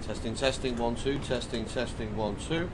Testing, testing, 1, 2, testing, testing, 1, 2.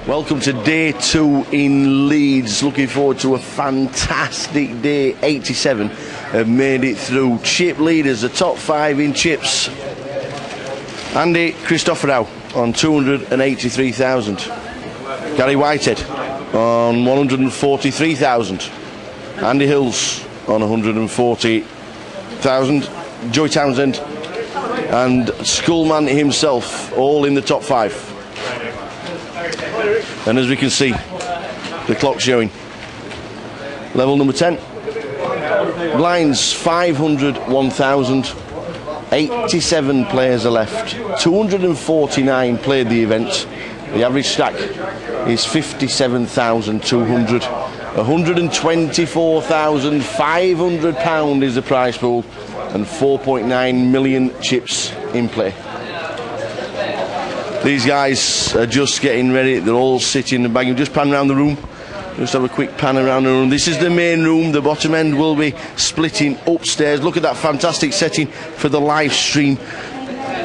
Welcome to day 2 in Leeds. Looking forward to a fantastic day. 87 have made it through. Chip leaders, the top 5 in chips. Andy Christopherou on 283,000. Gary Whitehead on 143,000. Andy Hills on 140,000. Joey Townsend and Skullman himself all in the top 5. And as we can see, the clock showing level number 10. Blinds 500, 1,000. 87 players are left. 249 played the event. The average stack is 57,200. £124,500 is the prize pool, and 4.9 million chips in play. These guys are just getting ready. They're all sitting and bagging. Just pan around the room. Just have a quick pan around the room. This is the main room. The bottom end will be splitting upstairs. Look at that fantastic setting for the live stream.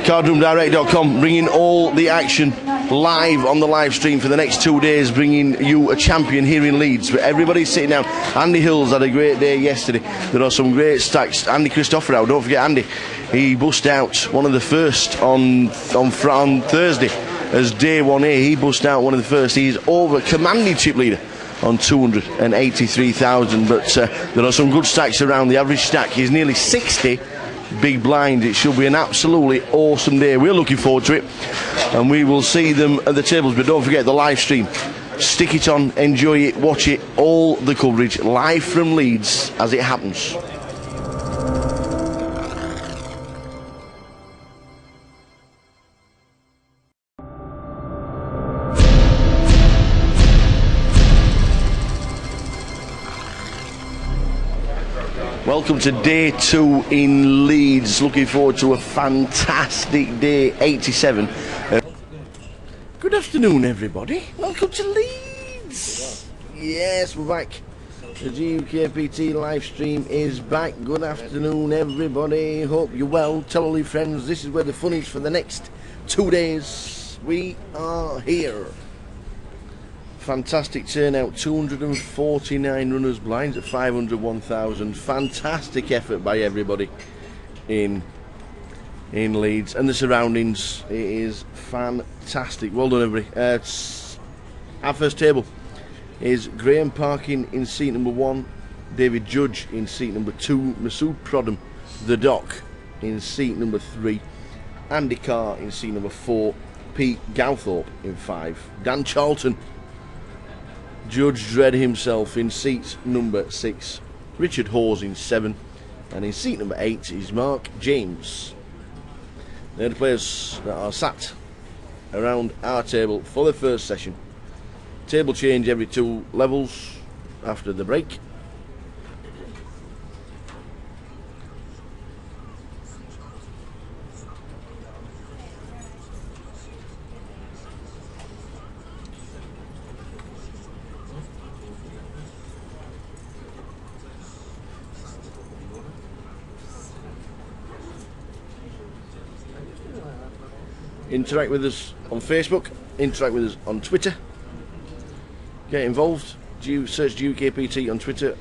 Cardroomdirect.com bringing all the action live on the live stream for the next 2 days, bringing you a champion here in Leeds. But everybody's sitting down. Andy Hills had a great day yesterday. There are some great stacks. Andy Christopherou, don't forget Andy. He bust out one of the first on Thursday as day 1A. He bust out one of the first. He's over commanding chip leader on 283,000. But there are some good stacks around. The average stack is nearly 60 big blind. It should be an absolutely awesome day. We're looking forward to it, and we will see them at the tables. But don't forget the live stream. Stick it on, enjoy it, watch it, all the coverage live from Leeds as it happens. Welcome to day 2 in Leeds. Looking forward to a fantastic day. 87. Good afternoon, everybody. Welcome to Leeds. Yes, we're back. The GUKPT live stream is back. Good afternoon, everybody. Hope you're well. Tell all your friends this is where the fun is for the next 2 days. We are here. Fantastic turnout, 249 runners, blinds at 500, 1,000. Fantastic effort by everybody in Leeds and the surroundings. It is fantastic. Well done, everybody. Our first table is Graham Parkin in seat number 1, David Judge in seat number 2, Masood Prodham, the Doc in seat number 3, Andy Carr in seat number 4, Pete Gowthorpe in 5, Dan Charlton, Judge Dredd himself in seat number 6, Richard Hawes in 7, and in seat number 8 is Mark James. They're the players that are sat around our table for the first session. Table change every 2 levels after the break. Interact with us on Facebook, interact with us on Twitter, get involved. Search GUKPT on Twitter,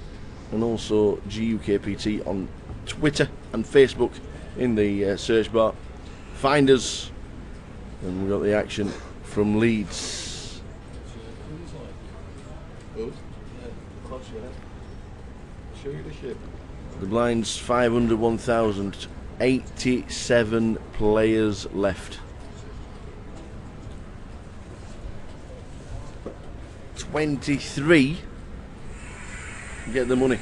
and also GUKPT on Twitter and Facebook in the search bar. Find us, and we've got the action from Leeds. The blinds 500, 1,000, 87 players left. 23 get the money.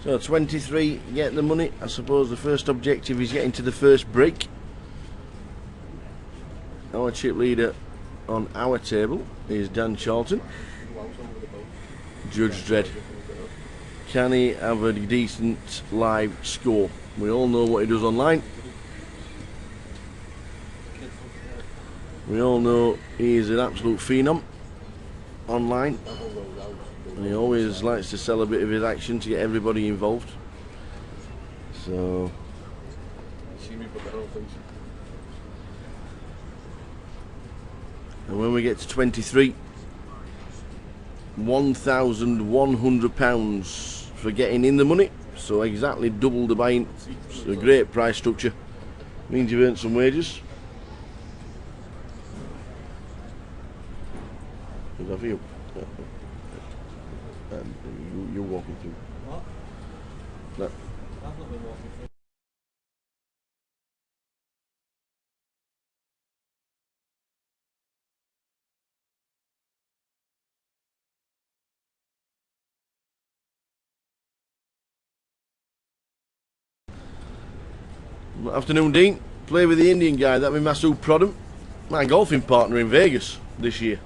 So 23 get the money. I suppose the first objective is getting to the first break. Our chip leader on our table is Dan Charlton. Judge Dredd. Can he have a decent live score? We all know what he does online. We all know he is an absolute phenom online. And he always likes to sell a bit of his action to get everybody involved. So... and when we get to 23, £1,100 for getting in the money, so exactly double the buying. It's a great price structure, means you've earned some wages. Is that for you? You're walking through. What? No. I've not been walking through. Afternoon, Dean. Play with the Indian guy, that'd be Masood Prodham, my golfing partner in Vegas this year.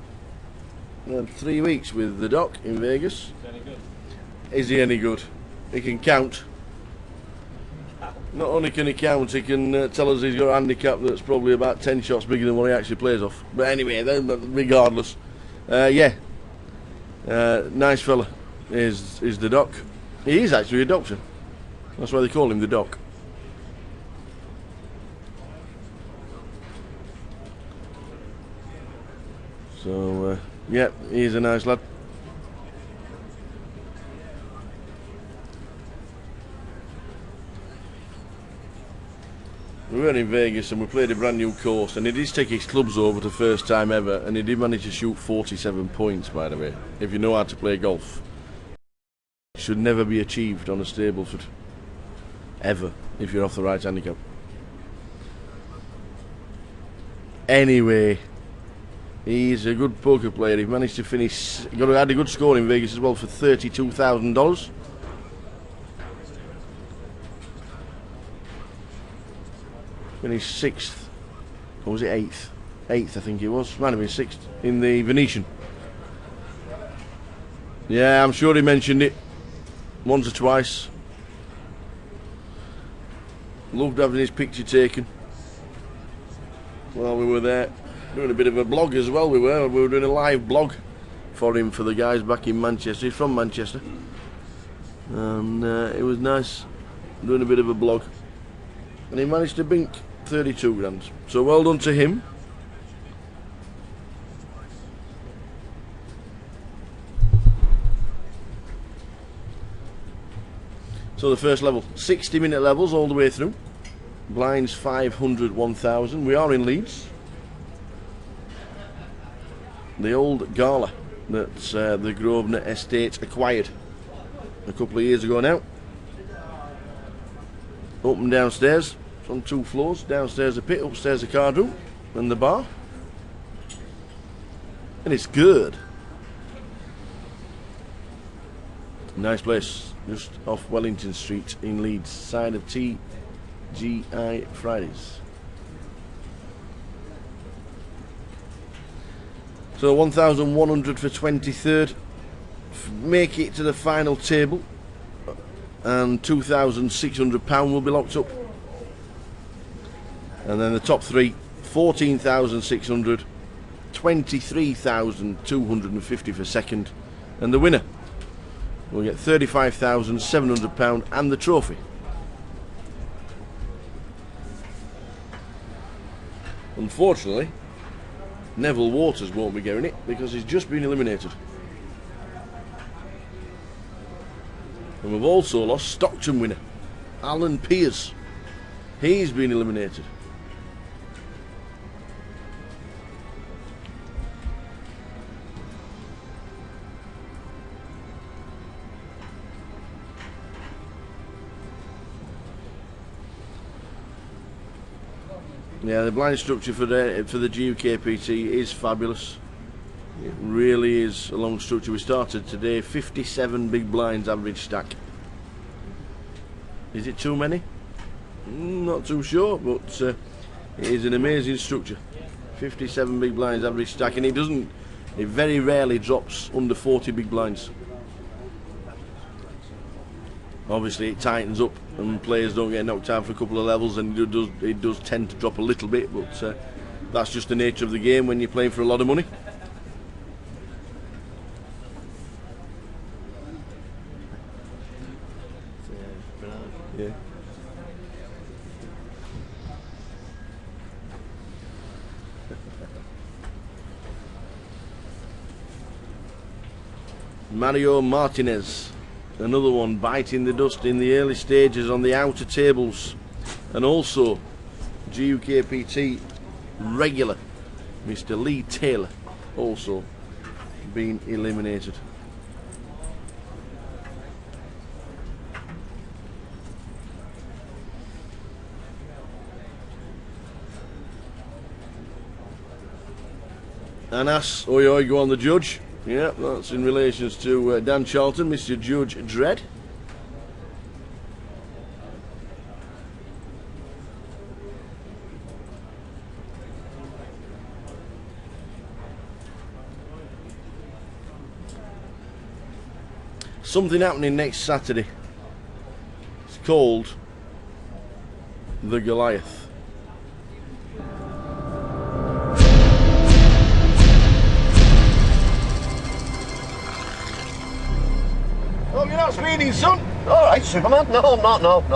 I had 3 weeks with the Doc in Vegas. Is he any good? Is he any good? He can count. Not only can he count, he can tell us he's got a handicap that's probably about 10 shots bigger than what he actually plays off. But anyway, regardless. Yeah. Nice fella is the Doc. He is actually a doctor. That's why they call him the Doc. So, yeah, he's a nice lad. We were in Vegas and we played a brand new course, and he did take his clubs over the first time ever, and he did manage to shoot 47 points, by the way. If you know how to play golf, it should never be achieved on a Stableford, ever, if you're off the right handicap. Anyway, he's a good poker player. He managed to finish, had a good score in Vegas as well for $32,000. Finished 6th, or was it 8th? 8th, I think it was. Might have been 6th in the Venetian. Yeah, I'm sure he mentioned it once or twice. Loved having his picture taken while we were there. Doing a bit of a blog as well. We were doing a live blog for him, for the guys back in Manchester. He's from Manchester, and it was nice doing a bit of a blog, and he managed to bink 32 grand, so well done to him. So the first level, 60-minute levels all the way through, blinds 500, 1000. We are in Leeds, the old gala that the Grosvenor Estate acquired a couple of years ago now. Up and downstairs, it's on 2 floors. Downstairs a pit, upstairs a card room and the bar, and it's good. Nice place, just off Wellington Street in Leeds, side of TGI Fridays. So 1,100 for 23rd, make it to the final table, and £2,600 will be locked up. And then the top 3, 14,600, 23,250 for second, and the winner will get £35,700 and the trophy. Unfortunately, Neville Waters won't be getting it because he's just been eliminated. And we've also lost Stockton winner Alan Pearce. He's been eliminated. Yeah, the blind structure for the GUKPT is fabulous. It really is a long structure. We started today 57 big blinds average stack. Is it too many? Not too sure, but it is an amazing structure. 57 big blinds average stack, and it very rarely drops under 40 big blinds. Obviously it tightens up and players don't get knocked out for a couple of levels, and it does tend to drop a little bit, but that's just the nature of the game when you're playing for a lot of money. Yeah. Mario Martinez, another one biting the dust in the early stages on the outer tables, and also GUKPT regular Mr. Lee Taylor also being eliminated. Anas Oyoy go on the judge. Yeah, that's in relation to Dan Charlton, Mr. Judge Dredd. Something happening next Saturday. It's called the Goliath. Oh, you're not speeding, son? Alright, Superman. No, I'm not.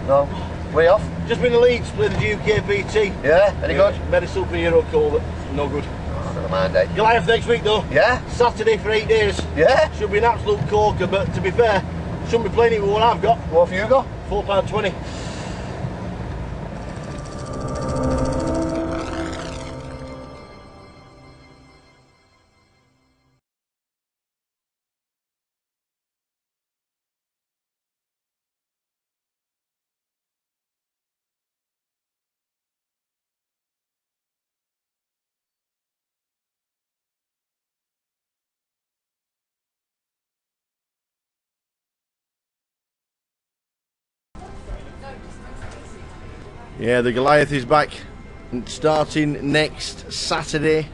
No. Way off. Just been to Leeds, played the GUKPT. Yeah? Any good? Made a superhero call, but no good. Oh, never mind, eh? Goliath next week, though. Yeah? Saturday for 8 days. Yeah? Should be an absolute corker, but to be fair, shouldn't be playing it with what I've got. What have you got? £4.20. Yeah, the Goliath is back, and starting next Saturday.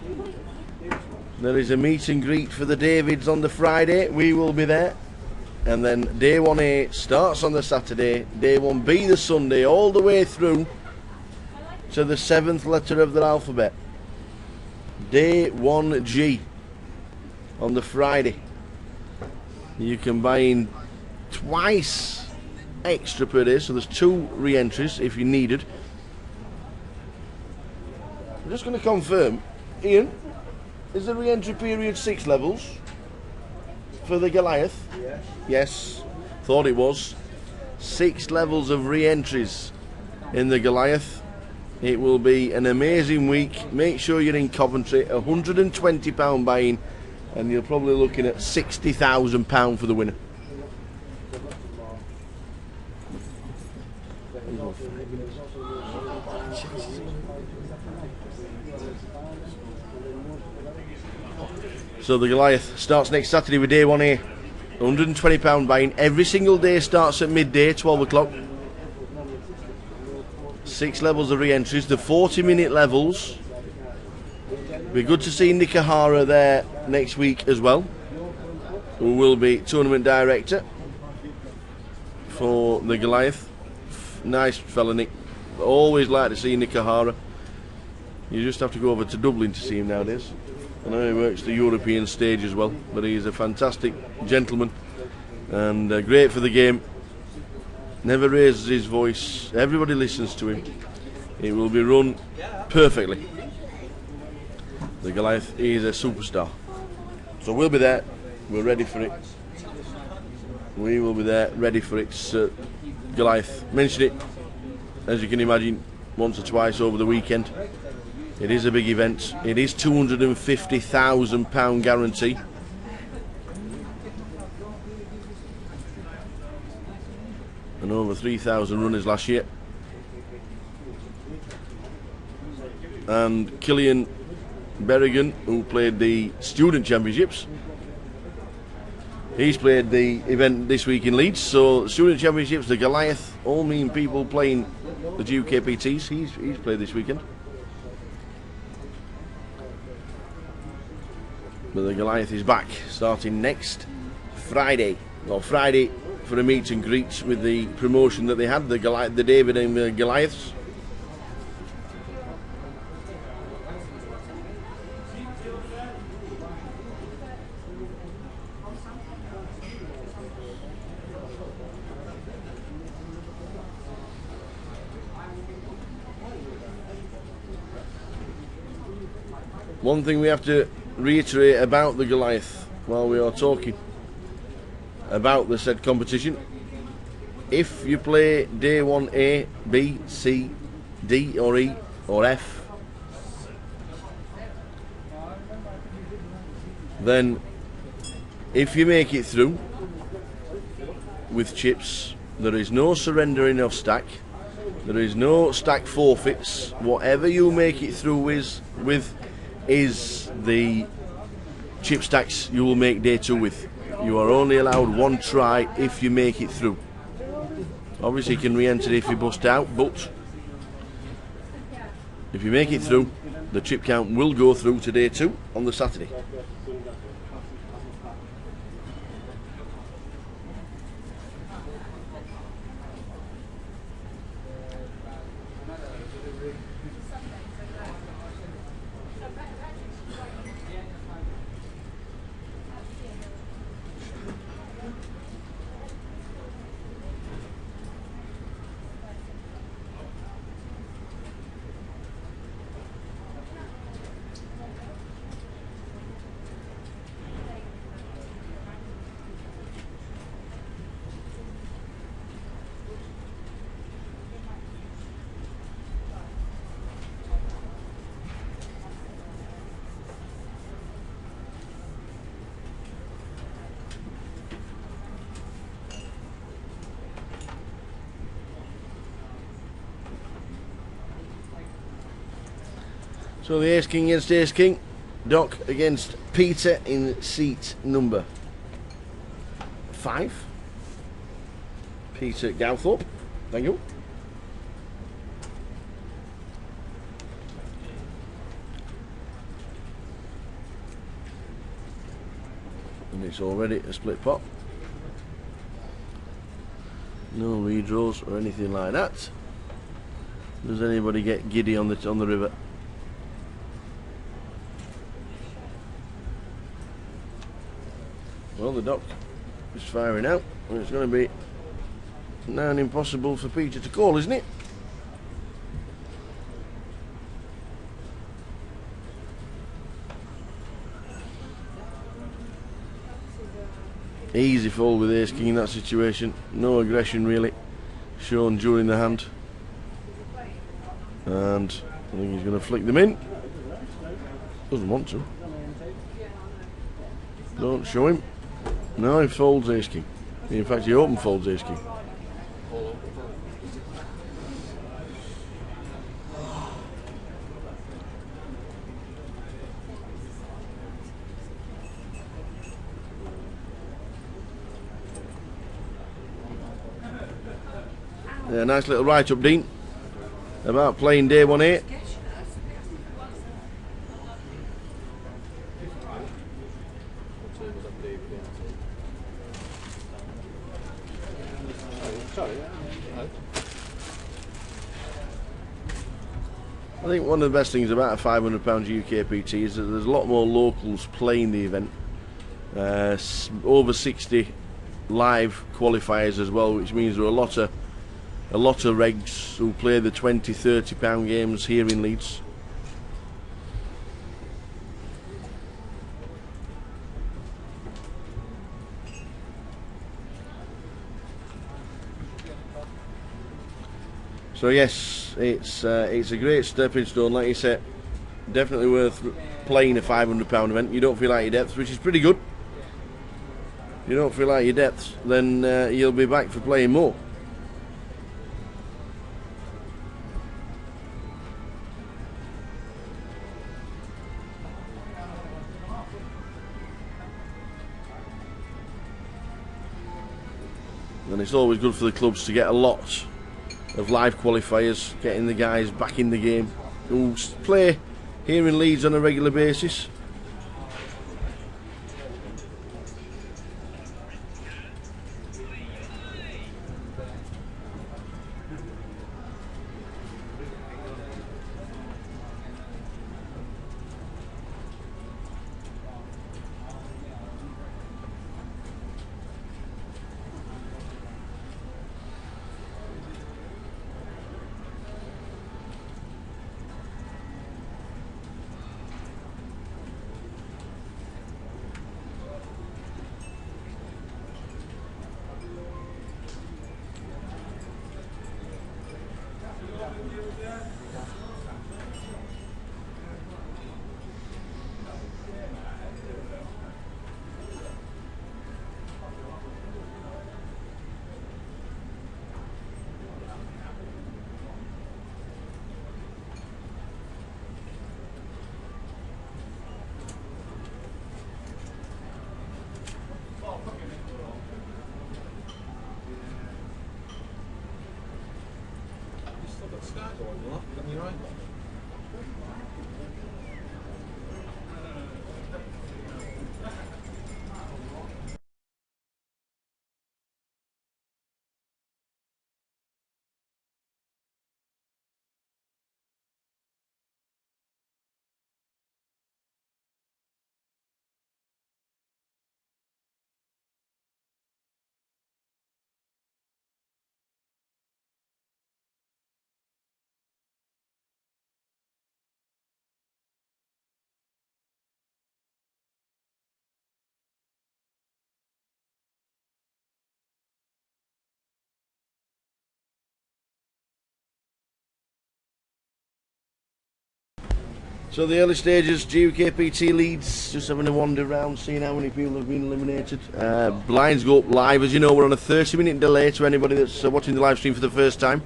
There is a meet and greet for the Davids on the Friday. We will be there. And then day 1A starts on the Saturday, day 1B the Sunday, all the way through to the 7th letter of the alphabet. Day 1G on the Friday. You can buy in twice extra per day, so there's 2 re-entries if you needed. I'm just going to confirm, Ian, is the re-entry period 6 levels for the Goliath? Yes. Yes, thought it was. 6 levels of re-entries in the Goliath. It will be an amazing week. Make sure you're in Coventry. £120 buy-in, and you're probably looking at £60,000 for the winner. So the Goliath starts next Saturday with day 1A. £120 buy-in. Every single day starts at midday, 12 o'clock. 6 levels of re-entries, the 40-minute levels. Be good to see Nick O'Hara there next week as well, who will be tournament director for the Goliath. Nice fella, Nick. Always like to see Nick O'Hara. You just have to go over to Dublin to see him nowadays. I know he works the European stage as well, but he's a fantastic gentleman and great for the game. Never raises his voice. Everybody listens to him. It will be run perfectly. The Goliath is a superstar. So we'll be there. We're ready for it. We will be there, ready for it. Goliath. Mention it, as you can imagine, once or twice over the weekend. It is a big event. It is £250,000 guarantee. And over 3,000 runners last year. And Killian Berrigan, who played the Student Championships, he's played the event this week in Leeds. So Student Championships, the Goliath, all mean people playing the GUKPTs. He's played this weekend. But the Goliath is back, starting next Friday. Well, Friday for a meet and greet with the promotion that they had, the David and the Goliaths. One thing we have to reiterate about the Goliath while we are talking about the said competition: if you play day 1A, B, C, D or E or F, then if you make it through with chips, there is no surrendering of stack, there is no stack forfeits. Whatever you make it through with is the chip stacks you will make day 2 with. You are only allowed one try if you make it through. Obviously you can re-enter if you bust out, but if you make it through, the chip count will go through to day 2 on the Saturday. So the Ace King against Ace King, Doc against Peter in seat number 5. Peter Gowthorpe, thank you. And it's already a split pot. No redraws or anything like that. Does anybody get giddy on the river? Well, the Doc is firing out, and it's going to be now impossible for Peter to call, isn't it? Easy fold with Ace King in that situation. No aggression really shown during the hand. And I think he's going to flick them in. Doesn't want to. Don't show him. No, he folds Ace King. In fact, he open folds Ace King. Yeah, nice little write-up, Dean, about playing day 1A. I think one of the best things about a £500 GUKPT is that there's a lot more locals playing the event. Over 60 live qualifiers as well, which means there are a lot of regs who play the £20–30 games here in Leeds. So yes, it's a great stepping stone, like you said. Definitely worth playing a £500 event. You don't feel like your depth, which is pretty good. If you don't feel like your depth, then you'll be back for playing more. And it's always good for the clubs to get a lot of live qualifiers, getting the guys back in the game who play here in Leeds on a regular basis. So the early stages, GUKPT Leeds, just having a wander around, seeing how many people have been eliminated. Blinds go up live, as you know, we're on a 30-minute delay to anybody that's watching the live stream for the first time.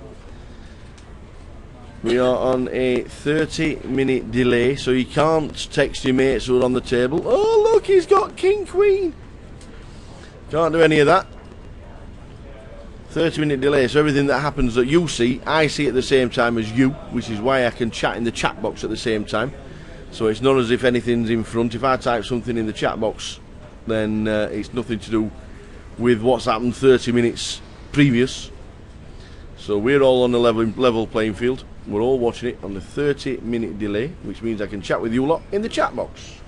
We are on a 30-minute delay, so you can't text your mates who are on the table. Oh look, he's got King Queen. Can't do any of that. 30-minute delay, so everything that happens that you see, I see at the same time as you, which is why I can chat in the chat box at the same time. So it's not as if anything's in front. If I type something in the chat box, then it's nothing to do with what's happened 30 minutes previous. So we're all on a level playing field. We're all watching it on the 30-minute delay, which means I can chat with you lot in the chat box.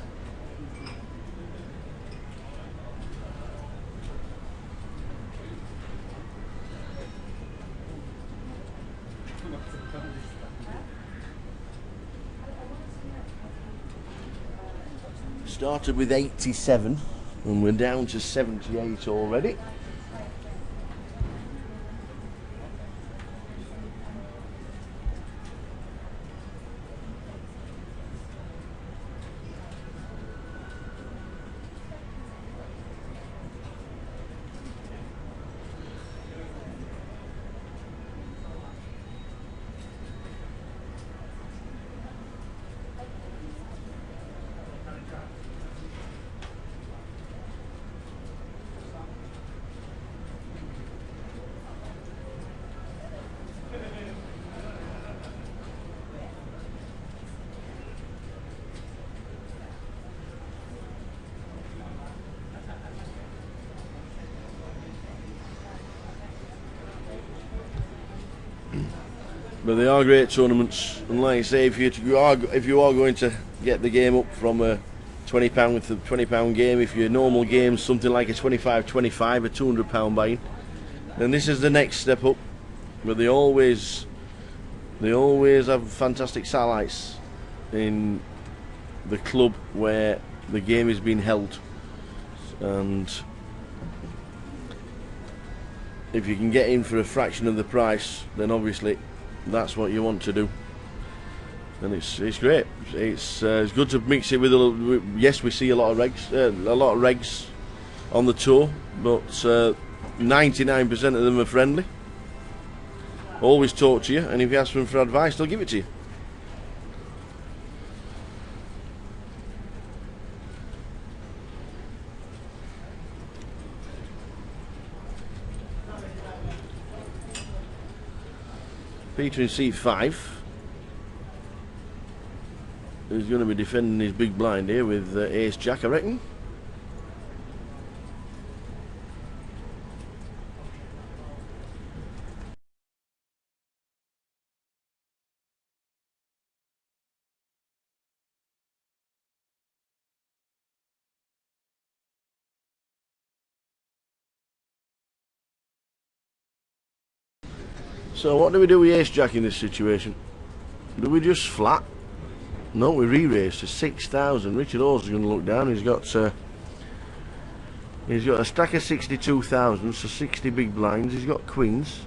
Started with 87 and we're down to 78 already. But they are great tournaments, and like I say, if you are going to get the game up from a £20 with a £20 game, if your normal game's something like a 25-25, a £200 buy-in, then this is the next step up. But they always have fantastic satellites in the club where the game is being held, and if you can get in for a fraction of the price, then obviously that's what you want to do, and it's great. It's good to mix it with a little. Yes, we see a lot of regs on the tour, but 99% of them are friendly. Always talk to you, and if you ask them for advice, they'll give it to you. Peter in C5 is going to be defending his big blind here with Ace Jack, I reckon. So what do we do with Ace Jack in this situation? Do we just flat? No, we re-raise to 6,000. Richard Hawes is going to look down. He's got a stack of 62,000, so 60 big blinds. He's got queens.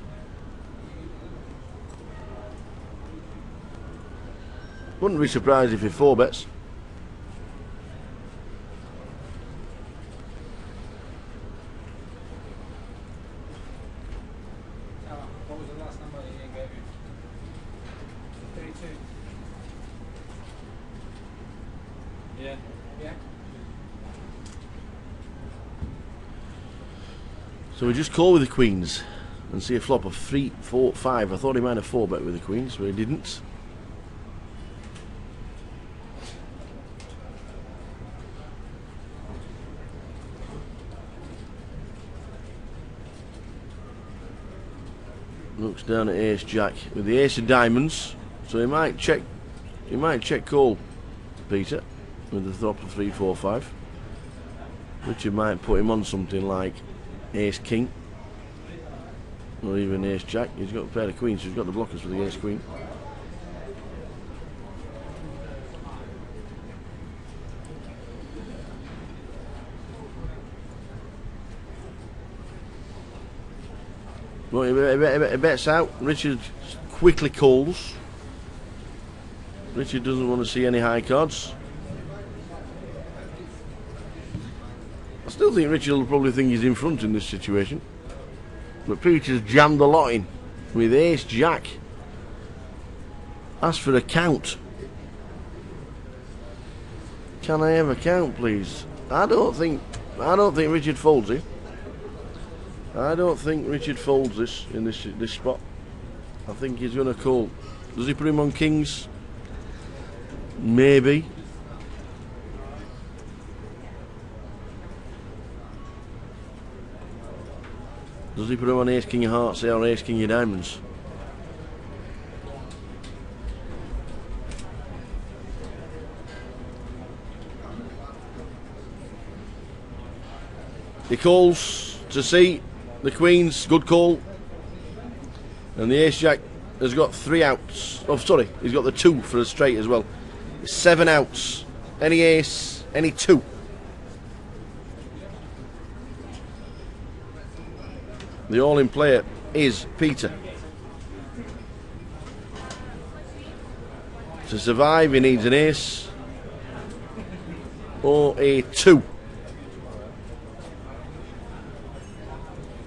Wouldn't be surprised if he 4-bets. What was the last number he gave you? 32. Yeah. Yeah. So we just call with the queens and see a flop of 3, 4, 5. I thought he might have 4-bet with the queens, but he didn't. Looks down at ace jack with the ace of diamonds, so he might check call Peter with the flop of 3, 4, 5. Richard might put him on something like ace king or even ace jack. He's got a pair of queens, so he's got the blockers for the ace queen. Well, he bets out. Richard quickly calls. Richard doesn't want to see any high cards. I still think Richard will probably think he's in front in this situation. But Peter's jammed the lot in with ace jack. Ask for a count. Can I have a count, please? I don't think Richard folds it. I don't think Richard folds this in this spot. I think he's going to call. Does he put him on kings? Maybe. Does he put him on ace king of hearts or ace king of diamonds? He calls to see the queens, good call. And the ace jack has got 3 outs. Oh, sorry, he's got the 2 for a straight as well. 7 outs. Any ace, any 2. The all-in player is Peter. To survive, he needs an ace or a 2.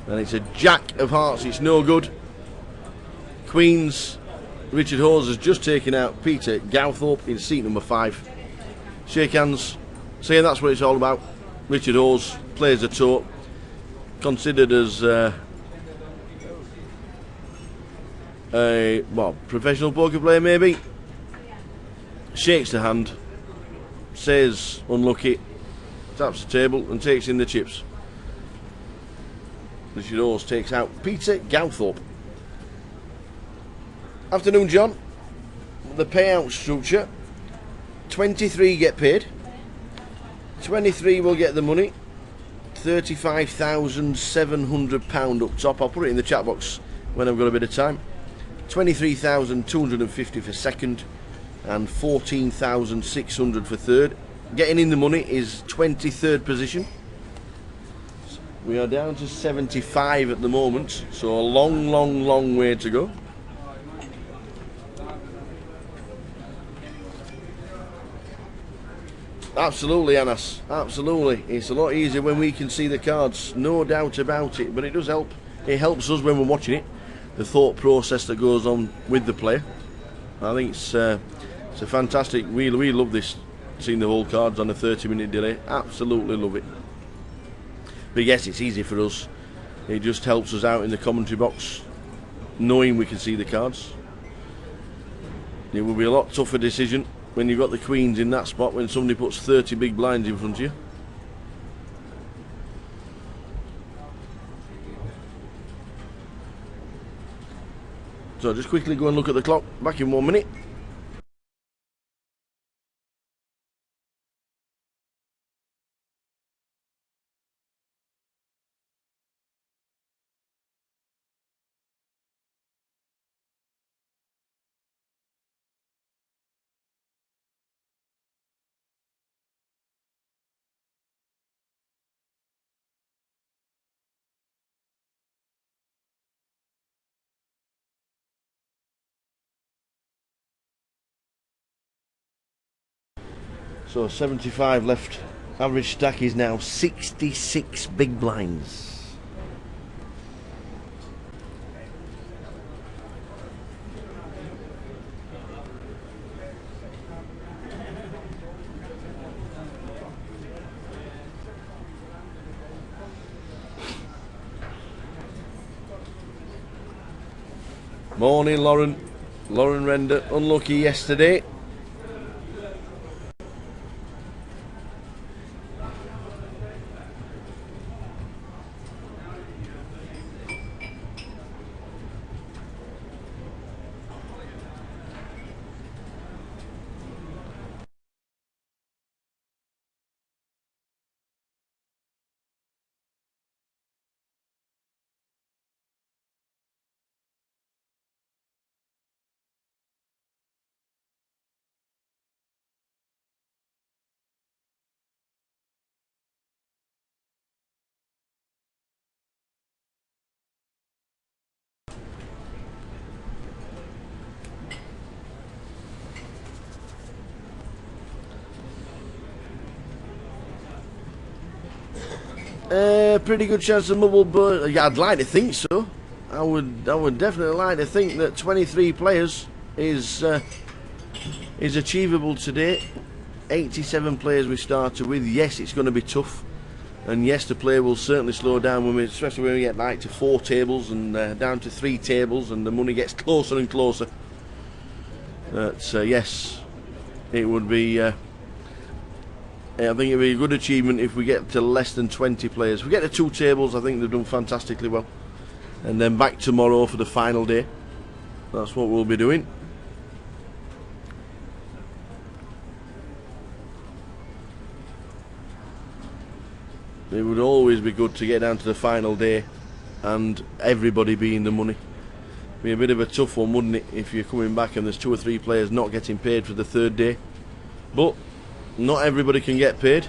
And it's a jack of hearts, it's no good. Queens, Richard Hawes has just taken out Peter Gowthorpe in seat number 5. Shake hands, saying that's what it's all about. Richard Hawes plays a tote, considered as a professional poker player maybe. Shakes the hand, says unlucky, taps the table and takes in the chips. Richard Hawes takes out Peter Gowthorpe. Afternoon, John. The payout structure: 23 get paid, 23 will get the money, £35,700 up top. I'll put it in the chat box when I've got a bit of time. 23,250 for second and 14,600 for third. Getting in the money is 23rd position. We are down to 75 at the moment, so a long way to go. Absolutely, Anas, absolutely. It's a lot easier when we can see the cards, no doubt about it, but it does help. It helps us when we're watching it, the thought process that goes on with the player. I think it's a fantastic, we love this, seeing the whole cards on a 30-minute delay, absolutely love it. But yes, it's easy for us. It just helps us out in the commentary box, knowing we can see the cards. It will be a lot tougher decision when you've got the queens in that spot, when somebody puts 30 big blinds in front of you. So just quickly go and look at the clock. Back in 1 minute. So 75 left. Average stack is now 66 big blinds. Morning, Lauren. Lauren Render, unlucky yesterday. Pretty good chance of bubble, but yeah, I'd like to think so. I would definitely like to think that 23 players is achievable today. 87 players we started with. Yes, it's going to be tough, and yes, the play will certainly slow down especially when we get like to 4 tables and down to 3 tables, and the money gets closer and closer. But yes, it would be. I think it'd be a good achievement if we get to less than 20 players. If we get to 2 tables, I think they've done fantastically well. And then back tomorrow for the final day. That's what we'll be doing. It would always be good to get down to the final day and everybody be in the money. Be a bit of a tough one, wouldn't it, if you're coming back and there's 2 or 3 players not getting paid for the 3rd day. But not everybody can get paid.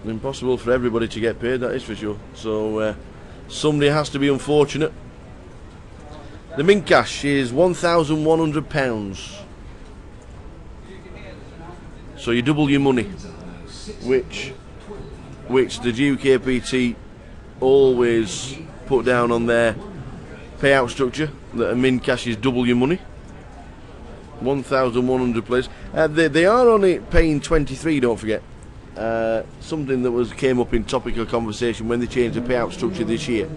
Impossible for everybody to get paid, that is for sure. So somebody has to be unfortunate. The mint cash is £1,100. So you double your money, which the GUKPT always put down on their payout structure, that a mint cash is double your money. 1,100 players. They are only paying 23, don't forget. Something that came up in topical conversation when they changed the payout structure this year.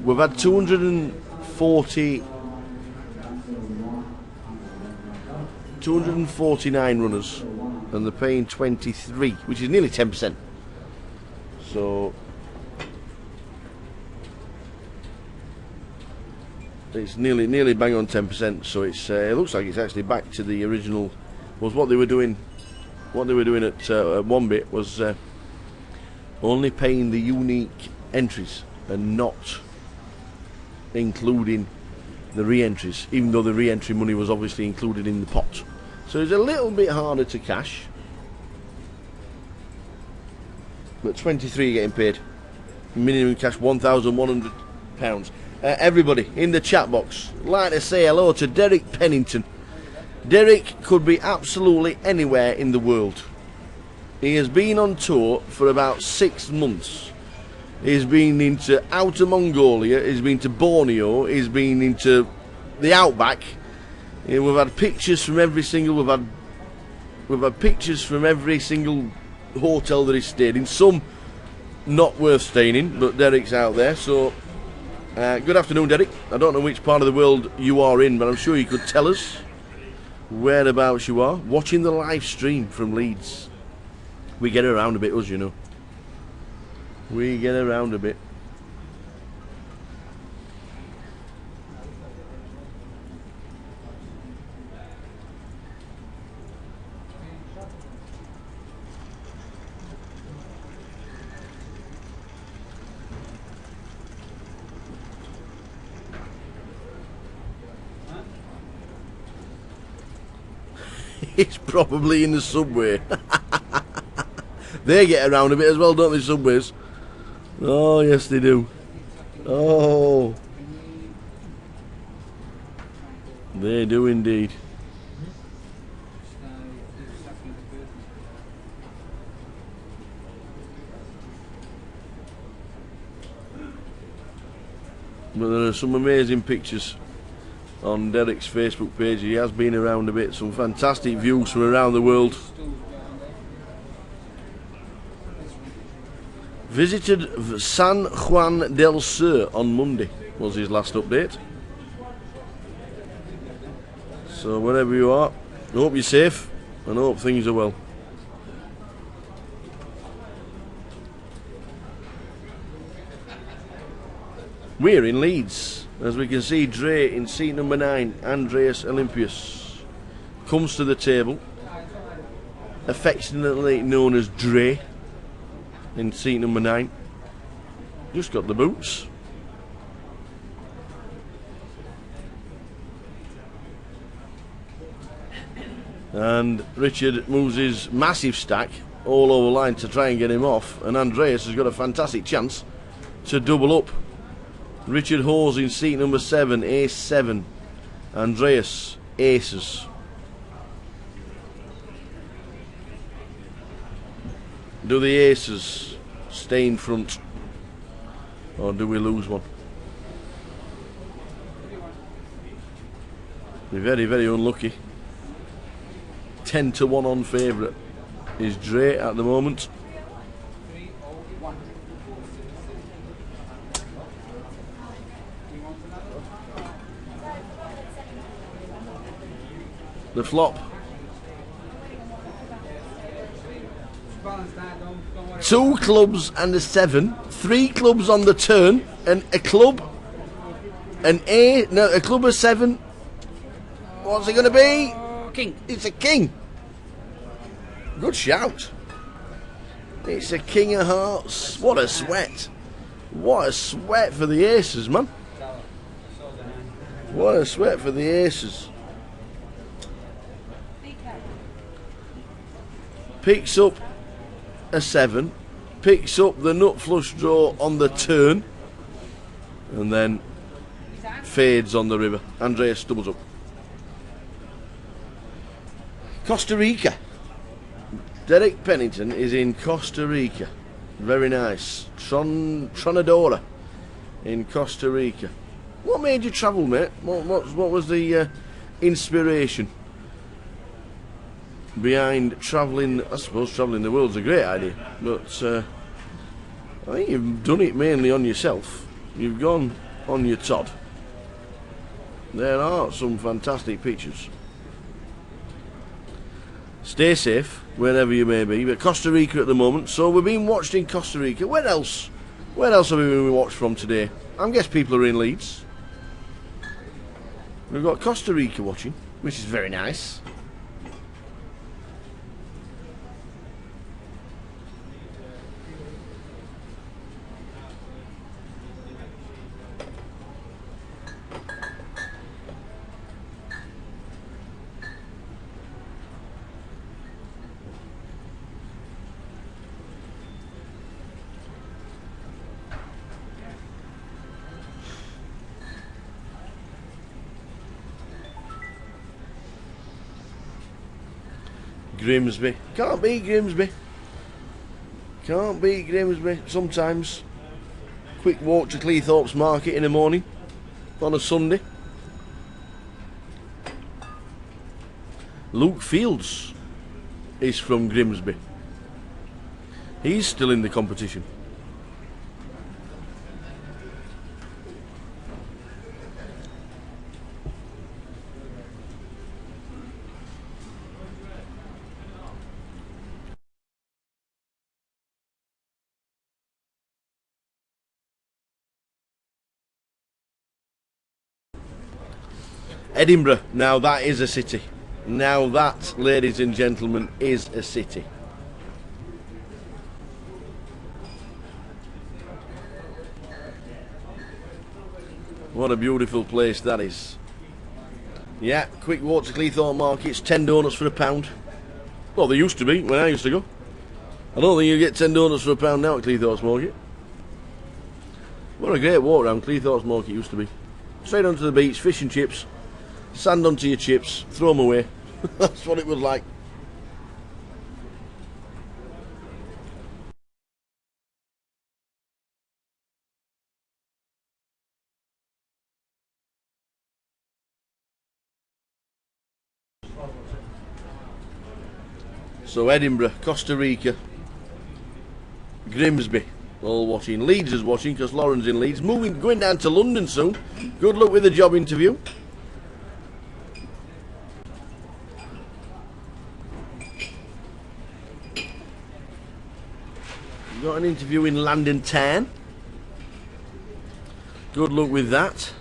We've had 249 runners, and they're paying 23, which is nearly 10%. So it's nearly bang on 10%. So it's it looks like it's actually back to the original. Was what they were doing. What they were doing at one bit was only paying the unique entries and not including the re-entries, even though the re-entry money was obviously included in the pot. So it's a little bit harder to cash, but 23 getting paid. Minimum cash £1,100. Everybody in the chat box, like to say hello to Derek Pennington. Derek could be absolutely anywhere in the world. He has been on tour for about 6 months. He's been into Outer Mongolia, he's been to Borneo, he's been into the outback. We've had pictures from every single. We've had pictures from every single hotel that he's stayed in. Some not worth staying in, but Derek's out there. So good afternoon, Derek. I don't know which part of the world you are in, but I'm sure you could tell us whereabouts you are. Watching the live stream from Leeds. We get around a bit, us, you know. We get around a bit. It's probably in the subway. They get around a bit as well, don't they, subways? Oh, yes they do. Oh, they do indeed. But there are some amazing pictures on Derek's Facebook page. He has been around a bit. Some fantastic views from around the world. Visited San Juan del Sur on Monday was his last update. So wherever you are, I hope you're safe and I hope things are well. We're in Leeds. As we can see, Dre in seat number 9, Andreas Olympius, comes to the table, affectionately known as Dre, in seat number 9. Just got the boots. And Richard moves his massive stack all over line to try and get him off, and Andreas has got a fantastic chance to double up. Richard Hawes in seat number 7, ace 7. Andreas, aces. Do the aces stay in front, or do we lose one? We're very, very unlucky. 10 to 1 on favourite is Dre at the moment. The flop. 2 clubs and a 7. 3 clubs on the turn, and a club, a club of 7. What's it going to be? King. It's a king. Good shout. It's a king of hearts. What a sweat. What a sweat for the aces, man. What a sweat for the aces. Picks up a 7, picks up the nut flush draw on the turn, and then fades on the river. Andreas doubles up. Costa Rica. Derek Pennington is in Costa Rica. Very nice. Tronadora in Costa Rica. What made you travel, mate? What was the inspiration behind travelling? I suppose travelling the world's a great idea, but I think you've done it mainly on yourself. You've gone on your Todd. There are some fantastic pictures. Stay safe wherever you may be. But Costa Rica at the moment, so we're being watched in Costa Rica. Where else have we been watched from today? I guess people are in Leeds. We've got Costa Rica watching, which is very nice. Grimsby. Can't beat Grimsby. Can't beat Grimsby. Sometimes. Quick walk to Cleethorpes Market in the morning on a Sunday. Luke Fields is from Grimsby. He's still in the competition. Edinburgh, now that is a city. Now that, ladies and gentlemen, is a city. What a beautiful place that is. Yeah, quick walk to Cleethorpes Market. It's 10 donuts for £1. Well, they used to be when I used to go. I don't think you get 10 donuts for £1 now at Cleethorpes Market. What a great walk around Cleethorpes Market used to be. Straight onto the beach, fish and chips. Sand onto your chips, throw them away. That's what it was like. So Edinburgh, Costa Rica, Grimsby, all watching. Leeds is watching because Lauren's in Leeds. Going down to London soon. Good luck with the job interview. Got an interview in London Town. Good luck with that.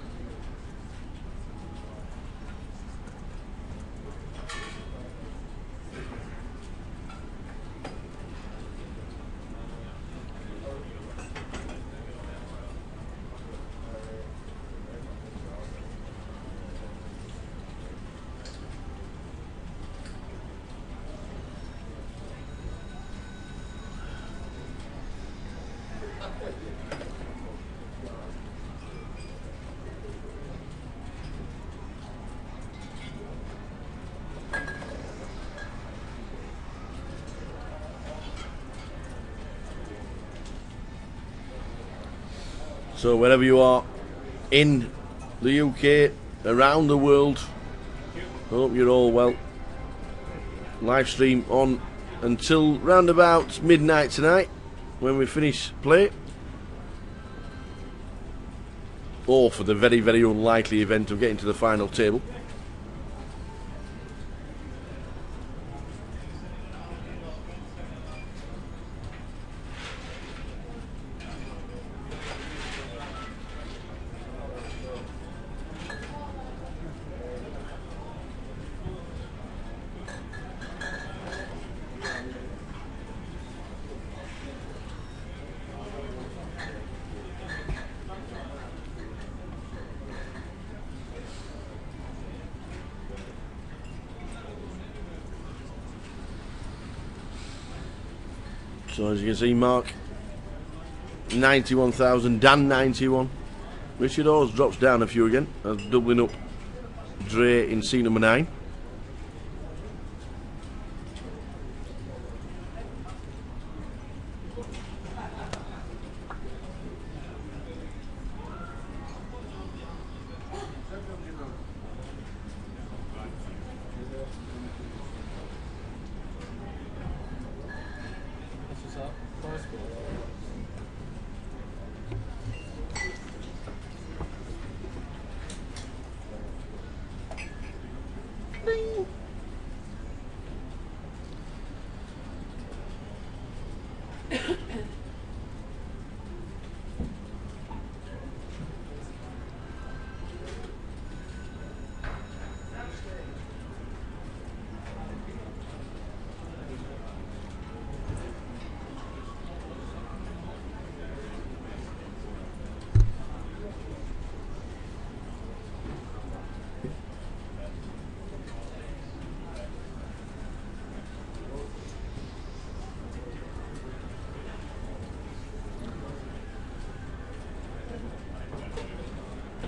So wherever you are in the UK, around the world, hope you're all well. Live stream on until round about midnight tonight when we finish play. Or for the very, very unlikely event of getting to the final table. So as you can see, Mark 91,000, Dan 91. Richard Hawes drops down a few again, doubling up Dre in seat number 9.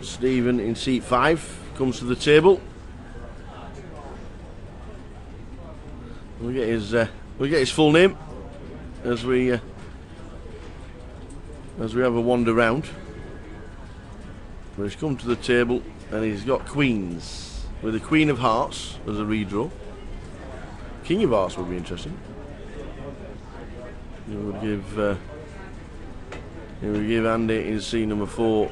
Stephen in seat 5 comes to the table. We'll get his full name as we have a wander round. But he's come to the table and he's got queens with the Queen of Hearts as a redraw. King of Hearts would be interesting. It would give Andy in seat number 4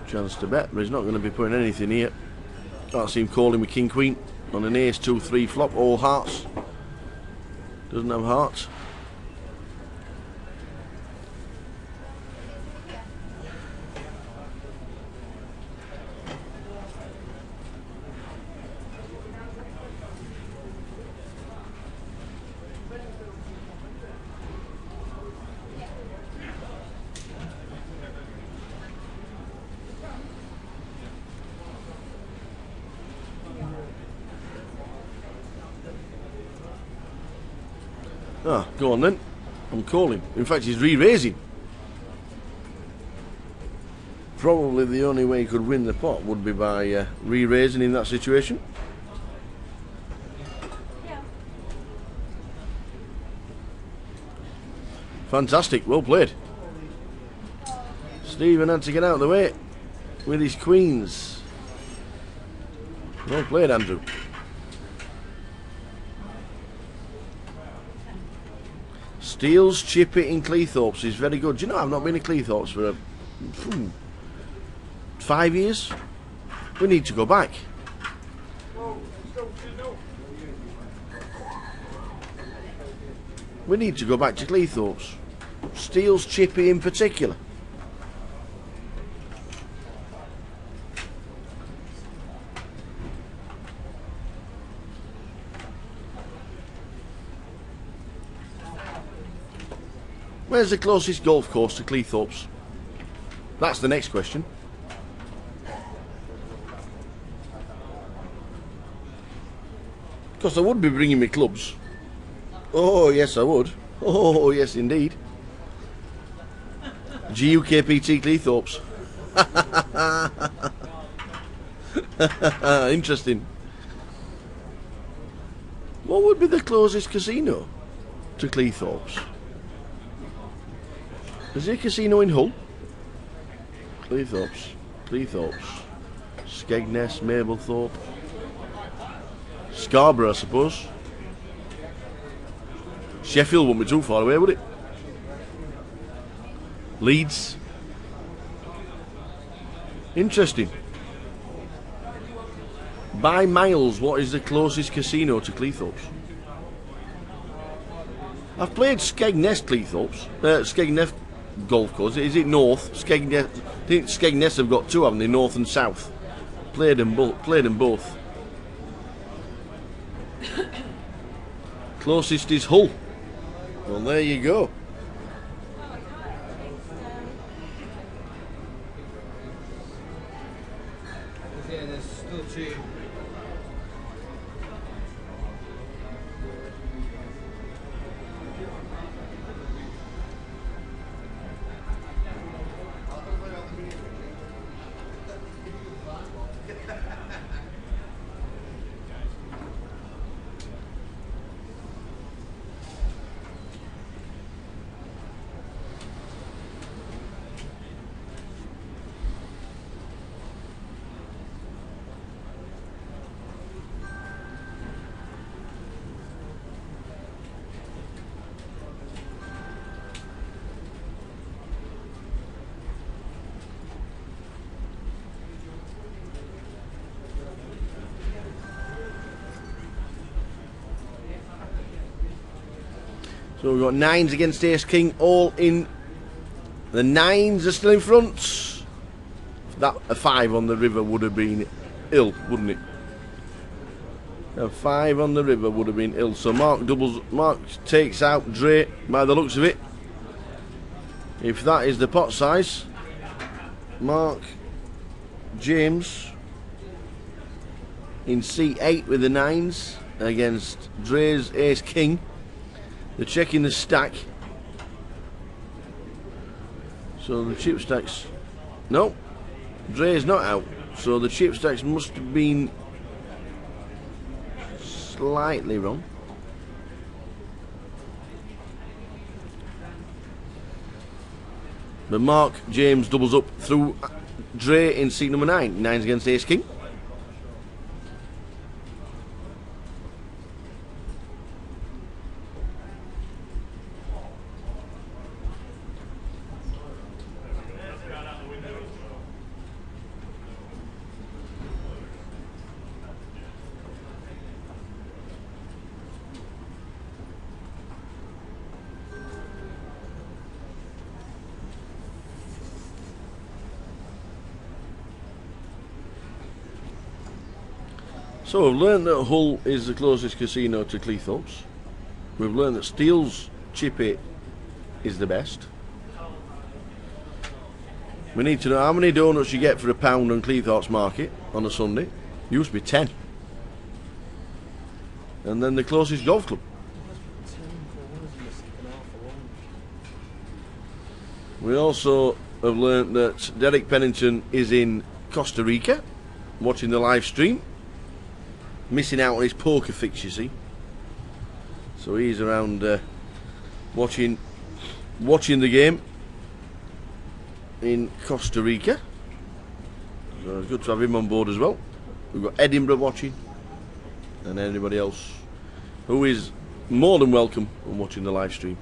chance to bet, but he's not going to be putting anything here. Can't see him calling with King Queen on an ace 2-3 flop. All hearts. Doesn't have hearts. Ah, go on then. I'm calling. In fact, he's re-raising. Probably the only way he could win the pot would be by re-raising in that situation. Yeah. Fantastic, well played. Stephen had to get out of the way with his queens. Well played, Andrew. Steele's Chip It in Cleethorpes is very good. Do you know, I've not been to Cleethorpes for 5 years. We need to go back. We need to go back to Cleethorpes. Steele's Chip It in particular. Where's the closest golf course to Cleethorpes? That's the next question. Because I would be bringing me clubs. Oh yes I would. Oh yes indeed. GUKPT Cleethorpes. Interesting. What would be the closest casino to Cleethorpes? Is there a casino in Hull? Cleethorpes. Skegness, Mablethorpe. Scarborough, I suppose. Sheffield wouldn't be too far away, would it? Leeds. Interesting. By miles, what is the closest casino to Cleethorpes? I've played Skegness Cleethorpes. Skegness golf course. Is it north? Skegness. I think Skegness have got two, haven't they? North and south. Played them both. Closest is Hull. Well, there you go. Yeah, there's still two. So we've got nines against ace king, all in. The nines are still in front. That a 5 on the river would have been ill, wouldn't it? A 5 on the river would have been ill. So Mark takes out Dre by the looks of it. If that is the pot size, Mark James in C8 with the nines against Dre's ace king. They're checking the stack. So the chip stacks. No, Dre's not out. So the chip stacks must have been slightly wrong. But Mark James doubles up through Dre in seat number 9. Nines against ace king. So we've learned that Hull is the closest casino to Cleethorpes. We've learned that Steele's Chip It is the best. We need to know how many donuts you get for £1 on Cleethorpes Market on a Sunday. Used to be 10. And then the closest golf club. We also have learned that Derek Pennington is in Costa Rica watching the live stream. Missing out on his poker fix, you see. So he's around watching the game in Costa Rica. So it's good to have him on board as well. We've got Edinburgh watching, and anybody else who is more than welcome on watching the live stream.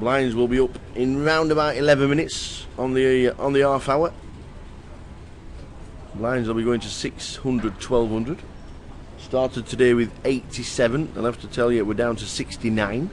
Blinds will be up in round about 11 minutes on the half hour. Blinds will be going to 600, 1200. Started today with 87. I'll have to tell you we're down to 69.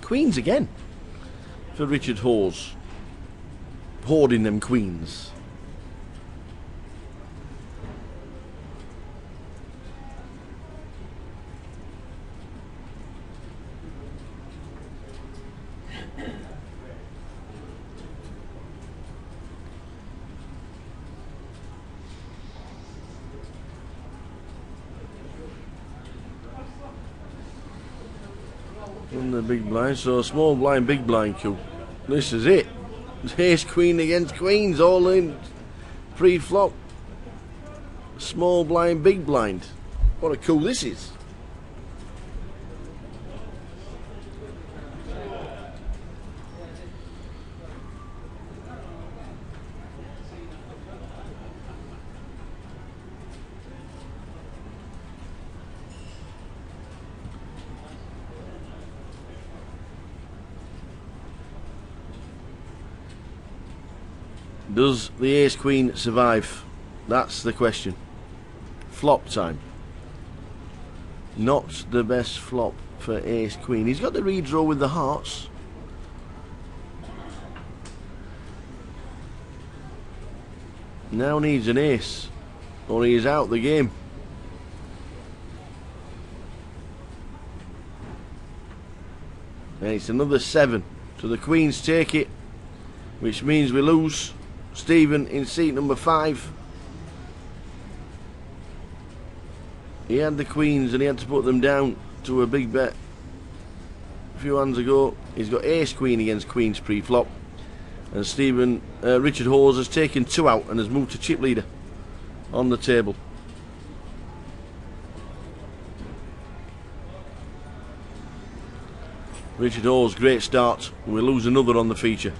Queens again for Richard Hawes, hoarding them queens. On the big blind, so small blind, big blind queue. This is it. Ace queen against queens, all in pre-flop. Small blind, big blind. What a coup this is. Does the ace queen survive? That's the question. Flop time. Not the best flop for ace queen. He's got the redraw with the hearts. Now needs an ace, or he is out the game. And it's another 7. So the queens take it, which means we lose. Stephen in seat number 5. He had the queens and he had to put them down to a big bet a few hands ago. He's got ace queen against queens pre-flop, and Stephen Richard Hawes has taken 2 out and has moved to chip leader on the table. Richard Hawes, great start. We'll lose another on the feature.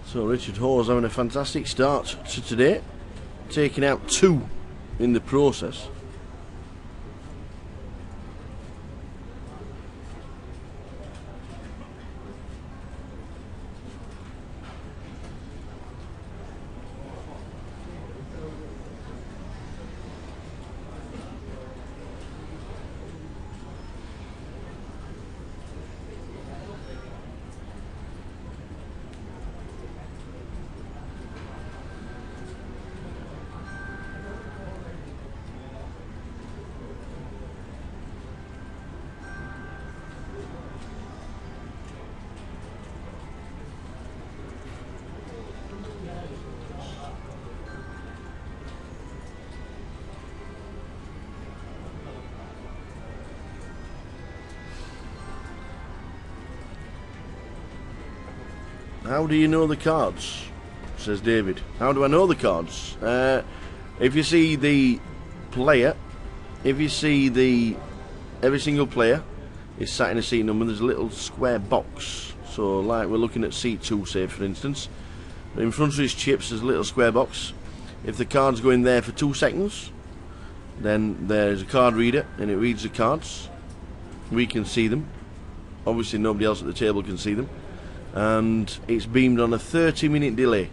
So Richard Hawes having a fantastic start to today, taking out 2 in the process. How do you know the cards? Says David. How do I know the cards? If you see the player, every single player is sat in a seat number. There's a little square box. So like we're looking at seat 2, say for instance. In front of his chips there's a little square box. If the cards go in there for 2 seconds, then there's a card reader and it reads the cards. We can see them. Obviously nobody else at the table can see them. And it's beamed on a 30-minute delay.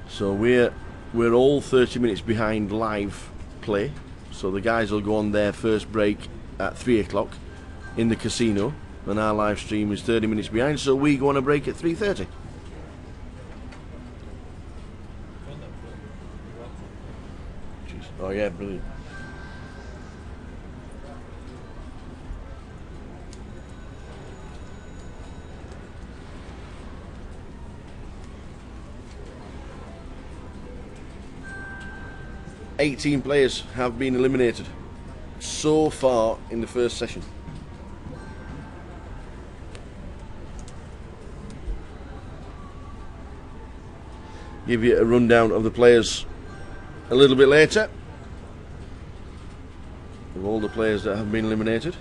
So we're all 30 minutes behind live play. So the guys will go on their first break at 3 o'clock in the casino, and our live stream is 30 minutes behind, so we go on a break at 3:30. Oh yeah, brilliant. "18 players have been eliminated so far in the first session." Give you a rundown of the players a little bit later, of all the players that have been eliminated.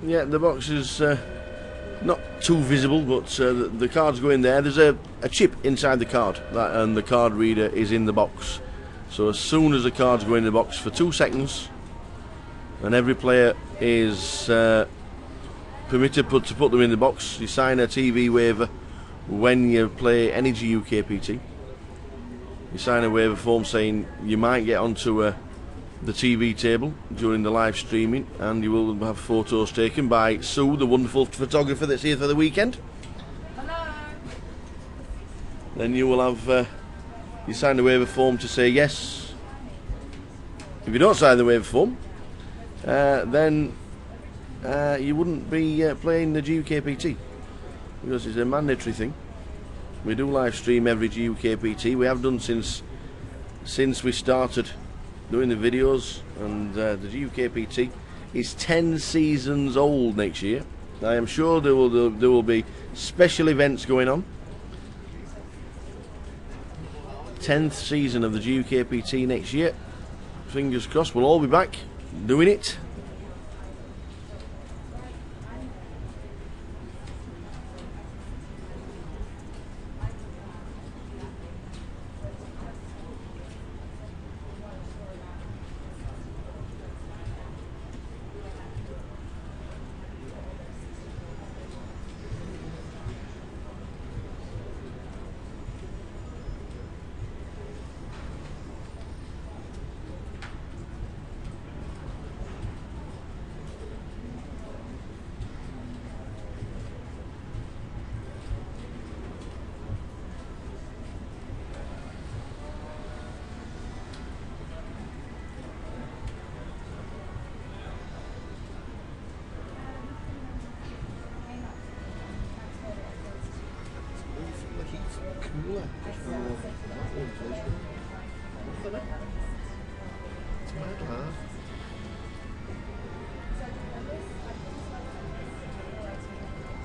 Yeah, the box is not too visible, but the cards go in there. There's a chip inside the card, and the card reader is in the box. So as soon as the cards go in the box for 2 seconds, and every player is permitted to put them in the box, you sign a TV waiver when you play any GUKPT. You sign a waiver form saying you might get onto the TV table during the live streaming, and you will have photos taken by Sue, the wonderful photographer that's here for the weekend. Hello. Then you will have you sign the waiver form to say yes. If you don't sign the waiver form, then you wouldn't be playing the GUKPT, because it's a mandatory thing. We do live stream every GUKPT. We have done since we started doing the videos, and the GUKPT is 10 seasons old next year. I am sure there will be special events going on. 10th season of the GUKPT next year. Fingers crossed we'll all be back doing it.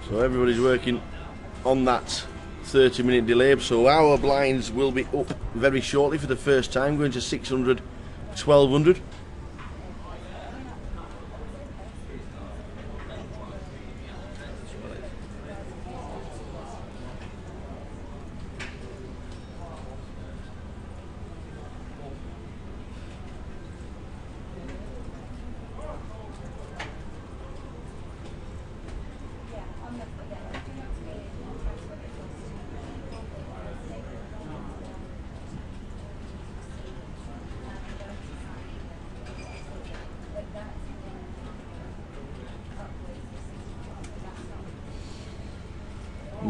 So everybody's working on that 30-minute delay, so our blinds will be up very shortly for the first time, going to 600, 1200.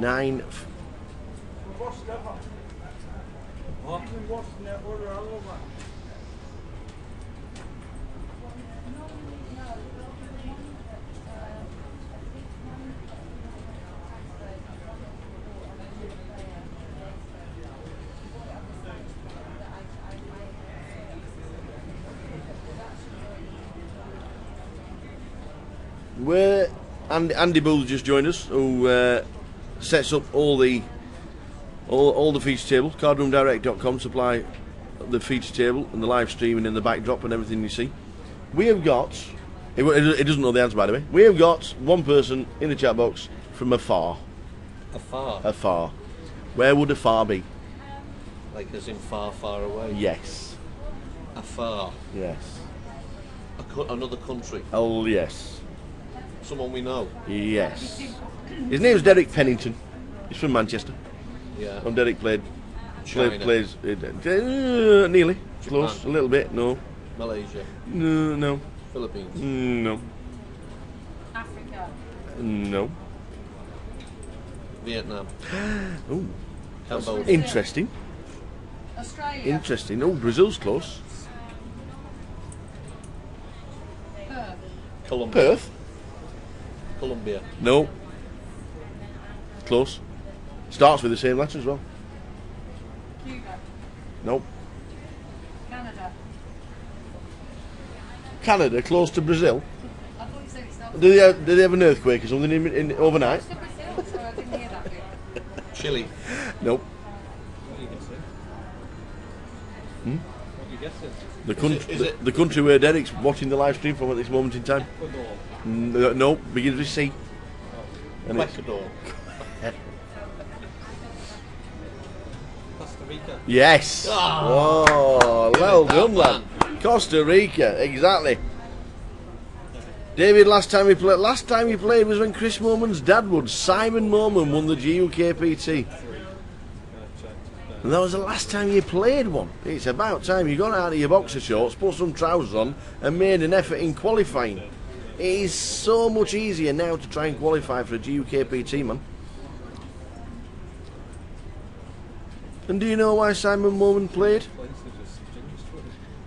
9. Where Andy Bull's just joined us, who sets up all the feature table. Cardroomdirect.com supply the feature table and the live streaming and the backdrop and everything you see. We have got. It doesn't know the answer, by the way. We have got one person in the chat box from afar. Afar? Afar. Where would afar be? Like as in far, far away? Yes. Afar? Yes. Another country? Oh, yes. Someone we know? Yes. His name's Derek Pennington. He's from Manchester. Yeah. And Derek plays China. nearly. Close. Japan. A little bit. No. Malaysia? No. Philippines? No. Africa. No. Vietnam? Oh. Cambodia? Interesting. Australia. Interesting. Oh, Brazil's close. Perth. Colombia? Perth? Colombia? No. Close. Starts with the same letter as well. Cuba. No. Canada. Canada, close to Brazil. I thought you said it started Did they have an earthquake or something in overnight? with Brazil, so I didn't hear that bit. Chile? Nope. What are you guessing? Hmm? What are you guessing? The country, Is it- the country where Derek's watching the live stream from at this moment in time. Ecuador. No, begins with C. And it's, Ecuador? Costa Rica. yes. Ah. Oh, Give well it that, done, lad. Costa Rica, exactly. David, last time he played was when Chris Moman's dad would. Simon Moman won the GUKPT. And that was the last time you played one. It's about time you got out of your boxer shorts, put some trousers on, and made an effort in qualifying. It is so much easier now to try and qualify for a GUKPT, man. And do you know why Simon Moman played?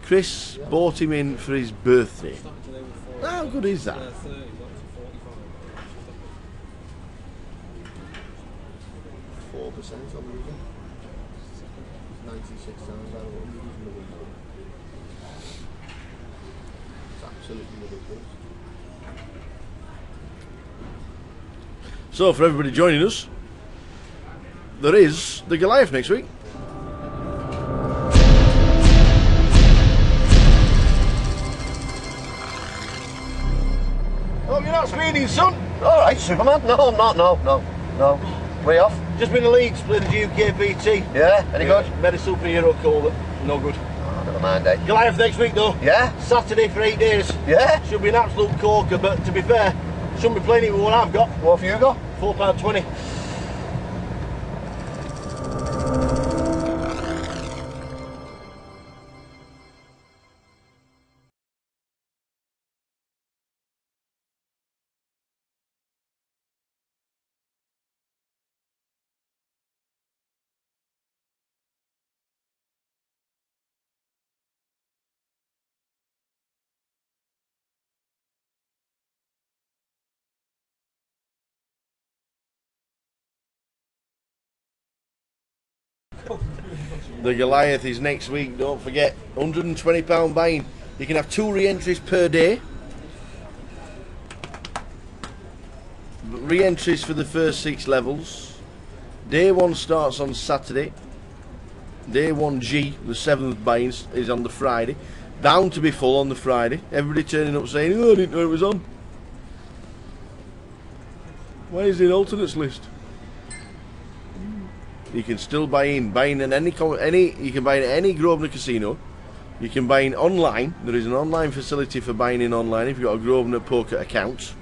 Chris bought him in for his birthday. How good is that? 4% on the weekend. 96 times out of 100 is unbelievable. It's absolutely ridiculous. So, for everybody joining us, there is the Goliath next week. Oh, you're not speeding, son. All right, Superman. No, I'm not. No. Way off. Just been to Leeds, played the GUKPT. Yeah. Any good? Made a superhero call, no good. Oh, never mind, eh? Goliath next week, though. Yeah. Saturday for 8 days. Yeah. Should be an absolute corker, but to be fair, shouldn't be playing it with what I've got. What have you got? £4.20. The Goliath is next week, don't forget. £120 buying. You can have 2 re-entries per day. Re-entries for the first 6 levels. Day 1 starts on Saturday. Day 1G, the 7th buying, is on the Friday. Bound to be full on the Friday. Everybody turning up saying, oh, I didn't know it was on. Why is it an alternates list? You can still buying in any you can buy in any Grosvenor casino. You can buy in online. There is an online facility for buying in online if you've got a Grosvenor poker account.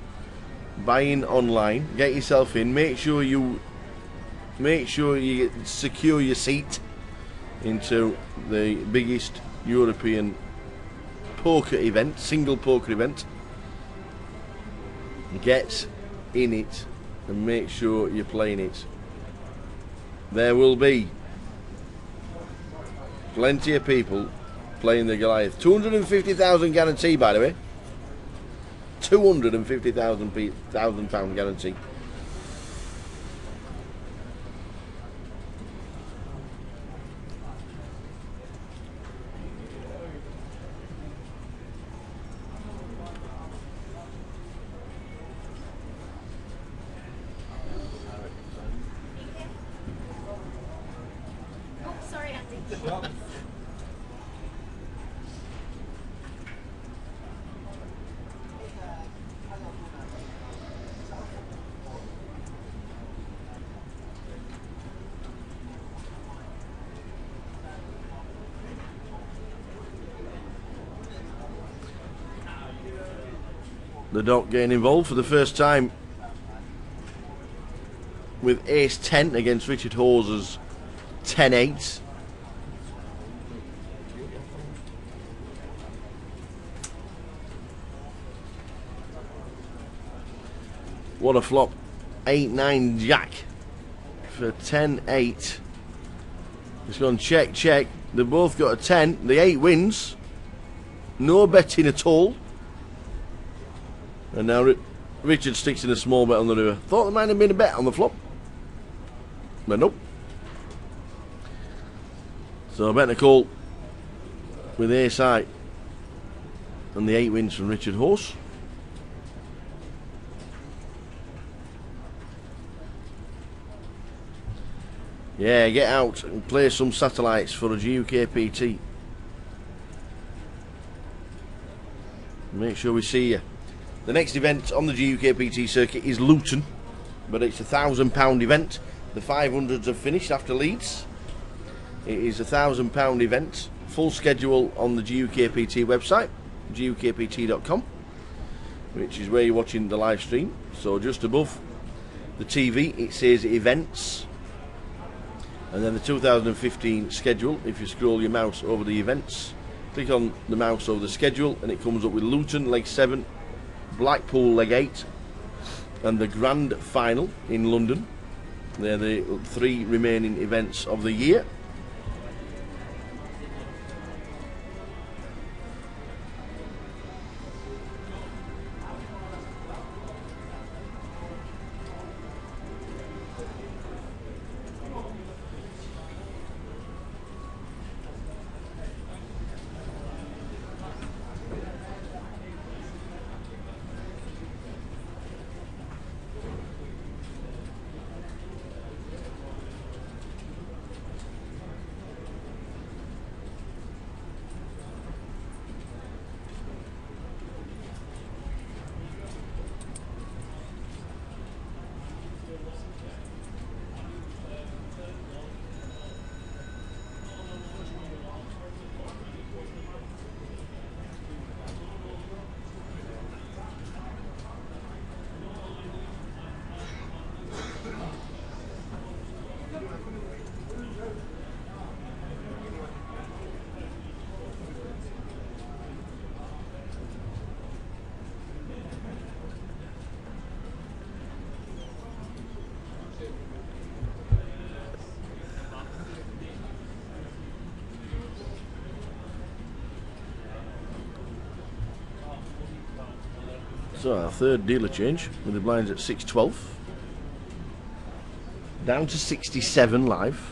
Buy in online, get yourself in, make sure you secure your seat into the biggest European poker event, single poker event. Get in it and make sure you're playing it there will be plenty of people playing the Goliath. 250,000 guarantee, by the way. 250,000 pound guarantee. Oh, sorry, Andy. Shop. The Doc getting involved for the first time with ace 10 against Richard Hawes's 10-8. What a flop. 8-9 jack for 10-8. It's gone check, check. They've both got a 10. The 8 wins. No betting at all. And now Richard sticks in a small bet on the river. Thought there might have been a bet on the flop. But nope. So betting a call with ace high. And the 8 wins from Richard Horse. Yeah, get out and play some satellites for a GUKPT. Make sure we see you. The next event on the GUKPT circuit is Luton, but it's a £1,000 event. The 500s have finished after Leeds. It is a £1,000 event. Full schedule on the GUKPT website, gukpt.com, which is where you're watching the live stream. So just above the TV it says events, and then the 2015 schedule. If you scroll your mouse over the events, click on the mouse over the schedule, and it comes up with Luton Leg 7, Blackpool Leg 8, and the Grand Final in London. They're the 3 remaining events of the year. So our third dealer change with the blinds at 612. Down to 67 live.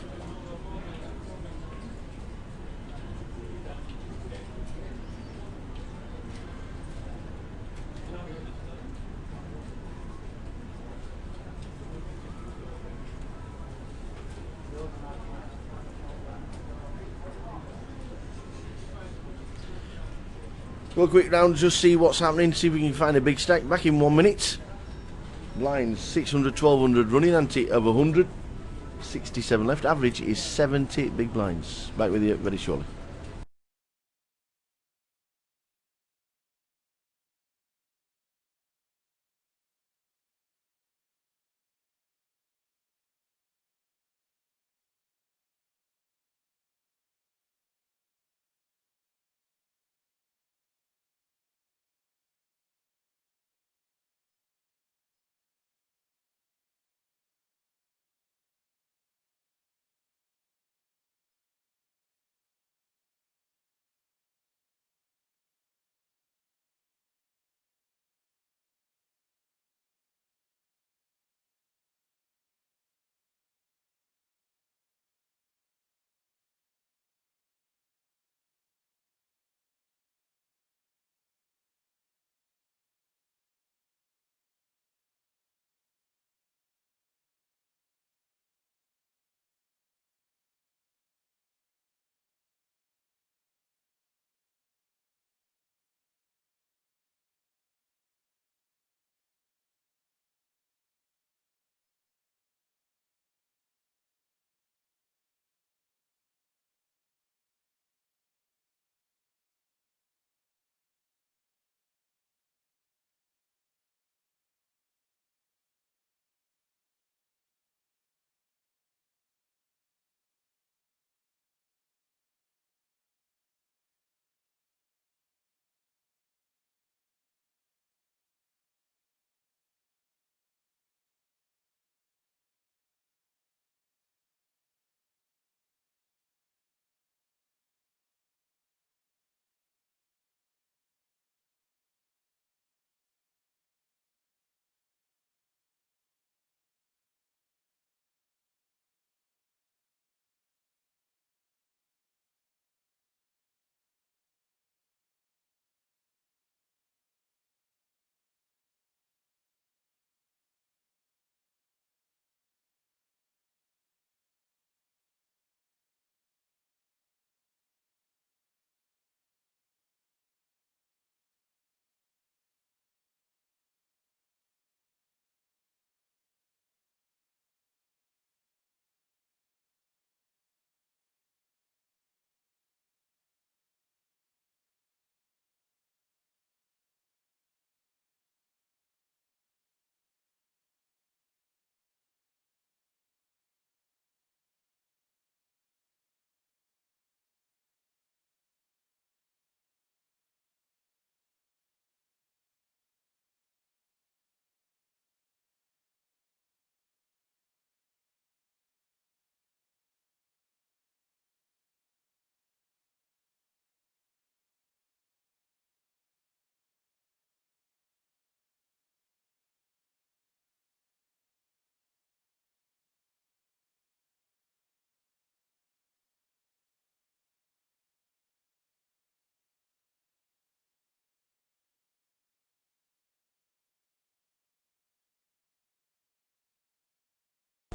Go a quick round, just see what's happening, see if we can find a big stack. Back in 1 minute. Blinds 600, 1200 running, ante of 100. 67 left. Average is 70 big blinds. Back with you very shortly.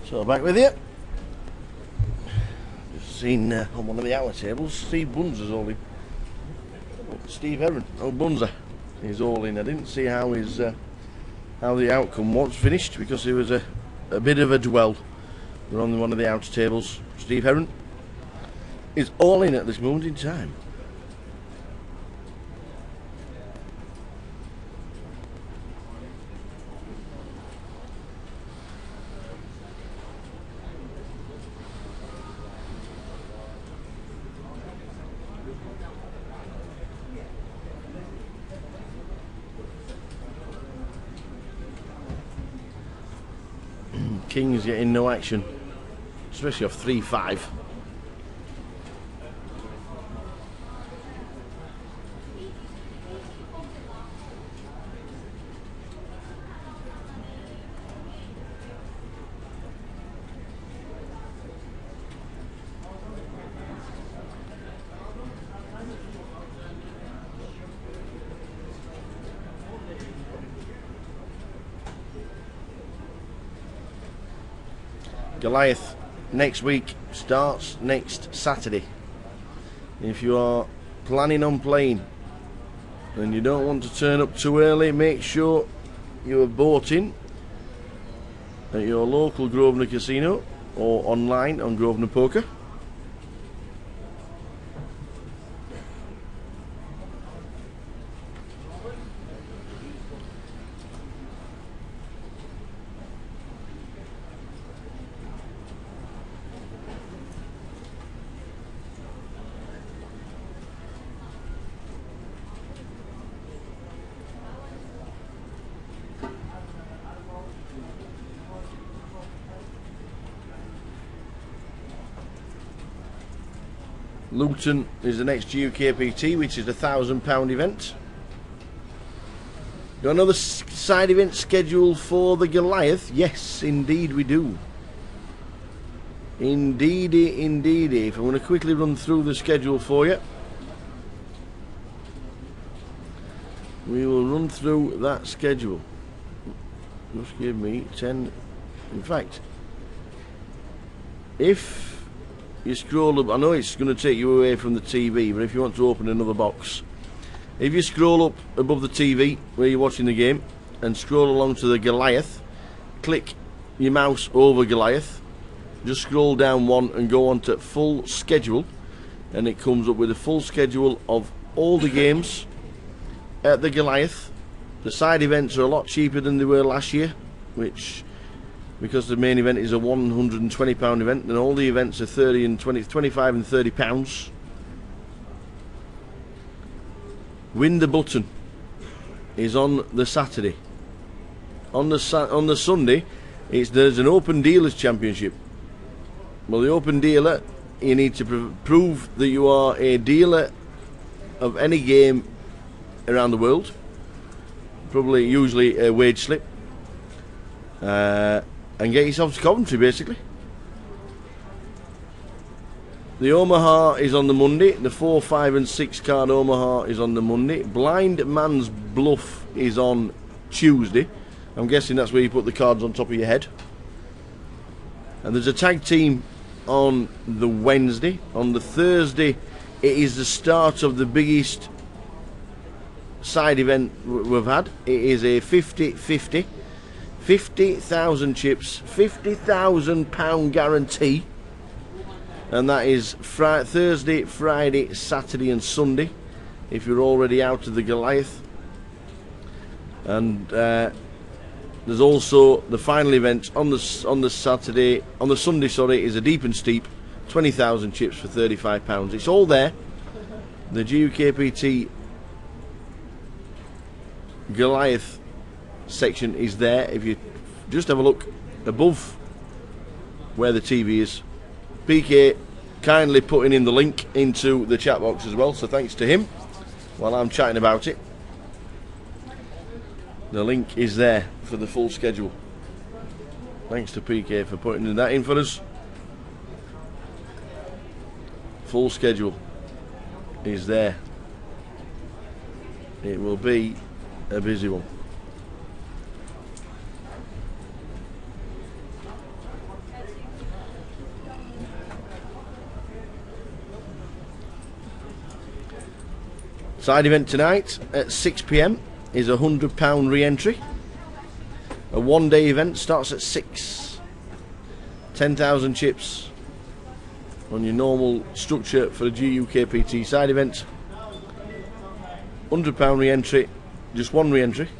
So back with you. Just seen on one of the hour tables, Steve Bunza's all in. Steve Heron, Bunza, is all in. I didn't see how his how the outcome was finished because it was a bit of a dwell. We're on one of the outer tables. Steve Heron is all in at this moment in time. King's getting no action, especially off 3-5. Goliath next week starts next Saturday. If you are planning on playing and you don't want to turn up too early, make sure you are bought in at your local Grosvenor casino or online on Grosvenor Poker. Luton is the next GUKPT, which is a £1,000 event. Got another side event scheduled for the Goliath? Yes, indeed we do. Indeedy, indeedy. If I want to quickly run through the schedule for you, we will run through that schedule. Just give me 10. In fact, if you scroll up, I know it's going to take you away from the TV, but if you want to open another box, if you scroll up above the TV where you're watching the game and scroll along to the Goliath, click your mouse over Goliath, just scroll down one and go on to full schedule, and it comes up with a full schedule of all the games at the Goliath. The side events are a lot cheaper than they were last year, which, because the main event is a £120 event, and all the events are 30 and 20, 25 and 30 pounds. Win the Button is on the Saturday. On the Sunday, there's an Open Dealers Championship. Well, the Open Dealer, you need to prove that you are a dealer of any game around the world. Probably, usually a wage slip. And get yourself to Coventry, basically. The Omaha is on the Monday. The 4, 5 and 6 card Omaha is on the Monday. Blind Man's Bluff is on Tuesday. I'm guessing that's where you put the cards on top of your head. And there's a tag team on the Wednesday. On the Thursday, it is the start of the biggest side event we've had. It is a 50-50. 50,000 chips, £50,000 guarantee, and that is Thursday, Friday, Saturday and Sunday if you're already out of the Goliath. And there's also the final event on the Sunday, sorry, is a deep and steep, 20,000 chips for £35. It's all there. The GUKPT Goliath section is there. If you just have a look above where the TV is, PK kindly putting in the link into the chat box as well, so thanks to him while I'm chatting about it. The link is there for the full schedule. Thanks to PK for putting that in for us. Full schedule is there. It will be a busy one. Side event tonight at 6 p.m. is a £100 re-entry. A one-day event starts at 6. 10,000 chips on your normal structure for a GUKPT side event. £100 re-entry, just one re-entry.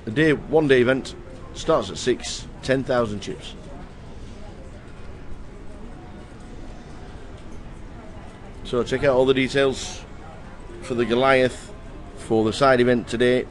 One day event starts at 6. 10,000 chips. So check out all the details for the Goliath for the side event today.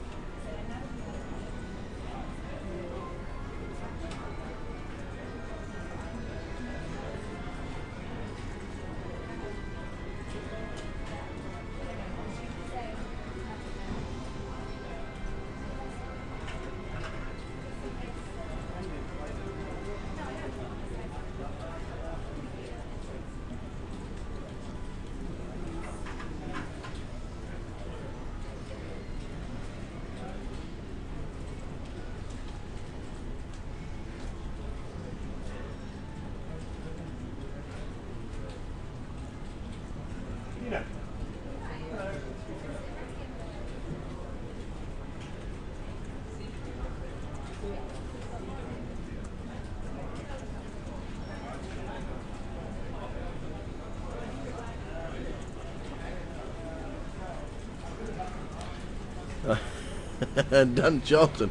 Dan Charlton.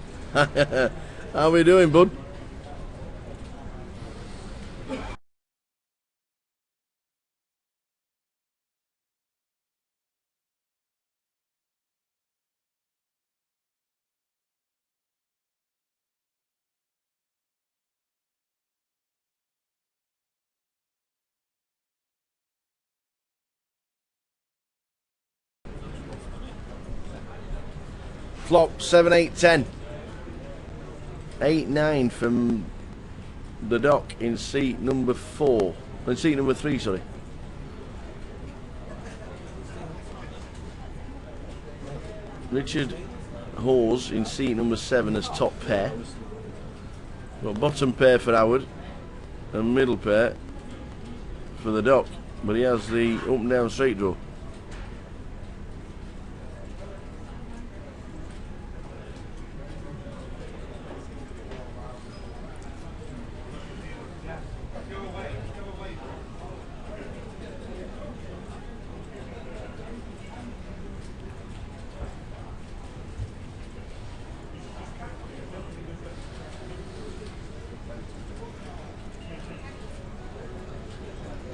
How we doing, bud? Flop 7, 8, 10. 8, 9 from the dock in seat number 4. In seat number 3, sorry. Richard Hawes in seat number 7 as top pair. Got bottom pair for Howard and middle pair for the dock, but he has the up and down straight draw.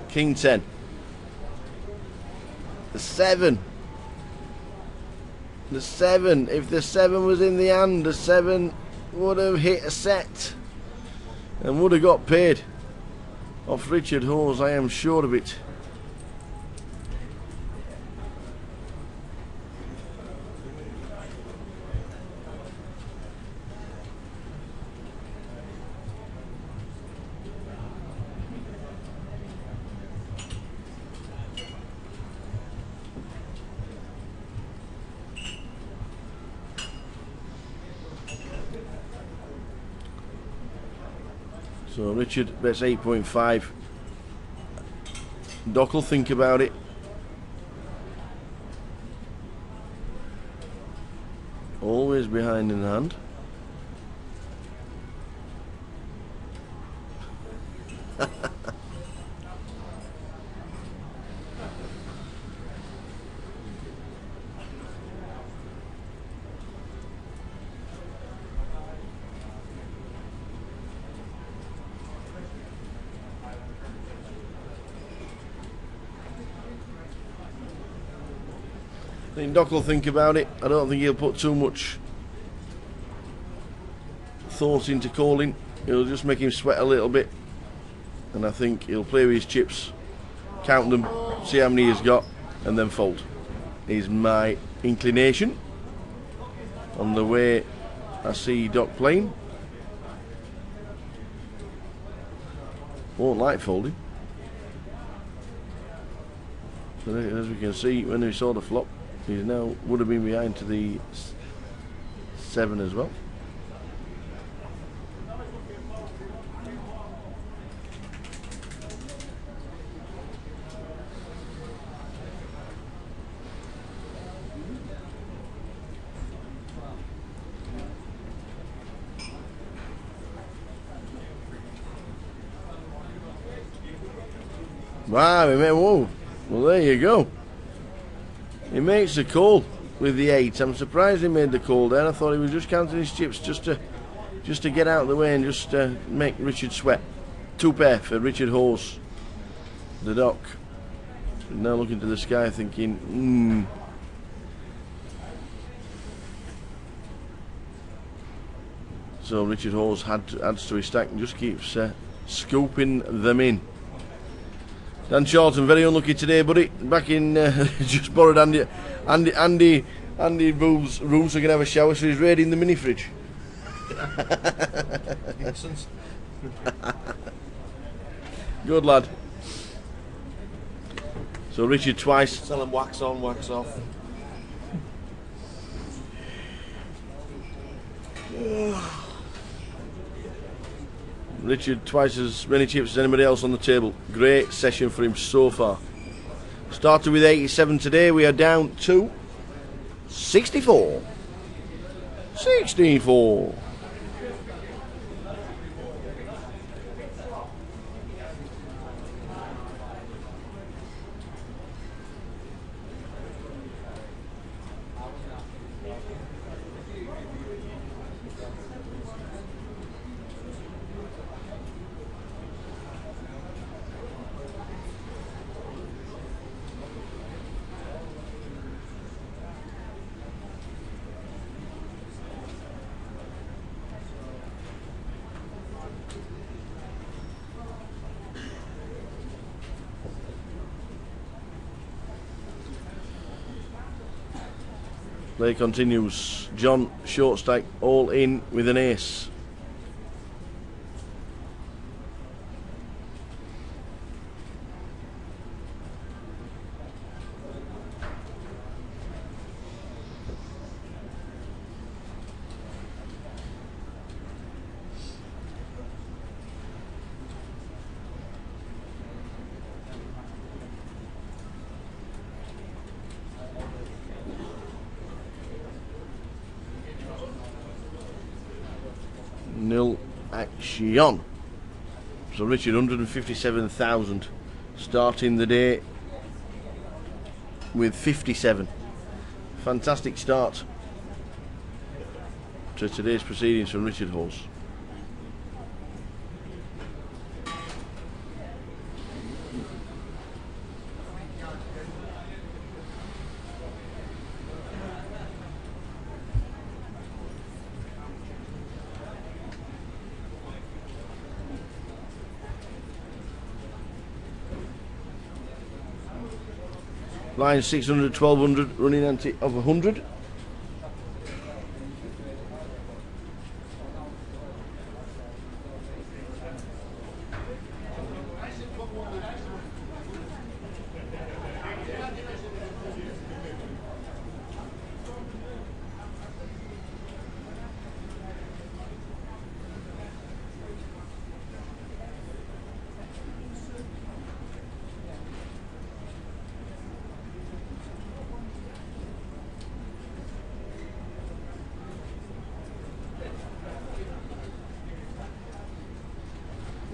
King 10. The 7. The 7. If the 7 was in the hand, the 7 would have hit a set and would have got paid off Richard Hawes, I am sure of it. So Richard bets 8.5. Doc will think about it. Always behind in hand. I think Doc will think about it. I don't think he'll put too much thought into calling. It'll just make him sweat a little bit, and I think he'll play with his chips, count them, see how many he's got, and then fold. Is my inclination on the way I see Doc playing. Won't like folding, but as we can see when we saw the flop, he now would have been behind to the 7 as well. Wow, whoa. Well, there you go. He makes the call with the 8. I'm surprised he made the call there. I thought he was just counting his chips just to get out of the way and just make Richard sweat. 2 pair for Richard Hawes, the dock. Now looking to the sky thinking, So Richard Hawes adds to his stack and just keeps scooping them in. Dan Charlton, very unlucky today, buddy. Back in, just borrowed Andy Rules are going to have a shower, so he's raiding the mini fridge. Good lad. So Richard twice. Tell him wax on, wax off. Richard twice as many chips as anybody else on the table. Great session for him so far. Started with 87 today. We are down to 64. 64. Play continues. John short stack all in with an ace. Nil action. So Richard, 157,000, starting the day with 57. Fantastic start to today's proceedings from Richard Hawes. Line 600, 1200, running ante of 100.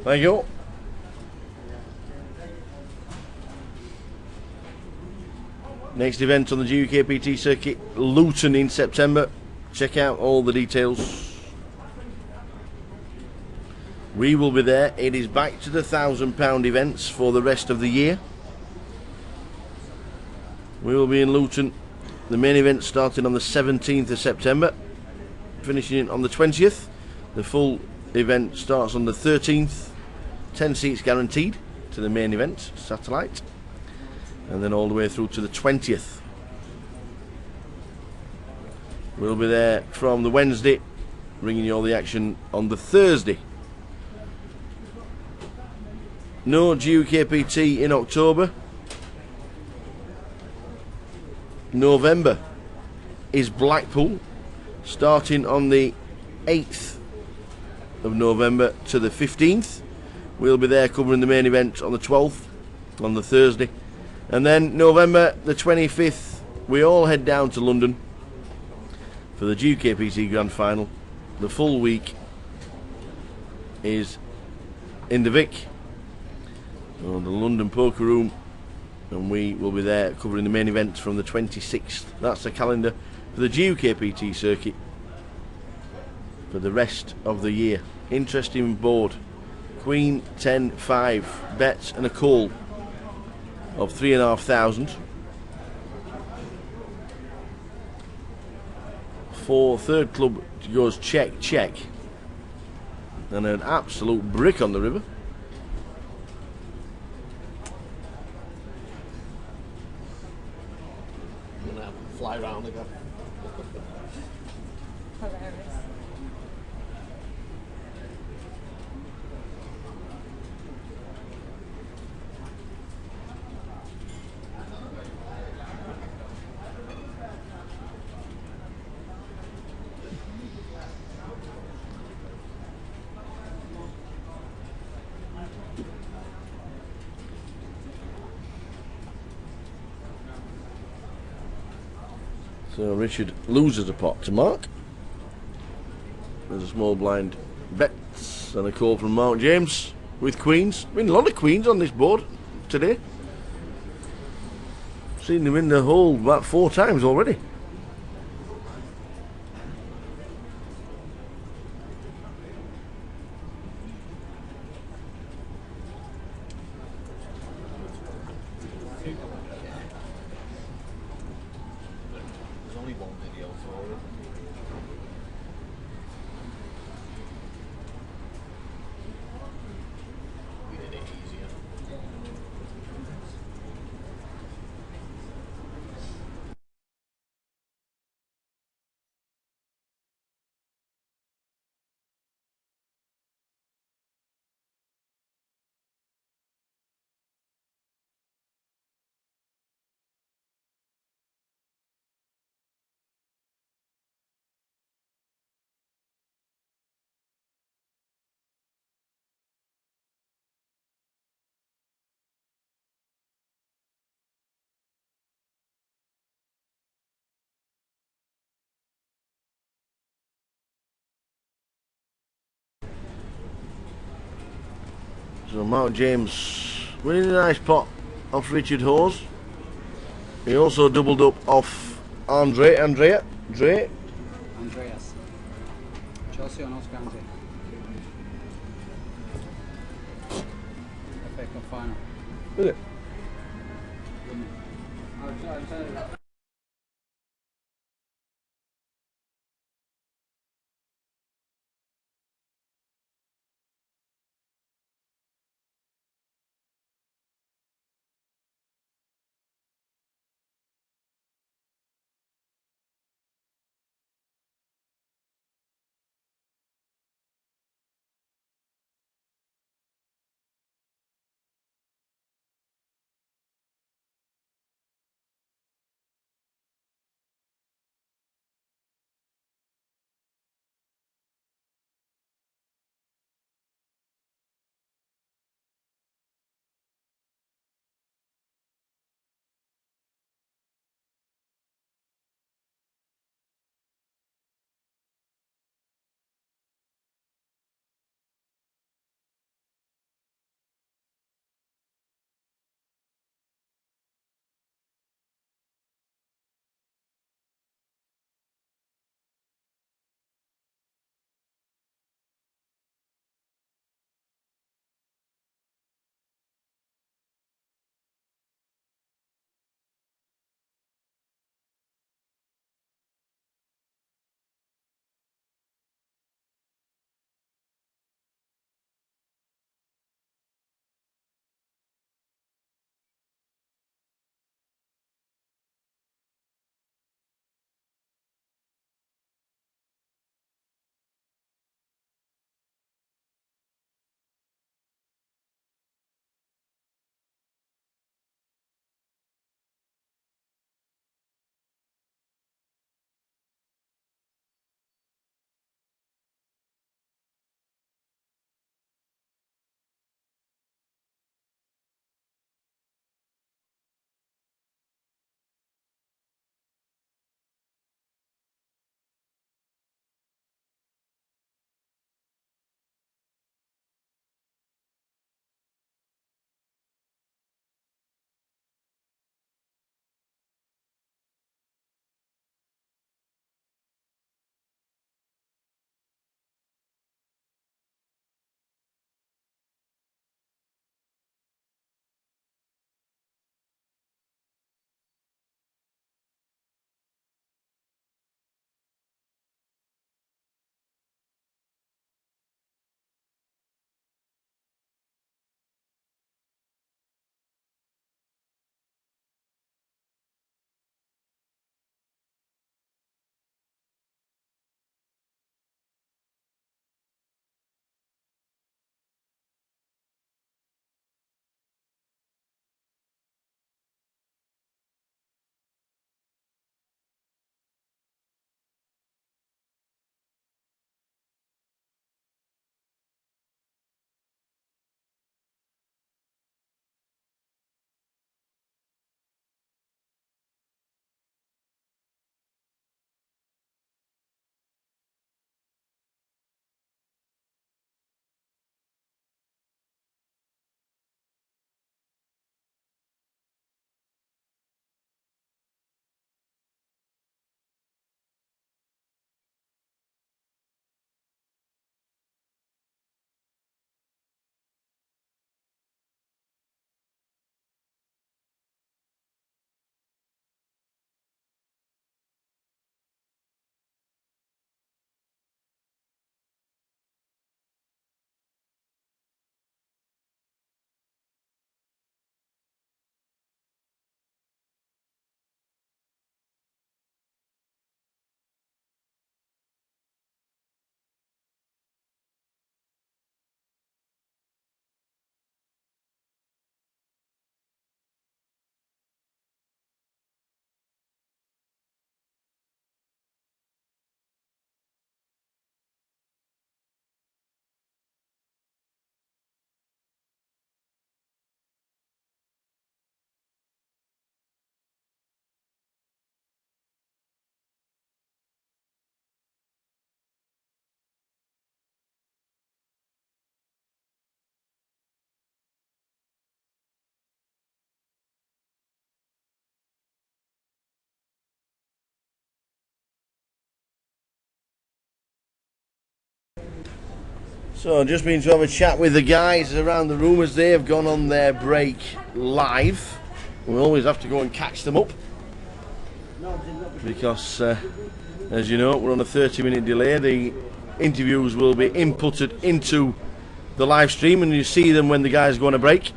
Thank you. Next event on the GUKPT circuit, Luton in September. Check out all the details. We will be there. It is back to the £1,000 events for the rest of the year. We will be in Luton. The main event starting on the 17th of September, finishing on the 20th. The full event starts on the 13th. 10 seats guaranteed to the main event, satellite, and then all the way through to the 20th. We'll be there from the Wednesday, bringing you all the action on the Thursday. No GUKPT in October. November is Blackpool, starting on the 8th of November to the 15th. We'll be there covering the main event on the 12th, on the Thursday. And then November the 25th, we all head down to London for the GUKPT Grand Final. The full week is in the Vic. on the London Poker Room, and we will be there covering the main event from the 26th. That's the calendar for the GUKPT circuit for the rest of the year. Interesting board. Queen 10-5, bets and a call of 3,500. For third club goes check, check, and an absolute brick on the river. I'm gonna fly round again. Hilarious. So Richard loses a pot to Mark. There's a small blind bets and a call from Mark James with queens. I mean, a lot of queens on this board today. Seen them in the hole about 4 times already. There's only one video for it. We did it easier. So Mark James winning a nice pot off Richard Hawes. He also doubled up off Andrea. Dre. Andreas. Chelsea on Oscar County. FA Cup final. Is it? I'll tell you. So just been to have a chat with the guys around the room as they have gone on their break live. We always have to go and catch them up because, as you know, we're on a 30-minute delay. The interviews will be inputted into the live stream and you see them when the guys go on a break.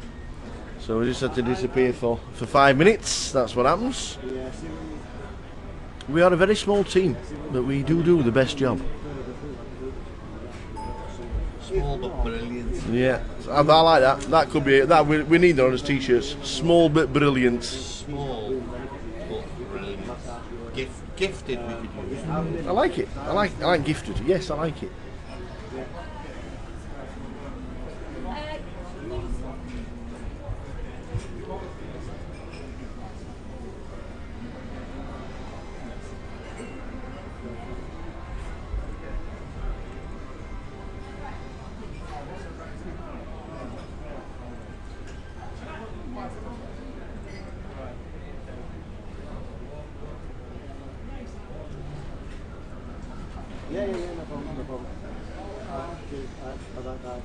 So we just had to disappear for 5 minutes. That's what happens. We are a very small team, but we do the best job. Small but brilliant. Yeah, I like that. That could be it. That we need that on as t-shirts. Small but brilliant. Small but brilliant. Gifted we could use. I like it. I like gifted. Yes, I like it. Yeah, no problem, no problem. Cheers, bye-bye.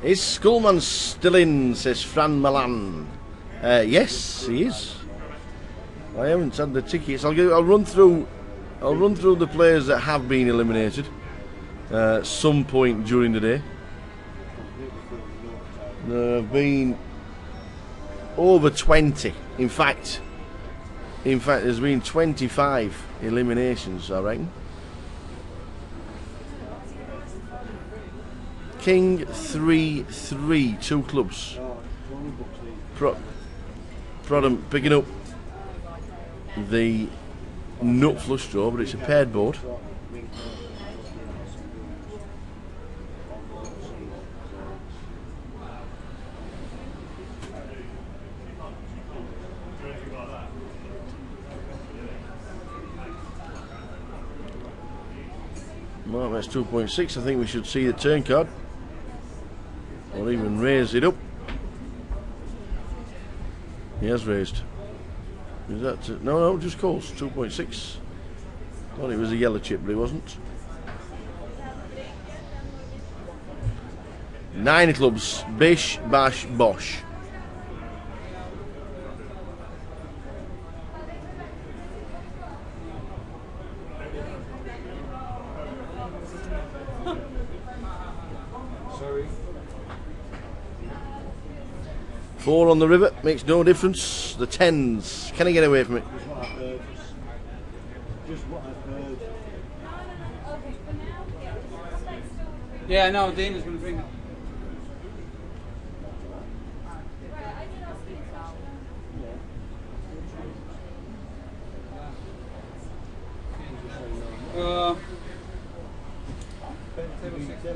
Is Skullman still in, says Fran Milan. Yes, he is. I haven't had the tickets. I'll run through the players that have been eliminated some point during the day. There have been over 20. In fact, there's been 25 eliminations, I reckon. King 3-3, 2 clubs. Prodham picking up the nut flush draw, but it's a paired board. Well, that's 2.6. I think we should see the turn card. Or even raise it up. He has raised. Is that no, just calls 2.6. Thought it was a yellow chip, but it wasn't. 9 clubs. Bish, bash, bosh. Sorry. 4 on the river, makes no difference. The 10s, can he get away from it? Just what I've heard. Yeah, no, Dana's going to bring it.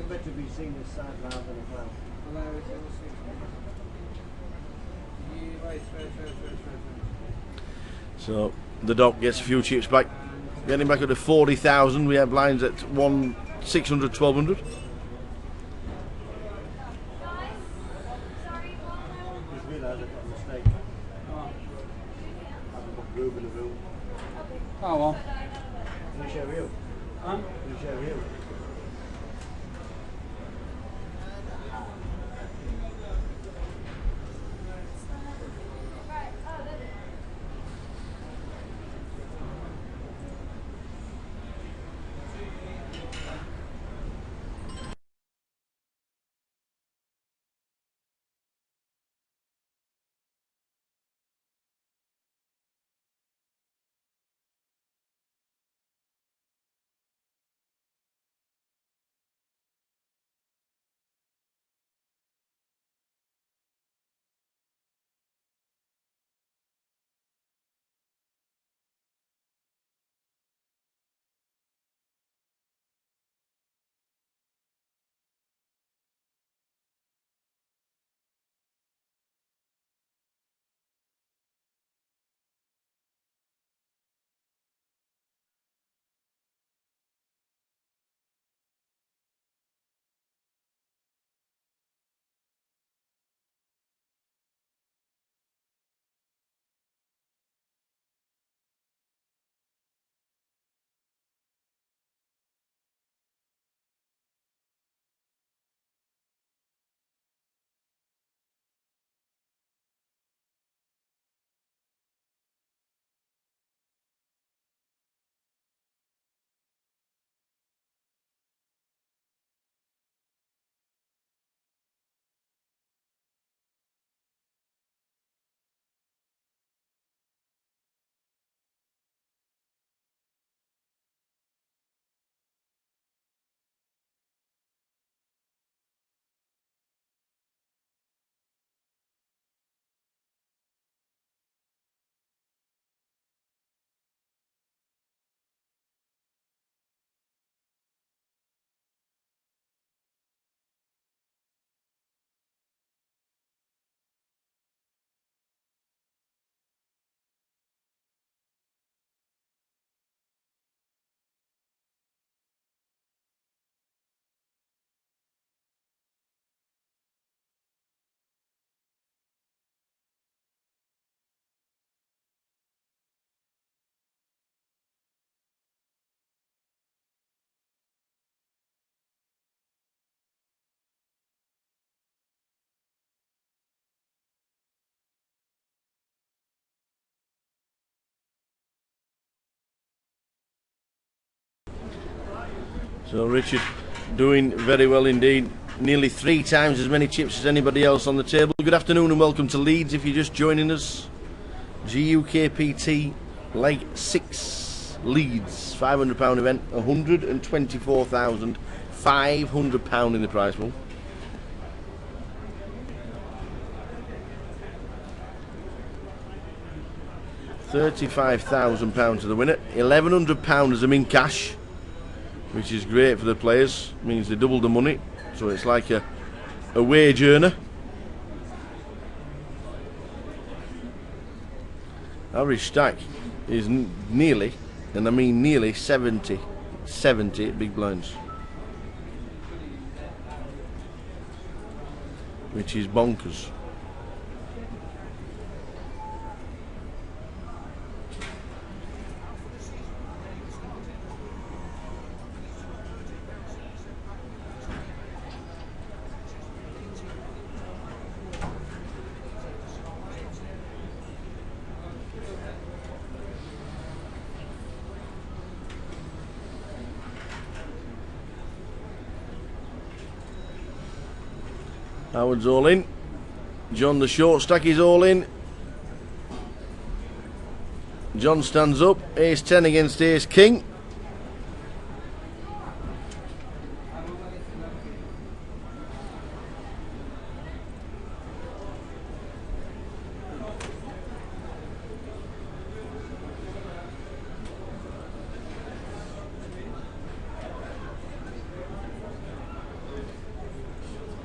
Better be seen as sad rather than a clown. So the doc gets a few chips back. Getting back up to 40,000. We have blinds at 600, 1200. Just realised I've got a mistake. I've got Rube in the room. Oh well. Can you share with you? Huh? Can you share with you? So Richard doing very well indeed. Nearly 3 times as many chips as anybody else on the table. Good afternoon and welcome to Leeds if you're just joining us. GUKPT Leg 6 Leeds. £500 event. £124,500 in the prize pool. £35,000 to the winner. £1,100 as a in cash, which is great for the players. Means they double the money, so it's like a wage earner. Average stack is nearly, and I mean nearly 70 big blinds, which is bonkers. Howard's all in. John the short stack is all in. John stands up. Ace 10 against Ace King.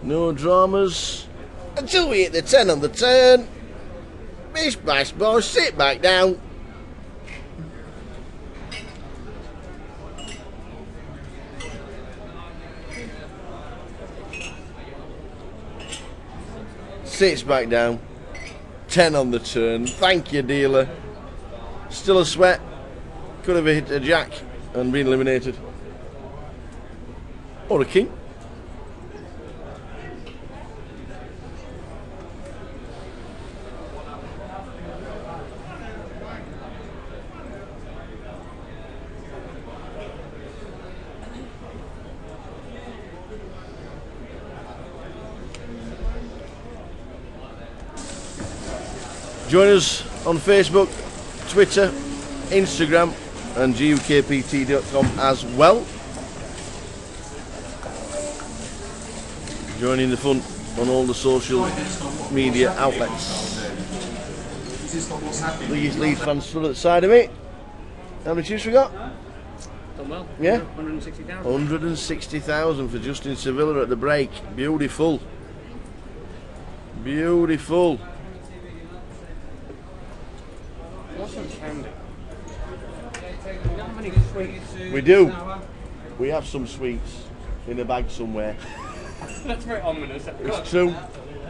No dramas until we hit the 10 on the turn. Bish bash bosh, sit back down. Sits back down. 10 on the turn. Thank you, dealer. Still a sweat. Could have hit a jack and been eliminated. Or a king. Join us on Facebook, Twitter, Instagram and GUKPT.com as well. Joining the fun on all the social media outlets. Leeds fans stood at the side of me. How many chips we got? Done well. Yeah? 160,000. 160,000 for Justin Sevilla at the break. Beautiful. Beautiful. What's some candy? You have many sweets. We do. We have some sweets in a bag somewhere. That's very ominous. It's true.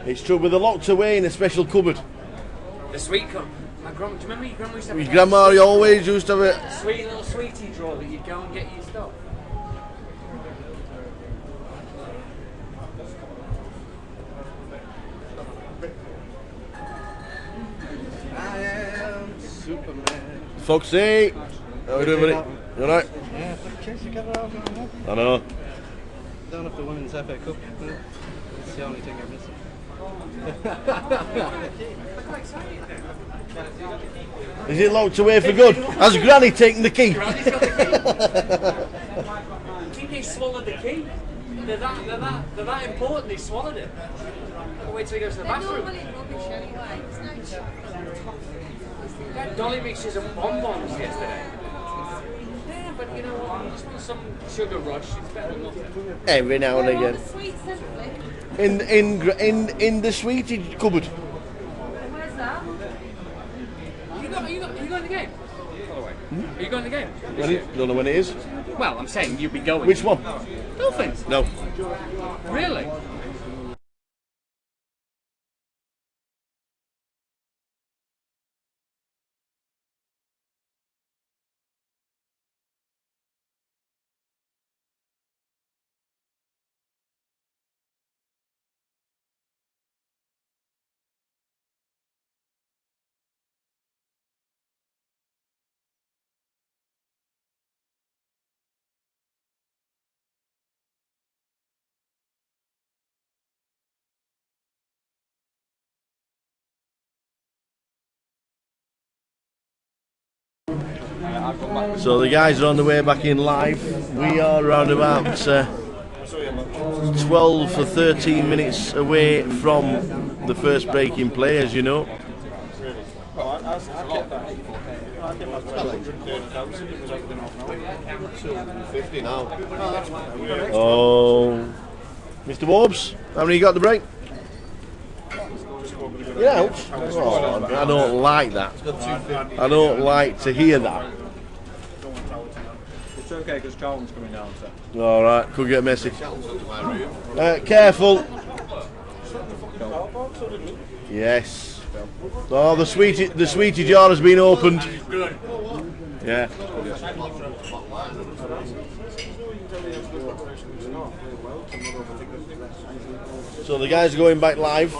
It's true, but they're locked away in a special cupboard. The sweet cup. My grandma, do you remember your grandma used to have Your a grandma always used to have it. sweet little sweetie drawer that you'd go and get your stuff? I am Superman. Foxy! How we doing, buddy? You alright? Yeah, but chase together out now. I know. Don't have the women's FA Cup. It's the only thing I'm missing. Is it locked away for good? Has Granny taken the key? Granny's got the key. I think he swallowed the key. They're that important, he swallowed it. Wait till he goes to the They're bathroom. normally rubbish anyway. It's no chocolate. Dolly mixes and bonbons yesterday. Yeah, but you know what? You just want some sugar rush. It's better than nothing. Every now and Where are again. the sweets then, Flip? In the sweetie cupboard. Where's that? Are you going to the game? By the way. Are you going to the game? Don't know when it is. Well, I'm saying you'd be going. Which one? Dolphins. No. Really? So the guys are on the way back in live. We are around about 12 or 13 minutes away from the first break in play, as you know. Oh, Mr. Warbs, how many you got the break? Yeah, oh, I don't like that. I don't like to hear that. It's okay because Charlton's coming down, so. Alright, could get messy. Careful. Yes. Oh, the sweetie jar has been opened. Yeah. So the guys are going back live.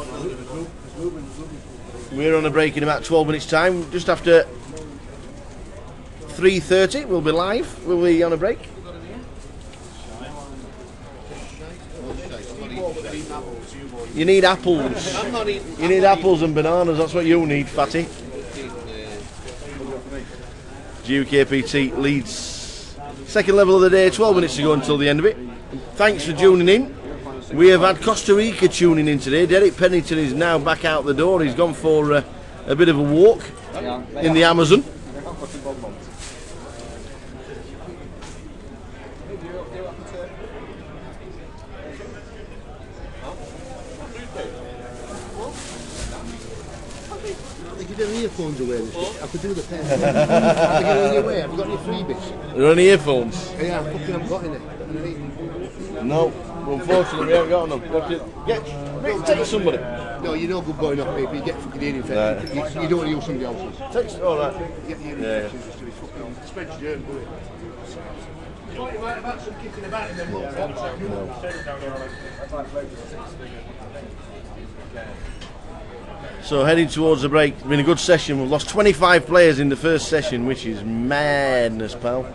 We're on a break in about 12 minutes time. Just after 3:30 we'll be live. We'll be on a break. You need apples. You need apples and bananas. That's what you need, fatty. GUKPT Leeds. Second level of the day. 12 minutes to go until the end of it. Thanks for tuning in. We have had Costa Rica tuning in today. Derek Pennington is now back out the door. He's gone for a bit of a walk in the Amazon. Earphones away. I could do the pen. Have you got any away? Have you got any freebies? Are there any earphones? Yeah, I fucking haven't got any. No, unfortunately we haven't got them. Take somebody. No, you're no good boy enough, mate. You get fucking ear infection. You don't want to use somebody else's. All right. You get the ear infection just to be fucking spread germ, do it. You might have had some kicking about in them little box. So heading towards the break. It's been a good session. We've lost 25 players in the first session, which is madness, pal.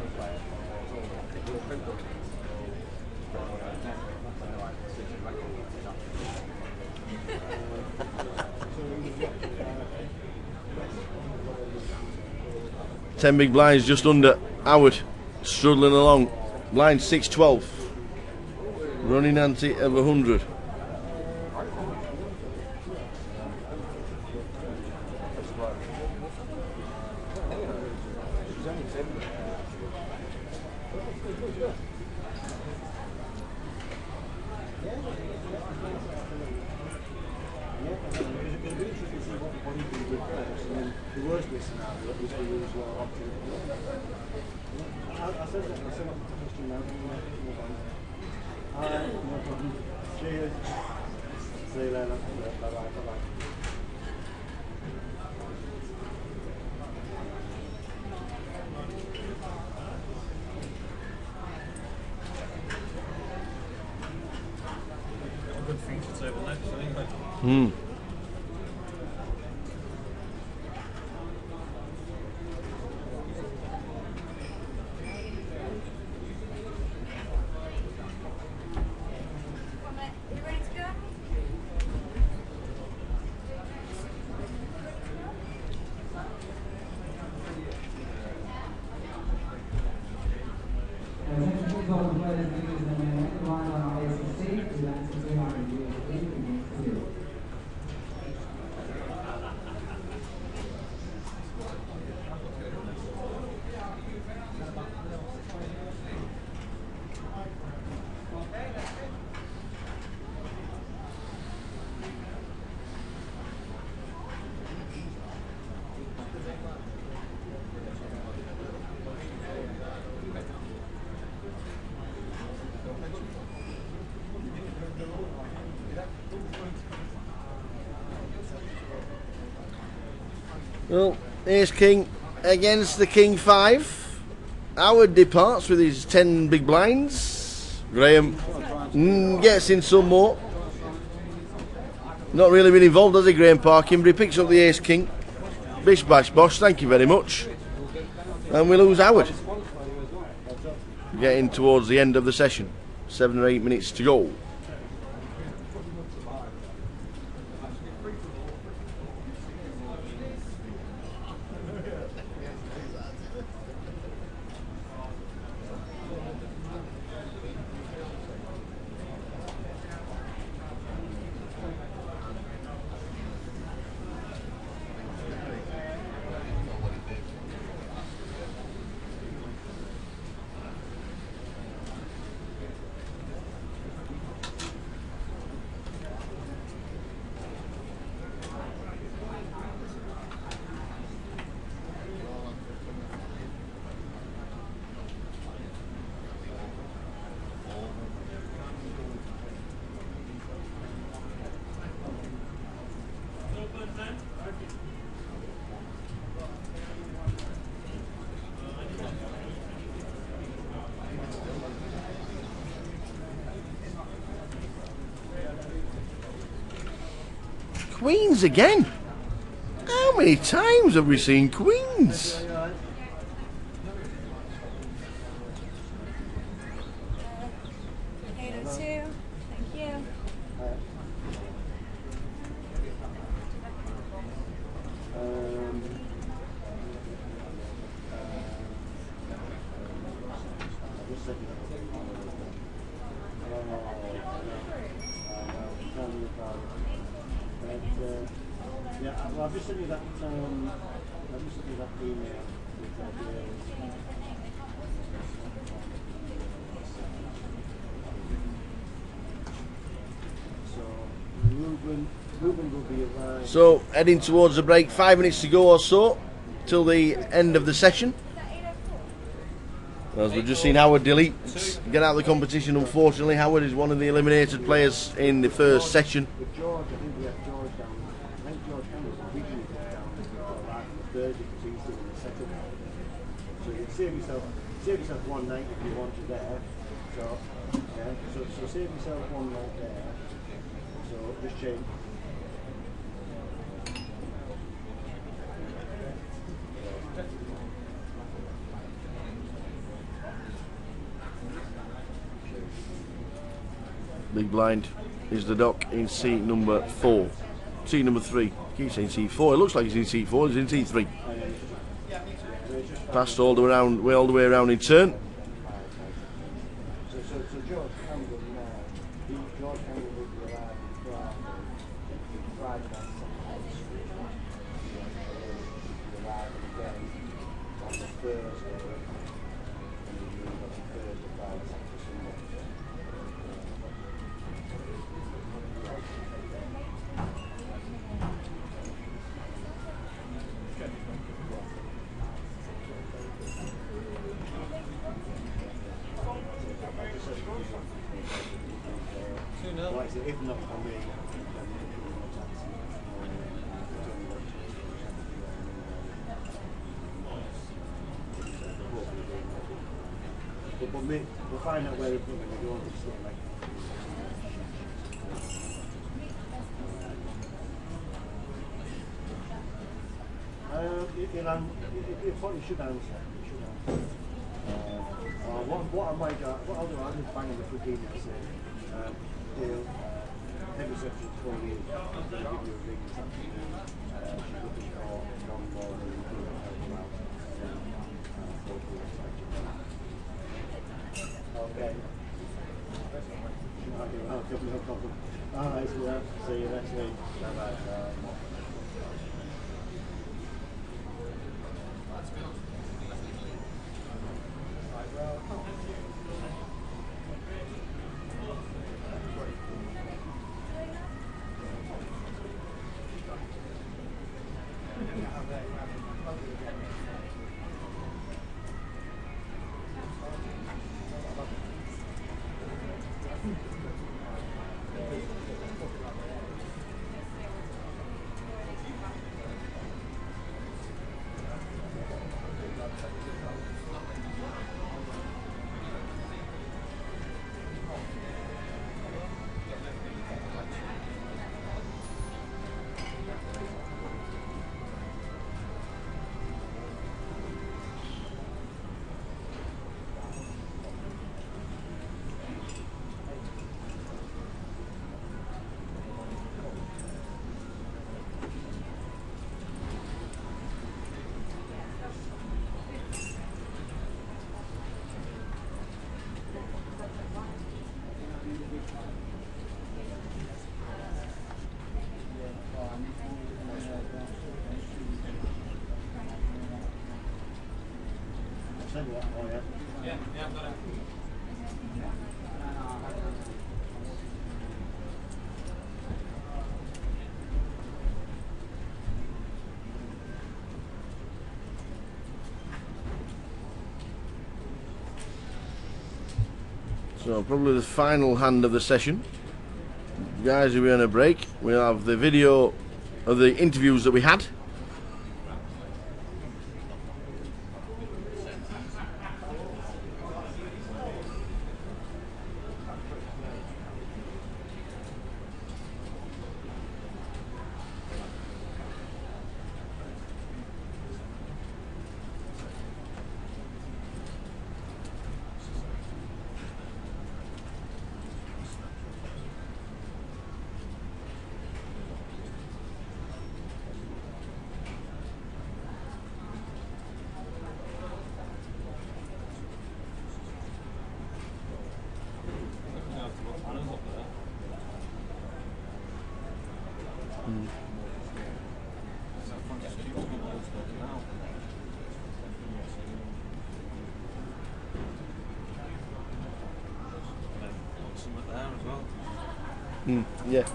Ten big blinds just under. Howard struggling along. Blind 6-12. Running ante of 100. Well, Ace King against the King 5. Howard departs with his 10 big blinds. Graham gets in some more. Not really been involved, has he, Graham Parkin? But he picks up the Ace King. Bish bash bosh, thank you very much. And we lose Howard. Getting towards the end of the session. 7 or 8 minutes to go. Queens again. How many times have we seen Queens? 802. Thank you. Yeah, well, I've just sent you that. I've just sent you that email with the. So Ruben will be arrived. So heading towards the break, 5 minutes to go or so till the end of the session. As we've just seen Howard delete, get out of the competition. Unfortunately, Howard is one of the eliminated players in the first session. With George, I think we have George down. I think George Campbell's originally put down on Thursday because he's doing the second. So you save yourself one night if you want to there. So yeah, so save yourself one night there. So just change. Big blind is the dock in seat number 4. Seat number 3. Keep saying seat 4. It looks like he's in seat 4. He's in seat 3. Passed all the way around in turn. So George Campbell now. George Campbell will be arriving Friday night. Arriving again on the Thursday. If not for me, but we'll find out where they're going to go. You should answer. What I might do, what I'll do, I'll just bang on the quick email saying, Dale, head reception for you. I'm going to give you a ring this afternoon. She's looking for non-ball and help you out. Okay. Okay, no problem. Alright, see you next week. Bye-bye. So probably the final hand of the session. Guys, we're on a break. We'll have the video of the interviews that we had. there as well. Yeah.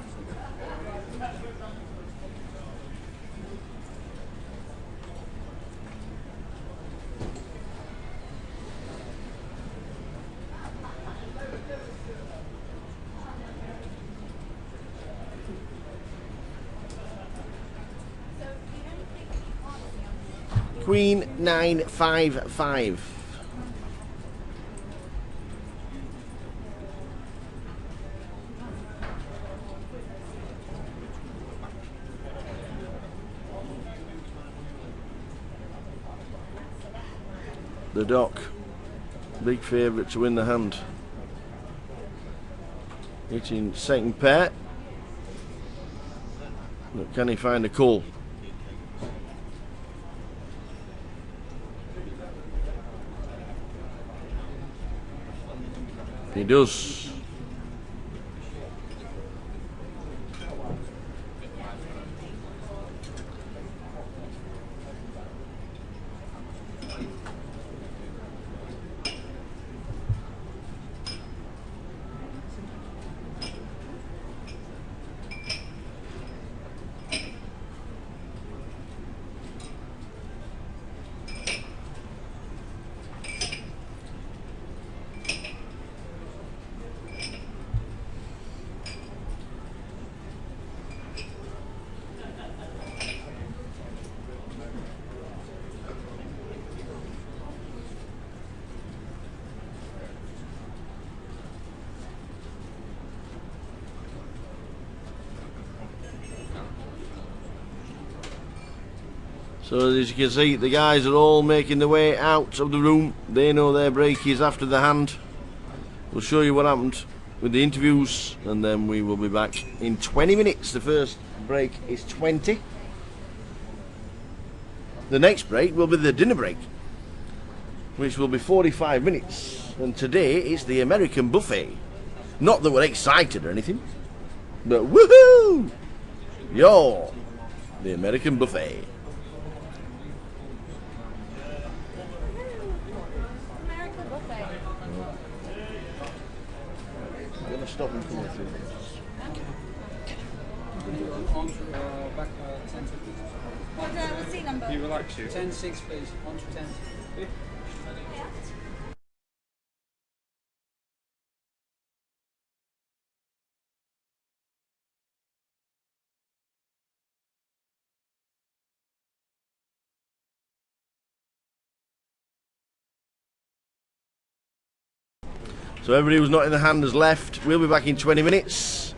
Queen 955. The Dock, big favourite to win the hand. Hitting second pair. But can he find a call? He does. So as you can see, the guys are all making their way out of the room. They know their break is after the hand. We'll show you what happened with the interviews, and then we will be back in 20 minutes. The first break is 20. The next break will be the dinner break, which will be 45 minutes. And today is the American buffet. Not that we're excited or anything, but woohoo! You're the American buffet. American buffet. I'm going to stop and come through. What's the number? You relax you. 10-6, please. 1 to 10. So everybody who's not in the hand has left. We'll be back in 20 minutes.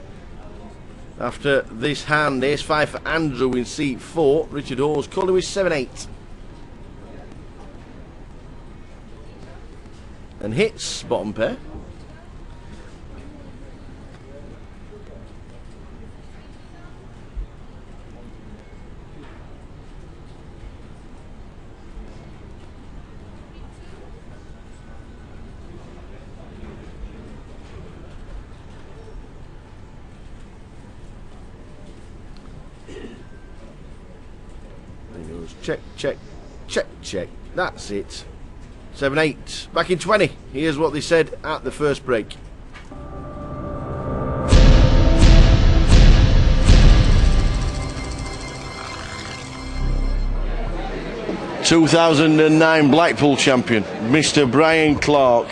After this hand, ace-5 for Andrew in seat 4. Richard Hawes, Coley with 7-8. And hits, bottom pair. Check, check, check, check. That's it. 7-8. Back in 20. Here's what they said at the first break. ...2009 Blackpool champion, Mr. Brian Clark.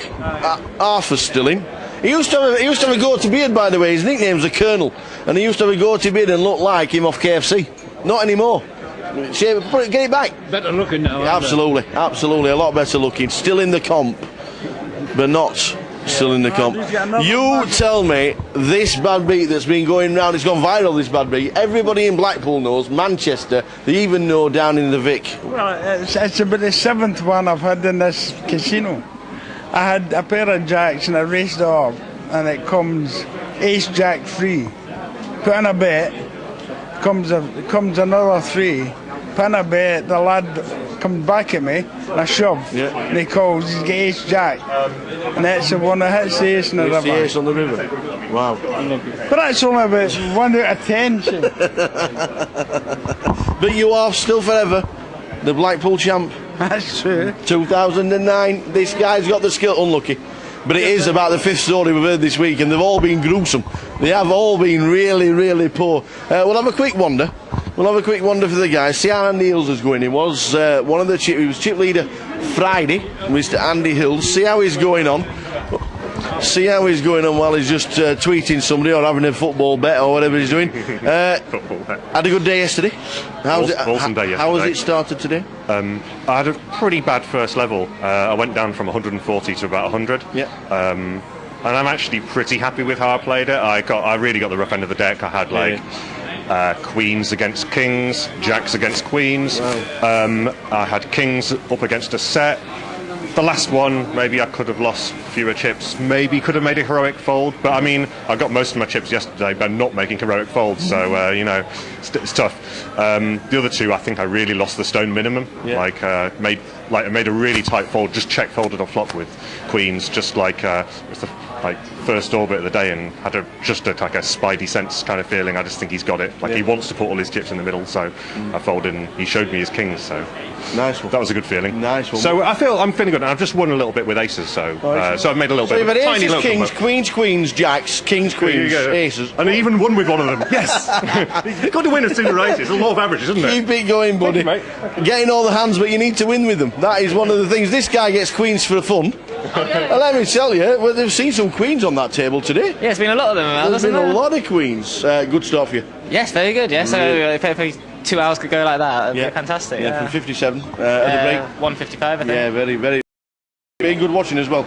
Arthur's still in. He used to have a goatee beard, by the way. His nickname's the Colonel, and he used to have a goatee beard and look like him off KFC. Not anymore. Get it back. Better looking now. Absolutely, absolutely, a lot better looking. Still in the comp, but not still in the comp. You tell me this bad beat that's been going round, it's gone viral, this bad beat. Everybody in Blackpool knows, Manchester, they even know down in the Vic. Well, it's about the 7th one I've had in this casino. I had a pair of jacks and I raced it off, and it comes ace jack free. Put in a bet, comes another 3. Put in a bet, the lad comes back at me, and I shove, and he calls, he's got ace jack, and that's the one that hits the ace in the river. The ace on the river. Wow. But that's only about 1 out of 10. But you are still forever the Blackpool champ. That's true. 2009. This guy's got the skill. Unlucky. But it is about the 5th story we've heard this week, and they've all been gruesome. They have all been really, really poor. We'll have a quick wander. We'll have a quick wander for the guys. See how Andy Hills is going. He was one of the he was chip leader Friday, Mr. Andy Hills. See how he's going on. See how he's going on while he's just tweeting somebody or having a football bet or whatever he's doing. Football bet. Had a good day yesterday. Awesome day yesterday. How has it started today? I had a pretty bad first level. I went down from 140 to about 100. Yeah. And I'm actually pretty happy with how I played it. I really got the rough end of the deck. I had queens against kings, jacks against queens. Wow. I had kings up against a set. The last one, maybe I could have lost fewer chips. Maybe could have made a heroic fold. But I mean, I got most of my chips yesterday by not making heroic folds. So you know, it's tough. The other two, I think I really lost the stone minimum. Yeah. I made a really tight fold, just check folded off flop with queens, just like it's the first orbit of the day, and had a spidey sense kind of feeling. I just think he's got it. He wants to put all his chips in the middle, so I folded and he showed me his kings. So nice one. That was a good feeling. Nice one. So I'm feeling good. And I've just won a little bit with aces, so so I've made a little bit. You've had Tiny aces, little kings, comeback. queens, queens, jacks, kings, queens, aces. And I even won with one of them. Yes. You've got to win as soon as races. It's a law of averages, isn't it? Keep it going, buddy. Thank you, Getting all the hands, but you need to win with them. That is one of the things. This guy gets queens for fun. And let me tell you, well, they've seen some queens on that table today. Yeah, it's been a lot of them. There's been a lot of queens. Good stuff for you. Yes, very good. Yeah, so if 2 hours could go like that, that'd be fantastic. Yeah, from 57 at the break. 155, I think. Yeah, very, very good watching as well.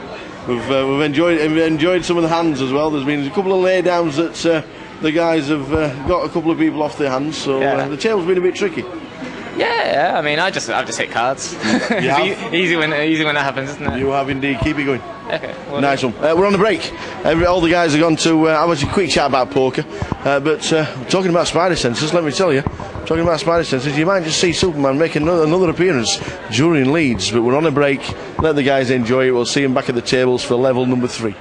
We've enjoyed some of the hands as well. There's been a couple of laydowns that the guys have got a couple of people off their hands, so the table's been a bit tricky. Yeah. I mean, I've just hit cards. It's easy when that happens, isn't it? You have indeed. Keep it going. Okay. Well, Nice one. We're on the break. All the guys have gone to have a quick chat about poker. But talking about spider senses, let me tell you, talking about spider senses, you might just see Superman make another appearance during Leeds. But we're on a break. Let the guys enjoy it. We'll see them back at the tables for level number 3.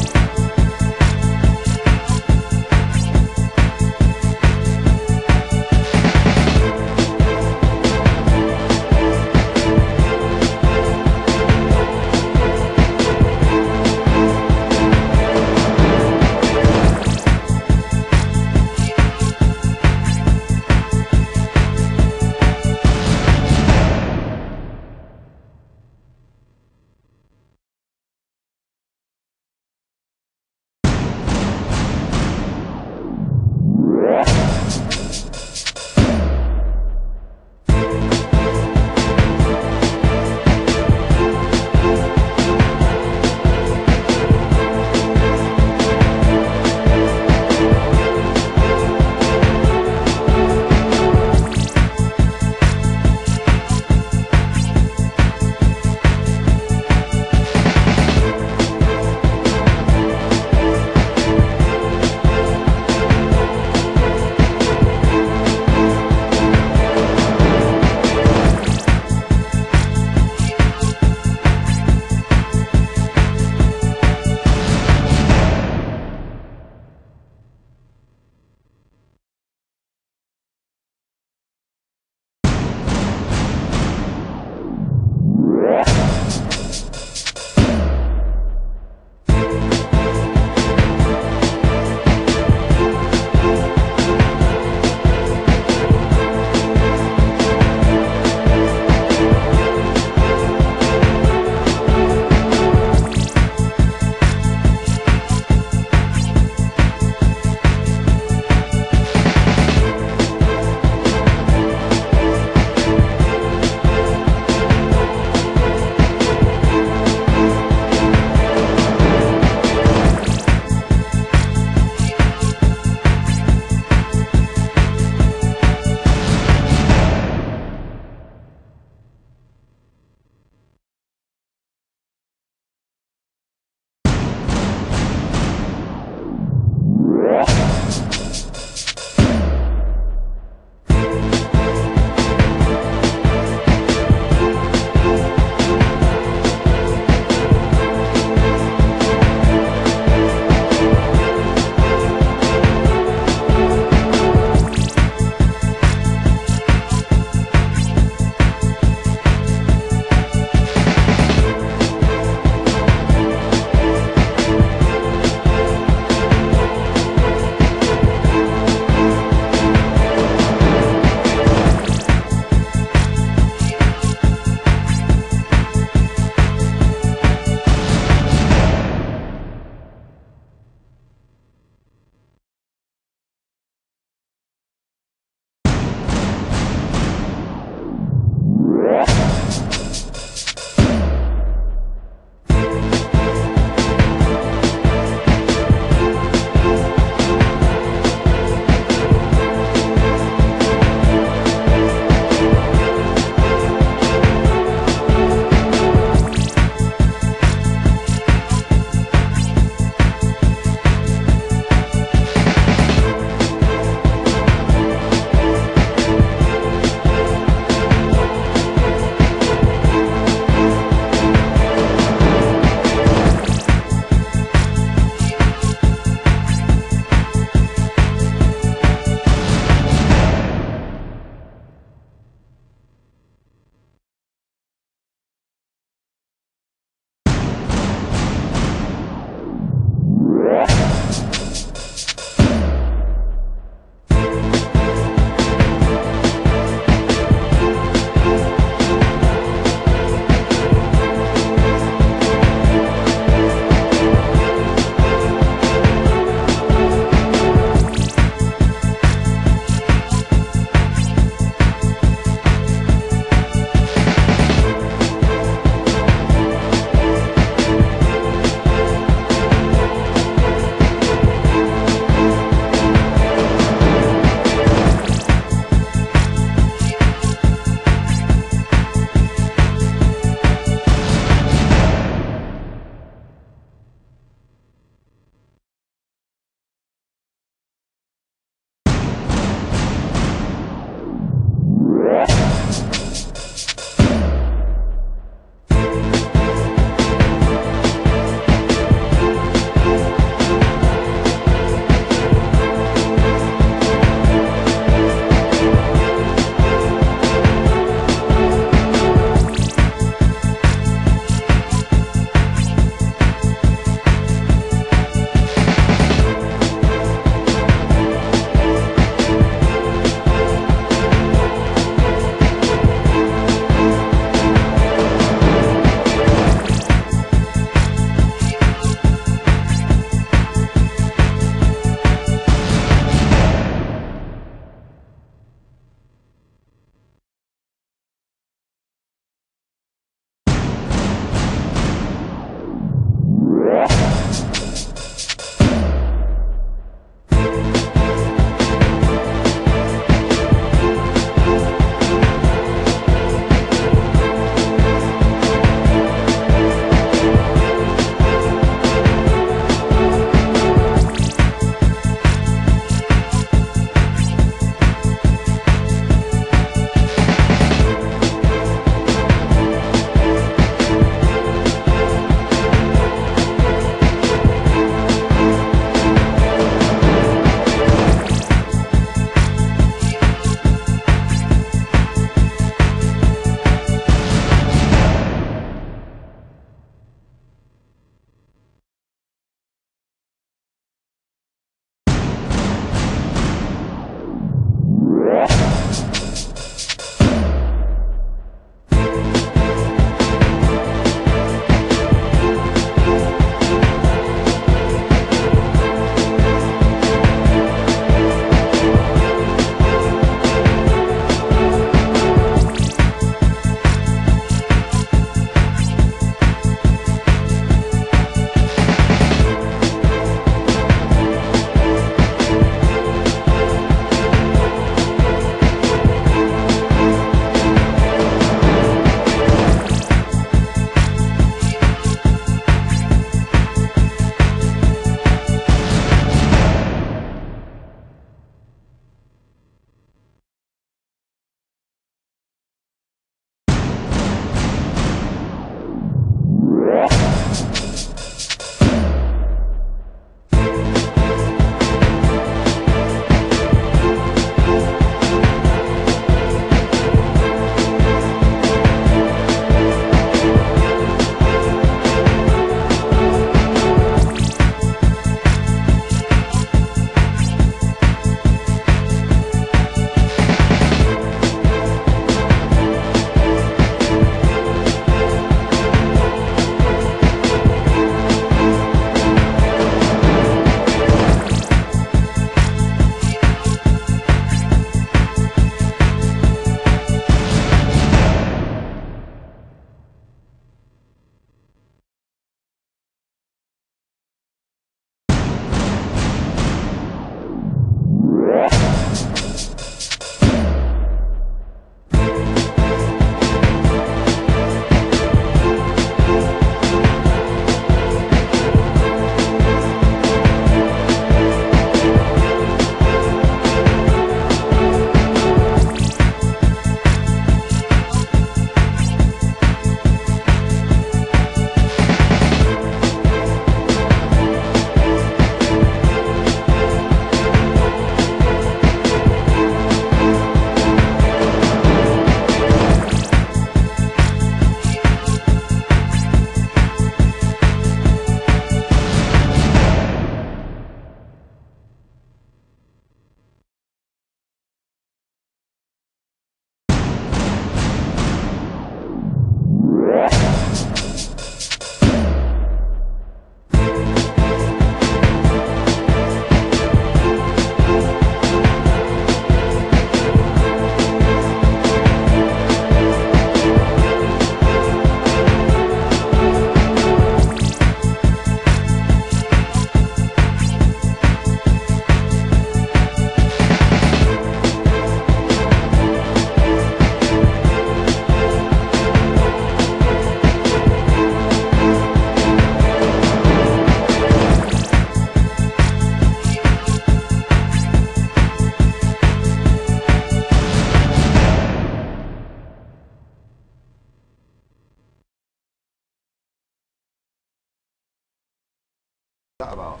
that about?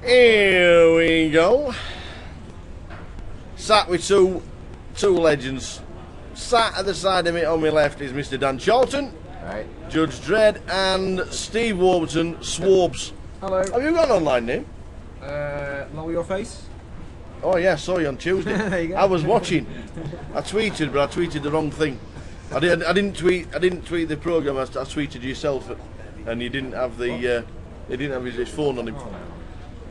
Here we go. Sat with two legends. Sat at the side of me on my left is Mr. Dan Charlton, Right. Judge Dredd, and Steve Warburton, Swarbs. Hello. Have you got an online name? Lower your face. Oh yeah, I saw you on Tuesday. There you go. I was watching. I tweeted, but I tweeted the wrong thing. I didn't tweet the program. I tweeted yourself, and you didn't have the. He didn't have his phone on him.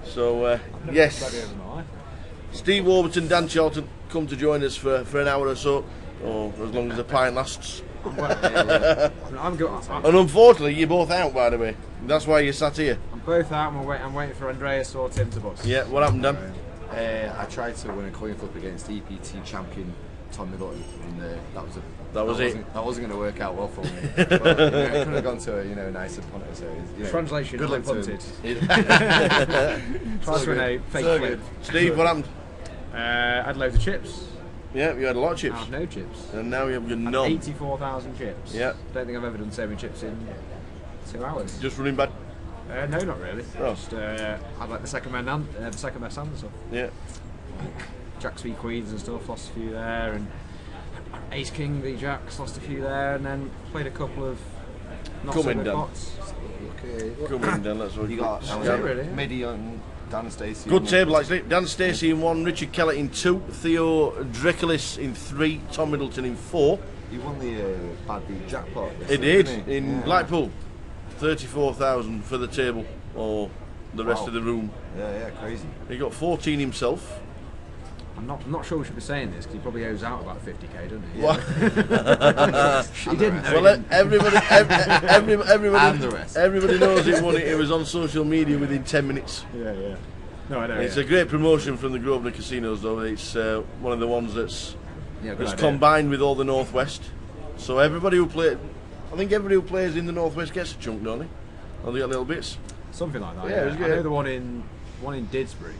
So yes, Steve Warburton, Dan Charlton, come to join us for an hour or so, or as long as the pint lasts. I'm And unfortunately, you're both out, by the way. That's why you sat here. both out. I'm waiting for Andreas or Tim to bust. Yeah, what happened, Dan? I tried to win a coin flip against EPT champion Tom Middleton, and That was it. That wasn't going to work out well for me. But, it could have gone to a nicer punter. So Translation: good luck to punted. him. Tries to win a fake So flip. good. Steve, what happened? I had loads of chips. Yeah, you had a lot of chips. I have no chips. And now you have your Had none. 84,000 chips. Yeah. Don't think I've ever done so many chips in 2 hours. Just running back. No, not really. Oh. Just had like the second best hand and stuff. Yeah. Jacks v Queens and stuff. Lost a few there, and Ace King v Jacks. Lost a few there, and then played a couple of not Come so in, good Dan. pots. Okay. Come in, Dan. Let's You got Yeah, really. Midi and Dan Stacey. Good table, actually. Dan Stacey in 1, Richard Kellett in 2, Theo Drekulis in 3, Tom Middleton in 4. He won the Bad Beat jackpot. He did didn't he? in Yeah. Blackpool. 34,000 for the table, or the rest Wow. of the room. Yeah, crazy. He got 14 himself. I'm not sure we should be saying this because he probably owes out about 50k, doesn't he? What? He didn't. Well, everybody, And the rest. everybody knows he won it. It was on social media within 10 minutes. Yeah. No, I know. It's a great promotion from the Grosvenor Casinos, though. It's one of the ones that's good idea. combined with all the Northwest. So everybody who plays in the Northwest gets a chunk, don't they? Or they got little bits. Something like that. Yeah, it was I good. know the one in Didsbury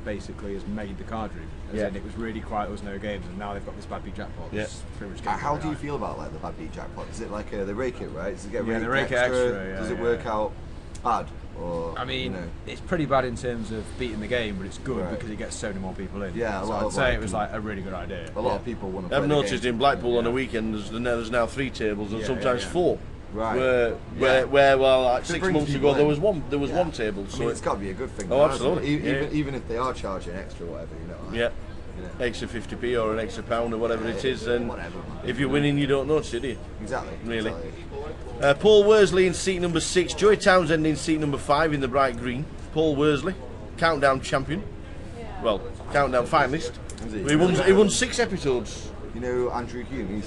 basically has made the card room. As in it was really quiet, there was no games, and now they've got this bad beat jackpot. Yeah. It's pretty much games How every do you night. feel about like the Bad Beat jackpot? Is it like they rake it, right? Does it get Yeah, raked they rake it extra? extra, yeah, Does it yeah. work out bad? Or I mean, you know? it's pretty bad in terms of beating the game, but it's good Right. because it gets so many more people in. Yeah, a so lot I'd of, say like, it was like a really good idea. A lot of people want to play I've the noticed game. in Blackpool on a weekend there's now 3 tables and Yeah, sometimes yeah. 4. Right. Where like To 6 bring months people ago there in. was one Yeah. table. I So mean, it's got to be a good thing. Oh, now, isn't it? absolutely. Yeah. Even if they are charging extra, whatever, you know. Like, yeah, you know. extra 50p or an extra £1 or whatever it is, and Whatever. if you're winning you don't notice it, do you? Exactly. Really. Exactly. Paul Worsley in seat number 6, Joey Townsend in seat number 5 in the bright green. Paul Worsley, countdown champion. Well, countdown finalist. Is he? He won 6 episodes. You know Andrew Hume? He's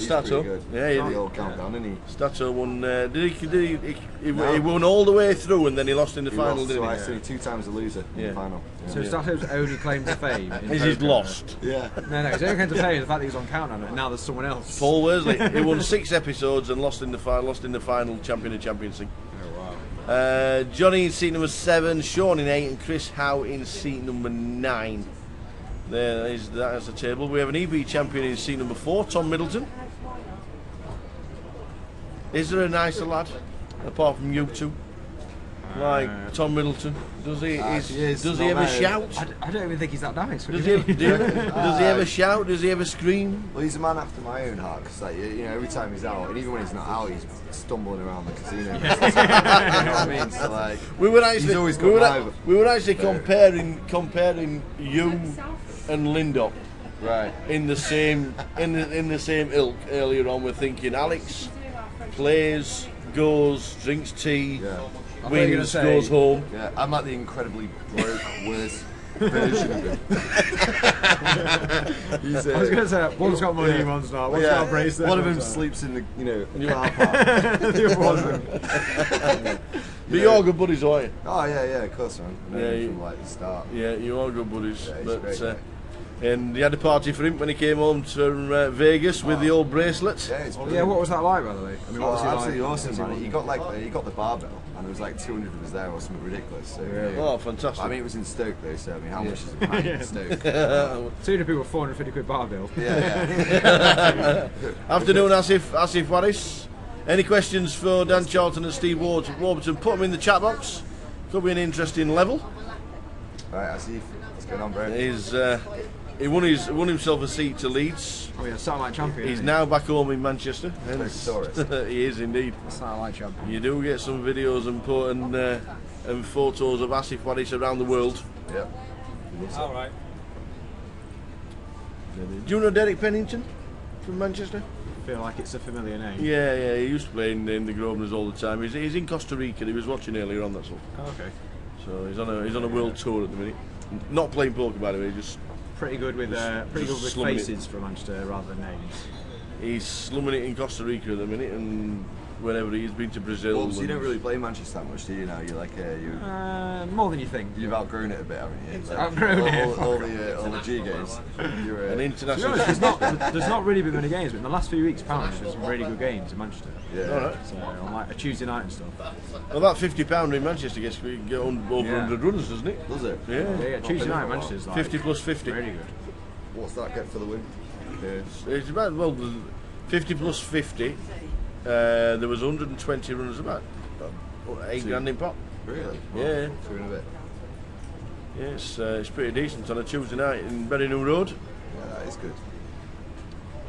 Stato. pretty good. Yeah, The old countdown, isn't he? Stato won. He won all the way through, and then he lost in the He final, lost didn't twice, he? so 2 times a loser in Yeah. the final. So Stato's only claim to fame Is he's lost. Yeah. No, his only claim to fame is the fact that he was on countdown, and now there's someone else. Paul Worsley, he won 6 episodes and lost in the final, champion of Champions League. Oh wow. Johnny in seat number 7, Sean in 8, and Chris Howe in seat number 9. That's the table. We have an EB champion in seat number 4, Tom Middleton. Is there a nicer lad apart from you two? Like Tom Middleton? Does he? Does he ever shout? I don't even think he's that nice. What Does do you he, mean? does he ever shout? Does he ever scream? Well, he's a man after my own heart, because like, you know, every time he's out, and even when he's not out, he's stumbling around the casino. You know what I mean? So like, We were actually he's always got we were actually comparing you and Lindop right. in the same ilk earlier on. We're thinking Alex plays, goes, drinks tea, Yeah. thought you were gonna wins, say- goes home. Yeah, I'm like the incredibly broke, worse version of him. He's, I was going to say, one's got money, one's not. One's got a bracelet. one of them one's not. sleeps in the car park. The other one's But you're all good buddies, aren't you? Oh yeah, of course, man. Yeah, Yeah, you- from like the start. Yeah, you are good buddies. Yeah, he's but great, mate. and you had a party for him when he came home to Vegas with the old bracelets. Yeah, it's Yeah, what was that like, by the way? I mean, what was he like? absolutely awesome, Was he man. one- He got the barbell, and there was like 200 of us there or something ridiculous. So, Oh, fantastic! I mean, it was in Stoke though, so I mean, how much is a pint in Stoke? 200 people, 450 quid bar bill. Yeah. Afternoon, Asif Waris. Any questions for Dan Charlton and Steve Warburton? Put them in the chat box. Could be an interesting level. Right, I see. What's going on, bro? He won himself a seat to Leeds. Oh yeah, satellite champion. He's isn't now back home in Manchester. Tourist. He is indeed. he? Satellite champion. You do get some videos and photos of Asif Wadis around the world. Yep. All right. Do you know Derek Pennington from Manchester? I feel like it's a familiar name. Yeah, he used to play in the Grosvenors all the time. He's in Costa Rica. He was watching earlier on. That's all. Oh, okay. So he's on a world tour at the minute. Not playing poker, by the way. Just Pretty good with slumming it. faces for Manchester rather than names. he's slumming it in Costa Rica at the minute, and wherever he's been to Brazil. Well, so you and- don't really play Manchester that much, do you? Now you're like More than you think. you've outgrown it a bit, haven't you? Like, Outgrown it. all the G games. You're an To be international. honest, there's not really been many games, but in the last few weeks, apparently, there's some really good games in Manchester. yeah. All right. So on like a Tuesday night and stuff. Well, that £50 in Manchester gets over Yeah. 100 runners, doesn't it? Does it? Yeah, Tuesday night in Manchester is like 50 plus 50. really good. What's that get for the win? It's about 50 plus 50. There was 120 runners, about £8 grand in pot. Really? Yeah. Two in a bit. Yeah, it's pretty decent on a Tuesday night in Berrynew Road. Yeah, that is good.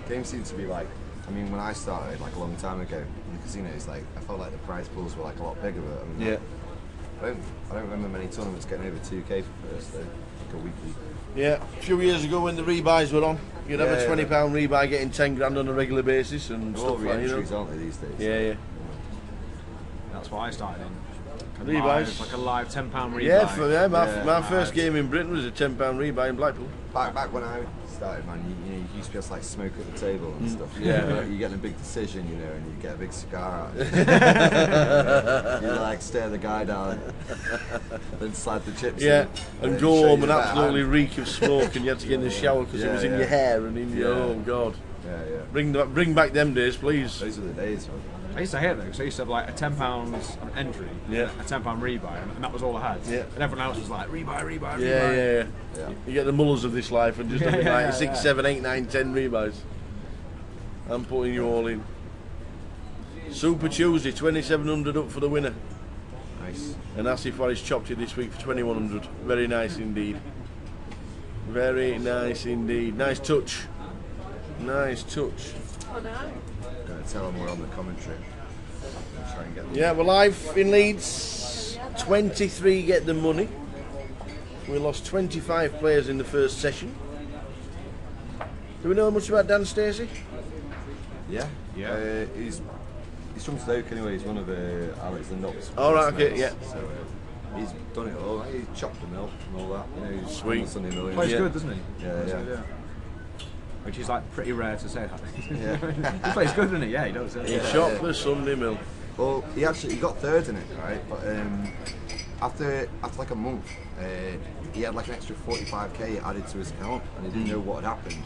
Games seem to be like, I mean, when I started like a long time ago in the casino, it's like I felt like the prize pools were like a lot bigger. But I mean, Yeah. I don't remember many tournaments getting over 2k for first though, like a weekly. Yeah, a few years ago when the rebuys were on, you'd have a £20 rebuy getting 10 grand on a regular basis and All stuff like that. re-entries, aren't they, these days? Yeah. That's what I started in. Rebuys. Like a live £10 rebuy. Yeah, my Yeah. first game in Britain was a £10 rebuy in Blackpool. Back when I started, man, you used to be able to like smoke at the table and stuff. Yeah. You get a big decision, and you get a big cigar out. You like stare the guy down, then slide the chips. Yeah, in, and go show home you and the better absolutely hand. reek of smoke, and you had to get in the shower because it was in your hair and in your. Yeah. Oh God! Yeah. Bring back them days, please. Those are the days, man. I used to hate that because I used to have like a £10 entry, Yeah. a £10 rebuy, and that was all I had. Yeah. And everyone else was like, rebuy. Yeah. Yeah. You get the mullers of this life and just having Yeah, like yeah, 6, yeah. 7, 8, 9, 10 rebuys. I'm putting you all in. Super Tuesday, 2,700 up for the winner. Nice. And Asif Wadis chopped it this week for 2,100. Very nice indeed. Very nice indeed. Nice touch. Nice touch. Gonna tell them we're on the commentary. Try and get them. Yeah, we're live in Leeds. 23 get the money. We lost 25 players in the first session. Do we know much about Dan Stacey? Yeah. He's from Stoke anyway. He's one of Alex the Nuts. All right, okay, yeah. So he's done it all. He's chopped the milk and all that. He's Sweet. won the Sunday Million. Plays Yeah. good, doesn't he? Yeah. Which is like pretty rare to say that. Yeah. He plays good, doesn't he? Yeah, he does. He Yeah. chopped the Sunday mill. Well, he got third in it, right? But after like a month, he had like an extra 45k added to his account, and he didn't know what had happened.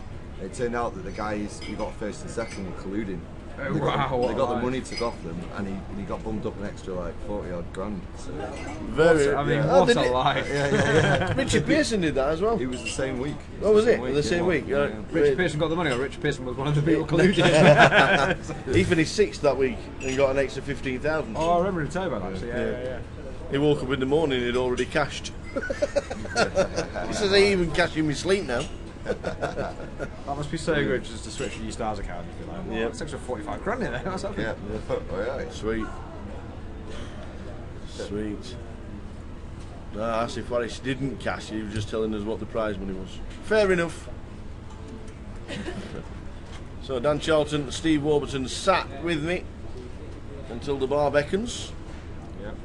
It turned out that the guys who got first and second were colluding. Oh, They got, wow, what they a got the life. money took off them, and he got bumped up an extra like 40 odd grand. So Very. I mean, Oh, what did a it? life. Richard Pearson did that as well. it was the same week. Oh, was it? week, The same yeah. week. Yeah. Right. Richard Pearson got the money, or Richard Pearson was one of the people colluding. He finished 6th that week and got an extra 15,000. Oh, I remember him telling about that actually. Yeah. He woke up in the morning and he'd already cashed. He says I even cash in my sleep now. That must be so good just to switch from your Stars account and be like, well, Yep. it's extra 45 grand in there. What's happening? Yeah. Oh, yeah. Sweet. Sweet. No, Asif Wadis didn't cash, he was just telling us what the prize money was. Fair enough. So Dan Charlton and Steve Warburton sat with me until the bar beckons.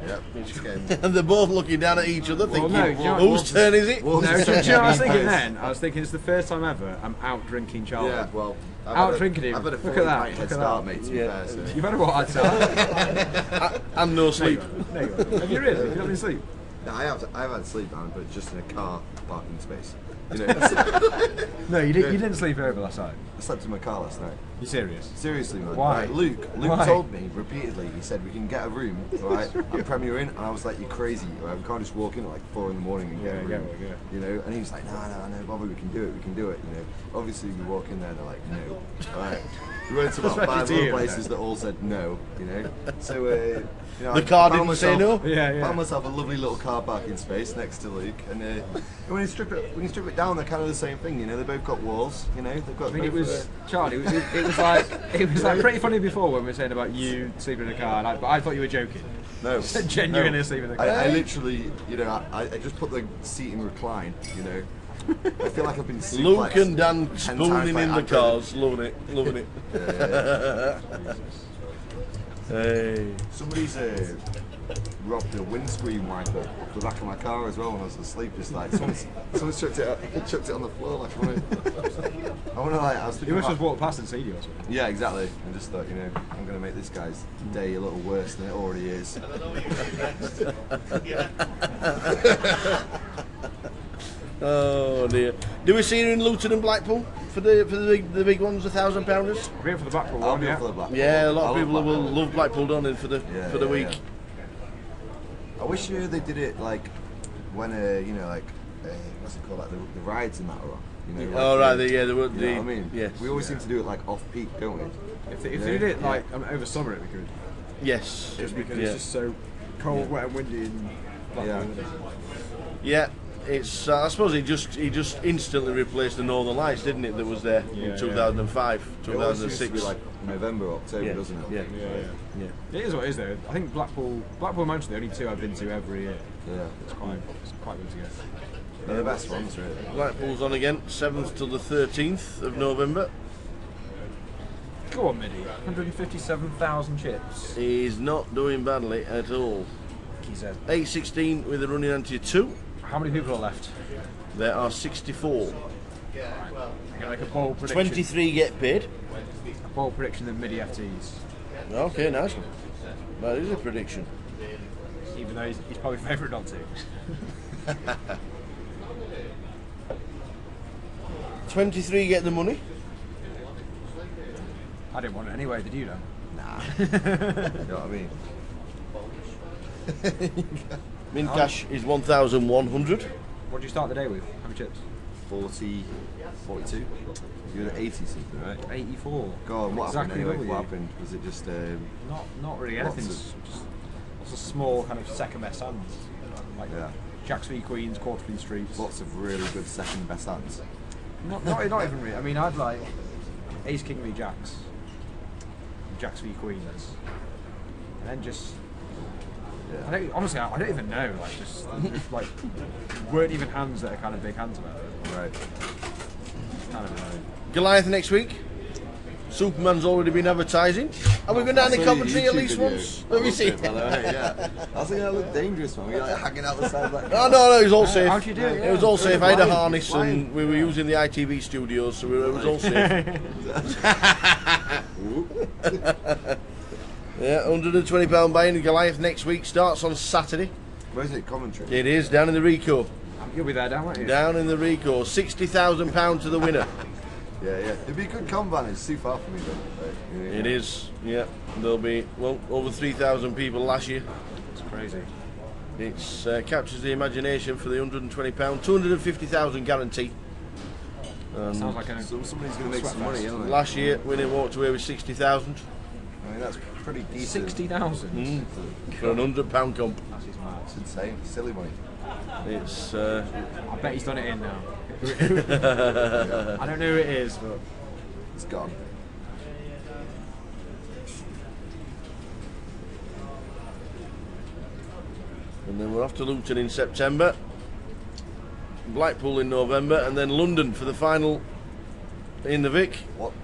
Yeah. It's getting. And they're both looking down at each other thinking, no, do you know what? whose turn is it? Well, No, do you know what I was thinking then? I was thinking it's the first time ever I'm out drinking Charlie. Yeah, well, Out drinking him. I've had a Look 40 at that, pint head look at start, that. mate, to be Yeah. fair. So. You've had a what, I'd say? And no sleep. No, you haven't. Have you really? Have you not been asleep? No, I've had sleep, man, but just in a car parking space. You know, No, you didn't sleep over last night. I slept in my car last night. You serious? Seriously, man. Why? Right, Luke Why? told me repeatedly, he said, we can get a room, right, and Premier in, and I was like, you're crazy, right? We can't just walk in at like 4 in the morning and get a room. Yeah. You know, and he was like, no, bother, we can do it, you know. Obviously, we walk in there, they're like, no, right. We went to about Especially 5 to other you. places that all said no, you know. So, you know, The I car found didn't say no? Yeah. Found myself a lovely little car parking space next to Luke, and when you strip it down, they're kind of the same thing, you know. They both got walls, you know. They've got. I mean, it both was Charlie. It was like pretty funny before when we were saying about you sleeping in a car, but I thought you were joking. no, Genuinely no. sleeping in a car. I literally, you know, I just put the seat in recline, you know. I feel like I've been Luke suplexed and Dan 10 spooning times in by the Andrew. cars, loving it. Hey. Somebody's robbed a windscreen wiper off the back of my car as well when I was asleep. Just like someone chucked it on the floor. Like I want to like. I was You thinking must about, have walked past and seen you or something. yeah, exactly. And just thought, you know, I'm going to make this guy's day a little worse than it already is. Oh dear. Do we see you in Luton and Blackpool for the big ones, the £1,000-pounders? We're here for the Blackpool I'll one, be yeah. up for the Blackpool. Yeah, a lot I of people will Blackpool. love Blackpool, don't they, for the week. Yeah. I wish they did it like when you know, like what's it called, like the rides and that are on. You know, like, Oh right, you the know what I mean? yes. We always seem to do it like off peak, don't we? If they did it like over summer, it'd be good. Yes. Just because yeah. it's just so cold, wet, and windy in Blackpool. Yeah. isn't it? Yeah, it's. I suppose he just instantly replaced the Northern Lights, didn't it? That was there in 2005, It always seems to 2006. be like November, October, Yeah, doesn't it? yeah. It is what it is though. I think Blackpool and Manchester are the only two I've been to every year. Yeah. It's quite good to go. They're the best ones, really. Blackpool's on again, 7th till the 13th of November. Go on, Midi. 157,000 chips. He's not doing badly at all. He said. 8.16 with a running ante 2. How many people are left? There are 64. I'm gonna make a bold prediction. 23 get paid. A bold prediction that Midi FTs. Okay, nice one. That is a prediction. Even though he's probably favourite not to. 23 get the money. I didn't want it anyway, did you then? Nah. You know what I mean? Min cash is 1,100. What did you start the day with? How many chips? 40, 42. You were at 80 something, right? 84. Go on, what Exactly happened anyway? double What you. happened? Was it just Not really Lots anything. of- Just lots of small kind of second best hands. Like yeah, Jacks v Queens, Quarterly Streets. lots of really good second best hands? Not even really. I mean, I'd like Ace King v Jacks, Jacks v Queens, and then just. Yeah. Honestly, I don't even know. Like just like weren't even hands that are kind of big hands about it. Right. It's kind of annoying. Goliath next week. Superman's already been advertising. Are we going down I the saw your commentary at YouTube least video. once? I Have you loved seen it, by the way, yeah. I was thinking that looked dangerous, man. You're like hanging out the side of that Oh car. no, it was all safe. How'd you do it? It was all safe. I had a Flying, harness flying. and we were using the ITV studios, so it was all safe. Yeah, £120 buying Goliath next week starts on Saturday. Where's it? Commentary? It is down in the Rico. You'll be there, Dan, won't you? Down in the Rico, £60,000 to the winner. Yeah. It'd be a good combat. It's too far for me, though. It is. Yeah, there'll be over 3,000 people last year. It's crazy. It's captures the imagination for the £120, 250,000 guarantee. Sounds like a Somebody's going to make some money, isn't it? Last year, winner walked away with 60,000 I mean, that's pretty decent. 60,000. for an £100 comp. That's his mad. It's insane. Silly money. It's I bet he's done it in now. I don't know who it is, but It's gone. and then we're off to Luton in September, Blackpool in November, and then London for the final in the Vic.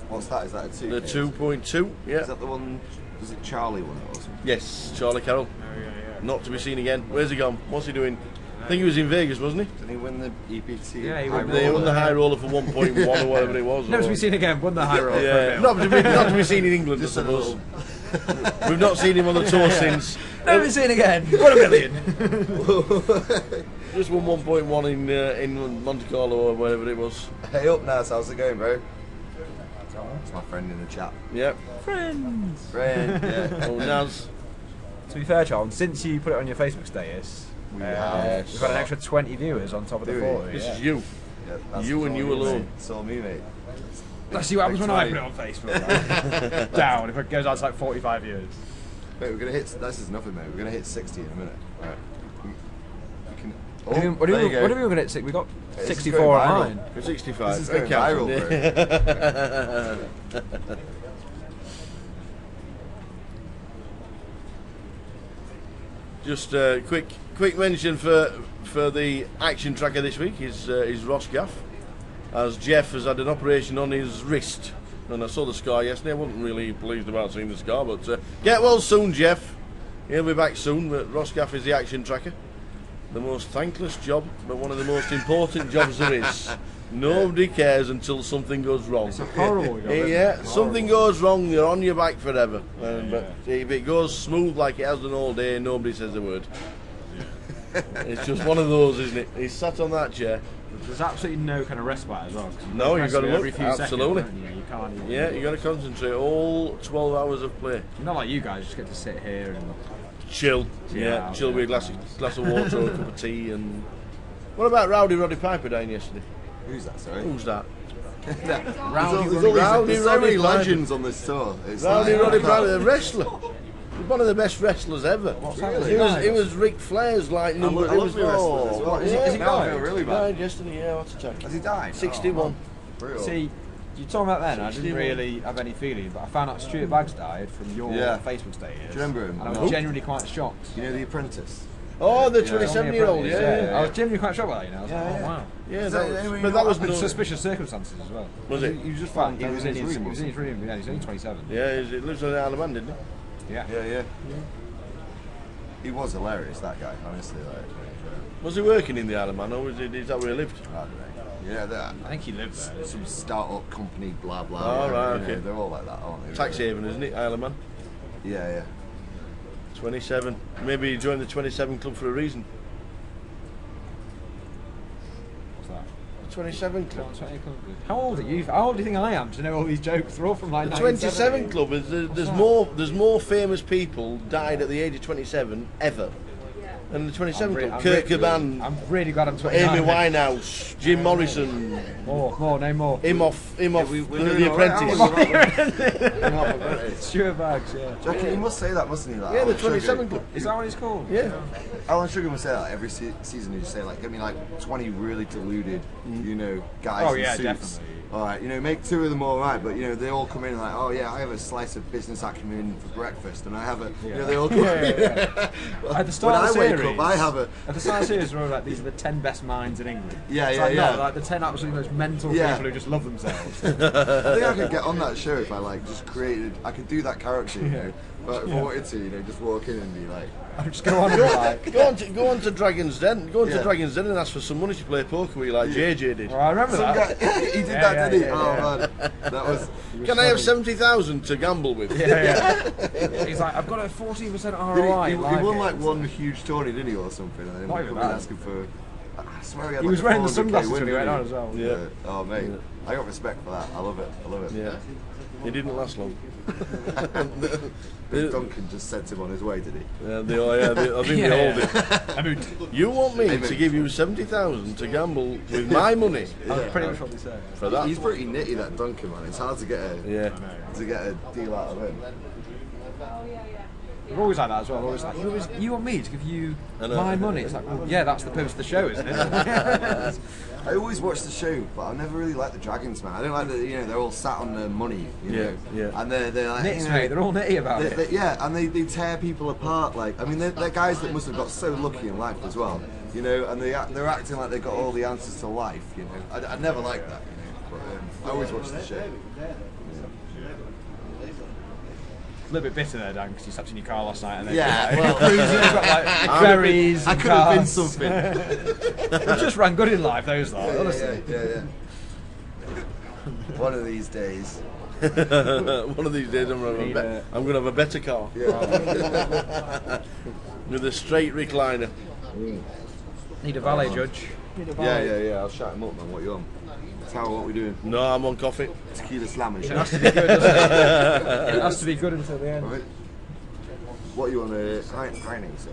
What's that? Is that a 2? The 2.2. Yeah. Is that the one? Was it Charlie one that was? Yes, Charlie Carroll. oh, yeah. Not to be seen again. Where's he gone? What's he doing? I think he was in Vegas, wasn't he? Did he win the EPT? Yeah, he High won They roller? won the high roller for 1.1 or whatever it was. Never to or- be seen again. Won the high roll. Yeah, not to be seen in England, I Just a suppose. little. We've not seen him on the tour since. Never to be seen again. Won $1 million. Just won 1.1 in Monte Carlo or whatever it was. Hey up, Naz. How's it going, bro? It's my friend in the chat. Yep. Friends. Friend. Yeah. Oh, Naz. To be fair, Charles, since you put it on your Facebook status, we've got an extra 20 viewers on top of the Do we? 40. This yeah. is you. Yeah, that's You and all you me, alone. mate. It's all me, mate. Let's see what happens when I put it 20. on Facebook. Right? Down if it goes out to like 45 years. Mate, we're gonna hit. This is nothing, mate. We're gonna hit 60 in a minute. All right. We can. Oh, What there you are we go. going to hit? We got This is 64 going on viral. mine. 65. This is going viral, bro. Just quick mention for the action tracker this week is Ross Gaff, as Jeff has had an operation on his wrist, and I saw the scar yesterday. I wasn't really pleased about seeing the scar, but get well soon, Jeff. He'll be back soon. But Ross Gaff is the action tracker. The most thankless job, but one of the most important jobs there is. Nobody cares until something goes wrong. It's a horrible job. isn't Yeah, it? something goes wrong, you're on your back forever. But if it goes smooth like it has done all day, nobody says a word. It's just one of those, isn't it? He's sat on that chair. There's absolutely no kind of respite as well. 'cause No, you've got to every look. few Absolutely. Seconds, don't you? You can't even. Yeah, you got to concentrate all 12 hours of play. Not like you guys, just get to sit here and. Chill. Yeah, Chill with a glass of water or a cup of tea. And what about Rowdy Roddy Piper down yesterday? Who's that? Sorry. Who's that? There's Rowdy so many Roddy legends on this tour. It's Rowdy like- Roddy Piper, the wrestler. He's one of the best wrestlers ever. It was Ric Flair's like number. I love the wrestlers as well. Yeah. Is he Now I died? feel really He died yesterday. Yeah, what a attack. Has he died? 61. Brutal. See, you told me that then, I didn't 61. really have any feeling, but I found out Stuart Baggs died from your Yeah. Facebook status. Do you remember him? And I was Who? genuinely quite shocked. You know The Apprentice? Oh, the Yeah. 27-year-old. Yeah, Yeah. I was genuinely quite shocked by that, you know. I was like, Yeah, oh, yeah. wow. Yeah, Is that that was, anyone but you that know? was And no, suspicious circumstances as well. was it? You just found He was in his room. room, yeah, he's only 27. Yeah, he lives on the Isle of Man, didn't he? Yeah. Yeah. He was hilarious, that guy. Honestly, like. Was he working in the Isle of Man, or was it, is that where he lived? I don't know. Yeah, that. I think he lived there. There's some start-up company, blah blah. Oh, right, you know, okay. They're all like that, aren't they? Tax haven, isn't it? Isle of Man. Yeah. 27. Maybe he joined the 27 club for a reason. What's that? The 27 club. How old are you? How old do you think I am to know all these jokes? They're all from like The 1970. 27 club is there's that? more famous people died at the age of 27 ever. And the 27 club, Kurt Cobain, I'm really glad I'm 29. Amy Winehouse, Jim Morrison, Name more. him off we're The doing all right, Apprentice. Stuart Baggs, yeah. Jackie, he must say that, mustn't he? Like, Yeah, the Alan Sugar. 27 club. Is that what it's called? Yeah. Alan Sugar must say that every season. He'd say like, give me like 20 really deluded, you know, guys Oh, in yeah, suits. definitely. All right, you know, make 2 of them all right, but you know, they all come in like, oh yeah, I have a slice of business acumen for breakfast, and I have a, you know, they all come in. At the start when of the I series, wake up, I have a. At the start of the series, we're like, these are the 10 best minds in England. Yeah, It's yeah, like, yeah. No, like the 10 absolutely most mental Yeah. people who just love themselves. I think I could get on that show if I like just created. I could do that character, you know. But if I wanted to, you know, just walk in and be like, Just go on and be like. Go on to Dragon's Den. Go on to Yeah. Dragon's Den and ask for some money to play poker with you, like JJ did. Oh, I remember some that. guy, he did Yeah, that, didn't he? yeah, Oh man, that was. Can I have 70,000 to gamble with? Yeah. He's like, I've got a 14% ROI. He in won live like games. one huge tourney, didn't he, or something? And then Not he even come in that. asking for. I swear he had He like was a wearing the 400K sunglasses win, when he went didn't on as well. Yeah. Oh mate, I got respect for that. I love it. I love it. Yeah. He didn't last long. Big Duncan just sent him on his way, did he? I think they all did. I mean, You want me to give you 70,000 to gamble with my money that's pretty much what they said. for that? He's pretty nitty, that Duncan man. It's hard to get a Yeah. deal out of him. We're always like that as well. We're always like, you want me to give you I know. my money? It's like, well, yeah, that's the purpose of the show, isn't it? I always watch the show, but I never really like the Dragons, man. I don't like that. You know, they're all sat on their money. You know? Yeah. And they're like, Nits, you know, mate. They're all nitty about it. yeah, and they tear people apart. Like, I mean, they're guys that must have got so lucky in life as well. You know, and they're acting like they got all the answers to life. You know, I never liked that. You know, but I always watch the show. A little bit bitter there, Dan, because you slept in your car last night and then Yeah, you're well, cruising, you've got like berries. I and could have been cards. something. It just ran good in life, those lot, honestly. Yeah. One of these days. One of these days I'm going to have a better car Yeah. with a straight recliner. Need a valet judge. Yeah. I'll shout him up, man. What you on? How, what we doing? No, I'm on coffee. Tequila slam and It shit. has to be good, doesn't it? It has to be good until the end. Right. What you on? Heineken, so.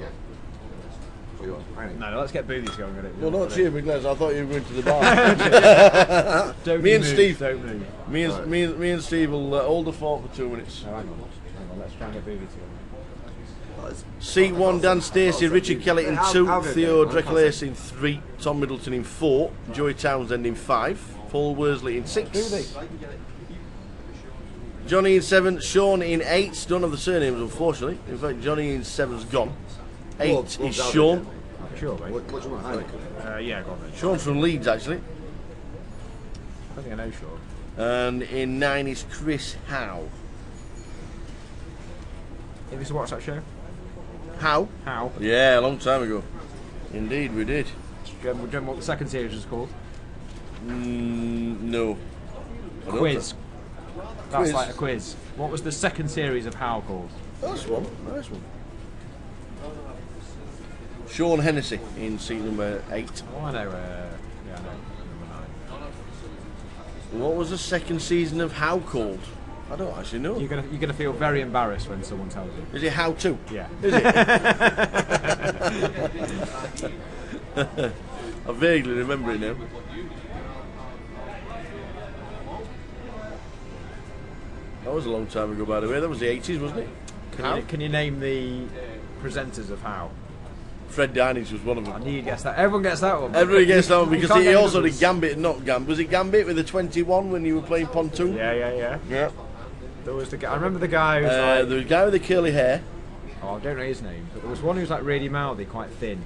put you on. No, let's get boobies going with it. Well, not cheer me, Glenn. I thought you were going to the bar. Don't Me and move, Steve. Don't move. Me and Steve will hold the fort for 2 minutes. Oh, hang on. Let's try and get boobies together. Seat 1, Dan Stacey, Richard Kelly in 2, I'll go Theo again. Drexelace in 3, Tom Middleton in 4, Joey Townsend in 5, Paul Worsley in 6, Johnny in 7, Sean in 8. Don't have the surnames, unfortunately. In fact, Johnny in 7's gone. 8 is Sean. Sure, mate. What do you want, Heineken? Yeah, go on then. Sean's from Leeds, actually. I think I know Sean. And in 9 is Chris Howe. Have you used to watch that show? Howe? How? Yeah, a long time ago. Indeed, we did. Do you remember what the second series was called? No. I don't Quiz. That's Quiz. like a quiz. What was the second series of How called? Nice one, nice one. Sean Hennessy in seat number 8. Oh, I know. Yeah, I know. Number 9. What was the second season of How called? I don't actually know. You're gonna feel very embarrassed when someone tells you. Is it How To? Yeah. Is it? I vaguely remember it now. That was a long time ago, by the way. That was the 80s, wasn't it? Can you name the presenters of How? Fred Dinage was one of I them. knew you'd guess that. Everyone gets that one. Everybody gets that one You because can't he get also others. did Gambit, not Gambit. Was it Gambit with the 21 when you were playing Pontoon? Yeah. Yeah. There was the guy. I remember the guy who was There was a guy with the curly hair. oh, I don't know his name, but there was one who was like really mouthy, quite thin.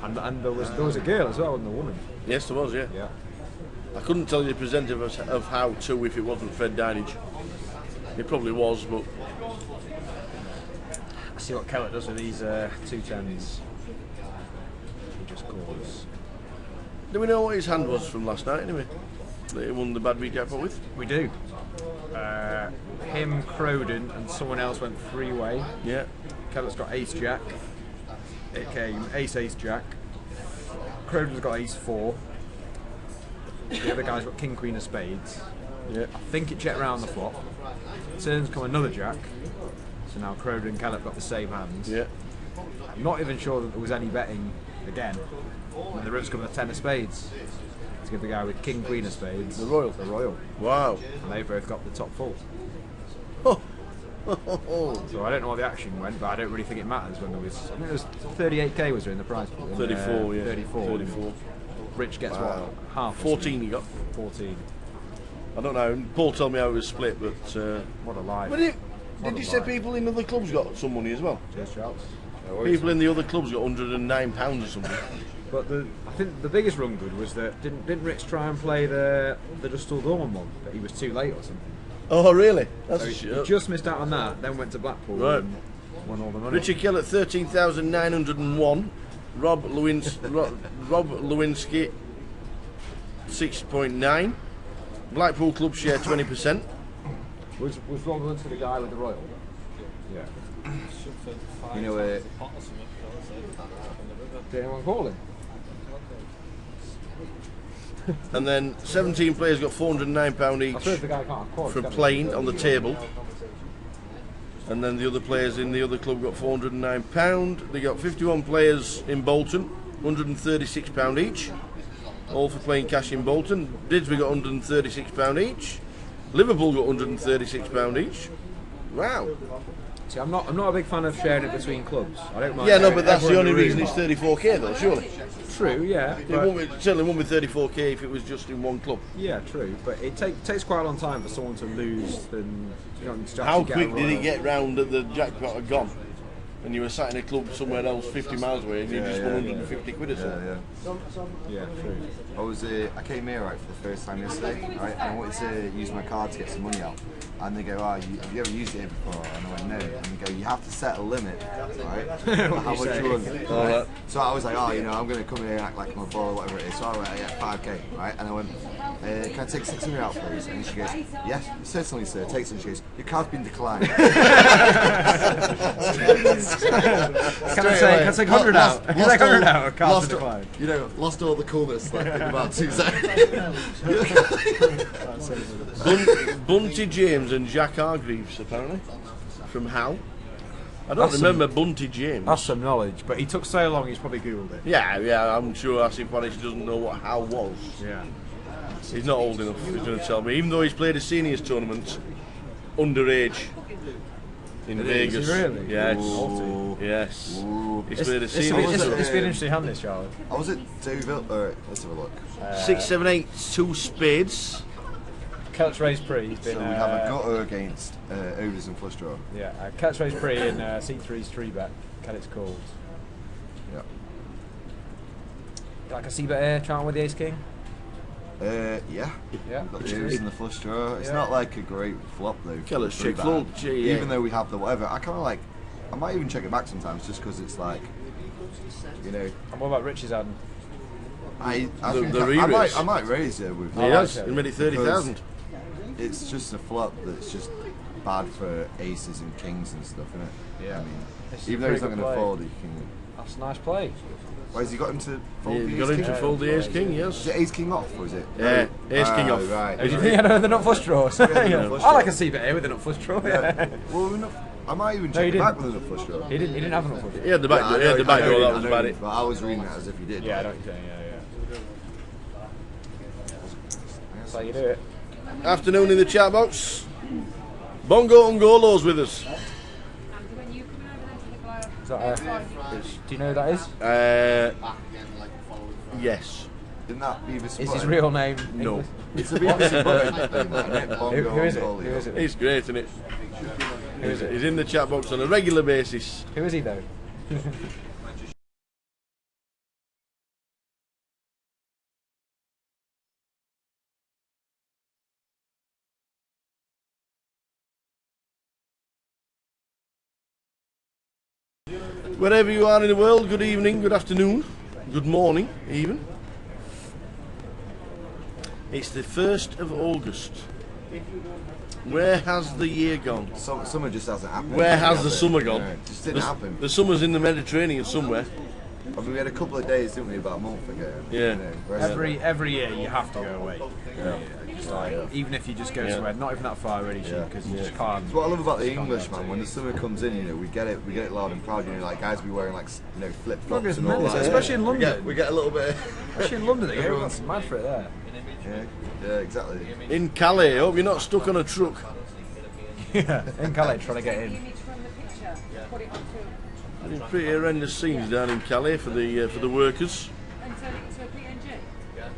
And there was a girl as well, and the woman. Yes, there was, yeah. Yeah. I couldn't tell you the presenter of How To if it wasn't Fred Dinage. It probably was, but See what Kellett does with these 210s. He just calls. do we know what his hand was from last night anyway? That he won the bad beat jackpot with? We do. Him, Croden, and someone else went three-way. Yeah. Kellett's got Ace Jack. It came Ace Jack. Croden's got Ace 4. The other guy's got King Queen of Spades. Yeah. I think it checked round the flop. Turns come another Jack. So now Croden and Kellett got the same hands. Yeah. I'm not even sure that there was any betting again. When the river's come with a 10 of Spades. To give the guy with King Queen of Spades. The Royal. The Royal. Wow. And they both got the top full. So I don't know how the action went, but I don't really think it matters when there was. I think there was 38k was there in the prize pool. 34, yeah. 34. Rich gets Wow. what? Half. or 14 something? you got. 14. I don't know. Paul told me how it was split, but... What a life. did What you a say life. people in other clubs got some money as well? Cheers, Charles. People in the other clubs got £109 or something. But I think the biggest run good was that didn't Rich try and play the Dustal Dawn one, but he was too late or something. Oh, really? That's So a he shit. just missed out on that, then went to Blackpool Right. and won all the money. Richard Kellett, 13,901. Rob Lewinsky, 6.9. Blackpool club share 20%. Was Rob to the guy with the Royal? Yeah. You know, Did anyone call him? And then 17 players got £409 I each suppose the guy can't afford from playing on the table. And then the other players in the other club got £409. They got 51 players in Bolton, £136 each. All for playing cash in Bolton. Didsbury got £136 each. Liverpool got £136 each. Wow. See, I'm not a big fan of sharing it between clubs. I don't mind. Yeah, no, but that's the everyone only in reason it's 34k though, surely. True, yeah. It But, certainly won't be 34k if it was just in one club. yeah, true. But it takes quite a long time for someone to lose. Then you don't just How actually get a quick did it Royal. get round that the jackpot had gone? And you were sat in a club somewhere else 50 miles away and you just won 150 quid or something. Yeah, true. I came here right for the first time yesterday, right, and I wanted to use my card to get some money out. And they go, have you ever used it here before? And I went, no. And they go, you have to set a limit, right? How much you want. Right? So I was like, I'm going to come here and act like I'm a ball or whatever it is. So I went, 5k, right? And I went, can I take 600 out, please? And she goes, yes, certainly, sir. Takes it and she goes, your card's been declined. Can I take 100 out? Can I take 100 out? A card's Lost, declined. lost all the coolness like, in about 2 seconds. Bunty James and Jack Hargreaves, apparently, from How. I don't remember Bunty James. That's some knowledge, but he took so long. He's probably googled it. Yeah, I'm sure Asif Panic doesn't know what how was. Yeah. He's not old enough. He's going to tell me, even though he's played a seniors tournament, underage. In Vegas. Is he really? Yes. Ooh. Yes. Ooh. He's played a It's seniors. been an interesting hand, this, Charlie. I was at Deauville. Alright, let's have a look. 6, 7, 8, 2 spades. Catch race pre. He's been. So we have a gutter against overs and flush draw. Yeah, catch race pre in C3's 3-bet. Can it's called? Yeah. Like a C-bet air chant with the ace king. Yeah. Yeah. Got the overs and the flush draw. It's Yeah. not like a great flop though. Okay, let's Three check bet. fold. Yeah. Even though we have the whatever, I kind of like. I might even check it back sometimes just because it's like, you know. And what about Rich's hand? I The think re-raise. I might raise it with. Yes, like it. he made it 30,000. It's just a flop that's just bad for aces and kings and stuff, isn't it? Yeah. I mean, It's even a though he's pretty not going good to play. fold, he can. That's a nice play. Why has he got him to fold? Yeah, the you got ace him to king? fold the ace king, Is yes. it ace king off or is it? Yeah, ace king off. Right. Do you think they're not flush draws? nut Yeah. flush I like draw. a C-bet air with a nut flush draw. Yeah. Well, I might even No, check he it didn't. back with a flush draw. He didn't have a nut flush draw. He had the back door, I know that he was did, about it. But I was reading that as if he did. Yeah, I know what you're saying. Yeah. That's how you do it. Afternoon in the chat box. Bongo Ngolo's with us. When you come over then to the Is that do you know who that is? Yes. Didn't that Beavis Is his real name? No. English? It's a Beavis and Butthead thing, isn't it? Who is it? Bongo Who is it? He's great, isn't it? Who is it? He's in the chat box on a regular basis. Who is he though? Wherever you are in the world, good evening, good afternoon, good morning, even. It's the 1st of August. Where has the year gone? Summer just hasn't happened. Where has the Has it? summer gone? No, it just didn't happen. The summer's in the Mediterranean somewhere. I mean, we had a couple of days, didn't we, about a month ago? Yeah. You know, whereas- Every year you have to go away. Just like, even if you just go Yeah. somewhere, not even that far really, because you just can't. It's what I love about the just can't English, go man. to. When the summer comes in, you know, we get it loud and proud. You know, like guys be wearing like flip Look, flops it's and all mental, that. especially in London. We get a little bit. Especially in London, they go Everyone's- mad for it there. Yeah, exactly. In Calais, hope you're not stuck on a truck. Yeah, in Calais trying to get You in. need to run the picture, put it onto There's pretty horrendous scenes down in Calais for the workers. and turn it into a PNG.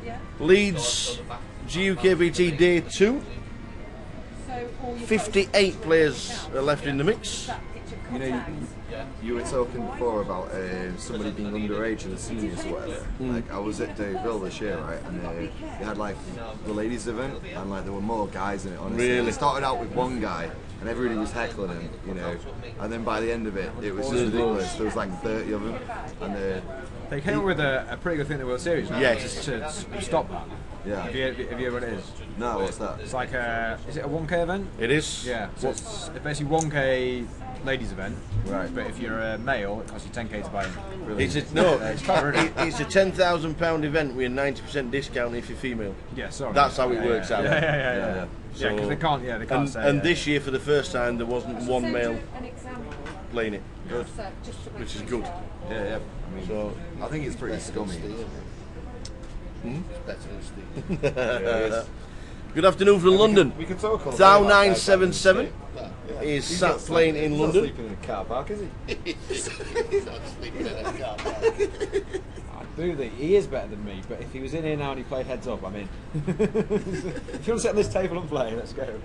Yeah. Leeds, GUKPT Day 2. So all you've 58 players are left in the mix. got is that picture You cut know, out. you were talking before about somebody being underage in the seniors or whatever. Like I was at Deauville this year, right, and they had like the ladies event, and like there were more guys in it. Honestly, Really? It started out with one guy, and everybody was heckling him, you know, and then by the end of it, it was just ridiculous. There was like 30 of them, and They came up with a pretty good thing in the World Series, right? Yes. Just to stop that. yeah. Have you heard what it is? No, what's that? It's like is it a 1K event? It is. Yeah, so it's basically 1K ladies event. Right. But if you're a male, it costs you 10K to buy in. It's a, no, It's clever, isn't it? it's a £10,000 event with a 90% discount if you're female. Yeah, sorry. That's how it works out. Yeah, because they can't. Yeah, they can't say. And this year, for the first time, there wasn't one Send male you an example. playing it, So just to make which is you good. sure. Yeah. I mean, So, I think it's pretty scummy. good afternoon from London. We can talk all Thou day about 977 is He's sat not playing sleeping- in he's not London. sleeping in a car park, is he? Absolutely, he is better than me. But if he was in here now and he played heads up, I'm in. If you want to sit on this table and play, let's go.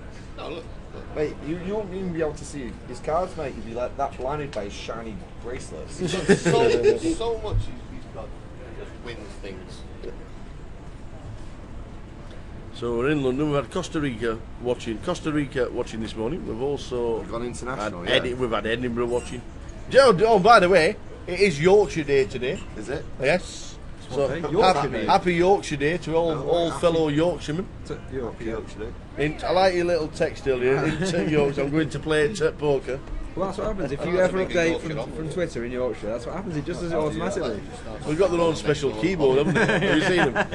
Mate, you won't even be able to see his cards, mate. You'd be like that blinded by his shiny bracelets. so much he's got just wins things. So we're in London. We've had Costa Rica watching this morning. We've also We've gone international, had yeah. we've had Edinburgh watching. Oh, by the way, it is Yorkshire Day today. Is it? Yes. So day? Yorkshire Day? happy Yorkshire Day to all happy- fellow Yorkshiremen. Yorkshire. I like your little text earlier. In Yorkshire, I'm going to play at poker. Well, that's what happens if you ever update from Twitter in Yorkshire. That's what happens. It just does it automatically. We've got their own special keyboard, haven't we? Have you seen them?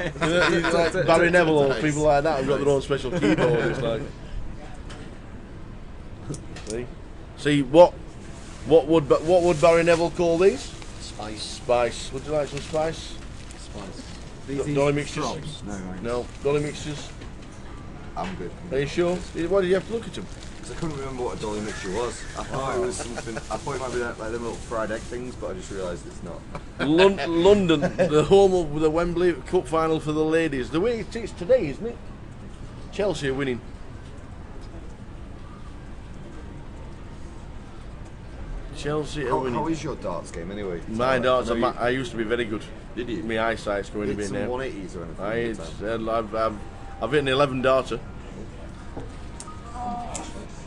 You know, like Barry Neville or people like that have got their own special keyboard. It's like, see what What would Barry Neville call these? Spice. Spice. Would you like some spice? Spice. Dolly mixtures? Shrubs? No, right. No. Dolly mixtures? I'm good. Are you sure? Why did you have to look at them? Because I couldn't remember what a dolly mixture was. I thought it was something. I thought it might be like them little fried egg things, but I just realised it's not. London, the home of the Wembley Cup final for the ladies. The way it is today, isn't it? Chelsea are winning. Chelsea are winning. How is your darts game anyway? My darts, I know I used to be very good. Did you? My eyesight's going a Hit bit some now. 180s or anything? I've hit an 11 darter.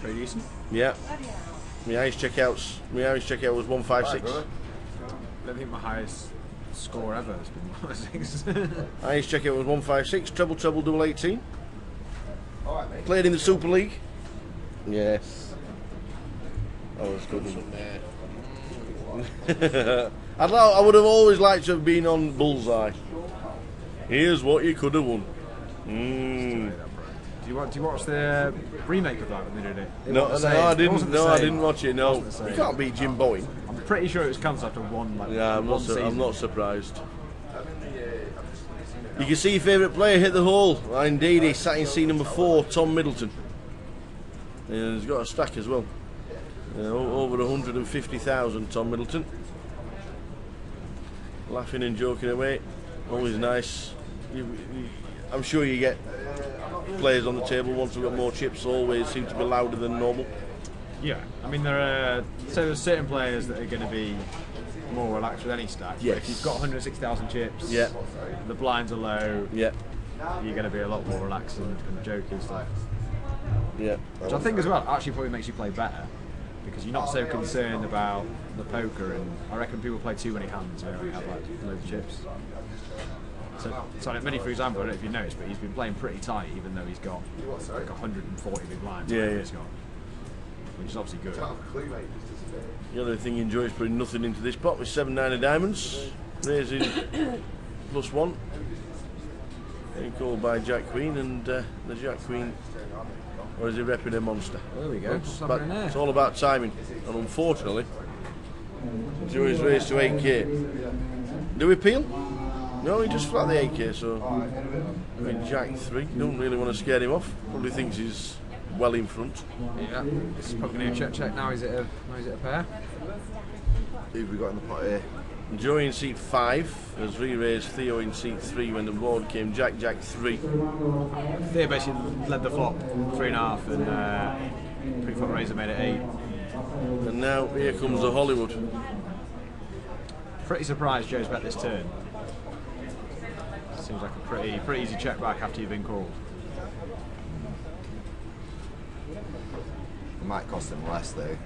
Pretty decent. Yeah. My ice checkout was 156. I don't think my highest score ever has been 106. Ice checkout was 156. Treble double 18. Played in the Super League. Yes. That was good. I would have always liked to have been on Bullseye. Here's what you could have won. Do you watch the remake of that when they did it? No, I didn't. No, I didn't watch it. No, you can't beat Jim Bowen. I'm pretty sure it was cancelled after one. Yeah, I'm season. not surprised. You can see your favourite player hit the hole. Indeed, he sat in seat number 4, Tom Middleton. And he's got a stack as well. Over 150,000, Tom Middleton. Laughing and joking away. Always nice. I'm sure you get players on the table once we've got more chips. Always seem to be louder than normal. Yeah, I mean there's certain players that are going to be more relaxed with any stack. Yes. But if you've got 160,000 chips, Yeah. the blinds are low, Yeah. you're going to be a lot more relaxed and joking and stuff. Yeah. Which I think as well actually probably makes you play better because you're not so concerned about the poker, and I reckon people play too many hands where we have like loads of chips. So Sonic Mini, for example, I don't know if you noticed, but he's been playing pretty tight even though he's got like 140 big blinds. Yeah. He's got, which is obviously good. The other thing he enjoys putting nothing into this pot with 7-9 of diamonds, raising +1. Being called by Jack Queen, and the Jack Queen, or is he repping a monster? There we go. It's all about timing, and unfortunately, Joey's raised to 8k. Do we peel? No, he just flat the 8k. So I mean, Jack 3. Don't really want to scare him off. Probably thinks he's well in front. Yeah, it's probably going to check. Now is it a pair? Who have we got in the pot here? Joey in seat 5 has re-raised Theo in seat 3 when the board came Jack 3. Theo basically led the flop 3.5 and pre-flop razor made it 8. And now here comes the Hollywood. Pretty surprised Joe's bet this turn. Seems like a pretty easy check back after you've been called. It might cost him less though.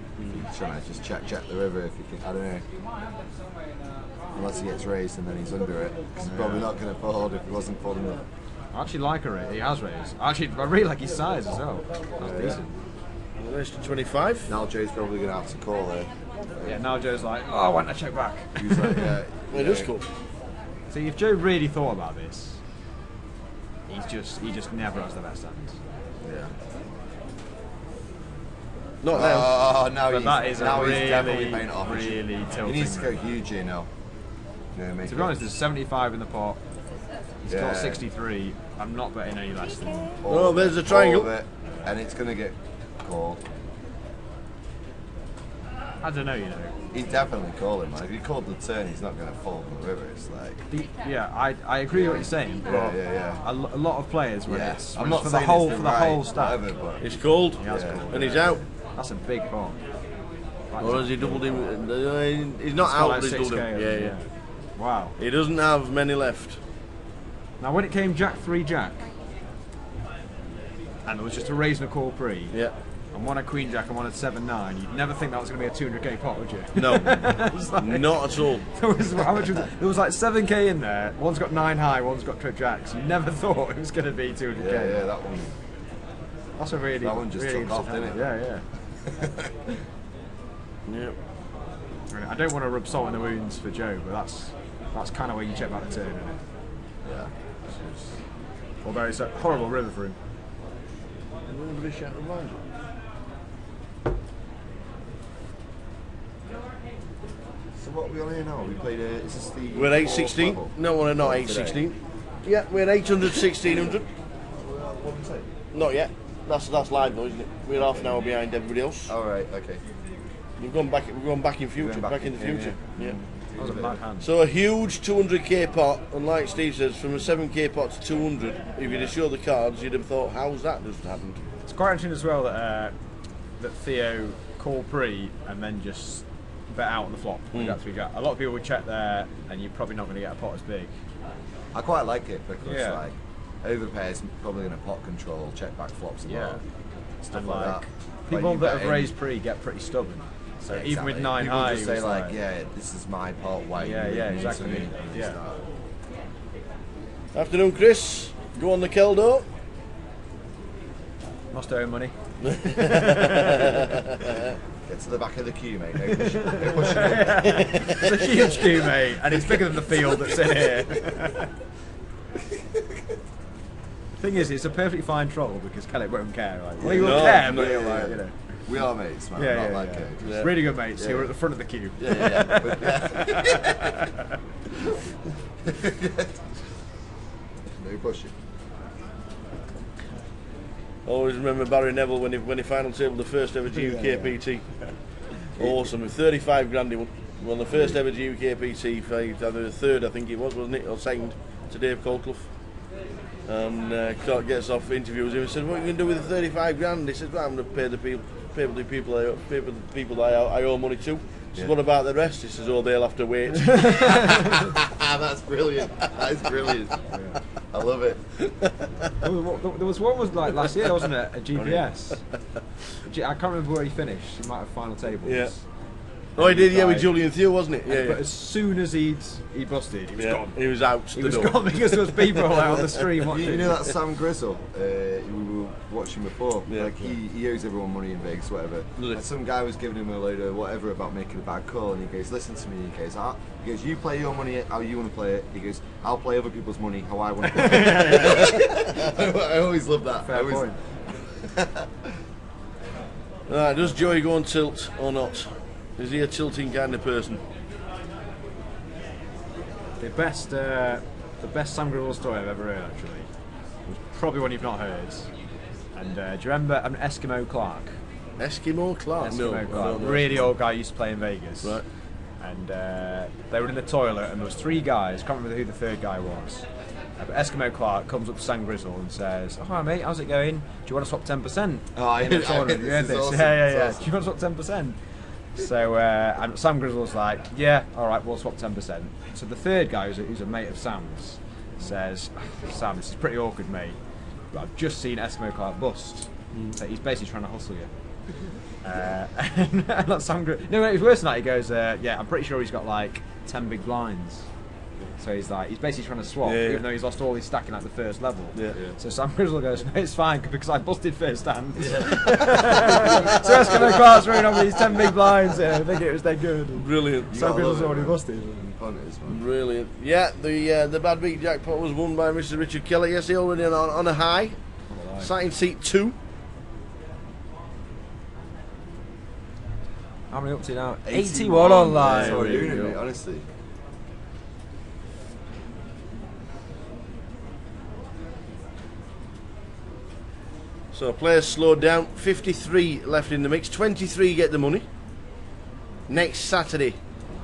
Trying to just check the river if he can. I don't know. Unless he gets raised and then he's under it. Because he's probably not going to fold if he wasn't folding it. I actually like a raise. He has raised. Actually, I really like his size as well. That's decent. Raised to 25. Now Joe's probably going to have to call there. Yeah, now Joe's like, oh, I want to check back. He's like, yeah. It is cool. See, if Joe really thought about this, he just never has the best hands. Yeah. Not now. Oh, now he's definitely paying it off. Really tilting. He needs to go huge here now. Yeah, To be honest, there's 75 in the pot. He's got Yeah. 63. I'm not betting any less than. Oh, there's a triangle. All of it, and it's going to get called. I don't know, He's definitely calling, man. If you called the turn, he's not going to fold in the river. It's like. I agree with what you're saying. But Yeah. a lot of players when Yeah. it's I'm when not it's for the saying whole it's for the the whole right, stack. whatever, but It's called, has called, and he's out. That's a big pot. Or has he doubled him? He's not It's got out, like but he's doubled 6K, him. Yeah. Wow. He doesn't have many left. Now when it came Jack 3 Jack, and there was just a raise and a call pre, Yeah. and one at Queen Jack and one at 7-9, you'd never think that was going to be a 200k pot, would you? No, It's like- not at all. There was, how much was it? There was like 7k in there. One's got 9 high, one's got trip jacks. You never thought it was going to be 200k. yeah, that one. That's a really. That one just really took off, interesting didn't it? hand. Yeah. Yeah. I don't want to rub salt in the wounds for Joe, but that's kind of where you check back the turn, isn't it? Yeah. Although it's a horrible river for him. So what are we on here now? We played is this the We're 816. No, we're not 816. Yeah, we're 800, 1600. What did we say? Not yet. That's live though, isn't it? We're half an hour behind everybody else. All right, okay. We're going back in future, back in the in, future. Yeah. That was a mad hand. So a huge 200k pot, and like Steve says, from a 7k pot to 200, if you'd have showed the cards, you'd have thought, how's that just happened? It's quite interesting as well that that Theo called pre and then just bet out on the flop. A lot of people would check there, and you're probably not going to get a pot as big. I quite like it because Yeah. like overpairs probably going to pot control, check back flops a lot. Stuff And like that. people you that have bet in- raised pre get pretty stubborn. So Yeah, even with exactly. 9 People high, just he say was like, yeah, this is my pot. Why? Yeah, you yeah, lose to exactly. me? Yeah. Afternoon, Chris. Go on the Keldo. Must owe money. Get to the back of the queue, mate. No pushing. No pushing. It's a huge queue, mate, and it's bigger than the field that's in here. Thing is, it's a perfectly fine troll because Kelly won't care. Like, well, he will care, but he'll like, you know. We are mates, man. Yeah, not yeah, like yeah. coaches. Really good mates. Who are at the front of the queue. No pushing. Always remember Barry Neville when he final tabled the first ever GUKPT. Awesome, with 35 grand he won the first ever GUKPT fight, either the third I think it was, wasn't it, or second to Dave Colclough. And Clark gets off, interviews him and said, "What are you going to do with the 35 grand?" He said, "Well, I'm going to pay the people that I owe money to." He says, "What about the rest?" He says, "Oh, they'll have to wait." That's brilliant. That is brilliant. I love it. There was one was like last year, wasn't it? A GPS. I can't remember where he finished. He might have final tables. Yeah. Oh, he did, yeah, with Julian Theo, wasn't it? Yeah. But as soon as he busted, he was gone. He was out. He was gone because there was people out on the stream watching. You know that Sam Grizzle we were watching before? Yeah. Like he owes everyone money in Vegas, whatever. Really? And some guy was giving him a load of whatever about making a bad call, and he goes, "Listen to me." He goes, "You play your money how you want to play it." He goes, "I'll play other people's money how I want to play it." I always love that. Fair point. Right, does Joey go on tilt or not? Is he a tilting kind of person? The best Sam Grizzle story I've ever heard actually was probably one you've not heard. And do you remember an Eskimo Clark? Eskimo Clark? Eskimo Clark, really old guy, used to play in Vegas. Right. And they were in the toilet, and there was 3 guys. Can't remember who the 3rd guy was. But Eskimo Clark comes up to Sam Grizzle and says, "Oh, hi mate, how's it going? Do you want to swap 10%?" Oh, I in the heard tournament? this. You heard This this? is awesome. Yeah. It's awesome. Do you want to swap 10%? So and Sam Grizzle's like, "Yeah, all right, we'll swap 10%." So the 3rd guy, who's a mate of Sam's, says, "Sam, this is pretty awkward, mate, but I've just seen Eskimo Clark bust. So he's basically trying to hustle you." And not Sam Grizzle. No, it was worse than that. He goes, "Yeah, I'm pretty sure he's got like 10 big blinds." So he's basically trying to swap, even though he's lost all his stacking at the first level. So Sam Grizzle goes, "No, it's fine because I busted first hand." So Eskimo Clark's running on with these 10 big blinds. I think it was dead good. Brilliant. Sam Grizzle's already busted. Brilliant. Yeah, the Bad Beat jackpot was won by Mr. Richard Kelly. Yes, he already on a high. Sat in seat 2. How many up to now? 81 online. That's how we're doing it, mate, honestly. So players slowed down. 53 left in the mix. 23 get the money. Next Saturday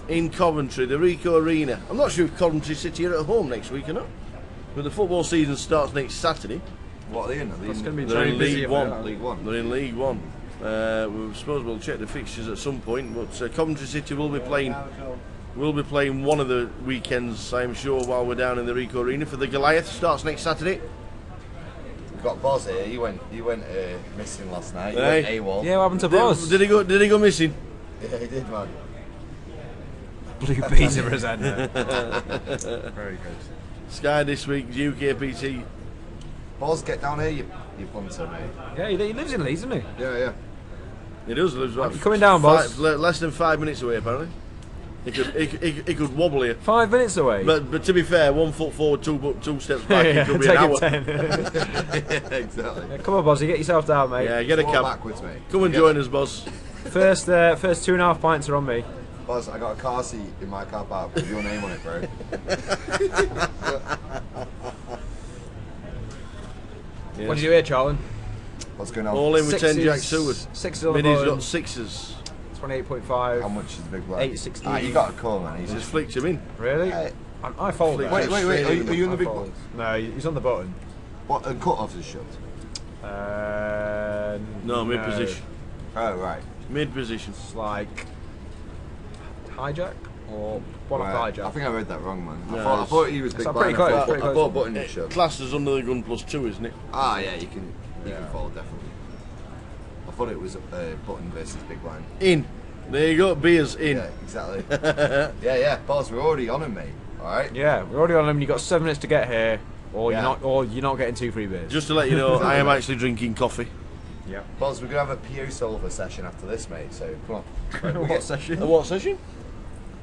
in Coventry, the Ricoh Arena. I'm not sure if Coventry City are at home next week or not, but the football season starts next Saturday. What are they in? It's going to be They're very in busy. League One. League One. They're in League One. We suppose we'll check the fixtures at some point, but Coventry City will be playing. We'll be playing one of the weekends, I'm sure, while we're down in the Ricoh Arena for the Goliath. Starts next Saturday. We've got Boz here. He went missing last night. He Hey. went AWOL. Yeah, what happened to Boz? Did he go missing? Yeah, he did, man. Blue Peter presenter. Very good. Sky this week, GUKPT. Boz, get down here, you punter, mate. Yeah, he lives in Leeds, doesn't he? Yeah. He does live about You coming down, Boz? less than 5 minutes away, apparently. He could wobble here. 5 minutes away. But to be fair, 1 foot forward, 2 steps back, Yeah, it could be take an it hour. 10. Yeah, exactly. Yeah, come on, Bozzy, get yourself down, mate. Yeah, get a Walk cab. backwards, mate. Come and join us, boss. First 2.5 pints are on me. Boss, I got a car seat in my car park with your name on it, bro. What did you hear, Charlton? What's going on? All in with 10 Jack Sixes- Seward. sixes on the Minnie's button. got sixes. 28.5. How much is the big blind? 816. Ah, you got a call, man. He's Just just. flicked him in. Really? Hey. I fold it. Wait. Are you in the I big fold. one? No, he's on the button. What? And cut offs is shoved. No, mid position. Oh, right. Mid position. It's like hijack or one off Right. hijack. I think I read that wrong, man. No, I thought he was it's big pretty blind. close, I pretty thought close. button is shoved. Classed as under the gun +2, isn't it? Ah, yeah, you can fold definitely. I thought it was button versus big blind. In. There you go, beers in. Yeah, exactly. yeah, boss, we're already on him, mate. All right. Yeah, we're already on him. You got 7 minutes to get here, or Yeah. you're not getting 2 free beers. Just to let you know, I am actually drinking coffee. Yeah. Boss, we're gonna have a PO solver session after this, mate. So come on. Right, What session? A what session?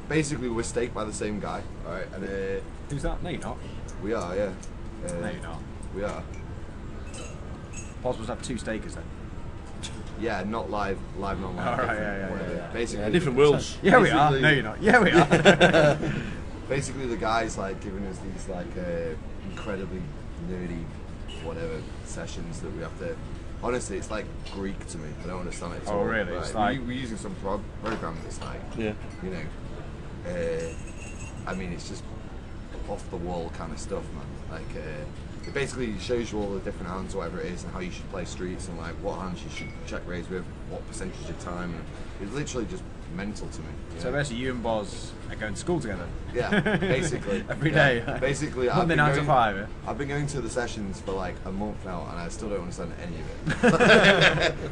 Basically, we're staked by the same guy. All right, and Who's that? No, you're not. we are, yeah. No, you're not. We are. Possible to have 2 stakers then. Yeah, not live, not live. All right, different, yeah. whatever. Basically, Yeah, different worlds. Yeah, we are. Basically- No, you're not. Yeah, we are. Basically, the guy's like giving us these like incredibly nerdy, whatever sessions that we have to. Honestly, it's like Greek to me. I don't understand it at Oh, all. really? It's like- we're using some program that's like, Yeah. you know, I mean, it's just off the wall kind of stuff, man. Like, it basically shows you all the different hands, whatever it is, and how you should play streets, and like what hands you should check raise with, what percentage of time. And it's literally just mental to me. you So know? basically, you and Boz are going to school together. Yeah, basically. Every Yeah. day. Basically, I've Monday been 9 to going- 5. Yeah? I've been going to the sessions for like a month now, and I still don't understand any of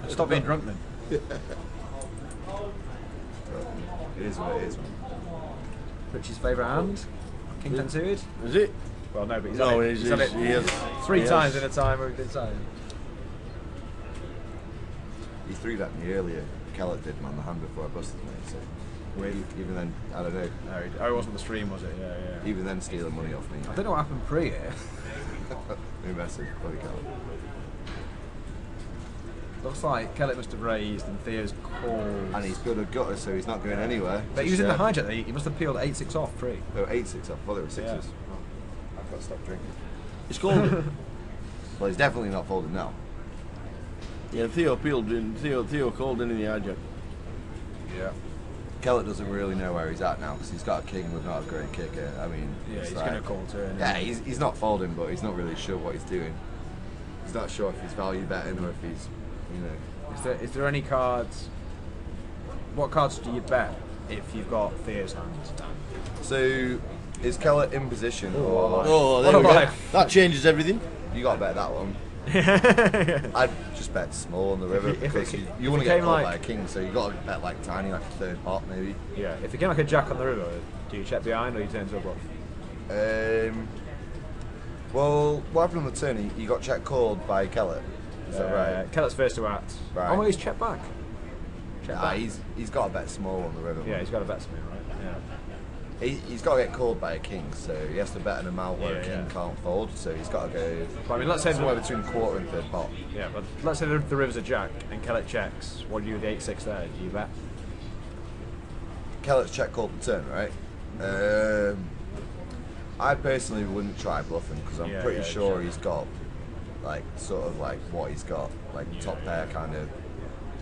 it. Stop being drunk then. It is what it is, man. Richie's favourite hand? King 10 suited? Is it? Well, no, but he's No, had it, he's- he's had it he has- 3 he times has. in a time we've been saying. He threw that me earlier. Kellett did, man, the hand before I busted me. So even then, I don't know. No, it wasn't the stream, was it? Yeah. Even then, stealing money off me. I don't know what happened pre here. New message, bloody Kellett. Looks like Kellett must have raised and Theo's called. And he's got a gutter, so he's not going anywhere. But he was in the hijack. He must have peeled 8-6 off pre. Oh, 8-6 off. I thought they were 6s. Yeah. I've got to stop drinking. It's called. Well, he's definitely not folding now. Yeah, Theo peeled in. Theo called in the hijack. Yeah. Kellett doesn't really know where he's at now because he's got a king with not a great kicker. I mean, Yeah, it's he's like- going to call turn. Yeah, he's not folding, but he's not really sure what he's doing. He's not sure if he's value betting or if he's, you know. Is there any cards? What cards do you bet if you've got Theo's hands? So, is Kellett in position or Oh, there What we go. about- That changes everything. you got to bet that one? I'd just bet small on the river If it- because if you it want to get came called like- by a king, so you got to bet like tiny, like a third pot maybe. Yeah. If it came like a jack on the river, do you check behind or you turn to a bluff? Well, what happened on the turn? He got check called by Kellett. Is that right? Kellett's first to act. Right. Oh, he's checked back. Check Nah, back. he's got to bet small on the river. Yeah, he's got a bet me, right? Yeah. He's got to get called by a king, so he has to bet an amount where a Yeah, king yeah. can't fold. So he's got to go But I mean, let's say somewhere between quarter and third pot. Yeah, but let's say the river's a jack and Kellett checks. What do you do with the 8-6 there? Do you bet? Kellett's check called the turn, right? I personally wouldn't try bluffing because I'm Yeah, pretty yeah, sure sure. he's got like sort of like what he's got, like top pair kind of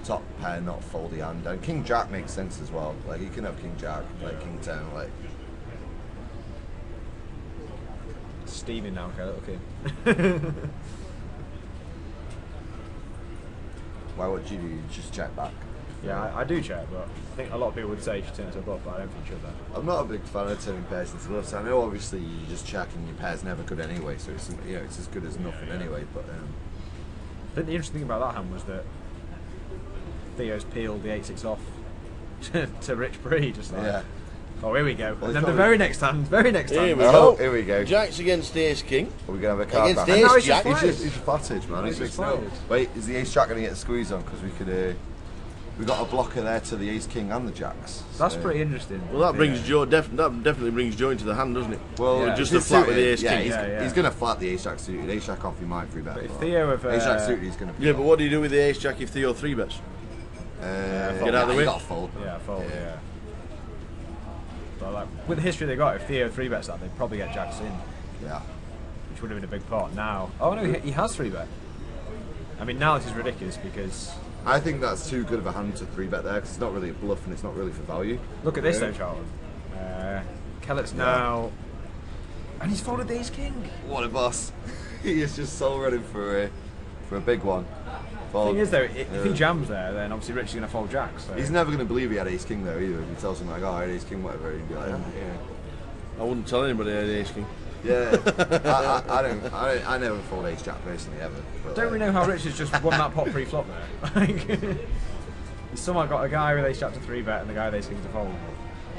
top pair, not foldy hand, and king jack makes sense as well. Like he can have king jack, like king 10, like. Steaming now, Kellett. Okay. Why would you do? You just check back. Yeah, I do check, but I think a lot of people would say you should turn to a bluff, but I don't think you should. That. I'm not a big fan of turning pairs into bluffs. I know obviously you just check and your pair's never good anyway, so it's it's as good as nothing anyway. But I think the interesting thing about that hand was that Theo's peeled the 8-6 off to Rich Bree, just like. yeah. Oh, here we go. Well, And then it's the very next hand, Here we Oh, go. here we go. Jack's against Ace King. Are we gonna have a card Against back? Ace No, he's Jack. just He's just flattage, man. He's He's just mixing up. flattage. Wait, is the ace jack going to get a squeeze on? Because we could. We got a blocker there to the ace king and the jacks. That's so- pretty interesting. Well, that brings Joe. That definitely brings Joe into the hand, doesn't it? Well, Yeah. Just he's a flat with the suited. ace Yeah, king. he's, Yeah. he's going to flat the ace jack suited. Ace jack off, he might free bet. But if Theo have, ace jack suited, he's going to. Yeah, but what do you do with the Ace Jack if Theo 3 bets? Get out of the way. You got to fold. Yeah, fold, yeah. But like with the history they got, if Theo 3-bets that, they'd probably get Jacks in. Yeah. Which would have been a big part. Now, oh no, he has 3-bet. I mean, now this is ridiculous because I think that's too good of a hand to 3-bet there because it's not really a bluff and it's not really for value. look at this though, Charlton. Kellett's now, and he's folded the Ace King. What a boss! He is just soul running for a big one. The thing is though, if he jams there, then obviously Rich is going to fold Jacks. So. He's never going to believe he had Ace King though either. If he tells him like, oh, I had Ace King, whatever, he'd be like, yeah. I wouldn't tell anybody I had Ace King. Yeah, I never fold Ace Jack personally ever. But don't we know how Rich has just won that pot pre-flop there? He's somehow got a guy with Ace Jack to 3-bet and the guy with Ace King to fold.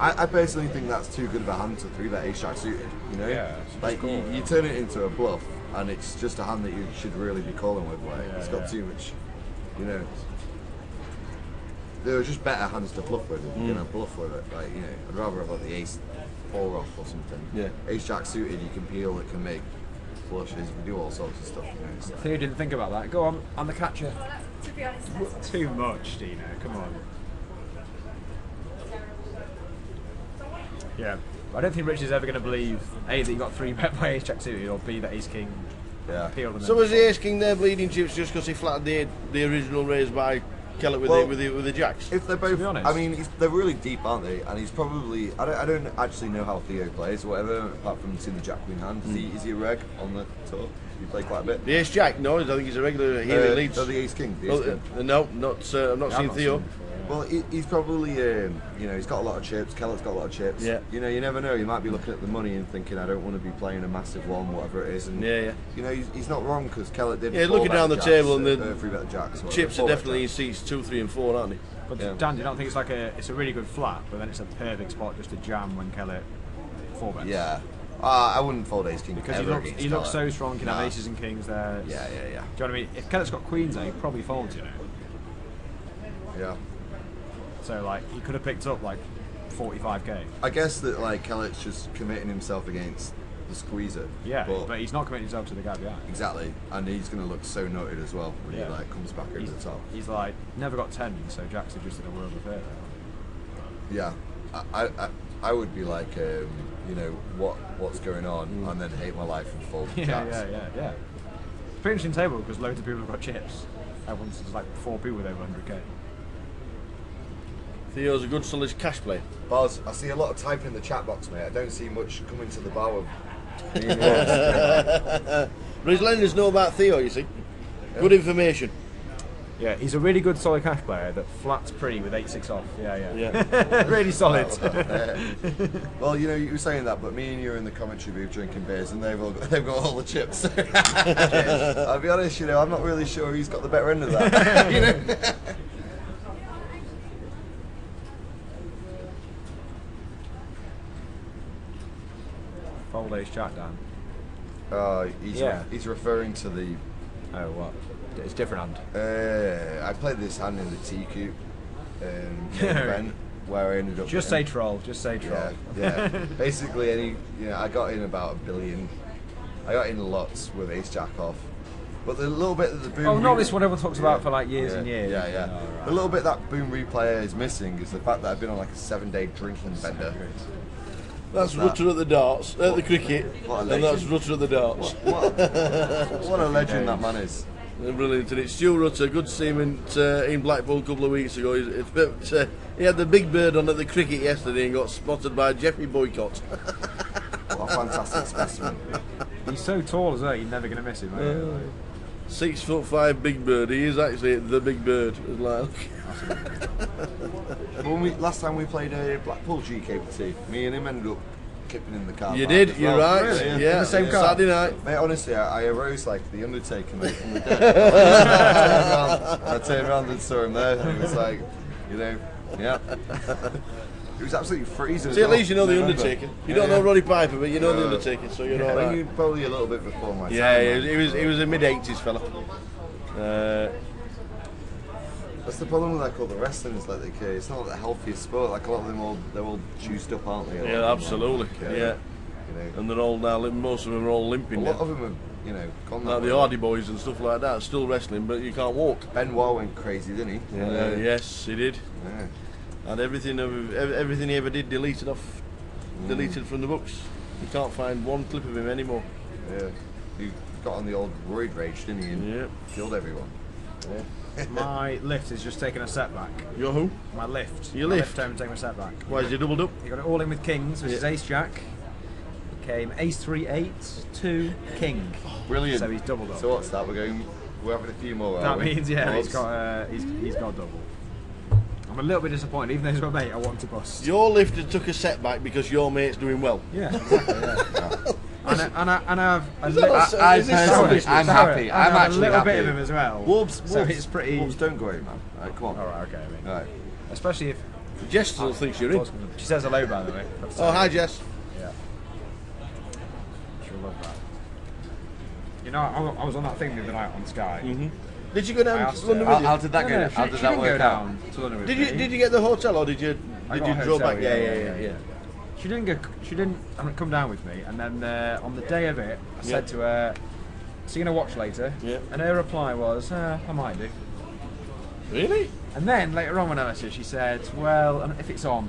I personally think that's too good of a hand to 3-bet Ace Jack suited. You know, yeah, like you turn it into a bluff, and it's just a hand that you should really be calling with. Like it's got too much, you know. There are just better hands to bluff with. If you're gonna bluff with it, like you know, I'd rather have like the Ace 4 off or something. Yeah. Ace Jack suited, you can peel, it can make flushes, you can do all sorts of stuff. You know, so. Theo didn't think about that. Go on, I'm the catcher. To be honest, that's Too much, Dino. Come on. Yeah. I don't think Rich is ever going to believe A, that you got 3-bet by Ace Jack suited, or B, that Ace King peeled and So then was the Ace King there bleeding chips just because he flattened the original raise by Kellett with the Jacks? If they're both, To be honest. I mean, they're really deep, aren't they? And he's probably, I don't actually know how Theo plays or whatever, apart from seeing the Jack Queen hand. Is he a reg on the tour? He played quite a bit. The Ace Jack? No, I think he's a regular here in Leeds. No, the Ace King. The Ace King. No, not. I've not seen Theo. Well, he's probably, you know, he's got a lot of chips. Kellett's got a lot of chips. Yeah. You know, you never know. You might be looking at the money and thinking, I don't want to be playing a massive one, whatever it is. And yeah. You know, he's not wrong because Kellett did. Yeah, looking down the table and the 3-bet Jacks. chips are definitely in seats 2, 3, and 4, aren't they? But Dan, do you not think it's like it's a really good flat, but then it's a perfect spot just to jam when Kellett 4-bets? Yeah. I wouldn't fold Ace King Because ever he looks so strong, he can have aces and kings there. Yeah. Do you know what I mean? If Kellett's got queens there, he probably folds, you know. Yeah. So like he could have picked up like 45k. I guess that like Kellett's just committing himself against the squeezer. Yeah, but he's not committing himself to the guy behind. Exactly, and he's going to look so noted as well when he like comes back over the top. He's like never got 10, so Jack's are just in a world of hurt. Yeah, I would be like, you know, what's going on, and then hate my life and fold Jacks. Yeah. Pretty interesting table because loads of people have got chips. Everyone's just like 4 people with over 100k. Theo's a good solid cash player. Boz, I see a lot of typing in the chat box, mate. I don't see much coming to the bar of. But he's letting us know about Theo, you see. Good information. Yeah, he's a really good solid cash player that flats pretty with 8-6 off. Yeah. Really solid. Well, you know, you were saying that, but me and you are in the commentary booth drinking beers, and they've got all the chips. I'll be honest, you know, I'm not really sure who's got the better end of that. You know. Fold Ace Jack down. He's referring to the. Oh, what? It's different hand. I played this hand in the TQ event where I ended up. Just say troll. Just say troll. Yeah. Basically, I got in about $1 billion. I got in lots with Ace Jack off. But the little bit that the boom. Oh, not this one everyone talks about for like years and years. Yeah. Oh, right. The little bit that boom replayer is missing is the fact that I've been on like a 7-day drinking bender. That's Rutter at the darts, at the cricket, and that's Rutter at the darts. What a legend that man is. Brilliant, and it's Stu Rutter, good to see him in Blackpool a couple of weeks ago. He had the big bird on at the cricket yesterday and got spotted by Jeffrey Boycott. What a fantastic specimen. He's so tall as well, you're never going to miss him, mate. 6'5" big bird. He is actually the big bird. Last time we played a Blackpool GUKPT, me and him ended up kipping in the car. You did, you're right. Really? Yeah, in the same car. Saturday night. Mate, honestly, I arose like the Undertaker, mate, from the dead. I turned around and saw him there, and it was like, you know, yeah. It was absolutely freezing. See, at least you know the Undertaker. You don't know Roddy Piper, but you know the Undertaker, so you're all right. Probably a little bit before my time. Yeah, he was a mid-80s fella. That's the problem with like all the wrestling is like it's not the healthiest sport. Like a lot of them they're all juiced up, aren't they? Yeah, absolutely. Yeah. You know, And they're all now. Most of them are all limping. a lot of them are, gone that like way. the Hardy Boys and stuff like that, still wrestling, but you can't walk. Benoit went crazy, didn't he? Yes, he did. Yeah. And everything he ever did deleted off deleted from the books. You can't find one clip of him anymore. Yeah. He got on the old roid rage, didn't he? And killed everyone. Yeah. My lift is just taking a setback. Your who? My lift. Your my lift? home taking a setback. Why is he doubled up? He got it all in with kings, which is ace jack. It came ace 3 8 2 king. Brilliant. So he's doubled up. So what's that? We're having a few more. That means he's got double. I'm a little bit disappointed, even though he's my mate. I want to bust. Your lifter took a setback because your mate's doing well. Yeah, exactly. Yeah. and I have a Is little. that I is this personally, selfishness? I'm happy. I I'm have actually a little happy. bit of him as well. Wolves, so it's pretty. Wolves, don't go away, man. Alright, come on. All right, okay. I mean, Alright. especially if Jess still thinks you're in. she says hello, by the way. Oh, hi, Jess. Yeah. She'll love that. You know, I was on that thing the other night on Sky. Did you go down asked to London her- with you? How did that go? She How did didn't that go work out? down to London with Did me. you get the hotel or did you I got a draw hotel, back? Yeah. She didn't come down with me, and then on the day of it, I said to her, "So you gonna watch later?" Yeah. And her reply was, "I might do." Really? And then later on when I asked her, she said, "Well, if it's on."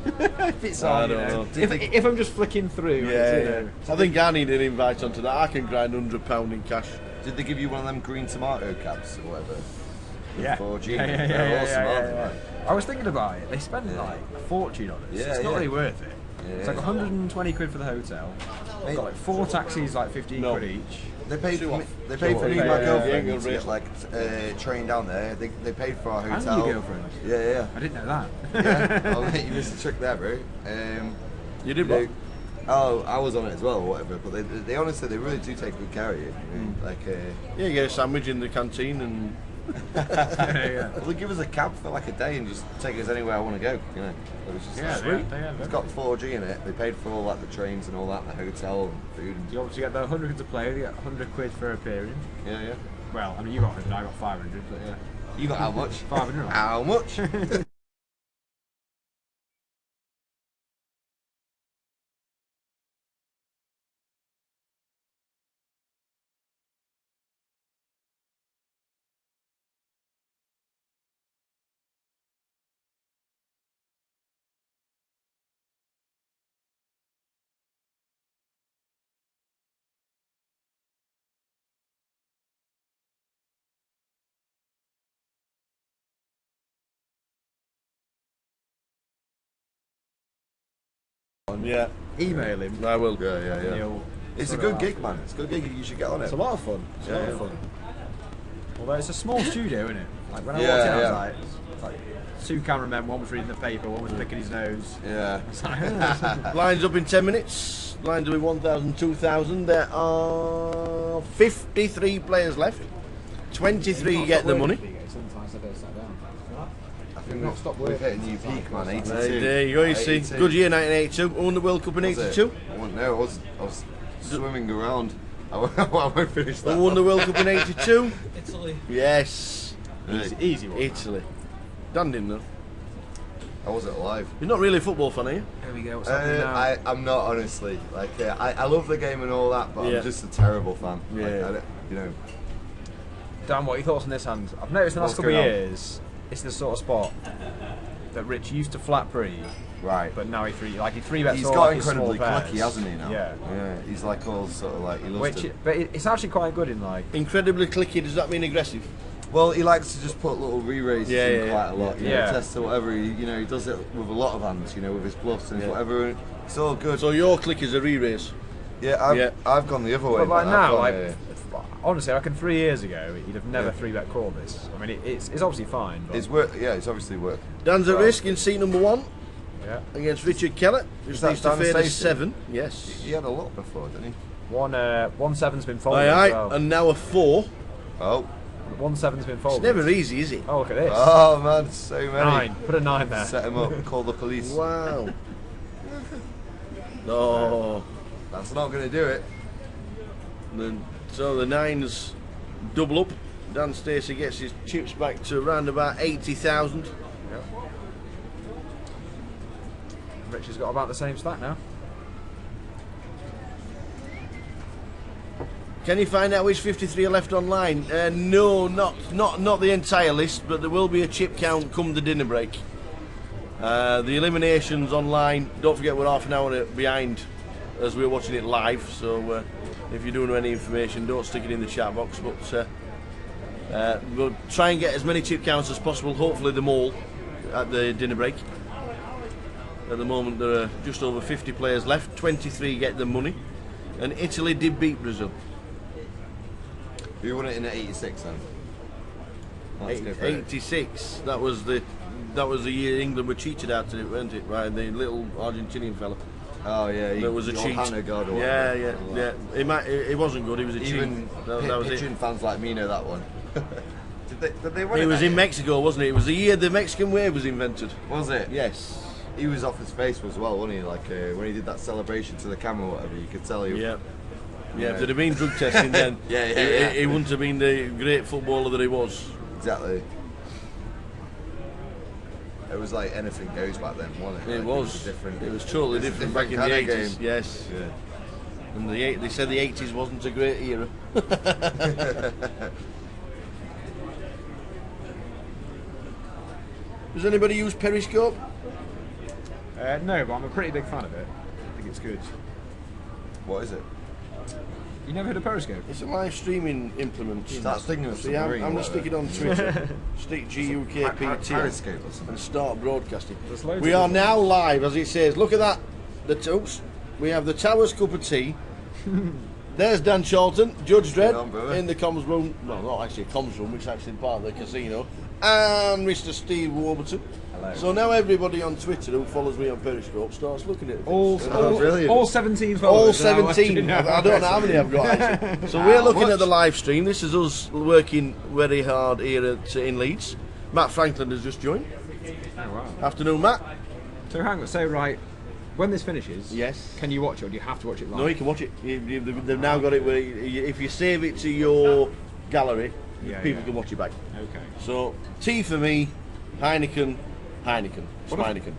If it's I on, you don't know. know. If I'm just flicking through, it's, you know. I think I need an invite onto that. I can grind £100 in cash. Did they give you one of them green tomato cabs or whatever? Yeah. 4G. Yeah. They're awesome, aren't they, man? I was thinking about it. They spend like a fortune on it. Yeah, It's not yeah. really worth it. Yeah. It's like 120 quid for the hotel. They've got like 4 taxis, like 15 quid each. They paid Show for me, off. they paid for me and off. my Yeah, girlfriend yeah, to get like train down there. They paid for our And hotel. your girlfriend? Yeah. I didn't know that. Yeah. Oh, mate, you missed the trick there, bro. You did what? Oh, I was on it as well, or whatever. But they honestly, they really do take good care of you. Like, Yeah, you get a sandwich in the canteen and... Yeah. well, they give us a cab for like a day and just take us anywhere I want to go. You know, it was just Yeah, sweet. they have. It's got 4G in it. They paid for all like the trains and all that, the hotel and food. And, You obviously get the 100 to play, you get 100 quid for appearing. yeah. Well, I mean, you got 100, I got 500, but yeah. You got how much? 500. How much? Yeah, Email him. I will. Yeah. He'll It's a sort good it gig, out. man. It's a good gig. You should get on it. It's a lot of fun. It's a lot of fun. Although it's a small studio, isn't it? Like when I Yeah, walked in, I yeah. was like 2 cameramen, one was reading the paper, one was picking his nose. Yeah. It's like, Lines up in 10 minutes. Lines up in 1,000, 2,000. There are 53 players left. 23 get the money. Sometimes I don't sit down. I think we've hit a new peak, man. 82. There you go, you see. 82. Good year, 1982. Won the World Cup in Was it? 82. I wouldn't know. I was swimming around. I won't finish that. Who won the World Cup in 82? Italy. Yes. Easy one. Italy. Dan didn't know. I wasn't alive. You're not really a football fan, are you? Here we go. What's happening now? I'm not, honestly. Like, I love the game and all that, but Yeah. I'm just a terrible fan. Yeah. Like, I don't, you know. Dan, what are your thoughts on this hand? I've noticed in the last What's couple of going on? years, it's the sort of spot that Rich used to flat pre, Right. but now he three bets He's all got like his small incredibly pairs. clicky, hasn't he, now? Yeah. Yeah. He's like all sort of like, he loves to. But it's actually quite good in like. Incredibly clicky, does that mean aggressive? Well, he likes to just put little re-raises in quite a lot. You know, Yeah. tests or whatever. He does it with a lot of hands, with his bluffs and whatever. It's all good. So your click is a re-raise. Yeah, I've gone the other way. But like man. now, I've like gone, honestly, I reckon 3 years ago he'd have never 3-bet called this. I mean, it's obviously fine. But it's worth. Yeah, it's obviously worth. Dan's at risk in seat number 1 yeah, against Richard Kellett. Is Just that needs to Dan fade a Stacey? 7. Yes. He had a lot before, didn't he? 1-7's been folded. Aye, as well. and now a 4. Oh. 1-7's been folded. It's never easy, is it? Oh, look at this. Oh man, so many. 9. Put a 9 there. Set him up. Call the police. Wow. No. That's not going to do it. So the 9s double up. Dan Stacey gets his chips back to around about 80,000. Yep. Rich has got about the same stack now. Can you find out which 53 are left online? No, not the entire list, but there will be a chip count come the dinner break. The eliminations online, don't forget we're half an hour behind as we're watching it live, so if you do know any information, don't stick it in the chat box, but we'll try and get as many chip counts as possible, hopefully them all at the dinner break. At the moment there are just over 50 players left, 23 get the money, and Italy did beat Brazil. Who won it in '86 then? Let's go for it. 86, that was the year England were cheated out of it, weren't it, by the little Argentinian fella. Oh yeah, There was a cheat. God or Yeah. It wasn't good. It was a cheat. Even That was pitching it. fans like me know that one. did they win it? It was that in year? Mexico, wasn't it? It was the year the Mexican wave was invented. Was it? Yes. He was off his face as well, wasn't he? Like when he did that celebration to the camera, or whatever. You could tell he. Yeah. Yeah. If there'd have been drug testing, then he wouldn't have been the great footballer that he was. Exactly. It was like anything goes back then, wasn't it? It Like, was different. It was totally It's a different back in the kind of 80s. game. Yes. Yeah. And they said the 80s wasn't a great era. Does anybody use Periscope? No, but I'm a pretty big fan of it. I think it's good. What is it? You never heard of Periscope? It's a live streaming implement. Start sticking with See, I'm going to stick it on Twitter. Stick GUKPT Periscope or something. and start broadcasting. There's loads We of are them. now live, as it says. Look at that. We have the Towers Cup of Tea. There's Dan Charlton, Judge Dredd on, brother. in the comms room. Well, not actually a comms room, it's actually part of the casino. And Mr. Steve Warburton. Hello. So now everybody on Twitter who follows me on Periscope starts looking at it. All brilliant. 17 All followers. are now 17. watching I don't know how many I've got actually. So we're looking at the live stream. This is us working very hard here in Leeds. Matt Franklin has just joined. Oh, wow. Afternoon, Matt. So hang on, so right, when this finishes, Yes. can you watch it or do you have to watch it live? No, you can watch it. They've now got it where if you save it to your gallery, people can watch it back. Okay. So tea for me, Heineken. It's Heineken.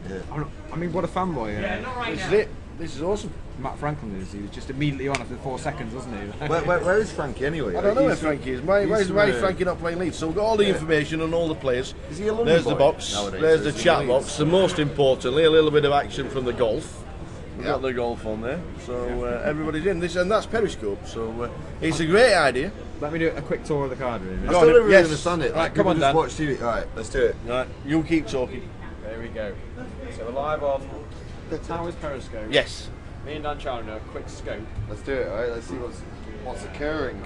I mean, what a fanboy This is it. This is awesome. Matt Franklin is. He was just immediately on after 4 seconds, wasn't he? Where is Frankie anyway? I don't know where He's- Frankie is. Why he's is Frankie not playing Leeds? So we've got all the information on all the players. Is he a London There's the boy box. nowadays? There's the Is he chat Leeds? box. And most importantly, a little bit of action from the golf. We've got the golf on there. So everybody's in. And that's Periscope. So it's a great idea. Let me do a quick tour of the card room. I still don't really Yes. understand it. Right, come people on, just Dan. watch TV. Alright, let's do it. Right, you keep talking. There we go. So we're live on the Towers Periscope. Yes. Me and Dan Chandler, a quick scope. Let's do it, alright? Let's see what's occurring.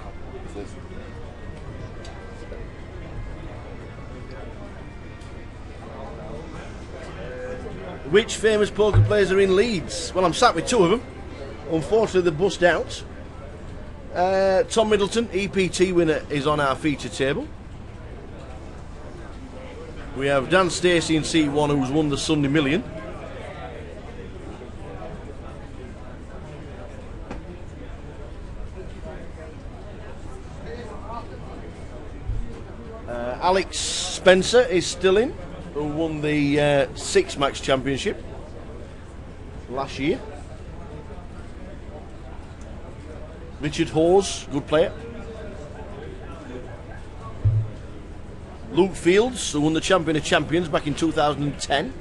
Which famous poker players are in Leeds? Well, I'm sat with two of them. Unfortunately, they bust out. Tom Middleton, EPT winner, is on our feature table. We have Dan Stacey in seat 1, who's won the Sunday Million. Alex Spencer is still in, who won the Six Max Championship last year. Richard Hawes, good player. Luke Fields, who won the Champion of Champions back in 2010.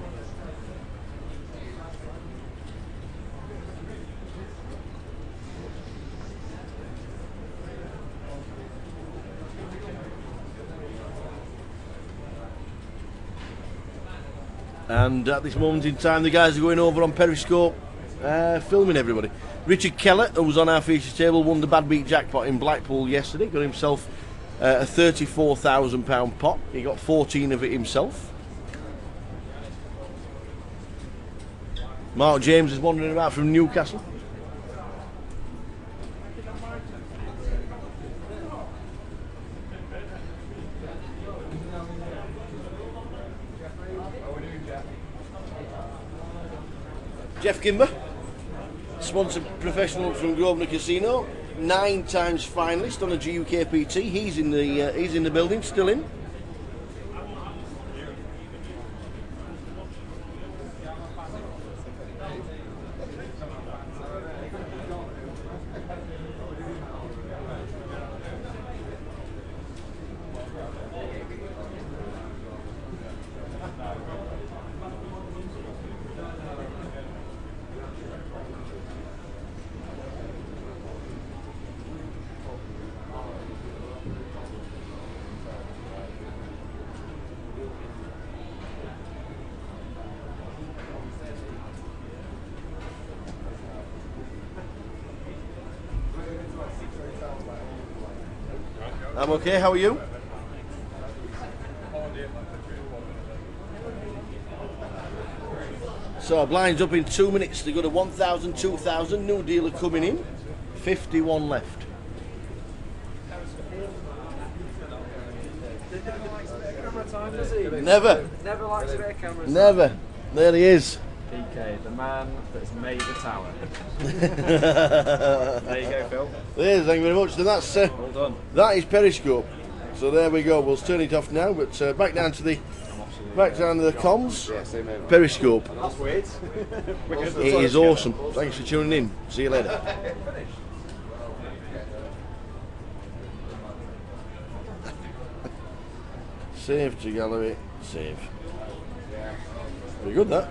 And at this moment in time, the guys are going over on Periscope, filming everybody. Richard Keller, who was on our feature table, won the Bad Beat jackpot in Blackpool yesterday. Got himself a £34,000 pot. He got 14 of it himself. Mark James is wandering about from Newcastle. Jeff Kimber, sponsored professional from Grosvenor Casino, 9 times finalist on a GUKPT. He's in the building, still in. I'm okay, how are you? So blinds up in 2 minutes. They go to 1,000, 2,000. New dealer coming in. 51 left. Camera time, does he? Never. Never likes a bit of camera time. Never. There he is. PK, the man that's made the tower. There you go, Phil. There, thank you very much. And that's Well done. that is Periscope. So there we go. We'll turn it off now, but back down to the comms. Yeah, same here. Periscope. That's weird. It is awesome. Thanks for tuning in. See you later. Save to gallery. Save. Very good, that.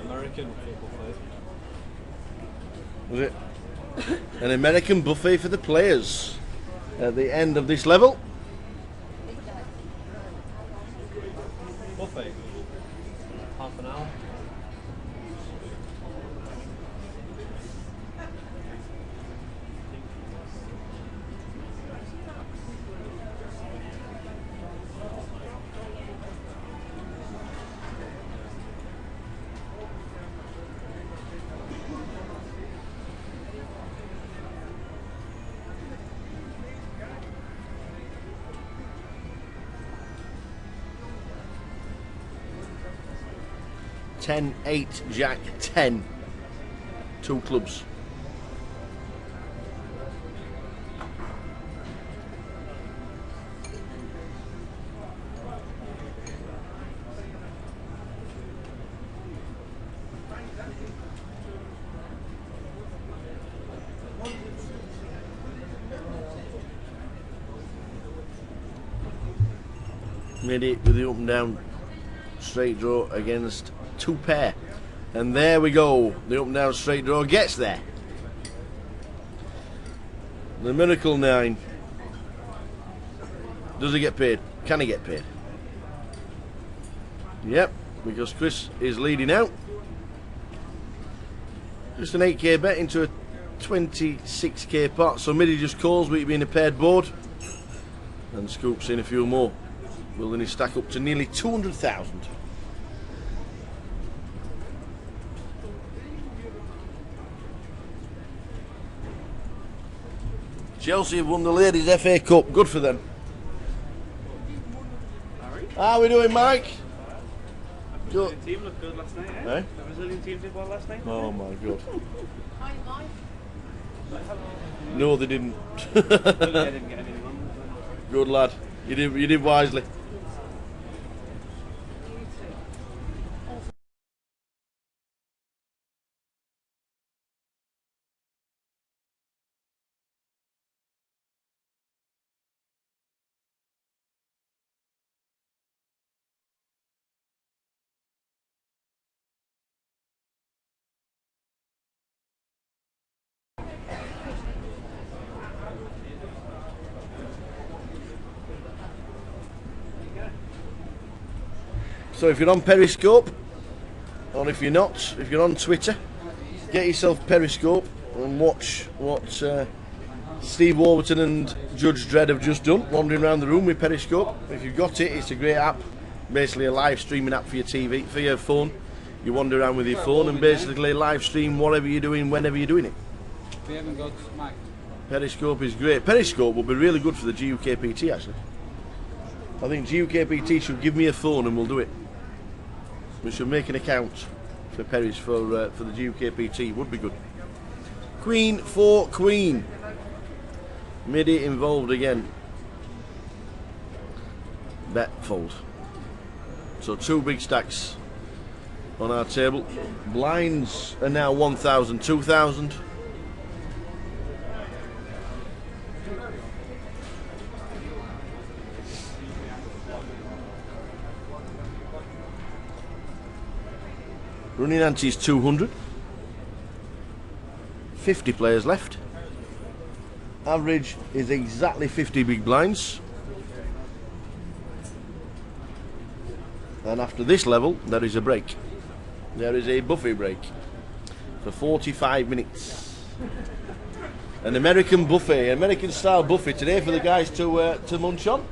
American people Was it an American buffet for the players at the end of this level? Buffet. Half an hour. Ten, 8, Jack, 10. 2 clubs. Made it with the up and down straight draw against 2 pair, and there we go. The up and down straight draw gets there. The Miracle 9. Does he get paid? Can he get paid? Yep, because Chris is leading out. Just an 8k bet into a 26k pot. So Midi just calls with it being a paired board and scoops in a few more. Will then he stack up to nearly 200,000. Chelsea have won the Ladies FA Cup. Good for them. How are we doing, Mike? Good. The team looked good last night, eh? Eh? The Brazilian team did well last night. Oh my God. Hi, Mike. No, they didn't. I didn't get anything on. Good lad. You did wisely. So if you're on Periscope, or if you're not, if you're on Twitter, get yourself Periscope and watch what Steve Warburton and Judge Dredd have just done, wandering around the room with Periscope. If you've got it, it's a great app, basically a live streaming app for your TV, for your phone. You wander around with your phone and basically live stream whatever you're doing, whenever you're doing it. We haven't got Mac. Periscope is great. Periscope will be really good for the GUKPT actually. I think GUKPT should give me a phone and we'll do it. We should make an account for Peris for the GUKPT. Would be good. Queen for Queen. Midi involved again. Bet fold. So 2 big stacks on our table. Blinds are now 1,000, 2,000. Running ante is 200. 50 players left. Average is exactly 50 big blinds. And after this level, there is a break. There is a buffet break for 45 minutes. An American buffet, American style buffet today for the guys to munch on.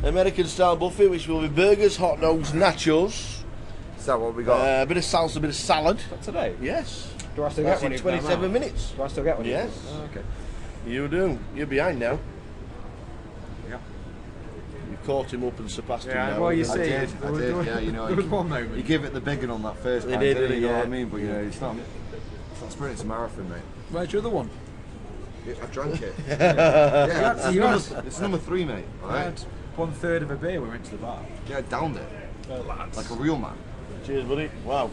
American style buffet, which will be burgers, hot dogs, nachos. Is that what we got? A bit of salsa, a bit of salad. But today? Yes. Do I still That's get one? in even now? 27 minutes. Do I still get one? Yes. Oh, okay. You do. You're behind now. Yeah. You caught him up and surpassed him now. Well, you I see, did, yeah, you know. there was one moment. You give it the big one on that first They time, did, didn't you know yeah. what I mean? But you know, it's not sprinting, it's a marathon, mate. Where's your other one? I drank it. Yeah, you it's number 3, mate. I Alright? had 1/3 of a beer when we went to the bar. Yeah, I downed it. Like a real man. Cheers, buddy. Wow.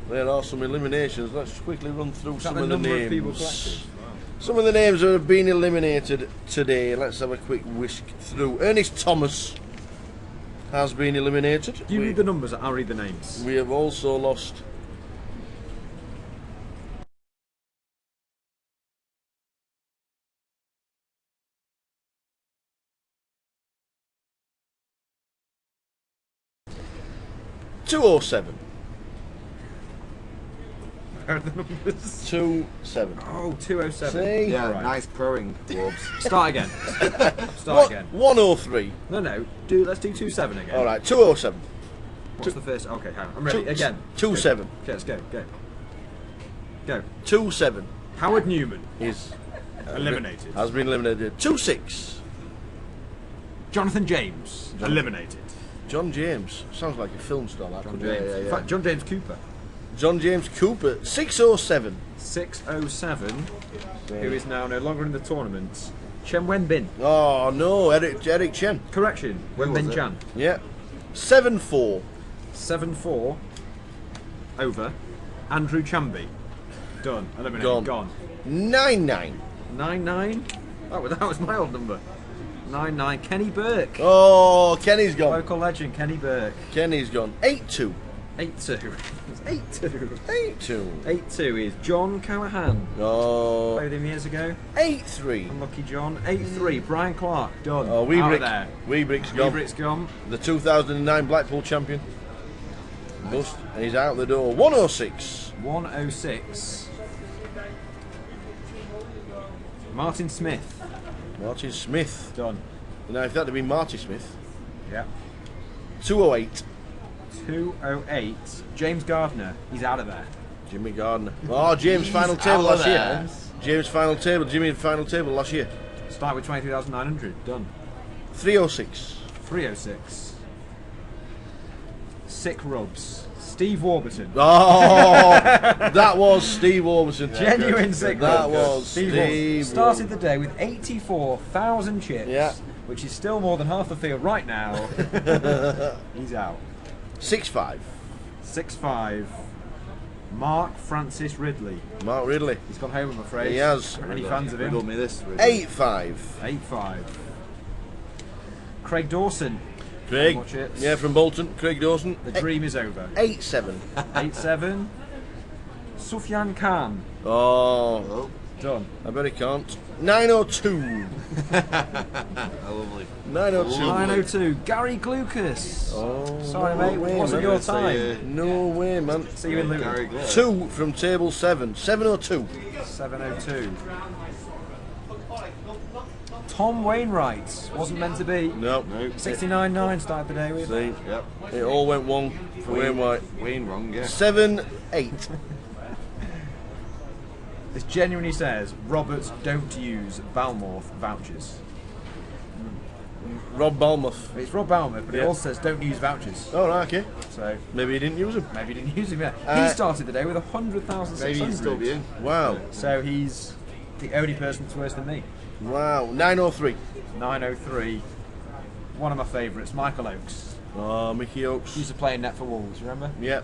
There are some eliminations. Let's quickly run through some the of the number of people names. collected? Some of the names that have been eliminated today. Let's have a quick whisk through. Ernest Thomas has been eliminated. Do you read the numbers? I'll read the names. We have also lost $207. Where are the numbers? 2-7. Oh, 207. See? Yeah, Right. nice crowing, Wolves. Start again. Start What? again. 103. No, let's do 27 again. Alright, 207. What's the first? Okay, hang on. I'm ready. Again. 2-7. Okay, let's go. Go. 2-7 Howard Newman is eliminated. has been eliminated. 2-6. Jonathan James eliminated. John James. Sounds like a film star, that John could be. James. In fact, John James Cooper. John James Cooper. 607. 607, who is now no longer in the tournament. Chen Wenbin. Oh no, Eric Chen. Correction. Wenbin Chan. Yeah. 7-4. 7-4 over Andrew Chamby. Done. Eliminated. Gone. 9-9. 9-9. That was my old number. 9-9. Kenny Burke. Oh, Kenny's gone. Local legend Kenny Burke. Kenny's gone. 8-2. 8-2. 8-2. 8-2. 8-2 is John Callahan. Oh. Played with him years ago. 8-3. Unlucky John. 8-3. Brian Clark. Done. Oh, Out of there. Weebrick's gone. Weebrick's gone. The 2009 Blackpool champion. Bust. And he's out the door. 106. 106. Martin Smith. Martin Smith. Done. Now, if that had been Marty Smith. Yeah. 208. 208. James Gardner. He's out of there. Jimmy Gardner. Oh, James final table last year. James final table. Jimmy final table last year. Start with 23,900. Done. 306. 306. Sick Rubs. Steve Warburton. Oh, that was Steve Warburton. Genuine sick That Rubs. was Steve Steve Warburton. Started the day with 84,000 chips. Yeah. Which is still more than half the field right now. He's out. 6-5. 6-5. Mark Francis Ridley. Mark Ridley. He's gone home, I'm afraid. He has. Any fans of him? Riddle me this. 8-5. 8-5. Craig Dawson. Craig. More chips. Yeah, from Bolton. Craig Dawson. The dream is over. 8-7. 8-7. Sufyan Khan. Oh, Done. I bet he can't. 902. Lovely. 902. 902. Gary Glucas. Oh, Sorry, no mate. way, Wasn't man. your time. No way, man. See you in Gary Luton. Gluck. 2 from table 7. 702. 702. Tom Wainwright. Wasn't meant to be. No. 69.9 started the day with. See, Yep. it all went one for Wayne White. Wayne wrong, yeah. 7-8. This genuinely says, Roberts, don't use Balmorth vouchers. Rob Balmuth. It's Rob Balmorth, but it Yeah. also says, don't use vouchers. Oh, right, okay. So Maybe he didn't use them. maybe he didn't use them yet. Uh, He started the day with 100,600. Maybe he'd still be in. Wow. So he's the only person that's worse than me. Wow. 903. 903. One of my favourites, Michael Oakes. Oh, Mickey Oakes. Used to play in net for Wolves, remember? Yep.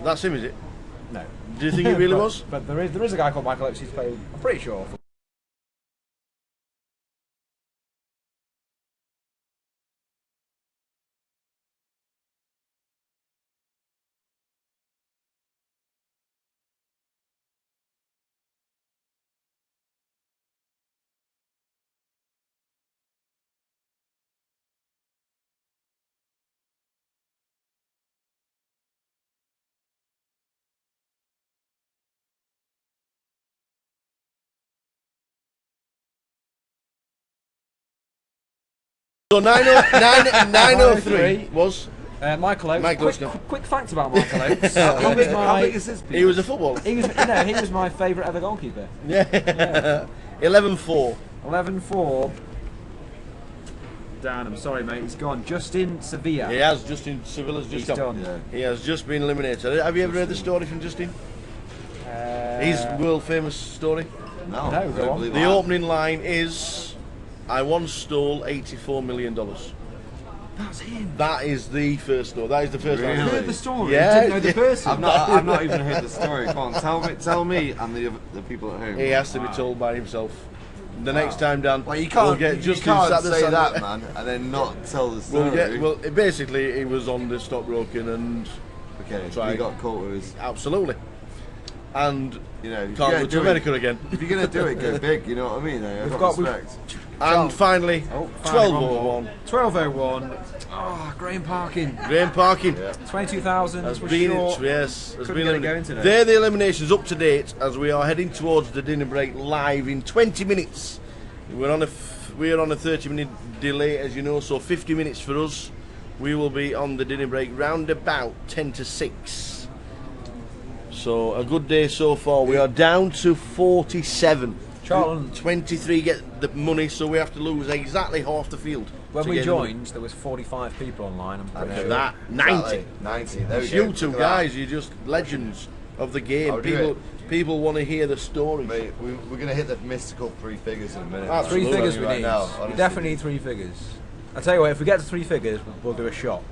That's him, is it? No. Do you think he really But- was? But there is a guy called Michael Oakes who's played, I'm pretty sure, for So 903 was Michael Oates. Michael Oates, Quick fact about Michael Oates. How big is this piece? he was a footballer. He was my favourite ever goalkeeper. Yeah. 11-4. 11-4. Dan, I'm sorry, mate. He's gone. Justin Sevilla. He has. Justin Sevilla's just He's gone. done. He has just been eliminated. Have you ever heard the story from Justin? His world famous story. No, No, go on. The opening line is, "I once stole $84 million." That's him. That is the first story. That is the first Really? line. You heard the story. Yeah. You didn't know the person. I've not even heard the story. Come on, tell me and the people at home. He has to be told by himself. The next time, Dan, Well, you we'll can't, get you Justin can't sat the say side- that, man, and then not tell the story. Well, basically, he was on the stockbroking and okay, try- he got caught with his, absolutely, and you know, can't go to America again. If you're gonna do it, go big. You know what I mean? I've We've got got- respect. And finally, Oh, 12:01. 12:01. Oh, Graham Parkin. Graham Parkin 22,000. has was been short. has Couldn't been get it eliminated. going today. They're the eliminations up to date as we are heading towards the dinner break live in 20 minutes. We're on a 30-minute delay, as you know, so 50 minutes for us. We will be on the dinner break round about 10 to 6. So a good day so far. We are down to 47. Charlton. 23 get the money, so we have to lose exactly half the field. When to we get the money. joined, there was 45 people online. I'm pretty Look at sure. that, 90. Exactly. 90. There we It's go. you two Look at guys, you're just legends of the game. I'll do People want to hear the story. Mate, we're gonna hit the mystical 3 figures in a minute. Ah, Three Absolutely. figures we Right need. now, we honestly. definitely need 3 figures. I tell you what, if we get to 3 figures, we'll do a shot.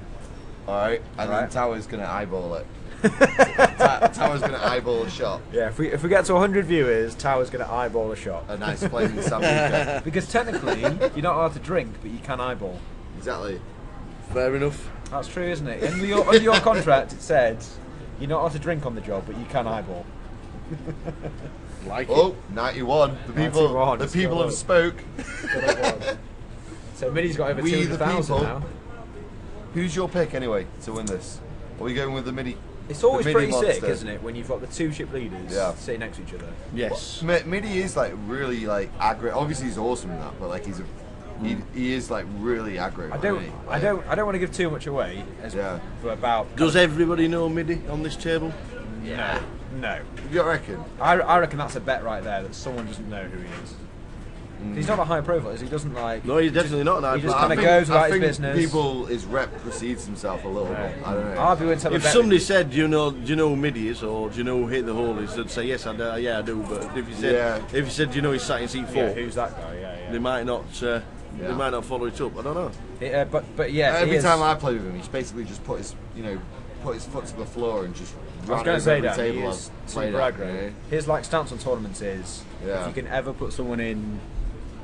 All right, and then Right. Tower's gonna eyeball it. Tower's gonna eyeball a shot. Yeah, if we get to 100 viewers, Tower's going to eyeball a shot. A nice flaming sambuca. Because technically, you're not allowed to drink, but you can eyeball. Exactly. Fair enough. That's true, isn't it? Under your contract, it said you're not allowed to drink on the job, but you can eyeball. Like it. Oh, 91. The people, 91, the it's people got have up. spoke. So Middy's got over We the 200,000 people. now. Who's your pick anyway to win this? Are we going with the midi? It's always the pretty midi sick, monster? isn't it, when you've got the 2 ship leaders Yeah. sitting next to each other. Yes. Midi is like really like aggro. Obviously he's awesome in that, but like he is like really aggro. I don't isn't he? want to give too much away. Yeah. For about. Does everybody know Midi on this table? No. No. You reckon? I reckon that's a bet right there that someone doesn't know who he is. He's not a high profile, is he? He doesn't like. No, he's definitely not an He just eyeball. kind of goes I about his think business. people his rep precedes himself a little bit. I don't know. I'll be willing to have a If bet somebody with said, do you know who Midi is, or do you know who Hit the Hole is, they'd say yes, I do. Yeah, I do. But if you said, Yeah. do you know he's sat in seat 4, you. Yeah, who's that guy? Yeah, they might not. They might not follow it up. I don't know. yeah. But yeah, he Every is- time I play with him, he's basically just put his foot to the floor and just. I was ran going over to say every that he table is I've played super at, aggro. you know? His like stance on tournaments is Yeah. if you can ever put someone in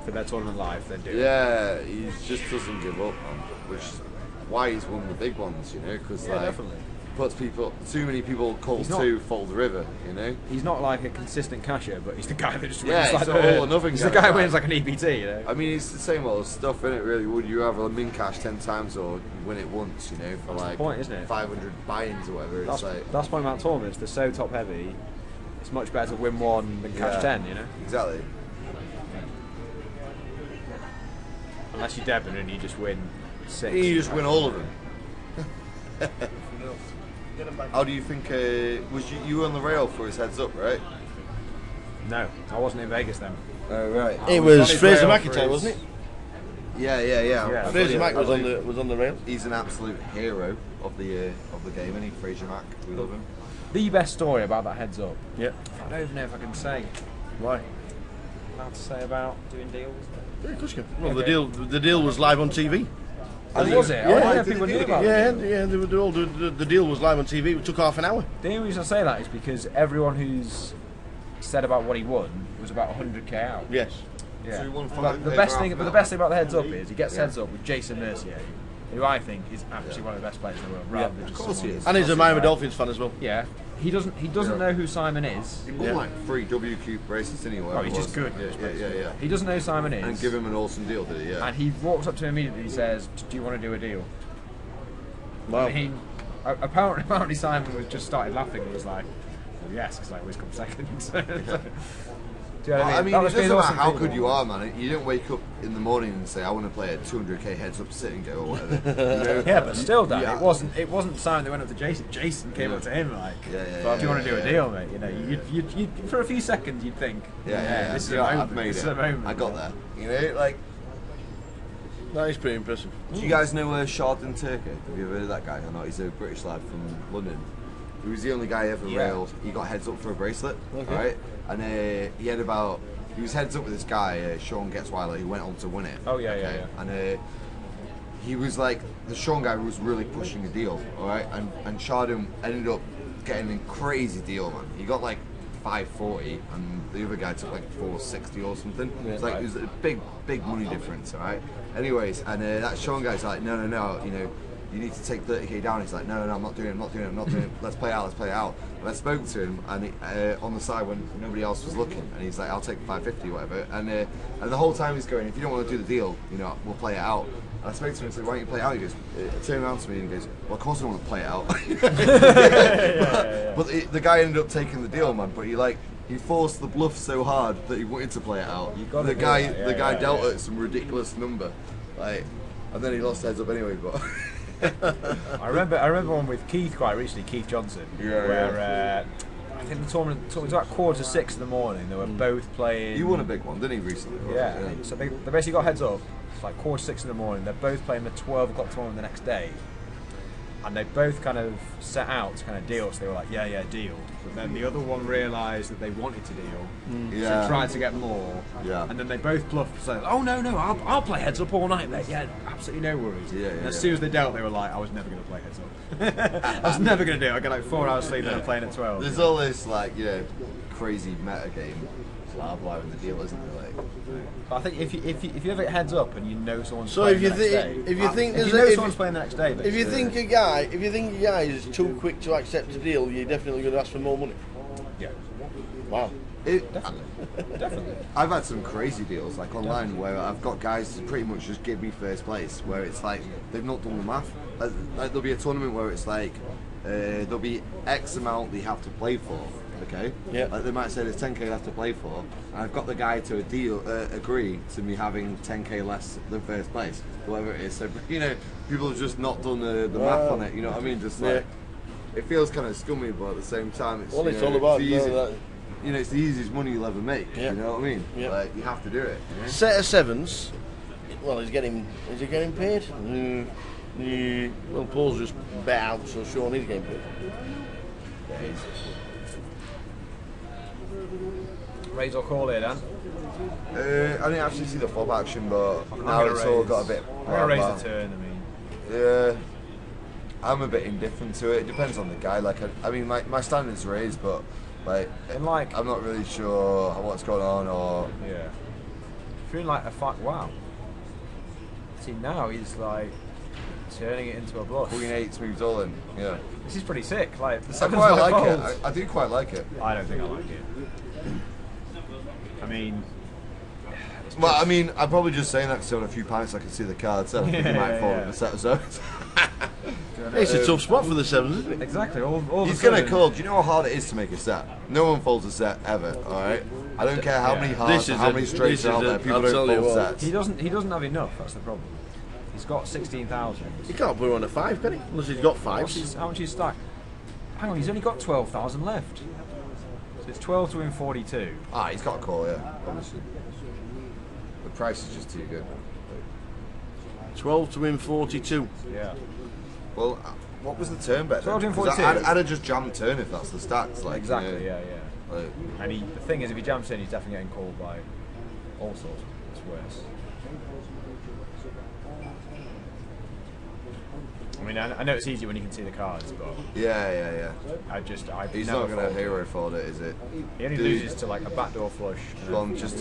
for their tournament life, then do it. Yeah, he just doesn't give up, man. Which is why he's won the big ones, you know, because Yeah, like definitely. puts people. Too many people call He's not- 2 Fold the River, you know. He's not like a consistent cashier, but he's the guy that just wins. Yeah, like he's the, all or nothing He's the kind of guy who guy. wins like an EBT, you know. I mean, it's the same old stuff, innit? Really, would you rather min cash 10 times or win it once? You know, for That's the like point, isn't it? 500 buy-ins or whatever. It's like That's point about tournaments. They're so top heavy. It's much better to win 1 than catch 10, you know. exactly. Unless you're Devon and you just win 6. You just win all of them. How do you think? Was you were on the rail for his heads up, right? No, I wasn't in Vegas then. Oh right. It on was his Fraser rail for McIntyre, his- wasn't it? Yeah. Yeah, Fraser Mac was on the rail. He's an absolute hero of the game, isn't he? Fraser Mac, we love him. The best story about that heads up. Yeah. I don't even know if I can say. Why? Allowed to say about doing deals. Yeah, of course you can. Well, Okay. the deal was live on TV. Oh, was it? I Yeah. wonder if people knew about Yeah, it. yeah. The deal was live on TV. It took half an hour. The only reason I say that is because everyone who's said about what he won was about 100k out. Yes. Yeah. So he won But the over best half thing, an but the hour. best thing about the heads up is he gets heads up with Jason Mercier, who I think is actually one of the best players in the world. Rather than just course he someone is. who's- And he's a Miami Dolphins fan as well. Yeah. He doesn't know who Simon is. He won like 3 WQ bracelets anyway. Oh, he's just good. Yeah. He doesn't know who Simon is. And give him an awesome deal, did he? Yeah. And he walks up to him immediately and says, "Do you want to do a deal?" Wow. I mean, apparently Simon was just started laughing and was like, "Well, yes," because I always come second. Do you know what I mean? it That must be doesn't an matter awesome how feeling. good you are, man. You don't wake up in the morning and say, I want to play a 200k heads up sit and go or whatever. You know? Yeah, but still, Dan, Yeah. it wasn't Simon that went up to Jason. Jason came up to him like, Yeah, do you want to do a deal, mate? You know, you'd for a few seconds you'd think, this is a moment. I've made this it. is a moment. I got there. You know, like. That is pretty impressive. Do you guys know Shardon Turkey? Have you ever heard of that guy or not? He's a British lad from London. He was the only guy ever railed. He got heads up for a bracelet, right? And he was heads up with this guy, Sean Getzweiler, who went on to win it. Oh yeah. And he was like, the Sean guy was really pushing a deal, alright? And Shardon ended up getting a crazy deal, man. He got like 540 and the other guy took like 460 or something. It was a big money difference, alright? Anyways, and that Sean guy's like, no, you know, you need to take 30k down. He's like, no, I'm not doing it. Let's play it out. And I spoke to him and on the side when nobody else was looking, and he's like, I'll take 550 or whatever. And the whole time he's going, if you don't want to do the deal, you know, we'll play it out. And I spoke to him and said, why don't you play it out? He goes, turned around to me and he goes, well, of course I don't want to play it out. But the guy ended up taking the deal, man. But he forced the bluff so hard that he wanted to play it out. The guy dealt at some ridiculous number, like, and then he lost heads up anyway. But I remember one with Keith quite recently, Keith Johnson, where I think the tournament was about 5:45 in the morning. They were both playing. You won a big one, didn't he, recently? Yeah. So they basically got heads up. It's like 5:45 in the morning. They're both playing the 12 o'clock tournament the next day. And they both kind of set out to kind of deal, so they were like, yeah, deal. But then the other one realised that they wanted to deal, so tried to get more. Yeah. And then they both bluffed, so oh no, I'll play heads up all night, mate. Yeah, absolutely no worries. And as soon as they dealt, they were like, I was never going to play heads up. I was never going to do it. I got like 4 hours sleep, then I'm playing at 12. There's all this crazy meta game. Live in the deal, isn't it? Like, but I think if you ever get heads up and you know someone's So playing if you the next day, think someone's playing the next day, if you think a guy is too quick to accept a deal, you're definitely going to ask for more money. Yeah. Wow. Definitely. I've had some crazy deals like online where I've got guys to pretty much just give me first place, where it's like they've not done the math. Like there'll be a tournament where it's like there'll be X amount they have to play for. Okay. Yeah. Like they might say there's 10k they have to play for, and I've got the guy to agree to me having 10k less than first place, whatever it is. So people have just not done the math on it. You know what I mean? Just like it feels kind of scummy, but at the same time, it's it's all about it's the easiest money you'll ever make. Yeah. You know what I mean? Yeah. Like you have to do it. You know? Set of sevens. Well, is he getting paid? Well, Paul's just bet out, so Sean is getting paid. Raise or call here, Dan? I didn't actually see the flop action, but now it's all got a bit. I'm gonna raise the turn. Yeah, I'm a bit indifferent to it. It depends on the guy. Like, my standards raised, but I'm not really sure what's going on or. Yeah. Feeling like a fight. Wow. See, now he's like turning it into a bluff. Queen 8's moved all in. Yeah. This is pretty sick. Like the I seven's quite gonna like it. fold. I do quite like it. I don't think I like it. I mean. Well, I mean, I'm probably just saying that because on a few pints I can see the card, so I think he might fall in the set of zones. It's a tough spot for the sevens, isn't it? Exactly. He's going to call. Do you know how hard it is to make a set? No one folds a set ever. All right. I don't care how many hearts, how many straights are out there. People don't fold sets. He doesn't have enough. That's the problem. He's got 16,000. He can't put on a 5, can he? Unless he's got 5s. How much is stacked? Hang on, he's only got 12,000 left. So it's 12 to win 42. Ah, he's got a call, yeah, obviously. The price is just too good. 12 to win 42. Yeah. Well, what was the turn bet? 12 to win 42. I'd have just jammed turn if that's the stats. Like, exactly, yeah. Like, and the thing is, if he jumps in, he's definitely getting called by all sorts. It's worse. I mean, I know it's easy when you can see the cards, but yeah. He's not going to hero fold it, is it? He only loses to like a backdoor flush. Just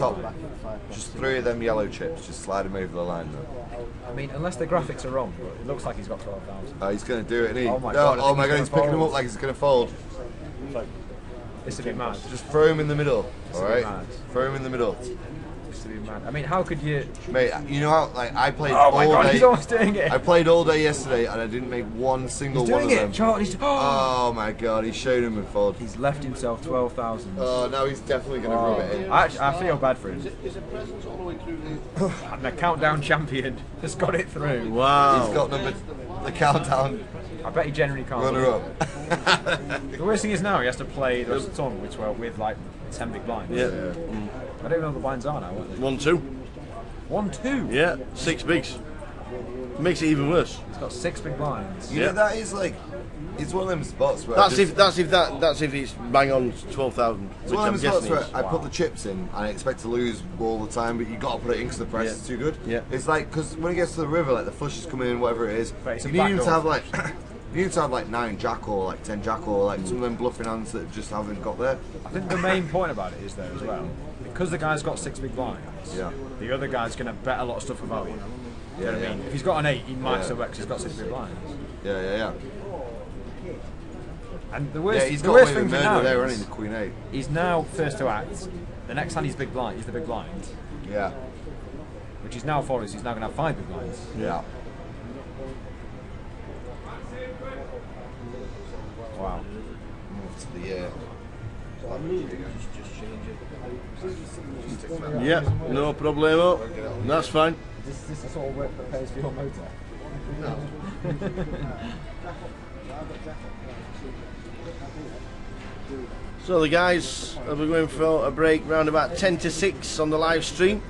3 of them yellow chips. Just slide him over the line, though. I mean, unless the graphics are wrong, but it looks like he's got 12,000. Oh, he's going to do it, isn't he? Oh my god! He's picking him up like he's going to fold. This is a bit mad. Just throw him in the middle. All right, throw him in the middle. needs to be mad. I mean, how could you... Mate, you know how, like, I played Oh all my God, day. he's almost doing it. I played all day yesterday and I didn't make one single He's one doing of it, them. Charlie. Oh my God, he's showed him with fold. He's left himself 12,000. Oh, now he's definitely going to rub it in. Actually, I feel bad for him. Is it presents all the way through the... And the countdown champion has got it through. Wow. He's got the countdown I bet he generally can't. runner up. The worst thing is now he has to play the rest of the tournament with like 10 big blinds. Yeah. I don't even know what the blinds are now. What are they? 1-2. 1-2. Yeah, 6 bigs. Makes it even worse. He's got 6 big blinds. You know, that is like, it's one of them spots where That's if it's bang on 12,000. It's one of them spots where I put the chips in and I expect to lose all the time, but you got to put it in because the price is too good. Yeah. It's like, because when it gets to the river, like the flush is coming in, whatever it is, But it's a you need to backdoor have like, you need to have like 9 jack or like 10 jack or like some of them bluffing hands that just haven't got there. I think the main point about it is though as well, because the guy's got 6 big blinds. Yeah. The other guy's going to bet a lot of stuff for value. You know what I mean? If he's got an 8, he might still bet 'cause he's got 6 big blinds. Yeah. And the worst, He's the got worst away thing with for murder now there, is hasn't he, the Queen 8. he's now first to act. The next hand he's big blind. He's the big blind, Yeah. which he's now followed. He's now going to have 5 big blinds. Yeah. Wow. Move to the just change it. Yeah, no problemo. That's fine. Is this the sort of work that pays for your motor? No. So the guys will be going for a break round about 10 to 6 on the live stream.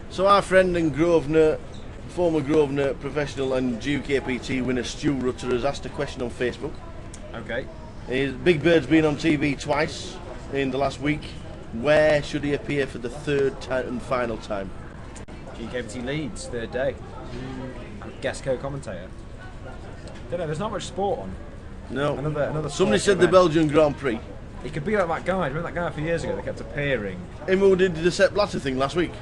So our friend and former Grosvenor professional and GUKPT winner Stu Rutter has asked a question on Facebook. Okay. His Big Bird's been on TV twice in the last week. Where should he appear for the third and final time? GUKPT Leeds, 3rd day. Guest co-commentator. Don't know. There's not much sport on. No. Another. Somebody sport said the event. Belgian Grand Prix. He could be like that guy. Remember that guy a few years ago that kept appearing? Him who did the Sepp Blatter thing last week.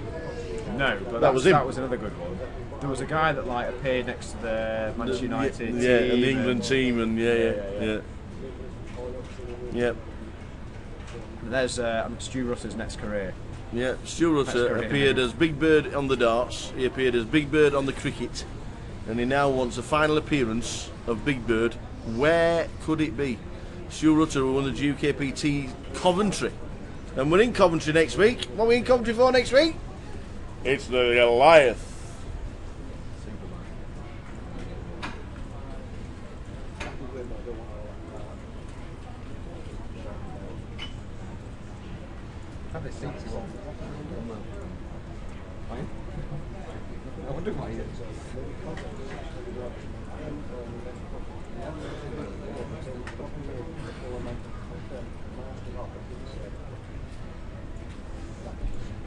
No, but That was him. That was another good one. There was a guy that like appeared next to the Manchester United team. Yeah, and the England team, and yeah. Yep. And there's Stu Rutter's next career. Yeah, Stu Rutter appeared as Big Bird on the darts, he appeared as Big Bird on the cricket, and he now wants a final appearance of Big Bird. Where could it be? Stu Rutter won the GUKPT Coventry. And we're in Coventry next week. What are we in Coventry for next week? It's the Goliath. Have it seats you want. I wonder why it is.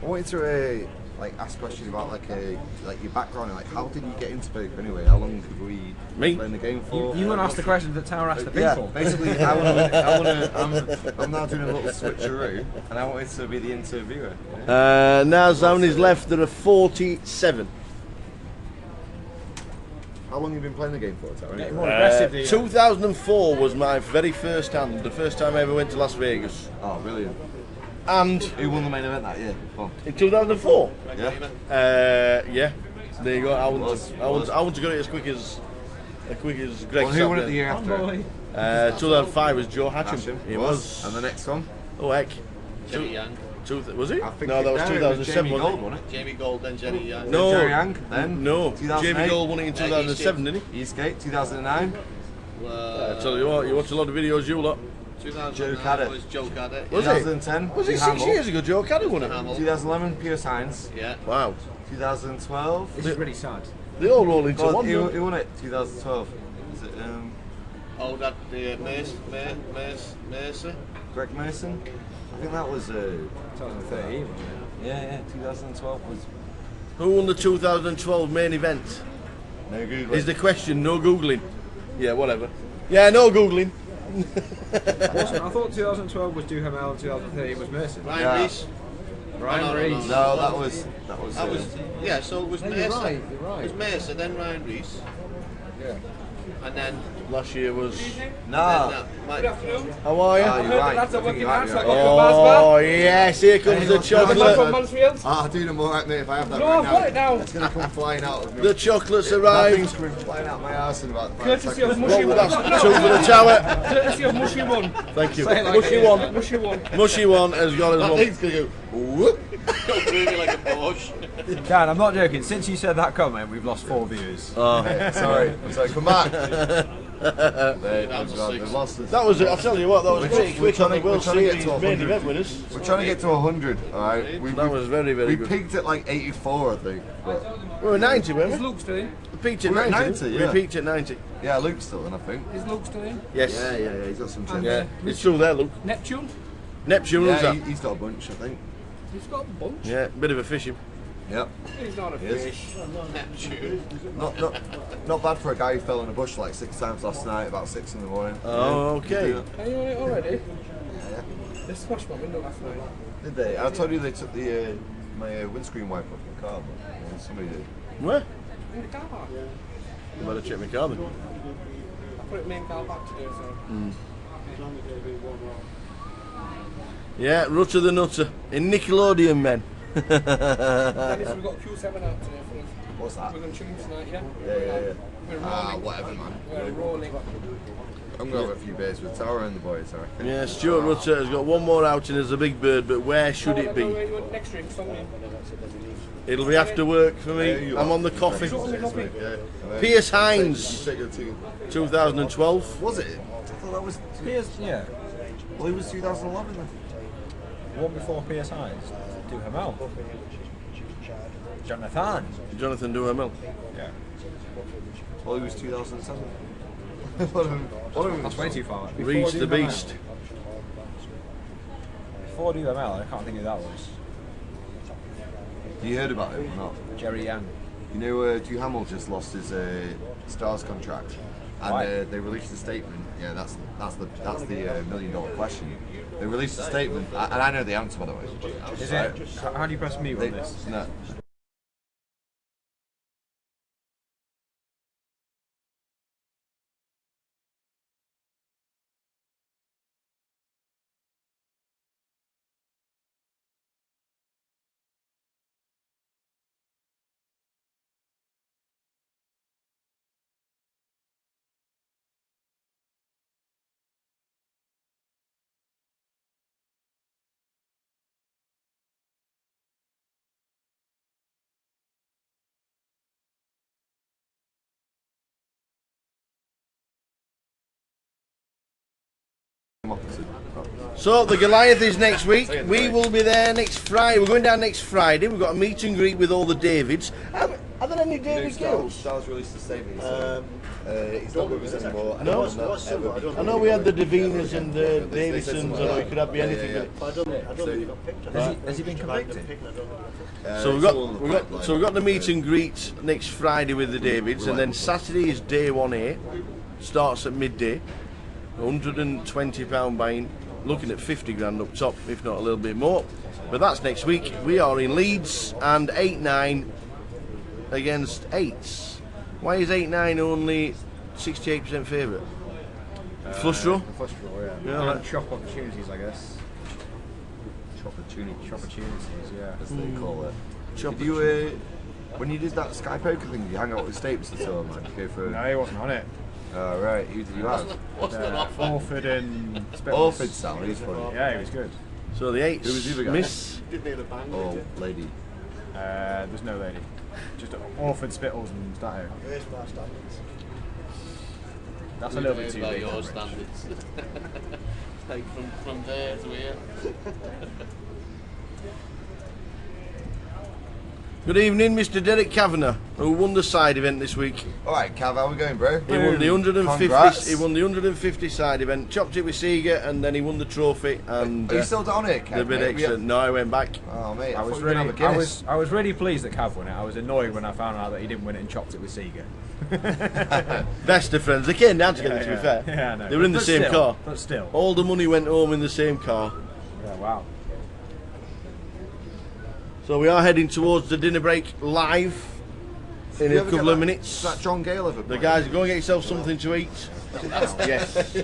I wanted to like ask a question about like your background and like how did you get into poker anyway? How long have we been playing the game for? You want to ask the question that Tower asked the Yeah, people. basically I'm now doing a little switcheroo and I wanted to be the interviewer. Now zone is left, there are 47. How long have you been playing the game for, Tower? Getting more aggressive, do you? 2004 was my very first hand, the first time I ever went to Las Vegas. Oh, brilliant. And who won the main event that year? Come on. In 2004? Yeah. Yeah. There you go. I want to get it as quick as as quick as Greg. Well, who won it the year after? 2005 was Joe Hatcham. It was. And the next one? Oh heck. Jerry Young. Was it? I think No, that was 2007, Jamie wasn't Gold, wasn't it? Jamie Gold, then Jerry Young. No. Jerry Young, then? No. 2008. Jamie Gold won it in 2007, didn't he? Eastgate, 2009. I tell you what, you watch a lot of videos, you lot. 2009 was Joe Cadder. Was it? 2010. Was it 6 years ago Joe Cadder won it? 2011, Pure Science. Yeah. Wow. 2012. This is really sad. They all roll into God, one. who don't they? won it? 2012. Is it Oh, that the Mercer. Greg Mason? I think that was 2013, wasn't it? yeah, 2012 was. Who won the 2012 main event? No Google. Is the question, no Googling. Yeah, whatever. Yeah, no Googling. I thought 2012 was Duhamel and 2013 was Mercer. Ryan Reese. Ryan Reese. No, that was. Yeah, so it was No, Mercer. you're right, you're right. It was Mercer, then Ryan Reese. Yeah. And then Last year was. Nah. Mike. How are you? Ah, you're right. That's a working man, so I got Oh yes, here comes the from chocolate. Mansfield. Ah, dude, I'm alright, mate. If I have that No, right I've got it now, now. it's gonna come flying out of me. The chocolates That arrived. thing's coming flying out my ass in about 5 Courtesy of seconds. Mushy One. That's two for the tower. Courtesy of Mushy One. Thank you. Say it like Mushy it is. one. Mushy One. Mushy one has got his That one. thing's gonna go. Whoop. Really like a Porsche. Dan, I'm not joking. Since you said that comment, we've lost 4 viewers. Sorry. Come back. They've lost us. That was it. I'll tell you what. That was pretty quick on the World trying to get Series to main 100. event winners. We're trying to get to 100. All right. That was very, very We good. peaked at like 84, I think. But We were 90, weren't Is we? Luke still in? We peaked at We were at 90. 90, yeah. We peaked at 90. yeah, Luke's still in, I think. Is Luke still in? Yes. Yeah. He's got some chips. Yeah. It's true there, Luke. Neptune? Neptune was Yeah, that. he's got a bunch, I think. He's got a bunch. Yeah, bit of a fishing. Yep. He's not a He is. fish. Not bad for a guy who fell in a bush like 6 times last night, about 6 in the morning. Oh, okay. Are you on it already? They smashed my window last night. Did they? I told you they took the my windscreen wiper off my car, but somebody did. Where? In the car park. You better check my car then. I put it main car back today, so. Yeah, Rutter the Nutter in Nickelodeon, men. Dennis, we've got Q7 out today for us. What's that? We're going to tune tonight, yeah? Yeah. We're rolling. Ah, whatever, man. We're rolling. I'm going to have a few beers with Tower and the boys, I reckon. Yeah, Stuart Rutter has got one more outing as a big bird, but where should it be? Next drink, something. It'll be after work for me. I'm on the coffee. Pierce Hines, 2012. Was it? I thought that was. Yeah. Well, it was 2011 then. One before PSI. Duhamel. Jonathan. Jonathan Duhamel. Yeah. Well, it was 2007. One of them That's way too far. Reach the Duhamel. Beast. Before Duhamel, I can't think who that was. You heard about it or not? Jerry Young. You know, Duhamel just lost his Stars contract, and Why? they released a statement. Yeah, that's the $1 million question. They released a statement, and I know the answer, by the way. Is it? How do you press mute on this? No. So the Goliath is next week. We will be there next Friday. We're going down next Friday. We've got a meet and greet with all the Davids. Are there any David girls? Stars released a statement. He's not with us anymore. No? I know we had the Davinas and the They Davidsons, or it could have been anything. Has he been convicted? So we've got the meet and greet next Friday with the Davids, and then Saturday is day 1A. Starts at midday. £120 buying, looking at 50 grand up top, if not a little bit more. But that's next week. We are in Leeds and 8-9 against 8s. Why is 8-9 only 68% favourite? Flush draw? Flush draw, yeah. Yeah, like- Chop opportunities, I guess. Chop opportunities, yeah. As they call it. Chop Did you, when you did that Sky Poker thing, did you hang out with Stapes at all, man? Go for... No, he wasn't on it. Oh, right. Who did you have? Orford and Spittles. Orford sound, he's funny. Yeah, he was good. So the eights. Who was the other guy? Miss. Did near the bang. Oh, lady. There's no lady. Just Orford, Spittles and Stato. Where's my standards? That's a little bit too By big. your for Rich. standards. Like from there to here. Good evening, Mr. Derek Kavanagh, who won the side event this week. Alright, Cav, how we going, bro? He won the 150. Congrats. He won the 150 side event. Chopped it with Seeger, and then he won the trophy. And Are you still down here, Kev? the bid mate? extra. No, I went back. Oh, mate, I was thought you were gonna really, have a Guinness. I was really pleased that Cav won it. I was annoyed when I found out that he didn't win it and chopped it with Seeger. Best of friends. They came down together, to be fair. Yeah, I know. They were in the But same still, car. But still. All the money went home in the same car. Yeah, wow. So we are heading towards the dinner break live in You a ever couple get of that- minutes. That John Gale ever The played? guys, go and get yourself something to eat. Yes.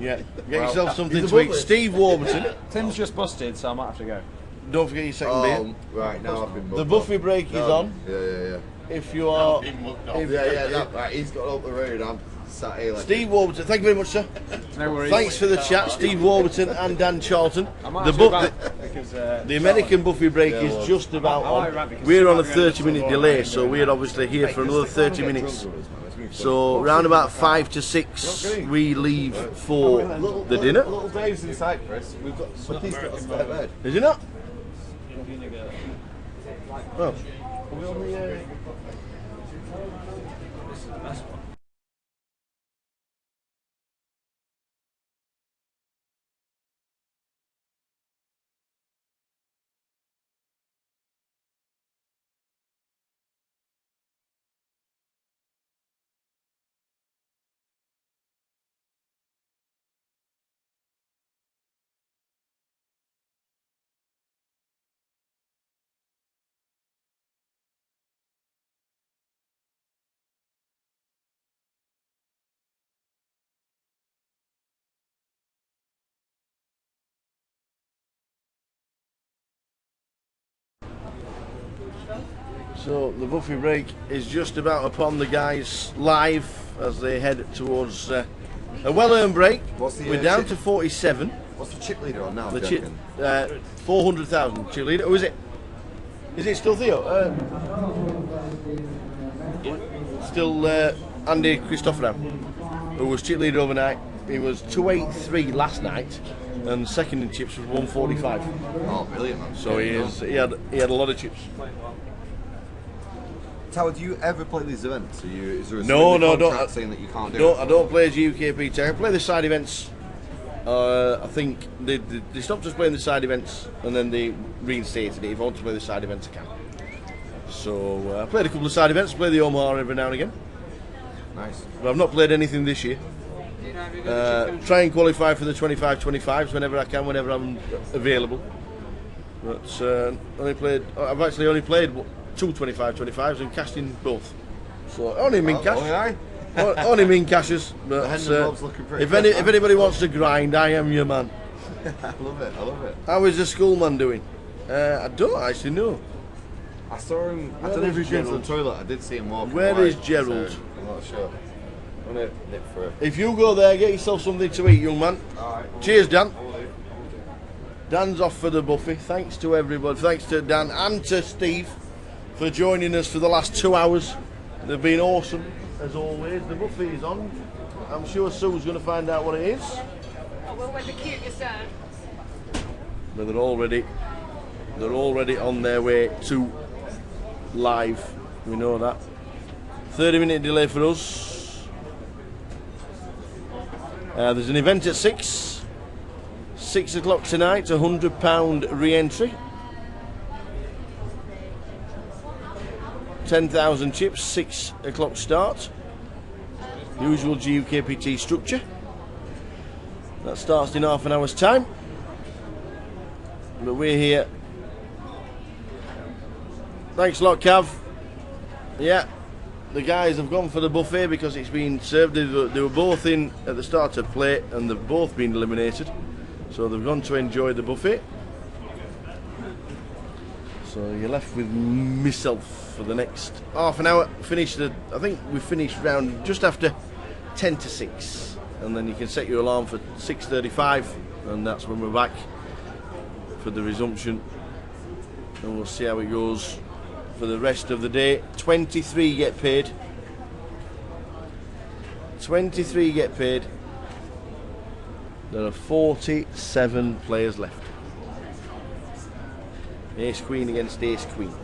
Yeah. Get yourself something he's to a eat. bullet. Steve Warburton. Tim's just busted, so I might have to go. Don't forget your second beer. Oh, right, now I've been The mugged buffet off. break is No. on. Yeah. If you are, if, Yeah, that, right, he's got up the road, I'm sat here like... Steve Warburton. Thank you very much, sir. No worries. Thanks for the chat, Steve Warburton and Dan Charlton. I might The, have to go bu- back because the American buffet break is just about I might on. be back because We're on a I'm going to 30-minute the delay, football, so we're obviously here for another 30 minutes. So round about 5 to 6, we leave for the dinner. Little Dave's in Cyprus, we've got... But he's got a spare bed. Is it not? Oh. Are we on the, So the buffet break is just about upon the guys live as they head towards a well-earned break. What's the, We're down chip- to 47. What's the chip leader on now? The do you chip, reckon? 400,000 cheerleader. Oh, is it? Is it still Theo? Still Andy Christopher, who was chip leader overnight. He was 283 last night, and second in chips was 145. Oh, brilliant, man. So he had a lot of chips. Tower, do you ever play these events? Is there a No, contract don't. saying that you can't do No, it? I don't play as GUKPT. I play the side events. I think they stopped us playing the side events and then they reinstated it. If I want to play the side events, I can. So I played a couple of side events, play the Omaha every now and again. Nice. But I've not played anything this year. Try and qualify for the 25-25s whenever I can, whenever I'm available. But I've actually only played 2 25-25s and cashed in both. So only min cash. Only min cashes. But The Hendon Bob's looking pretty if good, man. anybody wants to grind, I am your man. I love it. How is the schoolman doing? I don't actually know. I saw him. I Where don't know if he is was going to Gerald? the toilet. I did see him walking. Where away, is Gerald? so I'm not sure. I'm gonna nip for it. If you go there, get yourself something to eat, young man. Cheers, Dan. Dan's off for the buffet. Thanks to everybody. Thanks to Dan and to Steve for joining us for the last 2 hours. They've been awesome, as always. The buffet is on. I'm sure Sue's going to find out what it is. Oh, well, when the cute you serve. But they're already on their way to live. We know that. 30-minute delay for us. There's an event at 6. 6 o'clock tonight, £100 re-entry. 10,000 chips, 6 o'clock start. Usual GUKPT structure. That starts in half an hour's time. But we're here. Thanks a lot, Cav. Yeah, the guys have gone for the buffet because it's been served. They were both in at the start of play and they've both been eliminated. So they've gone to enjoy the buffet. So So you're left with myself for the next half an hour. I think we finished round just after 10 to 6, and then you can set your alarm for 6:35, and that's when we're back for the resumption, and we'll see how it goes for the rest of the day. 23 get paid. 23 get paid. There are 47 players left. Ace Queen against Ace Queen.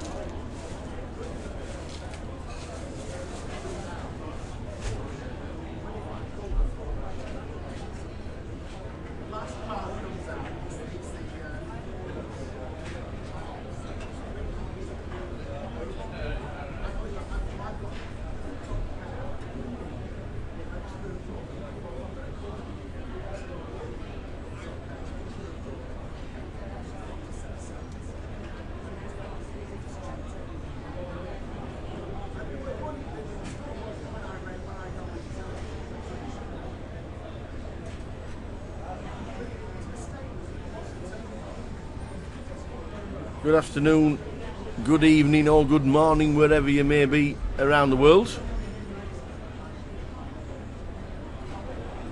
Good afternoon, good evening or good morning wherever you may be around the world.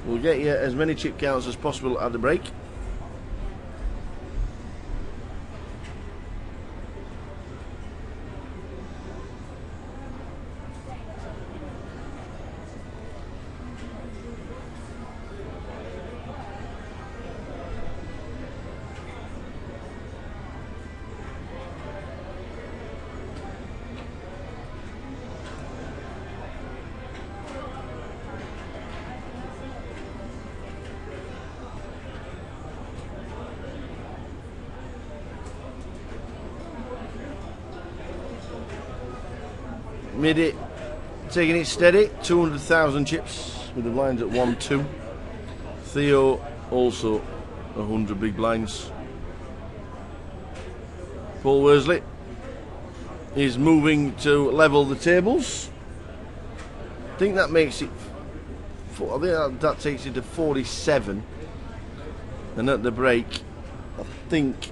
We'll get you as many chip counts as possible at the break. Mid it, taking it steady, 200,000 chips with the blinds at 1-2. Theo also 100 big blinds. Paul Worsley is moving to level the tables. I think that makes it, I think that takes it to 47. And at the break, I think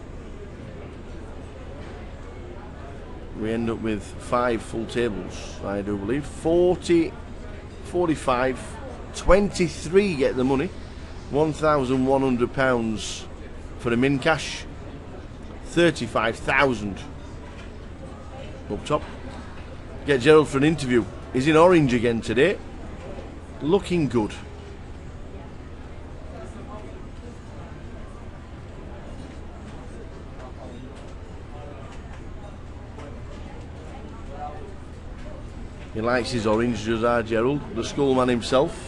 we end up with 5 full tables, I do believe. 40, 45, 23 get the money. £1,100 for him in cash. 35,000 up top. Get Gerald for an interview. He's in orange again today. Looking good. He likes his orange, does our Gerald, the schoolman himself.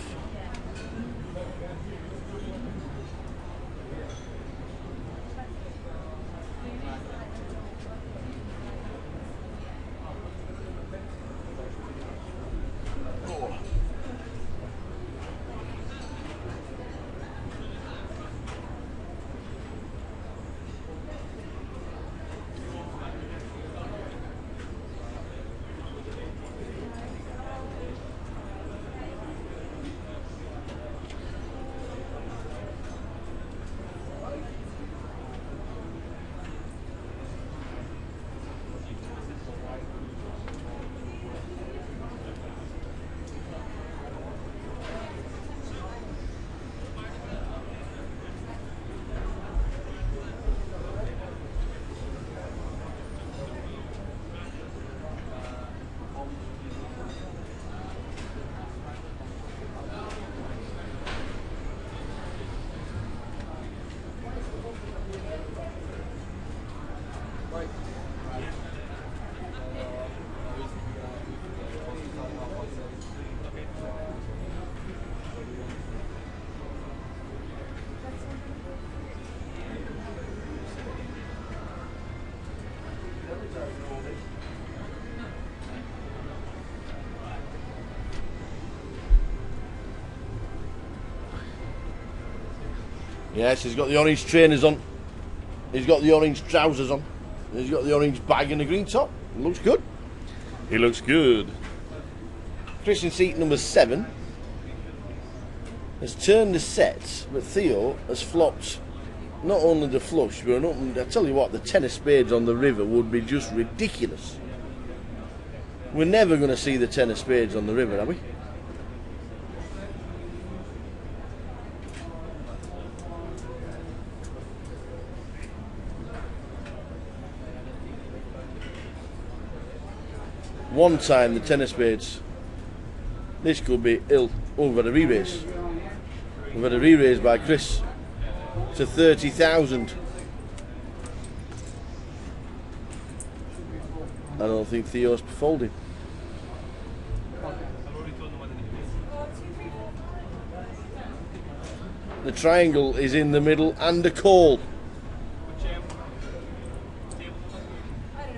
Yes, he's got the orange trainers on. He's got the orange trousers on. He's got the orange bag and the green top. He looks good. He looks good. Chris in seat number 7 has turned the set, but Theo has flopped not only the flush, but I tell you what, the 10 of spades on the river would be just ridiculous. We're never going to see the 10 of spades on the river, are we? One time the 10 of spades. This could be ill. Oh, we've had a re-raise. We've had a re-raise by Chris to 30,000. I don't think Theo's folding. The triangle is in the middle and a call.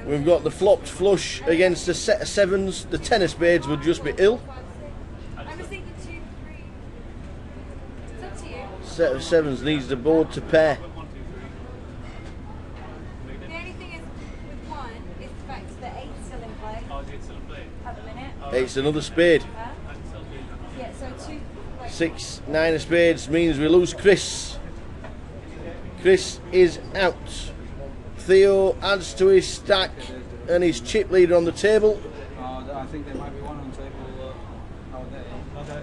We've got the flopped flush against a set of sevens. The 10 of spades would just be ill. I was thinking 2, 3. It's up to you. Set of sevens needs the board to pair. The only thing is with one is the fact that 8's still in play. At the minute. Eight's another spade. Yeah, so 2. 6, 9 of spades means we lose Chris. Chris is out. Theo adds to his stack and his chip leader on the table. I think there might be one on the table. Okay.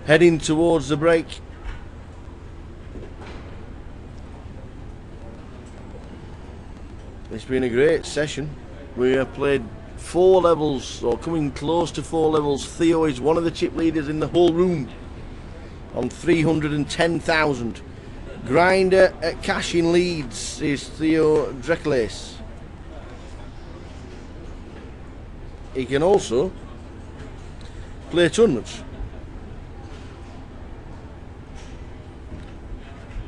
Heading towards the break. It's been a great session. We have played 4 levels, or coming close to 4 levels. Theo is one of the chip leaders in the whole room on 310,000. Grinder at cash in Leeds is Theo Drekles. He can also play tournaments.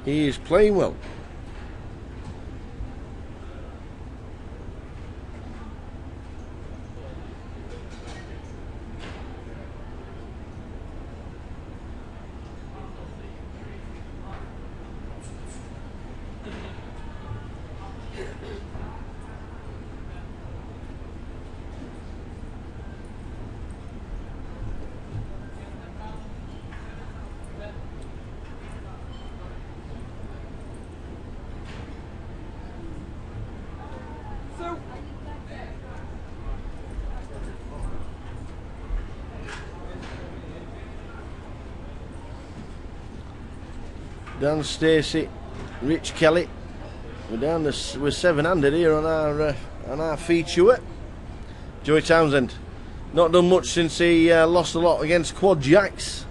He is playing well. Dan Stacey, Rich Kelly. We're 7-handed here on our feature. Joey Townsend, not done much since he lost a lot against Quad Jacks.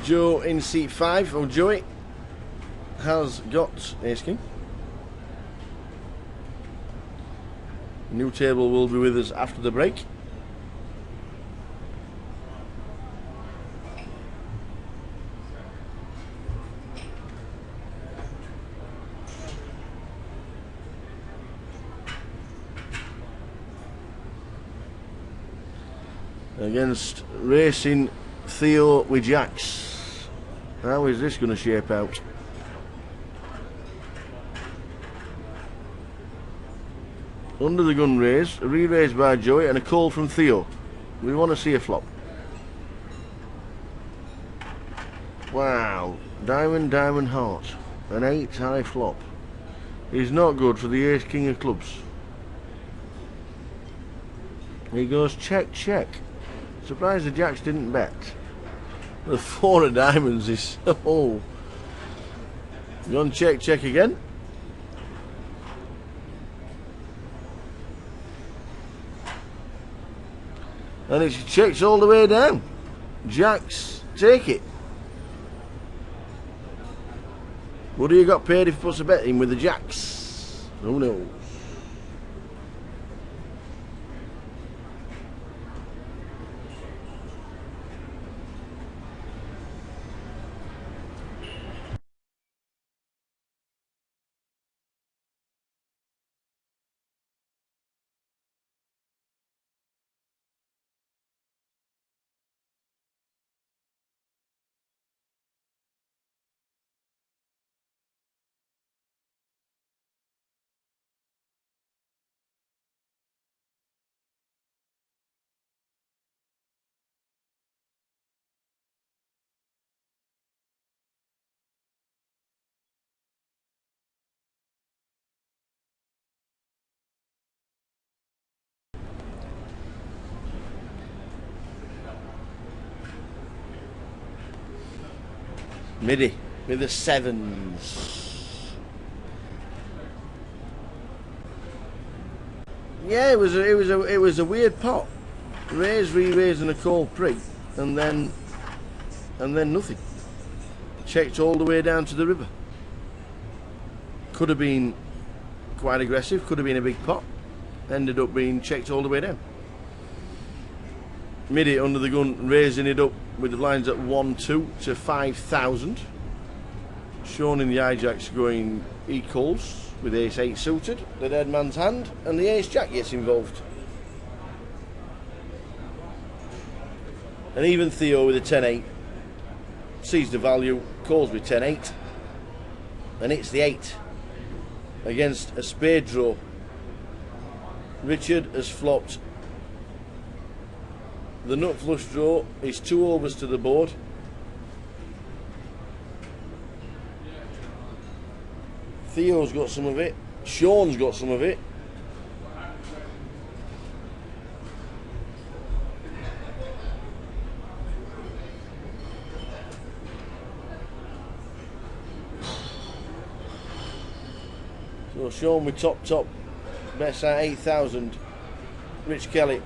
Joe in seat 5, or Joey, has got Ace King. New table will be with us after the break. Against Racing Theo with Jacks. How is this going to shape out? Under the gun raise, a re-raise by Joey and a call from Theo. We want to see a flop. Wow, diamond, diamond, heart. An 8 high flop. Is not good for the Ace King of clubs. He goes check, check. Surprised the Jacks didn't bet. The 4 of diamonds is... oh. You on check, check again? And it's checks all the way down. Jacks, take it. What do you got paid if he puts a bet in with the Jacks? Who knows? Midi with the 7s. Yeah, it was a weird pot. Raise, re-raise, and a call pre, and then nothing. Checked all the way down to the river. Could have been quite aggressive. Could have been a big pot. Ended up being checked all the way down. Midi under the gun, raising it up with the blinds at 1-2 to 5,000. Sean in the hijacks going equals with ace 8 suited, the dead man's hand, and the ace jack gets involved. And even Theo with a 10-8 sees the value, calls with 10-8, and it's the 8 against a spade draw. Richard has flopped. The nut flush draw is 2 overs to the board. Theo's got some of it. Sean's got some of it. So Sean with top, best at 8,000. Rich Kelly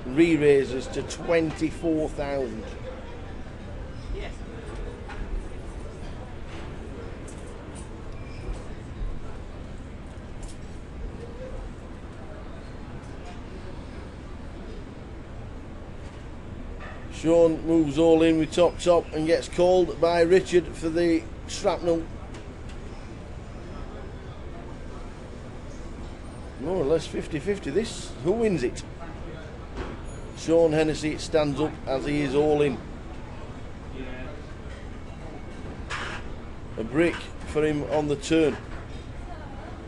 re-raises to 24,000. Yes. Sean moves all in with top and gets called by Richard for the shrapnel. More or less 50-50 this. Who wins it? Sean Hennessy stands up as he is all in. A brick for him on the turn.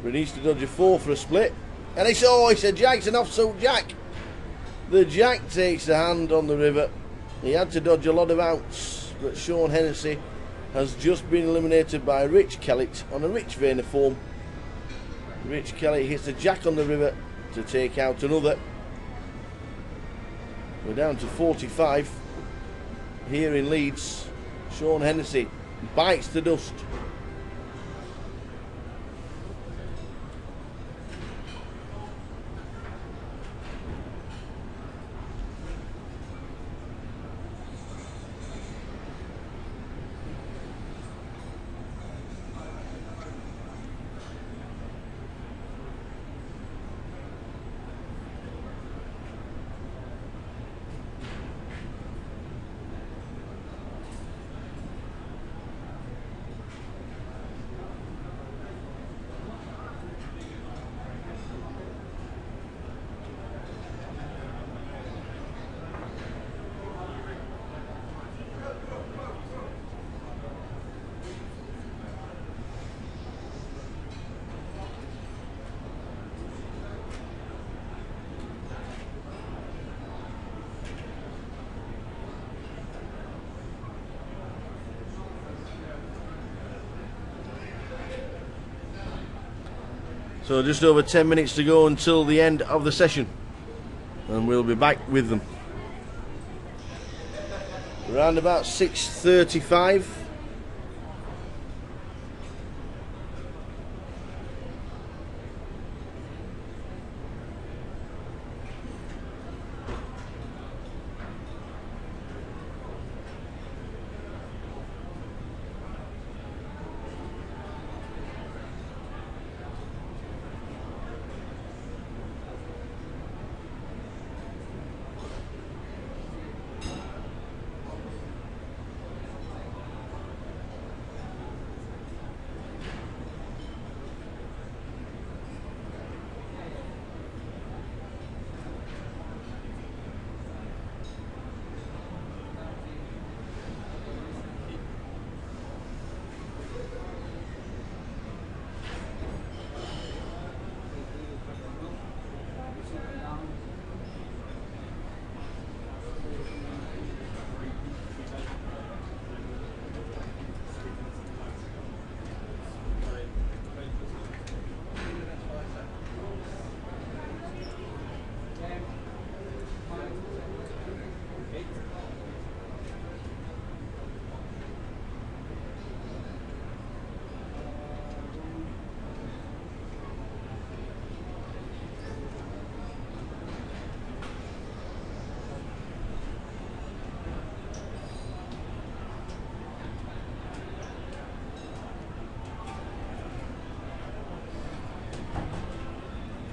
But he needs to dodge a 4 for a split. And it's a jack, it's an offsuit jack. The jack takes the hand on the river. He had to dodge a lot of outs, but Sean Hennessy has just been eliminated by Rich Kellett on a rich vein of form. Rich Kellett hits the jack on the river to take out another. We're down to 45 here in Leeds. Sean Hennessy bites the dust. So just over 10 minutes to go until the end of the session, and we'll be back with them around about 6:35.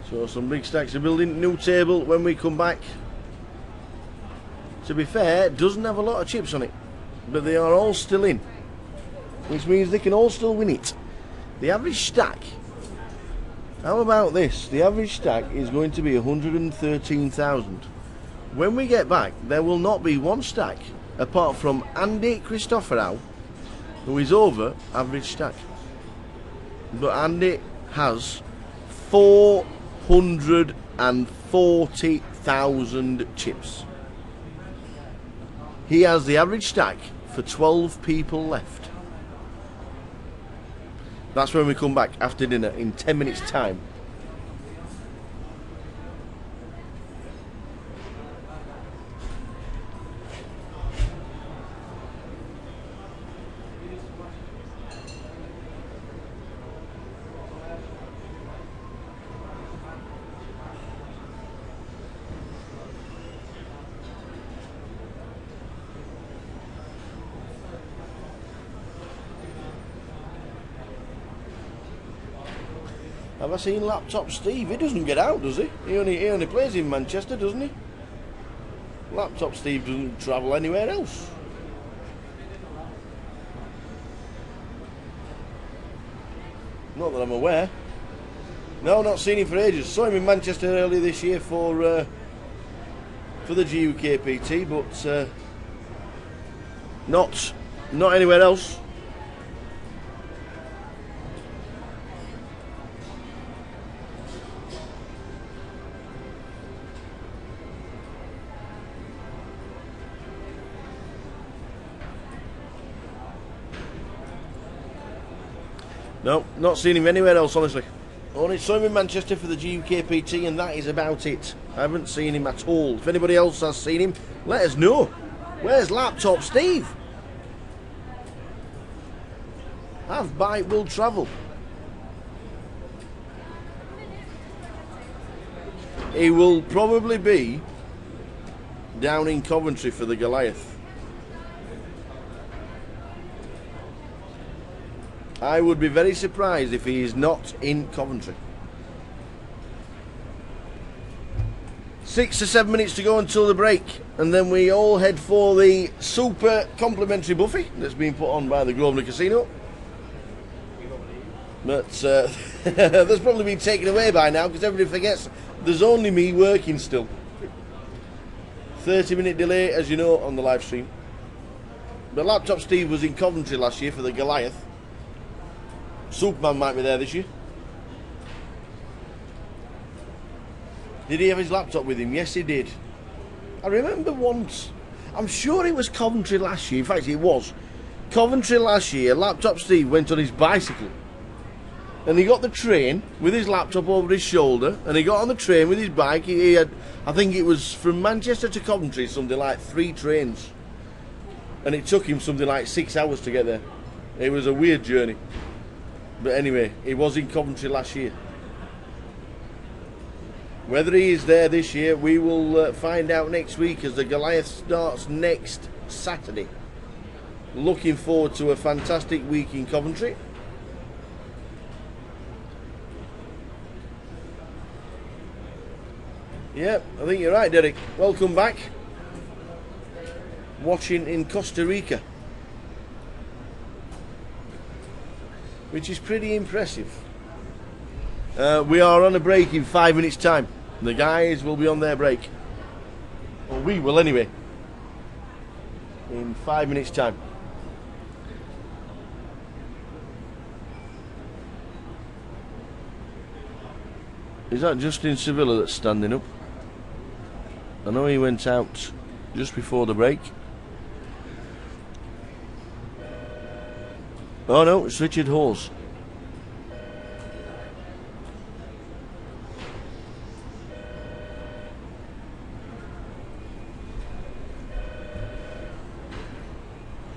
So some big stacks are building. New table when we come back. To be fair, doesn't have a lot of chips on it, but they are all still in, which means they can all still win it. The average stack, how about this? The average stack is going to be 113,000. When we get back, there will not be one stack apart from Andy Christopherou, who is over average stack. But Andy has 440,000 chips. He has the average stack for 12 people left. That's when we come back after dinner in 10 minutes time. Have I seen Laptop Steve? He doesn't get out, does he? He only plays in Manchester, doesn't he? Laptop Steve doesn't travel anywhere else. Not that I'm aware. No, not seen him for ages. Saw him in Manchester earlier this year for the GUKPT, but not anywhere else. No, not seen him anywhere else, honestly. Only saw him in Manchester for the GUKPT, and that is about it. I haven't seen him at all. If anybody else has seen him, let us know. Where's Laptop Steve? Have bike will travel. He will probably be down in Coventry for the Goliath. I would be very surprised if he is not in Coventry. 6 to 7 minutes to go until the break, and then we all head for the super complimentary buffet that's been put on by the Grosvenor Casino. But that's probably been taken away by now because everybody forgets there's only me working still. 30-minute delay, as you know, on the live stream. But Laptop Steve was in Coventry last year for the Goliath. Superman might be there this year. Did he have his laptop with him? Yes, he did. I remember once, I'm sure it was Coventry last year. In fact, it was Coventry last year. Laptop Steve went on his bicycle and he got the train with his laptop over his shoulder, and he got on the train with his bike. He had, I think it was from Manchester to Coventry, something like 3 trains, and it took him something like 6 hours to get there. It was a weird journey. But anyway, he was in Coventry last year. Whether he is there this year, we will find out next week, as the Goliath starts next Saturday. Looking forward to a fantastic week in Coventry. Yep, I think you're right, Derek. Welcome back. Watching in Costa Rica, which is pretty impressive. We are on a break in 5 minutes time. The guys will be on their break, or we will anyway, in 5 minutes time. Is that Justin Sevilla that's standing up? I know he went out just before the break. Oh no, it's Richard Hawes.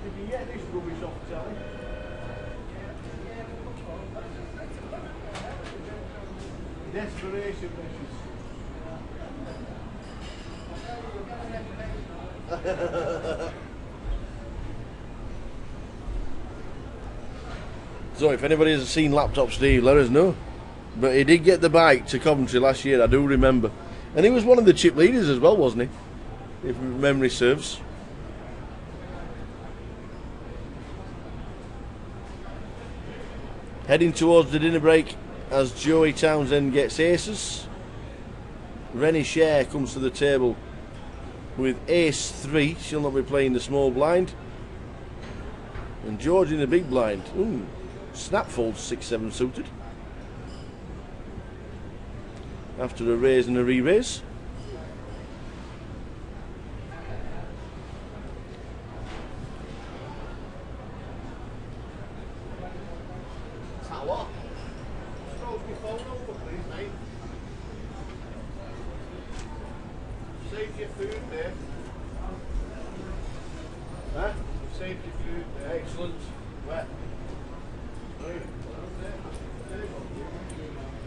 Did you get this rubbish off telly? Desperation measures. So if anybody has seen Laptop Steve, let us know. But he did get the bike to Coventry last year, I do remember. And he was one of the chip leaders as well, wasn't he? If memory serves. Heading towards the dinner break as Joey Townsend gets aces. Rennie Share comes to the table with ace 3. She'll not be playing the small blind. And George in the big blind. Ooh. Snap folds 6-7 suited after a raise and a re-raise. What? Throws my phone over, please, mate. Save your food there. Huh? Save your food there. Excellent. Where?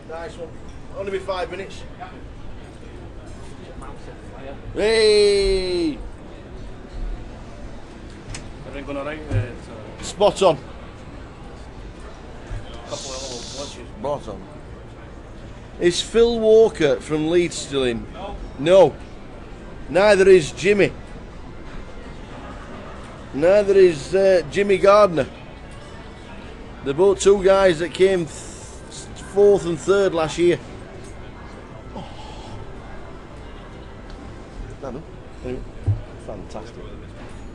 Nice one. Only be 5 minutes. Hey! Everything going alright? Spot on. Couple of little lunches. Spot on. Is Phil Walker from Leeds still in? No. Neither is Jimmy. Neither is Jimmy Gardner. They're both two guys that came fourth and third last year. Anyway, fantastic.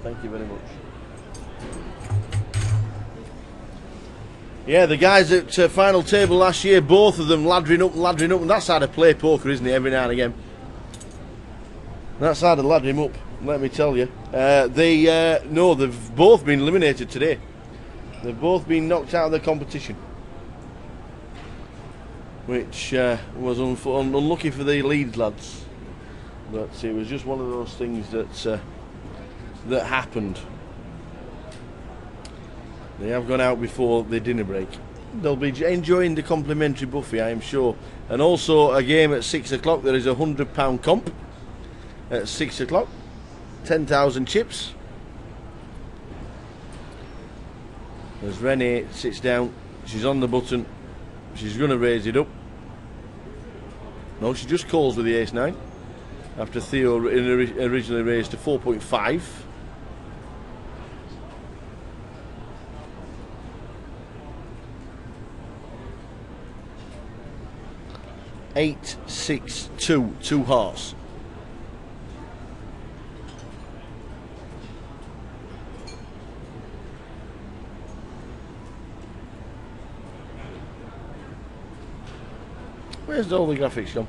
Thank you very much. Yeah, the guys at final table last year, both of them laddering up, and that's how to play poker, isn't it? Every now and again. That's how to ladder him up. Let me tell you. No, they've both been eliminated today. They've both been knocked out of the competition, which was unlucky for the Leeds lads. But it was just one of those things that happened. They have gone out before the dinner break. They'll be enjoying the complimentary buffet, I am sure. And also a game at 6 o'clock. There is a £100 comp at 6 o'clock. 10,000 chips. As Renee sits down, she's on the button. She's going to raise it up. No, she just calls with the ace-9. After Theo originally raised to 4.5. Eight, 6, 2, 2 hearts. Where's all the graphics gone?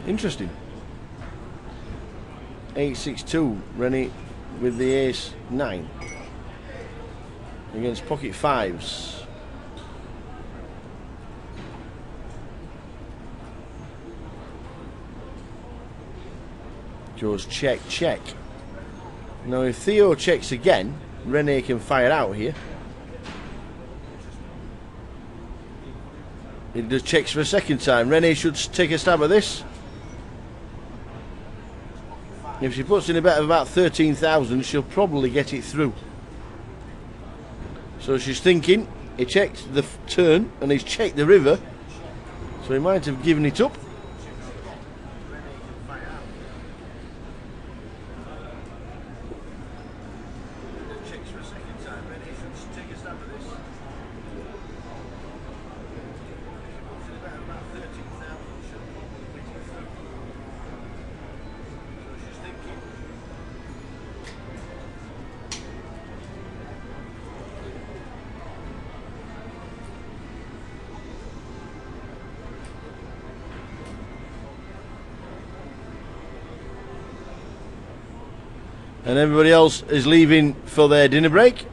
Interesting. 8-6-2, Rennie with the ace-9 against pocket 5s. Goes check, check. Now if Theo checks again, Renee can fire out here. It does checks for a second time. Renee should take a stab at this. If she puts in a bet of about 13,000, she'll probably get it through. So she's thinking, he checked the turn and he's checked the river, so he might have given it up. And everybody else is leaving for their dinner break.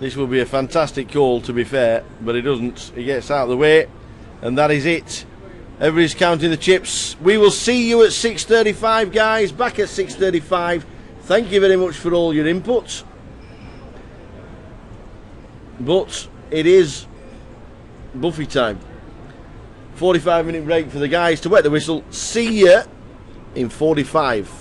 This will be a fantastic call, to be fair, but it doesn't. He gets out of the way, and that is it. Everybody's counting the chips. We will see you at 6:35, guys. Back at 6:35. Thank you very much for all your input. But it is Buffy time. 45-minute break for the guys to wet the whistle. See ya in 45.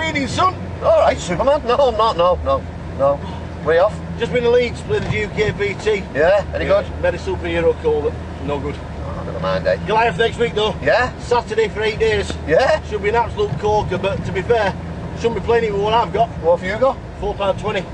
feeding, son? All right, Superman. No, I'm not. No. Way off. Just been to Leeds, played the GUKPT. Yeah, any good? Made a superhero call them. No good. Oh, never mind, eh? Goliath next week though. Yeah? Saturday for 8 days. Yeah? Should be an absolute corker, but to be fair, shouldn't be playing it with what I've got. What have you got? £4.20.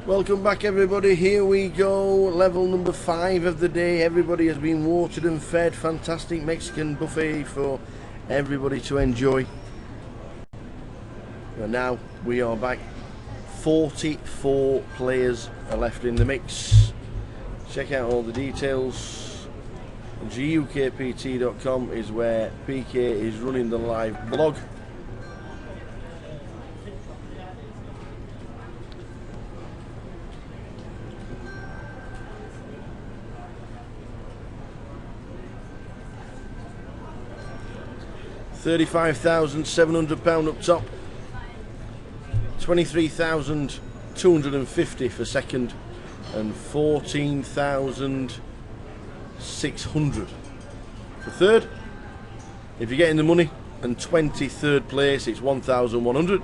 Welcome back, everybody. Here we go, level number 5 of the day. Everybody has been watered and fed. Fantastic Mexican buffet for everybody to enjoy. And now we are back. 44 players are left in the mix. Check out all the details. GUKPT.com is where PK is running the live blog. £35,700 up top, 23,250 for second, and 14,600 for third. If you're getting the money, and 23rd place, it's 1,100.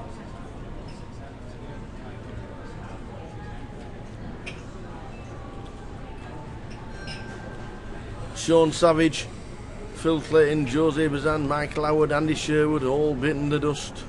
Sean Savage, Phil Clayton, Jose Bazan, Michael Howard, Andy Sherwood, all bitten the dust.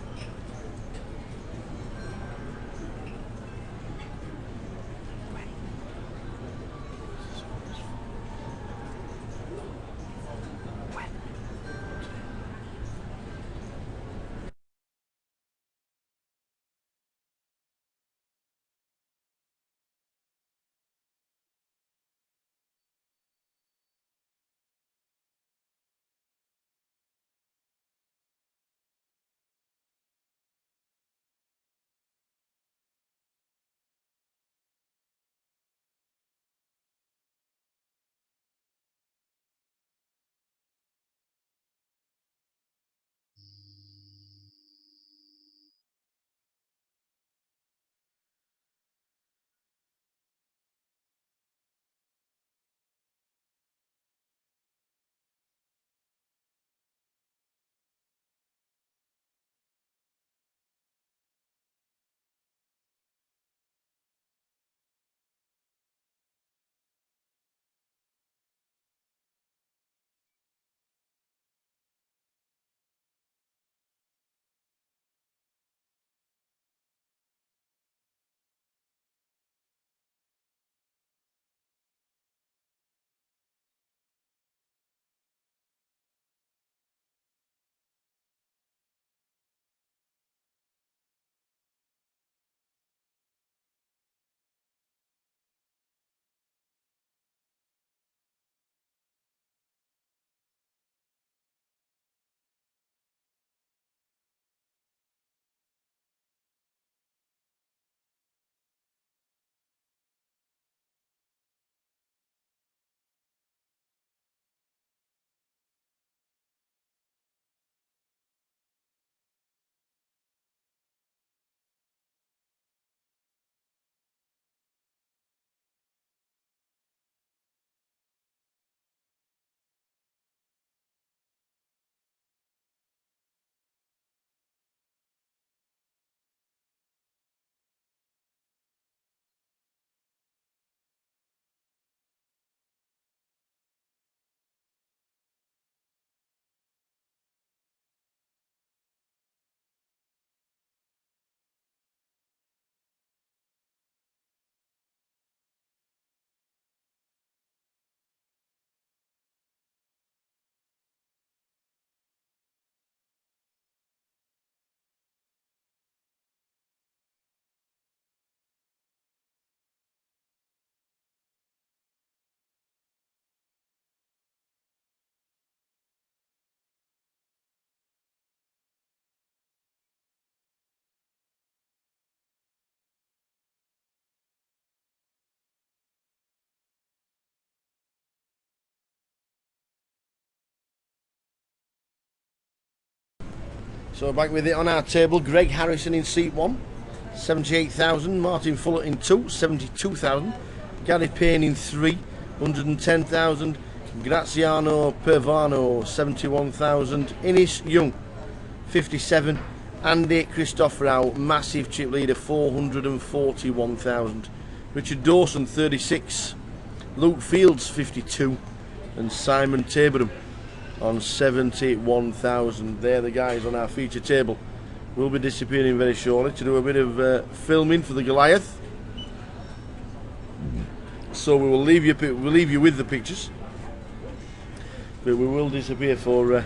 So back with it on our table, Greg Harrison in seat 1, 78,000. Martin Fuller in 2, 72,000. Gary Payne in 3, 110,000. Graziano Pervano, 71,000. Innes Young, 57. Andy Christopherou, massive chip leader, 441,000. Richard Dawson, 36. Luke Fields, 52. And Simon Taberham on 71,000. They're the guys on our feature table. We'll be disappearing very shortly to do a bit of filming for the Goliath. So we will leave you with the pictures, but we will disappear for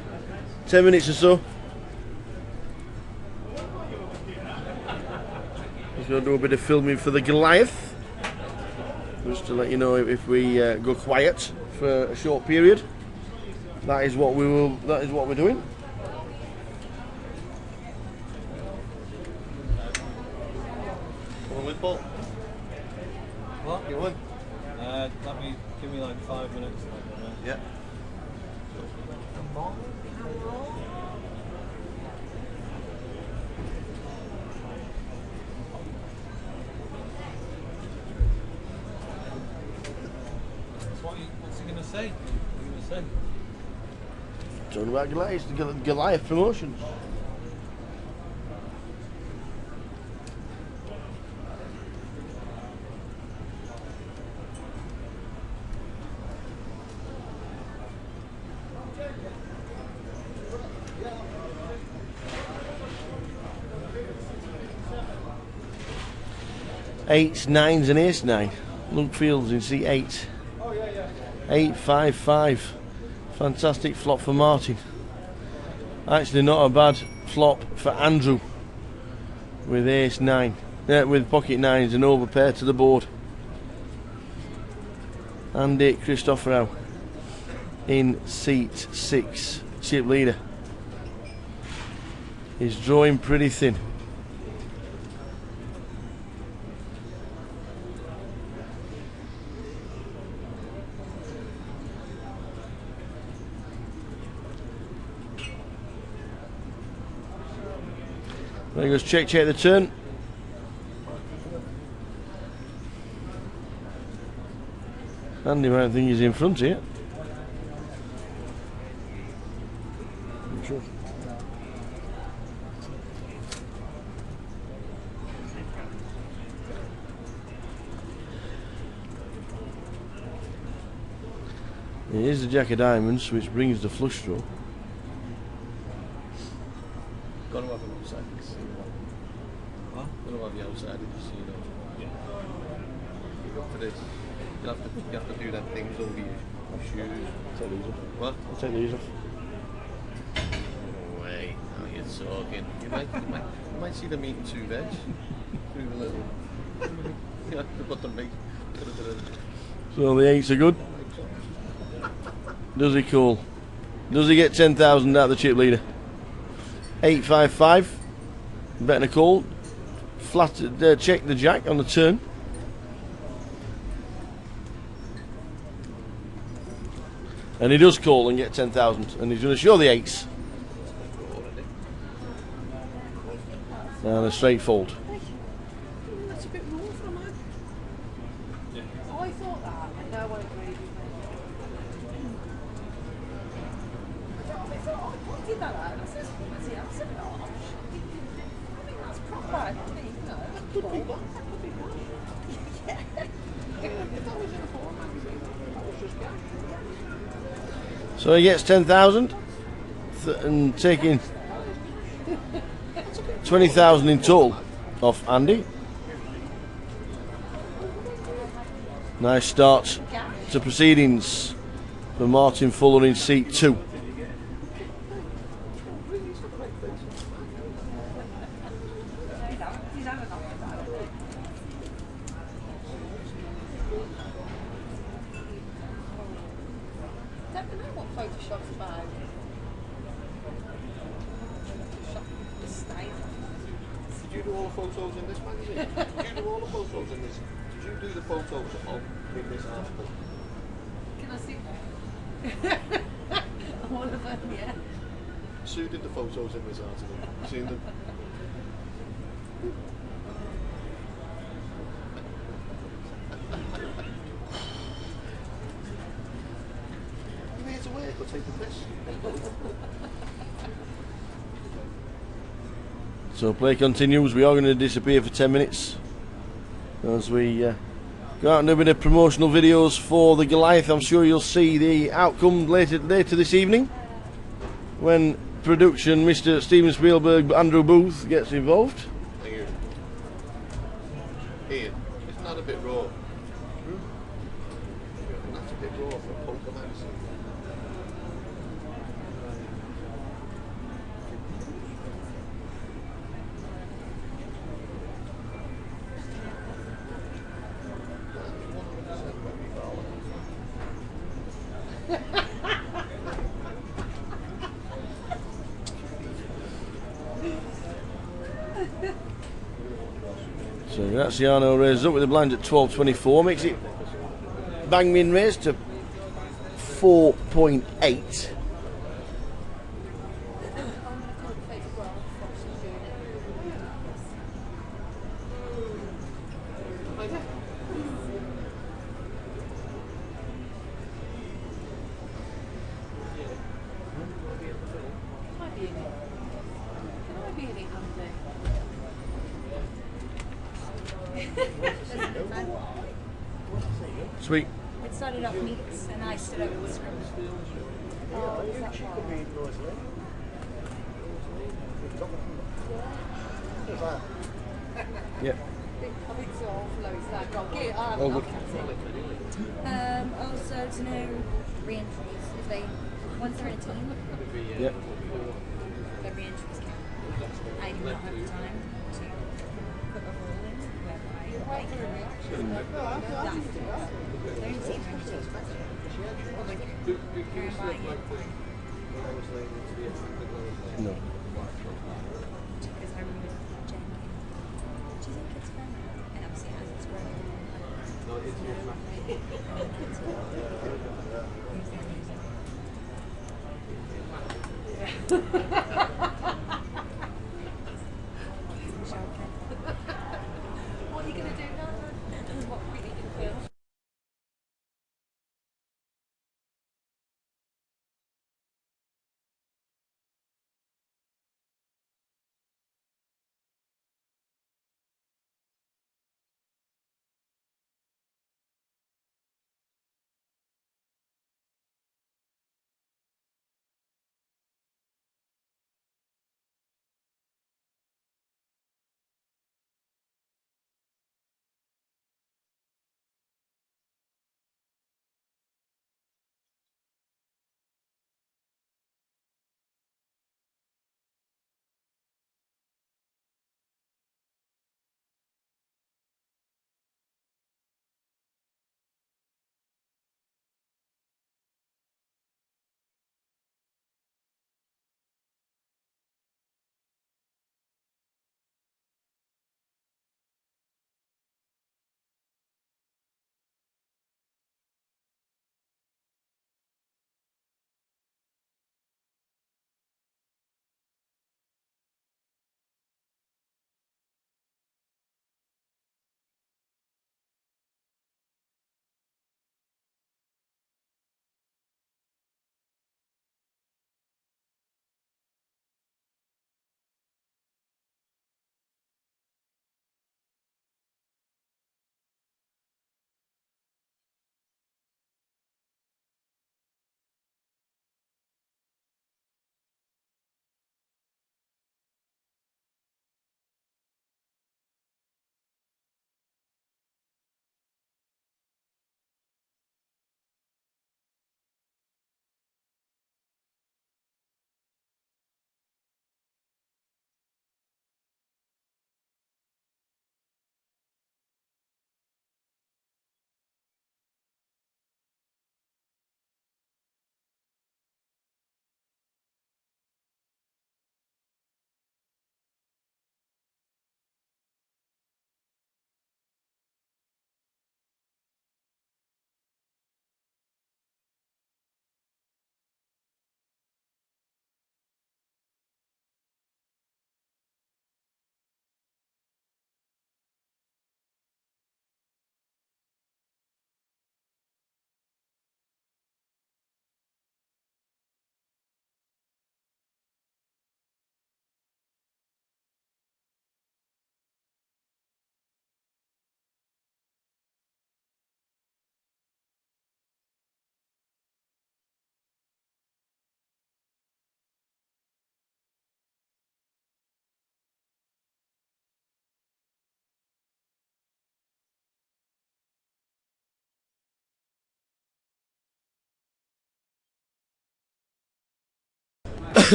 10 minutes or so. Just going to do a bit of filming for the Goliath, just to let you know if we go quiet for a short period. That is what we're doing. With Paul. What? You won. Give me like 5 minutes. Yeah. What's he gonna say? What's he gonna say? Talking about Goliath Promotions. Eights, nines, and ace nine. Luke Fields in seat 8. 8-5-5. Fantastic flop for Martin. Actually, not a bad flop for Andrew with ace 9. With pocket nines and overpair to the board. Andy Christopherou in seat 6. Chip leader. He's drawing pretty thin. There he goes, check the turn. Andy might think he's in front here. I'm sure. Here's the Jack of Diamonds, which brings the flush draw. Got to have an outside. Huh? Got to have the outside if you see that. Yeah. For this, you have to do them things over your shoes. Take these off. What? I'll take these off. No way. Now you're talking. You might see them eating 2 veg through the little. Yeah, what the make. So the 8s are good. Does he call? Does he get 10,000 out of the chip leader? 8-5-5. Betting a call. Flat. Check the jack on the turn. And he does call and get 10,000. And he's going to show the 8s. And a straight fold. That's a bit more for man. Yeah. Oh, I thought that, and no one agreed with me. I thought, I pointed that out. I said, oh, I think that's proper. I think, no, that could be one. That could be one. Yeah. If that was in a foreign magazine, that was just going. So he gets 10,000 and taking 20,000 in total off Andy. Nice start to proceedings for Martin Fuller in seat 2. Photoshop's about. Did you do all the photos in this magazine? Did you do all the photos in this? Did you do the photos of in this article? Can I see all of them? Yeah. Sue did the photos in this article. You seen them? You're here to work or take the piss? So play continues. We are going to disappear for 10 minutes as we go out and do a bit of promotional videos for the Goliath. I'm sure you'll see the outcome later this evening when production Mr. Steven Spielberg, Andrew Booth gets involved. Ian, isn't that a bit raw? bit raw for a poker match. So Graziano raises up with the blinds at 12.24, makes it bang min raised to 4.8. Sweet. It started off meats and I stood over the scrum. Oh, is that Yep. I think so. Loads that. Go get it. Oh, good. Also to know re-entries. If they, once they're in a team, Yep. their re-entries count. I do not have the time to put a rule in whereby I can that they're in team re-entries. They're buying it. No. Because I remember Jen came. Do you think it's fun? And obviously as it's growing. What are you going to do now? What are you going to film?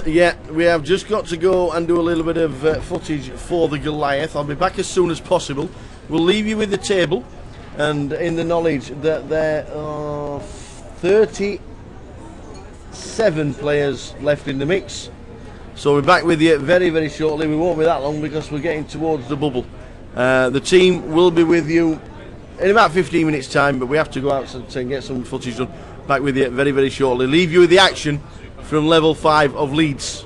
Yeah, we have just got to go and do a little bit of footage for the Goliath. I'll be back as soon as possible. We'll leave you with the table and in the knowledge that there are 37 players left in the mix. So we're back with you very, very shortly. We won't be that long because we're getting towards the bubble. The team will be with you in about 15 minutes time, but we have to go out and get some footage done. Back with you very, very shortly. Leave you with the action from level 5 of Leeds.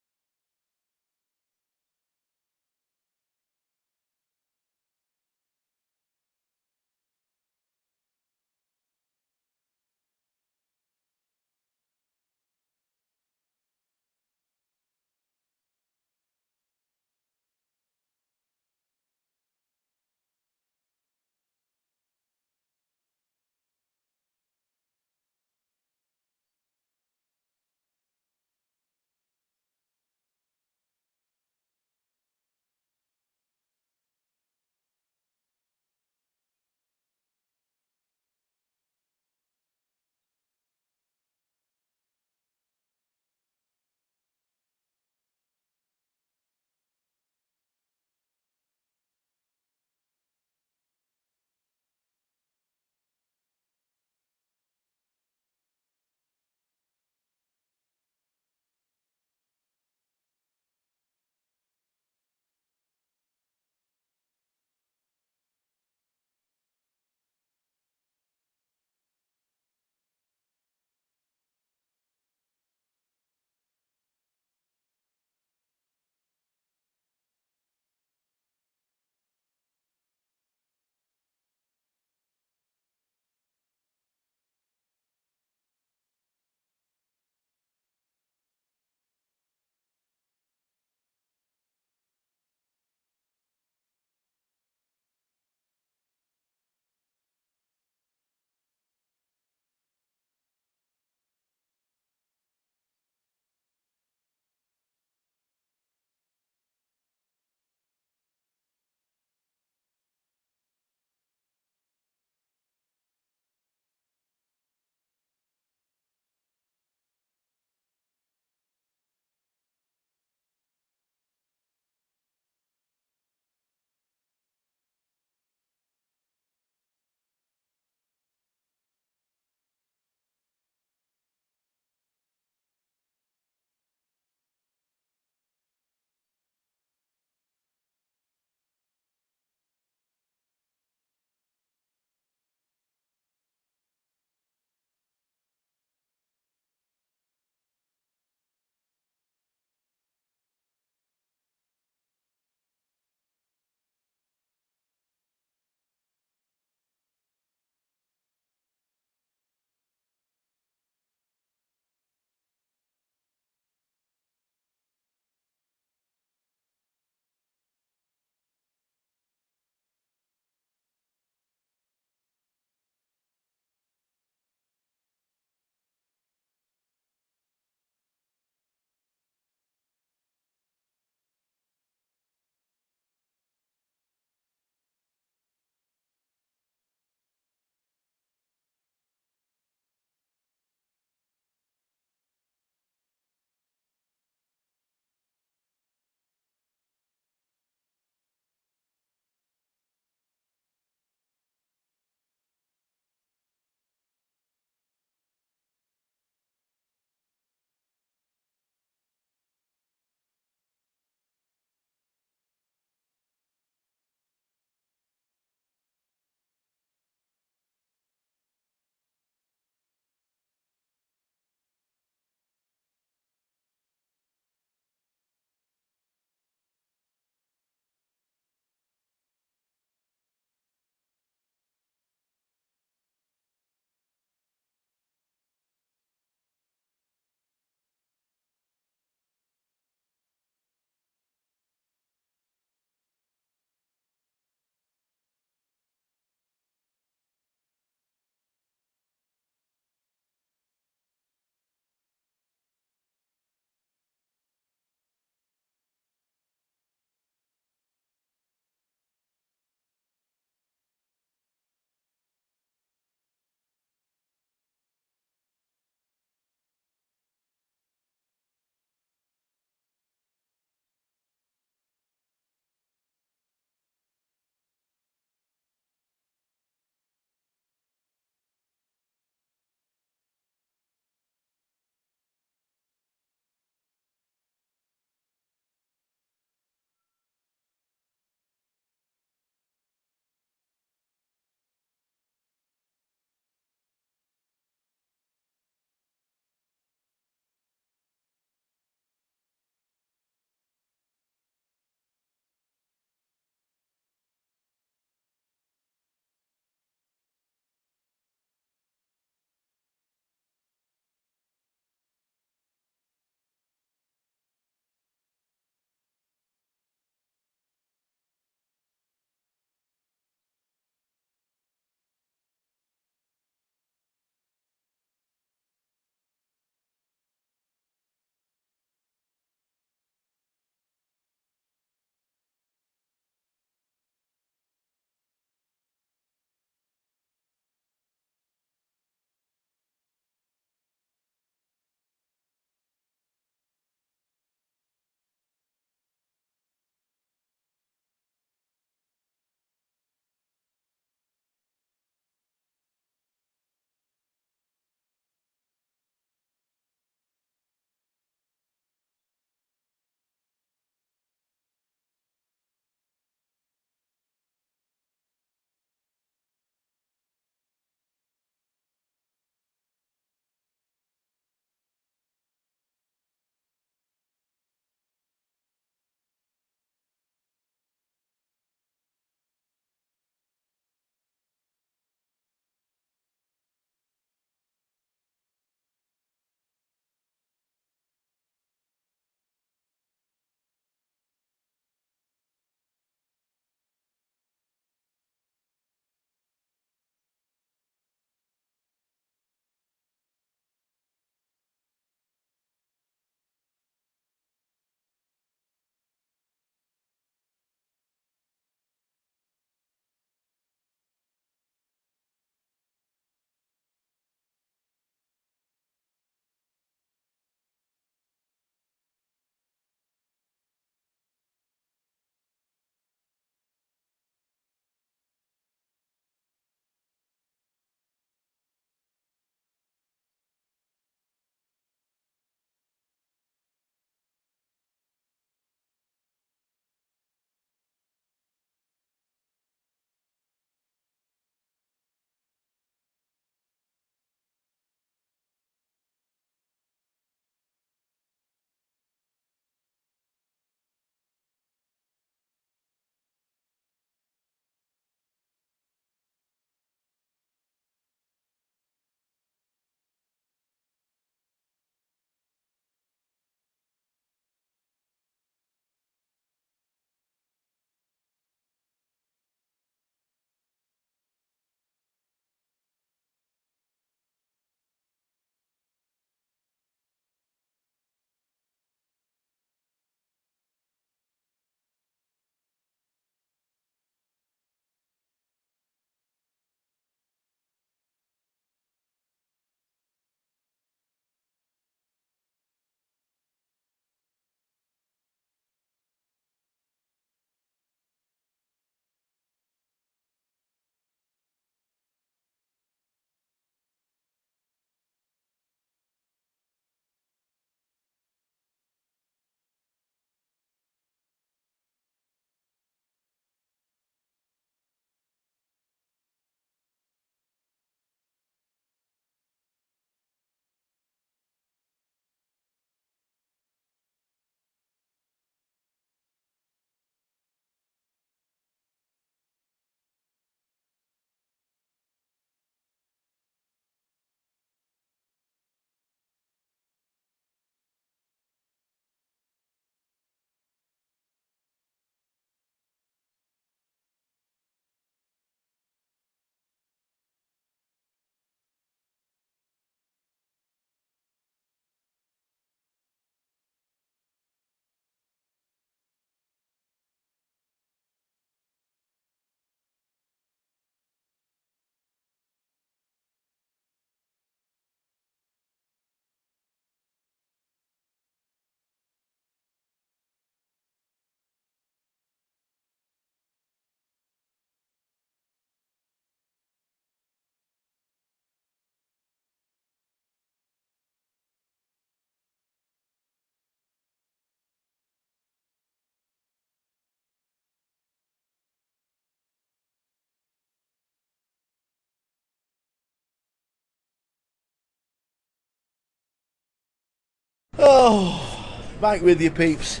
Oh, back with you peeps.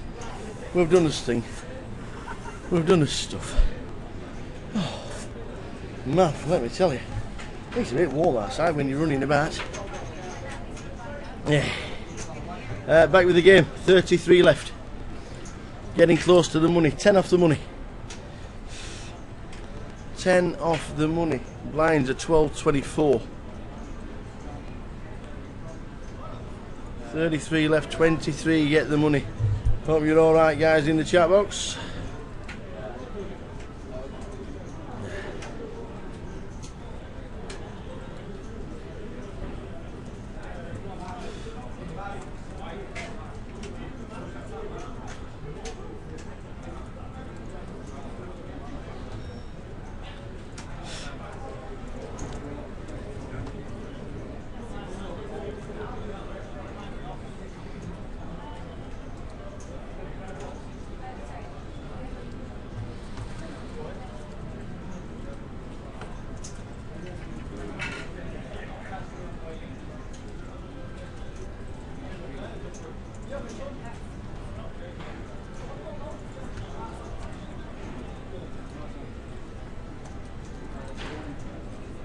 We've done this thing. We've done this stuff. Oh, man, let me tell you, it's a bit warm outside when you're running about. Yeah. Back with the game. 33 left. Getting close to the money. 10 off the money. 10 off the money. Blinds are 12.24. 33 left, 23, get the money. Hope you're alright guys in the chat box.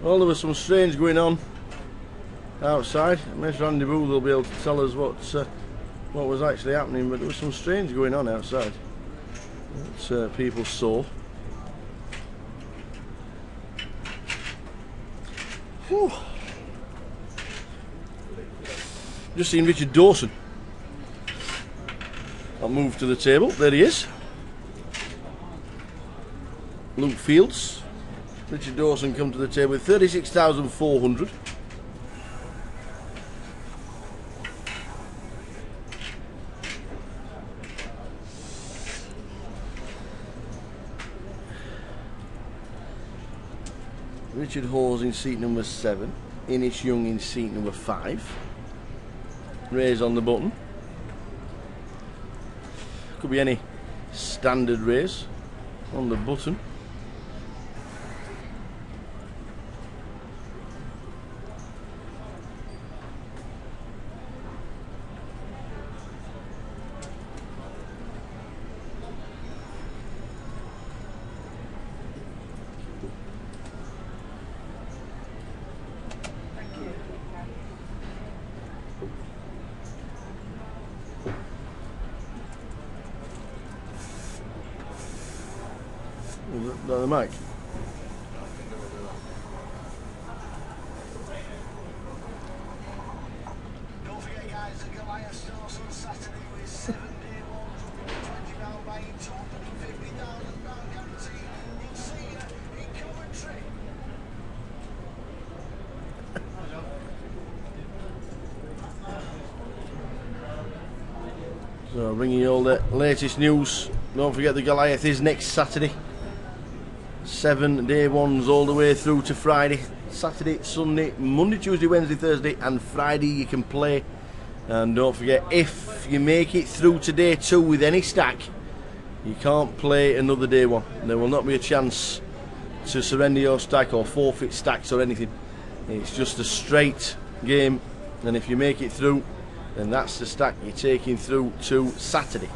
Well, there was some strange going on outside. Miss Randy Booth will be able to tell us what was actually happening, but there was some strange going on outside that people saw. Whew. Just seen Richard Dawson. I'll move to the table. There he is. Luke Fields. Richard Dawson come to the table with 36,400. Richard Hawes in seat number 7. Inish Young in seat number 5. Raise on the button. Could be any standard raise on the button. Is that the mic? Don't forget guys, the Goliath starts on Saturday with 7 day ones, £120 buy-in, £250,000 guarantee. We'll see you in Coventry. So bringing you all the latest news. Don't forget the Goliath is next Saturday. 7 day ones all the way through to Friday, Saturday, Sunday, Monday, Tuesday, Wednesday, Thursday and Friday you can play. And don't forget, if you make it through to day 2 with any stack, you can't play another day 1. There will not be a chance to surrender your stack or forfeit stacks or anything. It's just a straight game, and if you make it through, then that's the stack you're taking through to Saturday.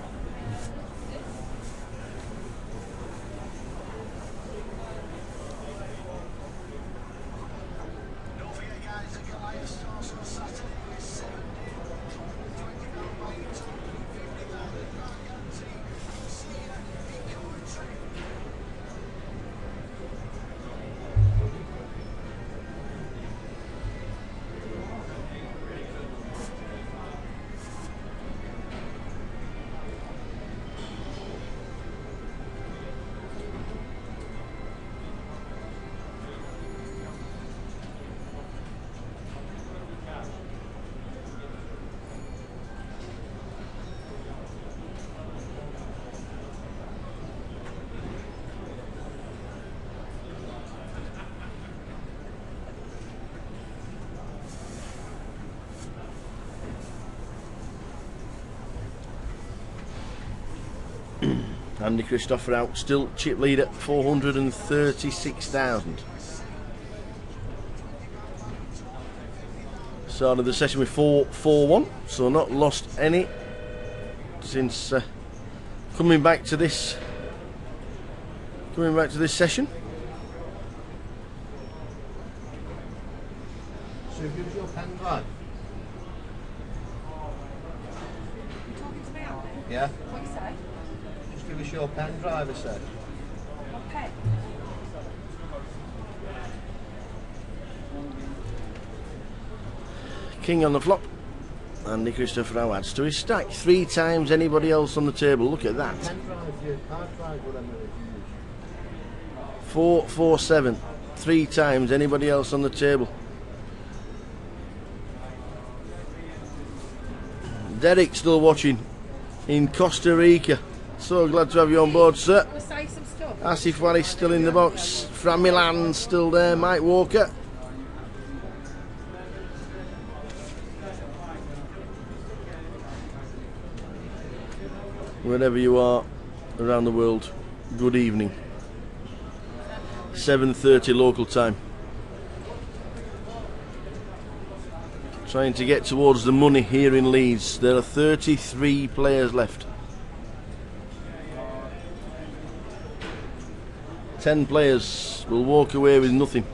Andy Christopher out, still chip lead at 436,000. Started the session with 4-1, so not lost any since coming back to this session. So give us your pen drive. You talking to me, aren't you? Yeah? What you say? Just give us your pen drive, I said. What pen? King on the flop. Andy Christopher Howe adds to his stack. 3 times anybody else on the table. Look at that. Pen drive, your card drive, whatever it is. 4, 4, 7. 3 times anybody else on the table. Derek still watching in Costa Rica. So glad to have you on board, sir. Want to say some stuff? Asif Wally still in the box. Fran Milan still there. Mike Walker. Wherever you are around the world, good evening. 7:30 local time. Trying to get towards the money here in Leeds. There are 33 players left. 10 players will walk away with nothing.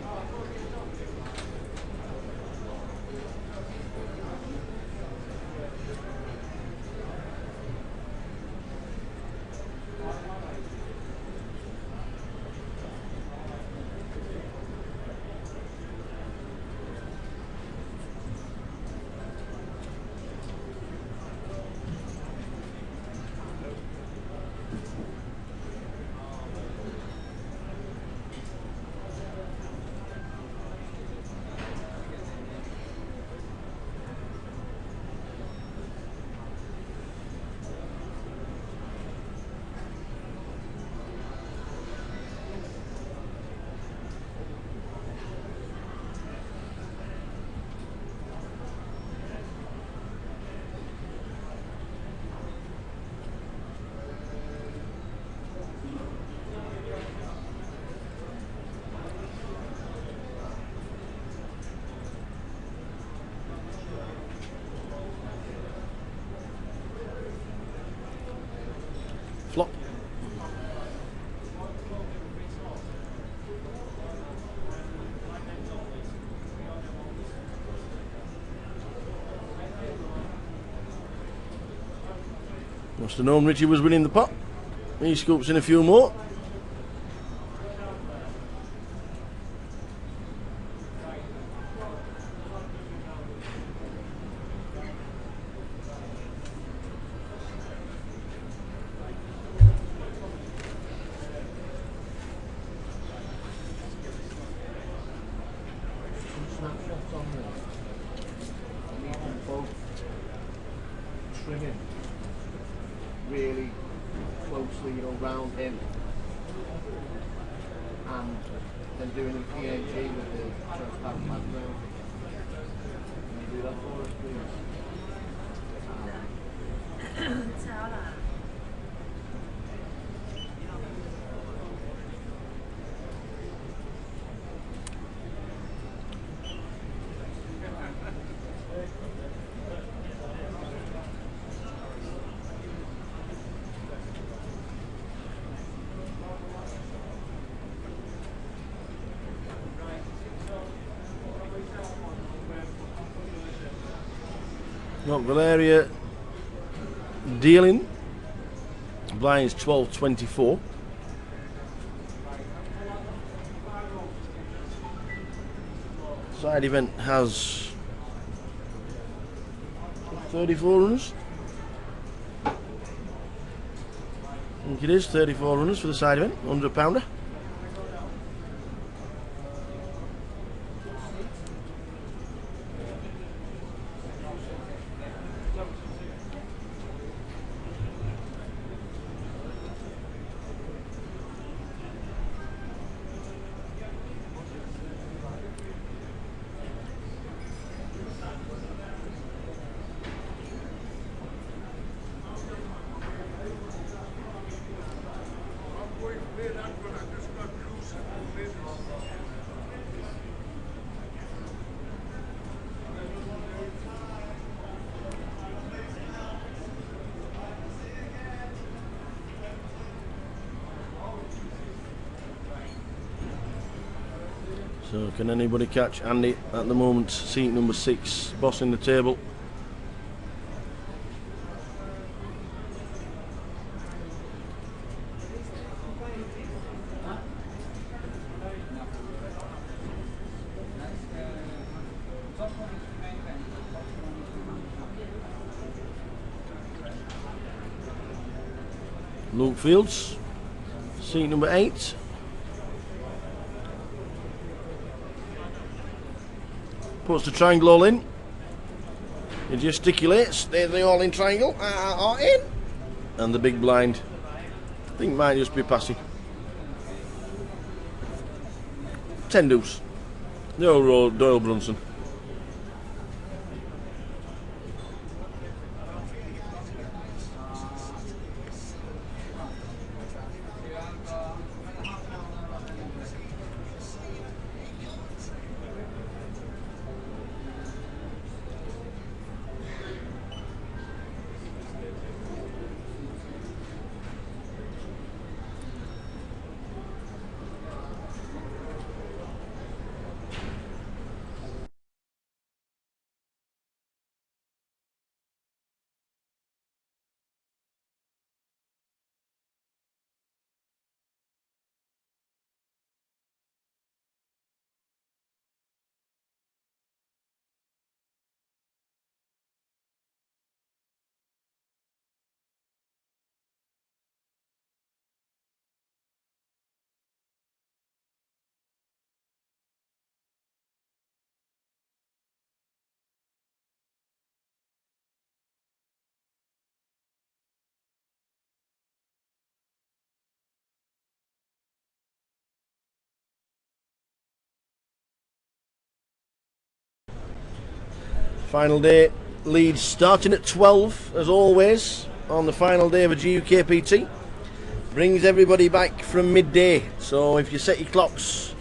Flop. Must have known Richie was winning the pot. He scoops in a few more. Snapshots on there. I need them both trimming really closely, you know, round him, and then doing a PNG with the transparent background. Can you do that for us, please? Got Valeria dealing. Blinds 12-24. Side event has 34 runners. I think it is 34 runners for the side event, £100. So can anybody catch Andy at the moment? Seat number 6, bossing the table. Luke Fields, seat number 8. Puts the triangle all in. He gesticulates. There's the all in triangle. In. And the big blind, I think, might just be passing. 10 deuce. No, Doyle Brunson. Final day, Leeds starting at 12 as always on the final day of a GUKPT. Brings everybody back from midday, so if you set your clocks,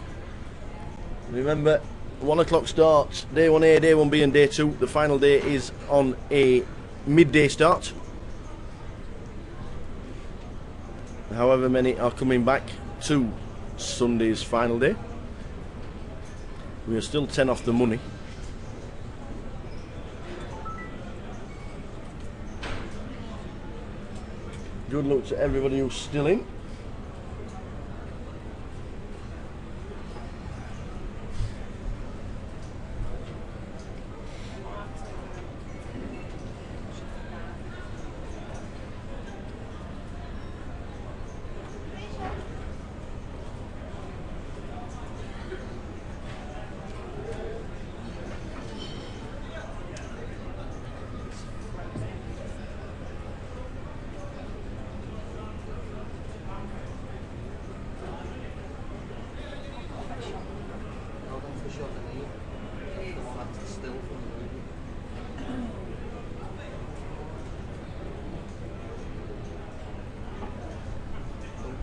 remember 1 o'clock start, day 1A, day 1B and day 2. The final day is on a midday start. However many are coming back to Sunday's final day. We are still 10 off the money. Good luck to everybody who's still in.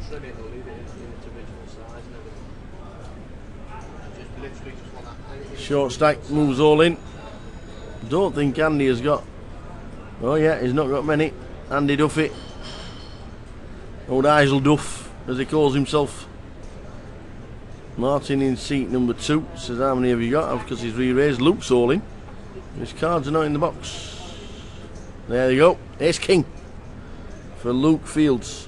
Trim it or leave it in its original size and everything. Just literally just want that. Short stack moves all in. Don't think Andy has got. Oh yeah, he's not got many. Andy Duffy, old Isle Duff as he calls himself. Martin in seat number 2 says how many have you got? Because he's re-raised. Luke's all in. His cards are not in the box. There you go. Ace King for Luke Fields.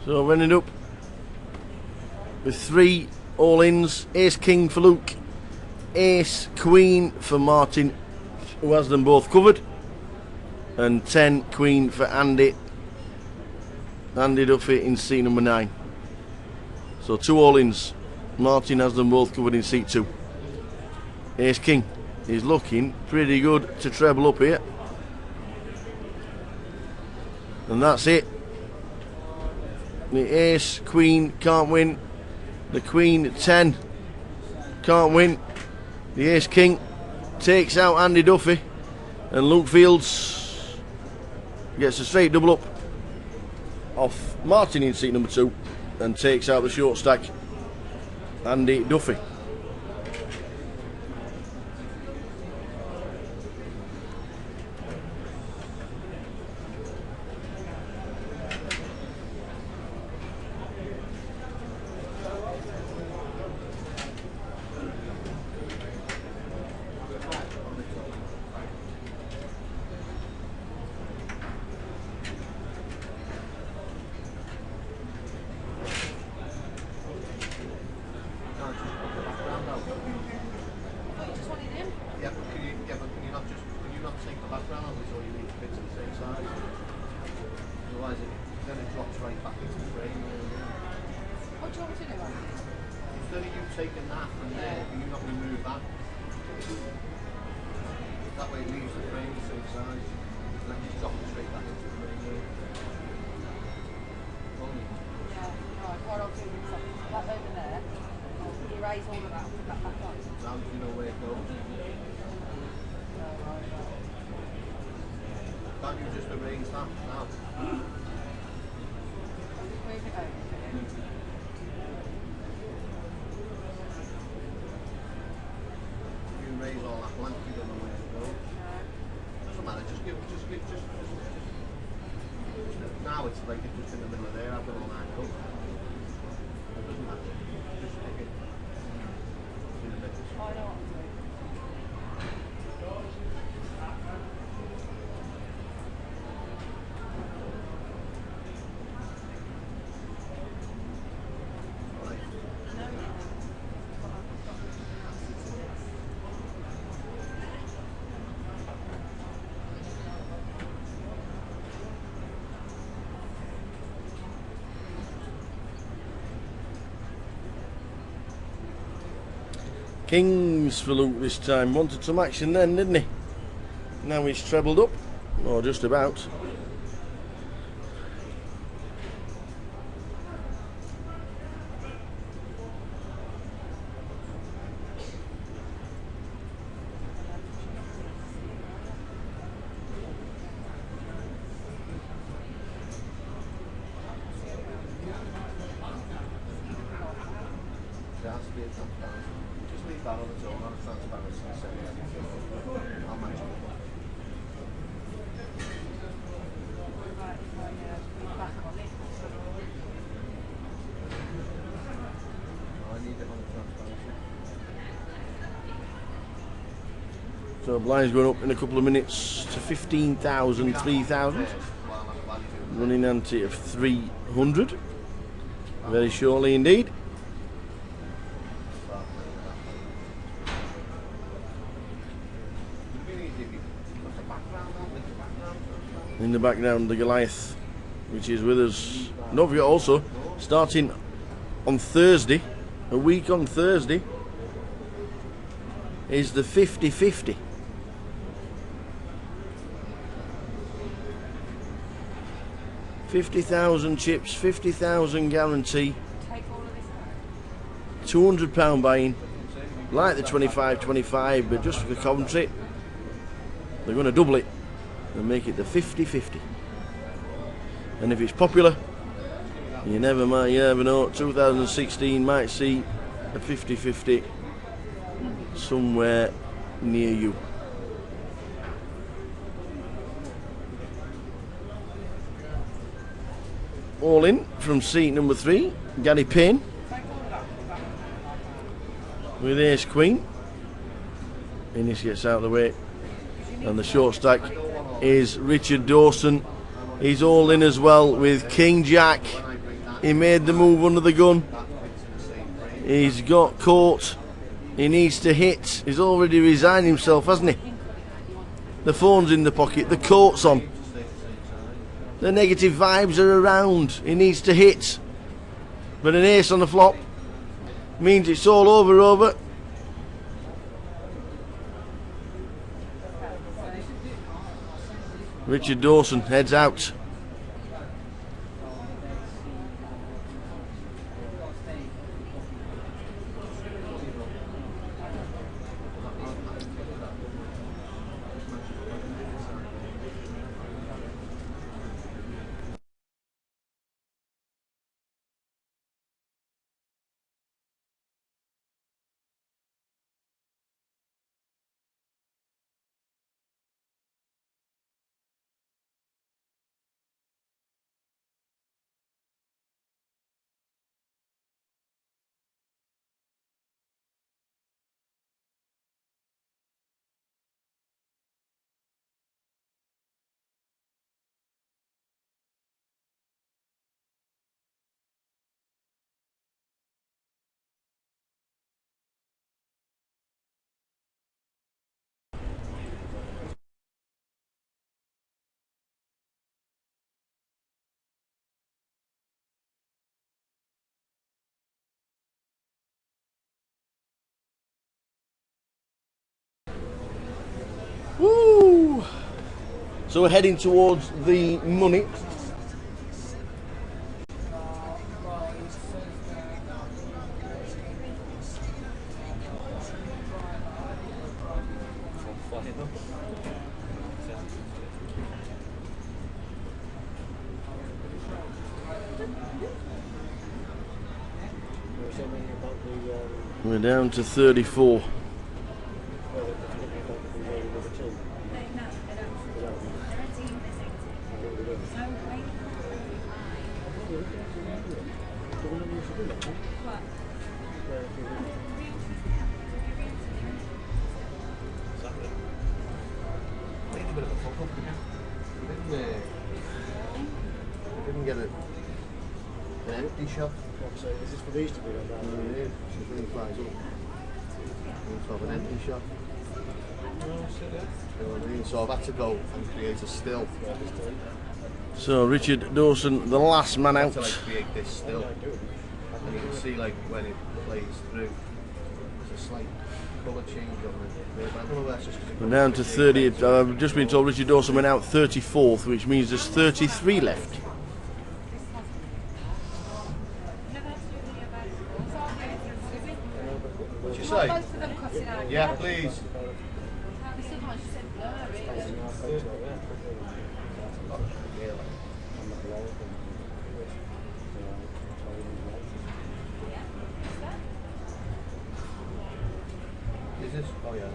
So we're ending up with 3 all-ins. Ace King for Luke, Ace Queen for Martin, who has them both covered, and 10 Queen for Andy Duffy in seat number 9. So 2 all-ins Martin has them both covered in seat 2. Ace King is looking pretty good to treble up here. And that's it. The Ace Queen can't win. The Queen 10 can't win. The Ace King takes out Andy Duffy, and Luke Fields gets a straight double up off Martin in seat number 2 and takes out the short stack Andy Duffy. Now it's like it's just in the middle of there. I've done all nine up. It doesn't matter. Just stick it in the middle. I know what I'm doing. Kings for Luke this time. Wanted some action then, didn't he? Now he's trebled up, or just about. So blinds going up in a couple of minutes to 15,000, 3,000. Running ante of 300. Very shortly indeed. In the background, the Goliath, which is with us. Don't forget also, starting on Thursday, a week on Thursday, is the 50-50. 50,000 chips, 50,000 guarantee, £200 buy-in, like the 25-25, but just for Coventry, they're going to double it and make it the 50-50. And if it's popular, you never know, 2016 might see a 50-50 somewhere near you. All in from seat number 3, Gary Payne with Ace Queen. Innes gets out of the way, and the short stack is Richard Dawson. He's all in as well with King Jack. He made the move under the gun. He's got caught. He needs to hit. He's already resigned himself, hasn't he? The phone's in the pocket, the coat's on. The negative vibes are around. He needs to hit. But an ace on the flop Means it's all over. Richard Dawson heads out. Woo! So we're heading towards the money. We're down to 34. Didn't get an empty shot. So is this for these to be like that? No, it is. She's really flies up. So have an empty shot. You know what I mean? So I've had to go and create a still. So Richard Dawson, the last man out. To like create this still, and you can see like when it plays through, there's a slight colour change on it. I don't know that's just We're down to 30. I've just been told Richard Dawson went out 34th, which means there's 33 left. What'd you say? Yeah, please. Is this? Oh yeah.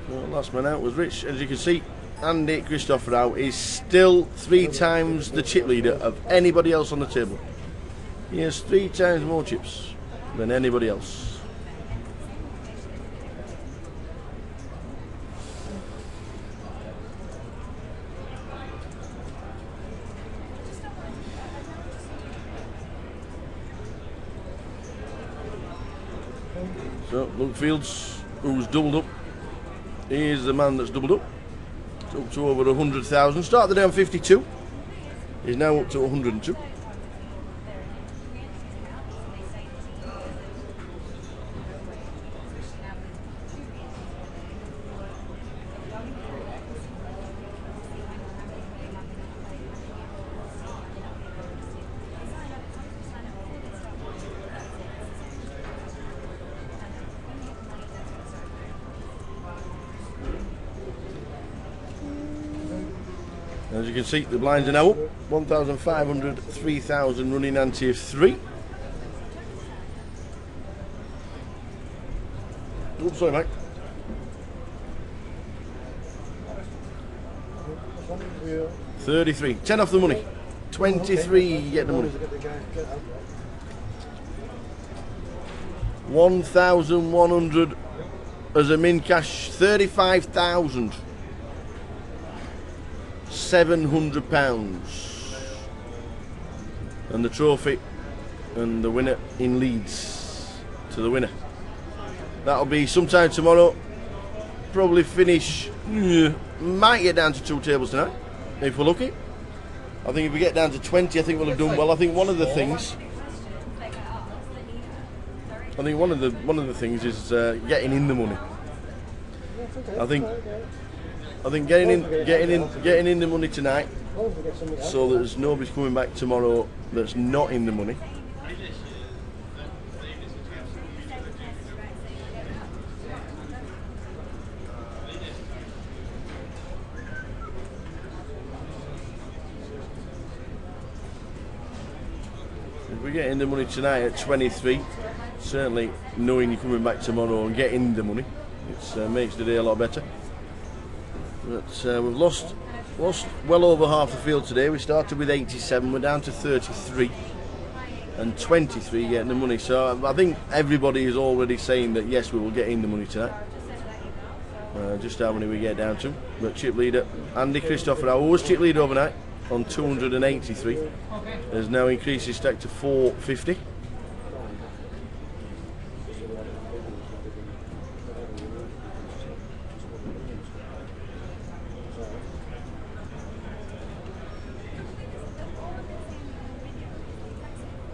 Well, last man out was Rich. As you can see, Andy Christopherou is still 3 times the chip leader of anybody else on the table. He has 3 times more chips than anybody else. So Luke Fields, who's doubled up, is the man that's doubled up. It's up to over 100,000. Started the day on 52. He's now up to 102. As you can see, the blinds are now up. 1,500, 3,000, running ante of 3. Oops, sorry, mate. 33. 10 off the money. 23, you get the money. 1,100 as a min cash. 35,000. £700 and the trophy and the winner in Leeds to the winner. That'll be sometime tomorrow. Probably finish, might get down to 2 tables tonight if we're lucky. I think if we get down to 20, I think we'll have done well. I think one of the things I think one of the things is getting in the money. I think getting in the money tonight, so that there's nobody's coming back tomorrow that's not in the money. If we get in the money tonight at 23, certainly knowing you're coming back tomorrow and getting the money, it makes the day a lot better. But we've lost well over half the field today. We started with 87, we're down to 33, and 23 getting the money. So I think everybody is already saying that yes, we will get in the money tonight. Just how many we get down to. But chip leader Andy Christopher, who was chip leader overnight on 283, has now increased his stack to 450.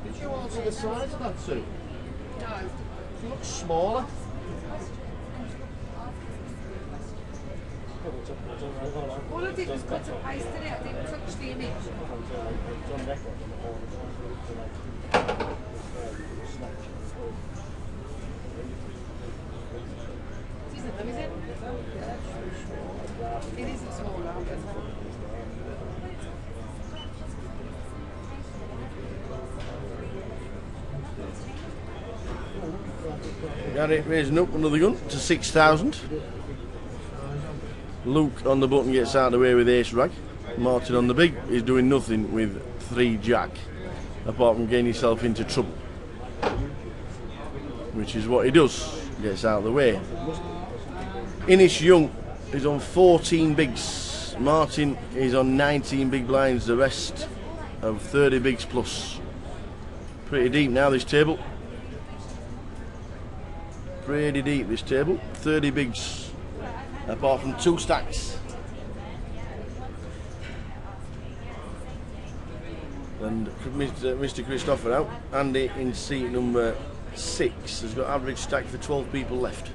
Did you alter the size of that suit? No. It looks smaller. All I did was cut and paste it. I didn't touch the image. It isn't though, is it? It isn't smaller. Got it raising up another gun to 6,000. Luke on the button gets out of the way with ace rag. Martin on the big is doing nothing with 3 jack, apart from getting himself into trouble, which is what he does, gets out of the way. Inish Young is on 14 bigs. Martin is on 19 big blinds, the rest of 30 bigs plus. Pretty deep now this table. Pretty deep this table. 30 bigs, apart from 2 stacks. And Mr. Christopher out. Andy in seat number 6 has got average stack for 12 people left.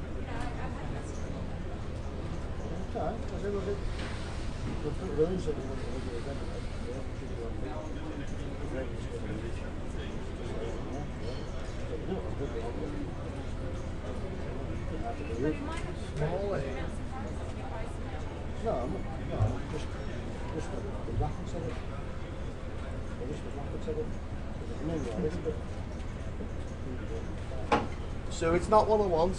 Smaller. No, just the graphics of it. Just the graphics of it. So it's not what I want.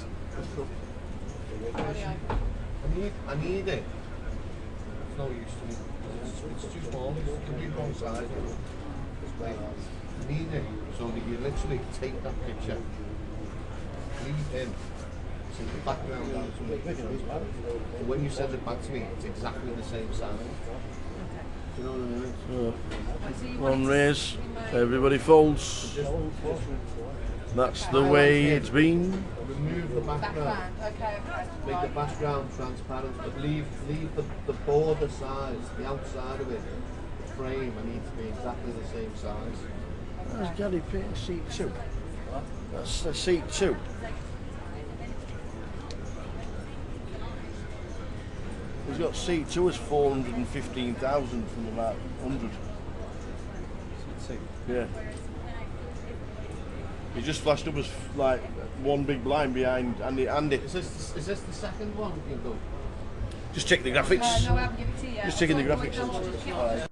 I need it. It's no use to me. It's too small. It's complete wrong size. I need it so that you literally take that picture, leave in, take the background out, and when you send it back to me, it's exactly the same size. Do you know what I mean? One raise, everybody folds. That's the way it's been. Remove the background. Okay. Make the background transparent, but leave the border size, the outside of it, the frame, I need to be exactly the same size. That's Gary Pitt, seat 2. That's the seat 2. He's got seat 2 as 415,000 from about 100. Seat 2? Yeah. He just flashed up as like one big blind behind Andy. Is this the second one you've done? Just check the graphics. No, I haven't given it to you yet. Just checking the graphics.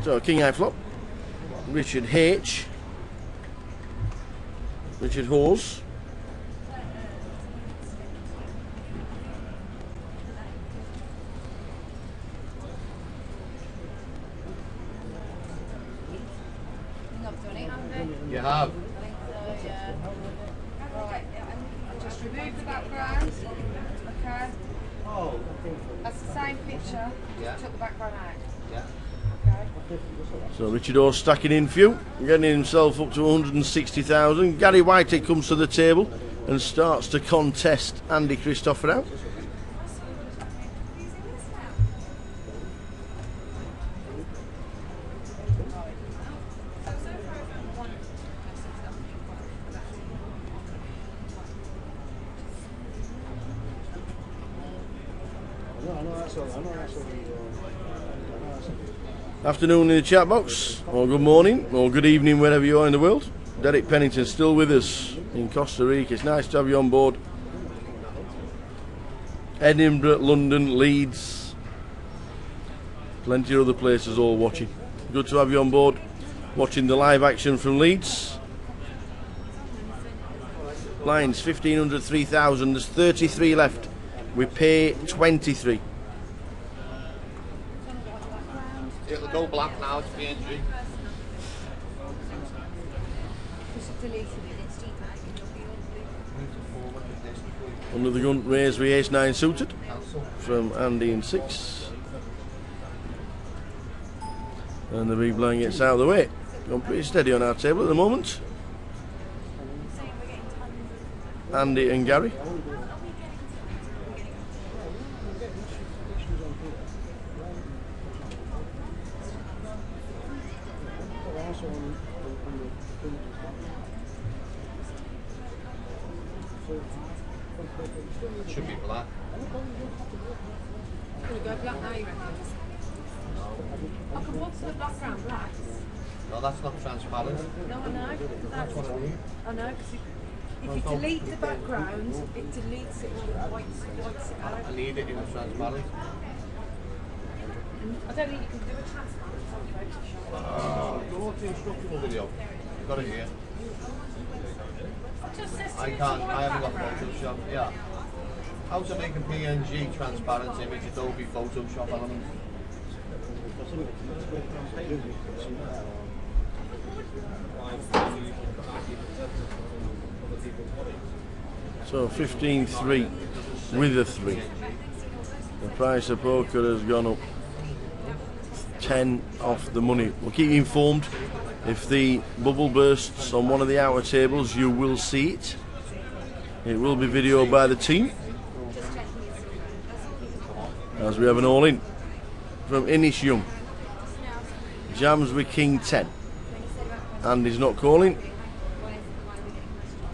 So King High Flop, Richard H, Richard Hawes, You have. Right, just remove the background. Okay. Oh, That's the same picture. Yeah. Took the background out. yeah. Okay. so Richard Hawes stacking in few, getting himself up to 160,000. Gary Whitehead comes to the table and starts to contest Andy Christopher out. Afternoon in the chat box, or good morning, or good evening wherever you are in the world. Derek Pennington still with us in Costa Rica. It's nice to have you on board. Edinburgh, London, Leeds, plenty of other places all watching. Good to have you on board, watching the live action from Leeds. Blinds 1,500, 3,000. There's 33 left. We pay 23. It'll go black now, it's PNG. Under the gun, raise with ace-9 suited from Andy in 6. And the big blind gets out of the way. Going pretty steady on our table at the moment. Andy and Gary. Should be black. Gonna go black now, you reckon? Okay, what's the background black? No, that's not transparent. No, I know. That's what I mean. I know, because if you delete the background, it deletes it all whites it out. I need it in transparent. I don't think you can do a transparent on Photoshop. Go to the instructional video. You've got it here. It just says to I use can't, the I white haven't got background. Photoshop. Yeah. How to make a PNG transparent image, Adobe Photoshop element. So 15-3 with a 3. The price of poker has gone up 10 off the money. We'll keep you informed. If the bubble bursts on one of the outer tables, you will see it. It will be videoed by the team. As we have an all-in from Inish Young. Jams with King 10. Andy's not calling.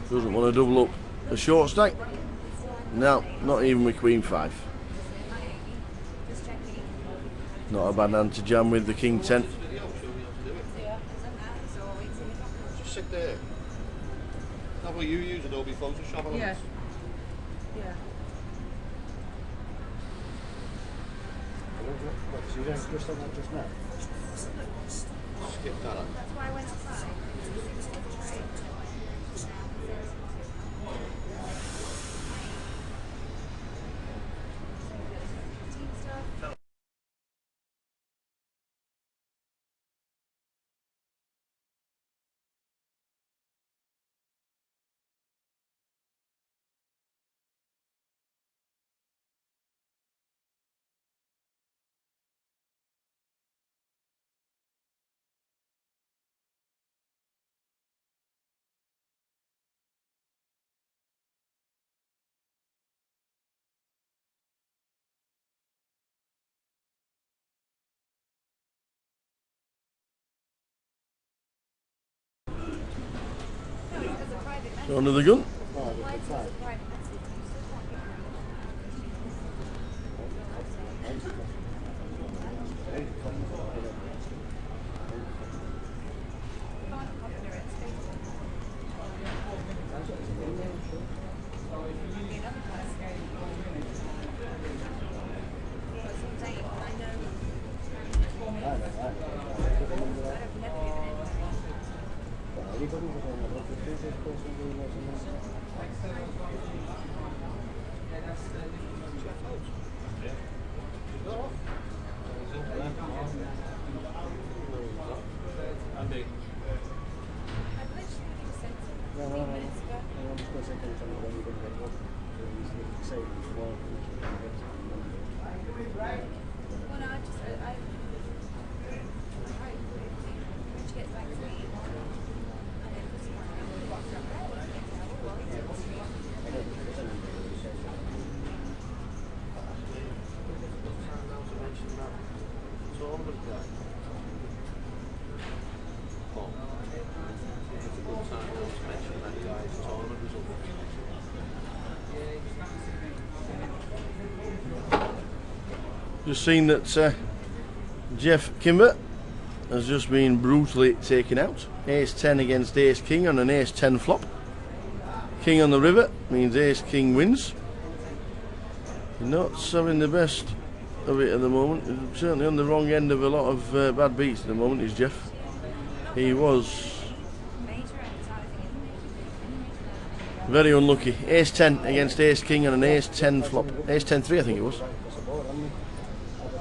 Doesn't want to double up a short stack. No, not even with Queen 5. Not a bad hand to jam with the King 10. Just sit there. How will you use Adobe Photoshop element? Yeah. Yeah. So you don't just on that just now? Skip that. That's why I went outside. So under the gun. say before. Well, no, I just, I when she gets back to me, and then this morning, walk from there, Tournament guy. Oh, it's a good time now to mention that guy's tournament results. Just seen that Jeff Kimber has just been brutally taken out. Ace 10 against Ace King on an Ace 10 flop. King on the river means Ace King wins. Not having the best of it at the moment. He's certainly on the wrong end of a lot of bad beats at the moment, is Jeff. He was very unlucky. Ace 10 against Ace King on an Ace 10 flop. Ace 10-3 I think it was.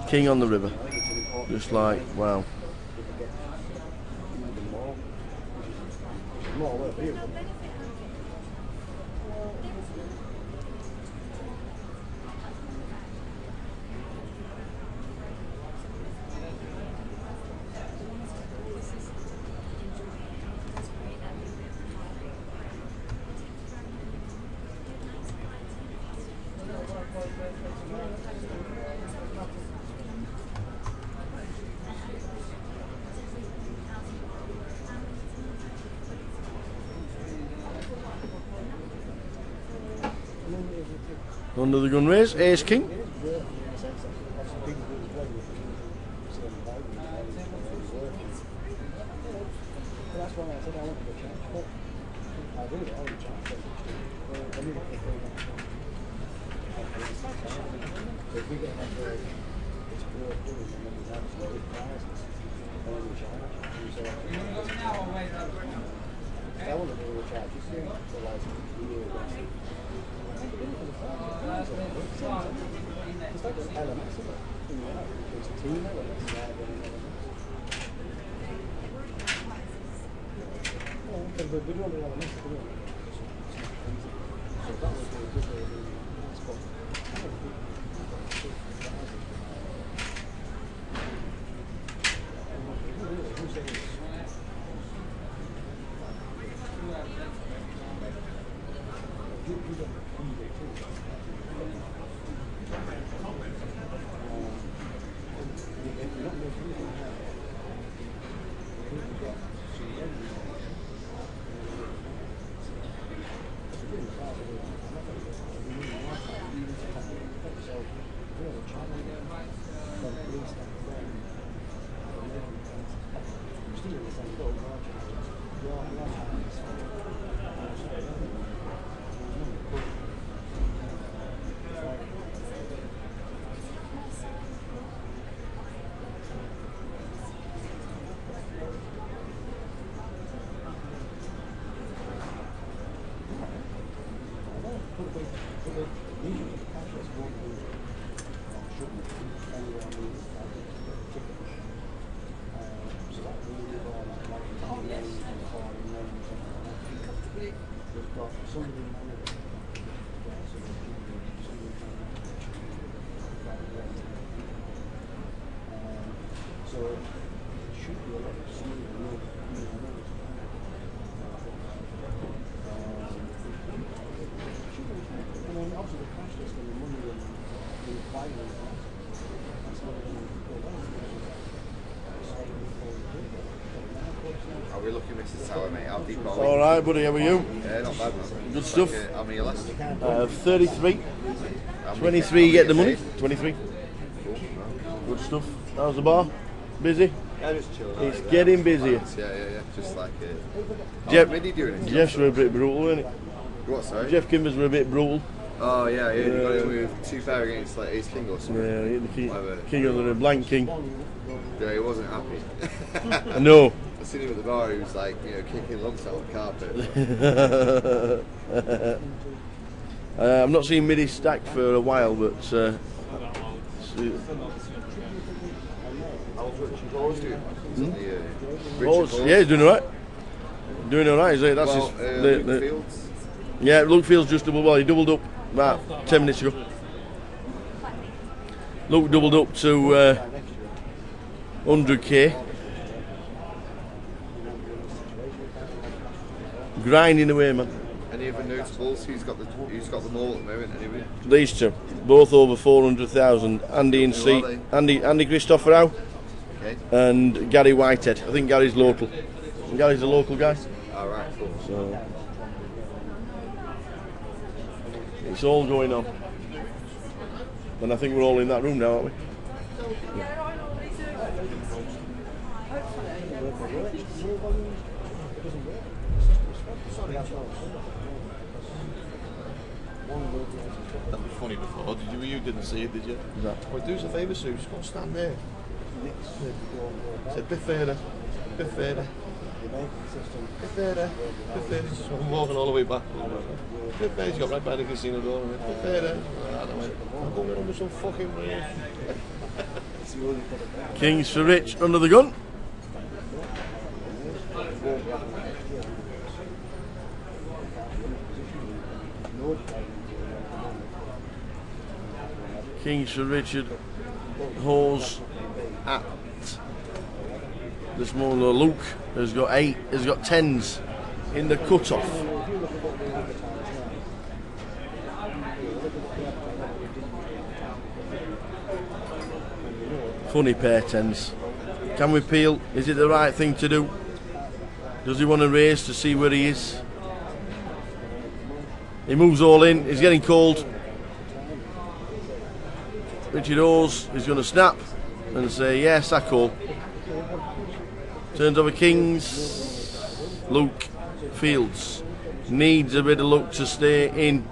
King on the river. Just like, wow. Under the gun raise, Ace King. How are we looking, Mr. Tower, mate? How deep are we? All right, buddy. How are you? Yeah, not bad, man. Good stuff. How many left? 33. 23 get the money. 23. Good stuff. How's the bar? Busy? Yeah, just chilling. It's getting busier. Yeah. Just like Jeff, How's Minnie doing? Jeff's were a bit brutal, isn't it? What, sorry? Jeff Kimbers were a bit brutal. Oh, yeah. You got him with 2 fair against like Ace King or something. Yeah, he hit the king, Whatever. king under the blank king. Yeah, he wasn't happy. I know. I seen him at the bar, he was like, kicking lumps out of the carpet. I've not seen Midi stack for a while, but How's Richie Hawes doing? yeah, he's doing alright. Doing alright, that's Well, his. Luke Fields. Yeah, Luke Fields just doubled. Well, he doubled up about 10 minutes ago. Luke doubled up to 100k. Grinding away, man. Any other notables? Who's got them all at the moment anyway? These two, both over 400,000. Andy and C. Andy Christopher Howe. Okay. And Gary Whitehead. I think Gary's local. Gary's a local guy. Alright, cool. So it's all going on. And I think we're all in that room now, aren't we? That was funny before. You didn't see it, did you? Well, do us a favour, Sue. Just go and stand there. Say, bit further. Bit further. Bit further. Bit further. Just walking all the way back. Bit further. He's got right by the casino door. Bit further. I'm going under some fucking rain. Kings for Rich under the gun. Kings for Richard. Hawes at this morning. Luke has got 10s in the cut-off. Funny pair 10s. Can we peel? Is it the right thing to do? Does he want to race to see where he is? He moves all in. He's getting cold. Richard Hawes is going to snap and say, yes, I call. Turns over Kings. Luke Fields needs a bit of luck to stay in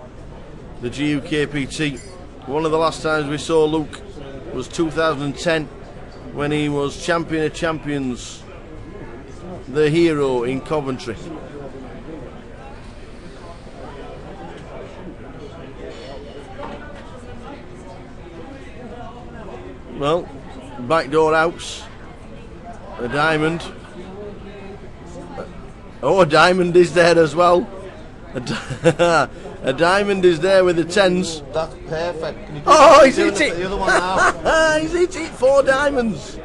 the GUKPT. One of the last times we saw Luke was 2010 when he was champion of champions, the hero in Coventry. Well, backdoor house, a diamond. Oh, a diamond is there as well. A diamond is there with the 10s. That's perfect. Can you He's hit it! The other one now. He's hit it, 4 diamonds.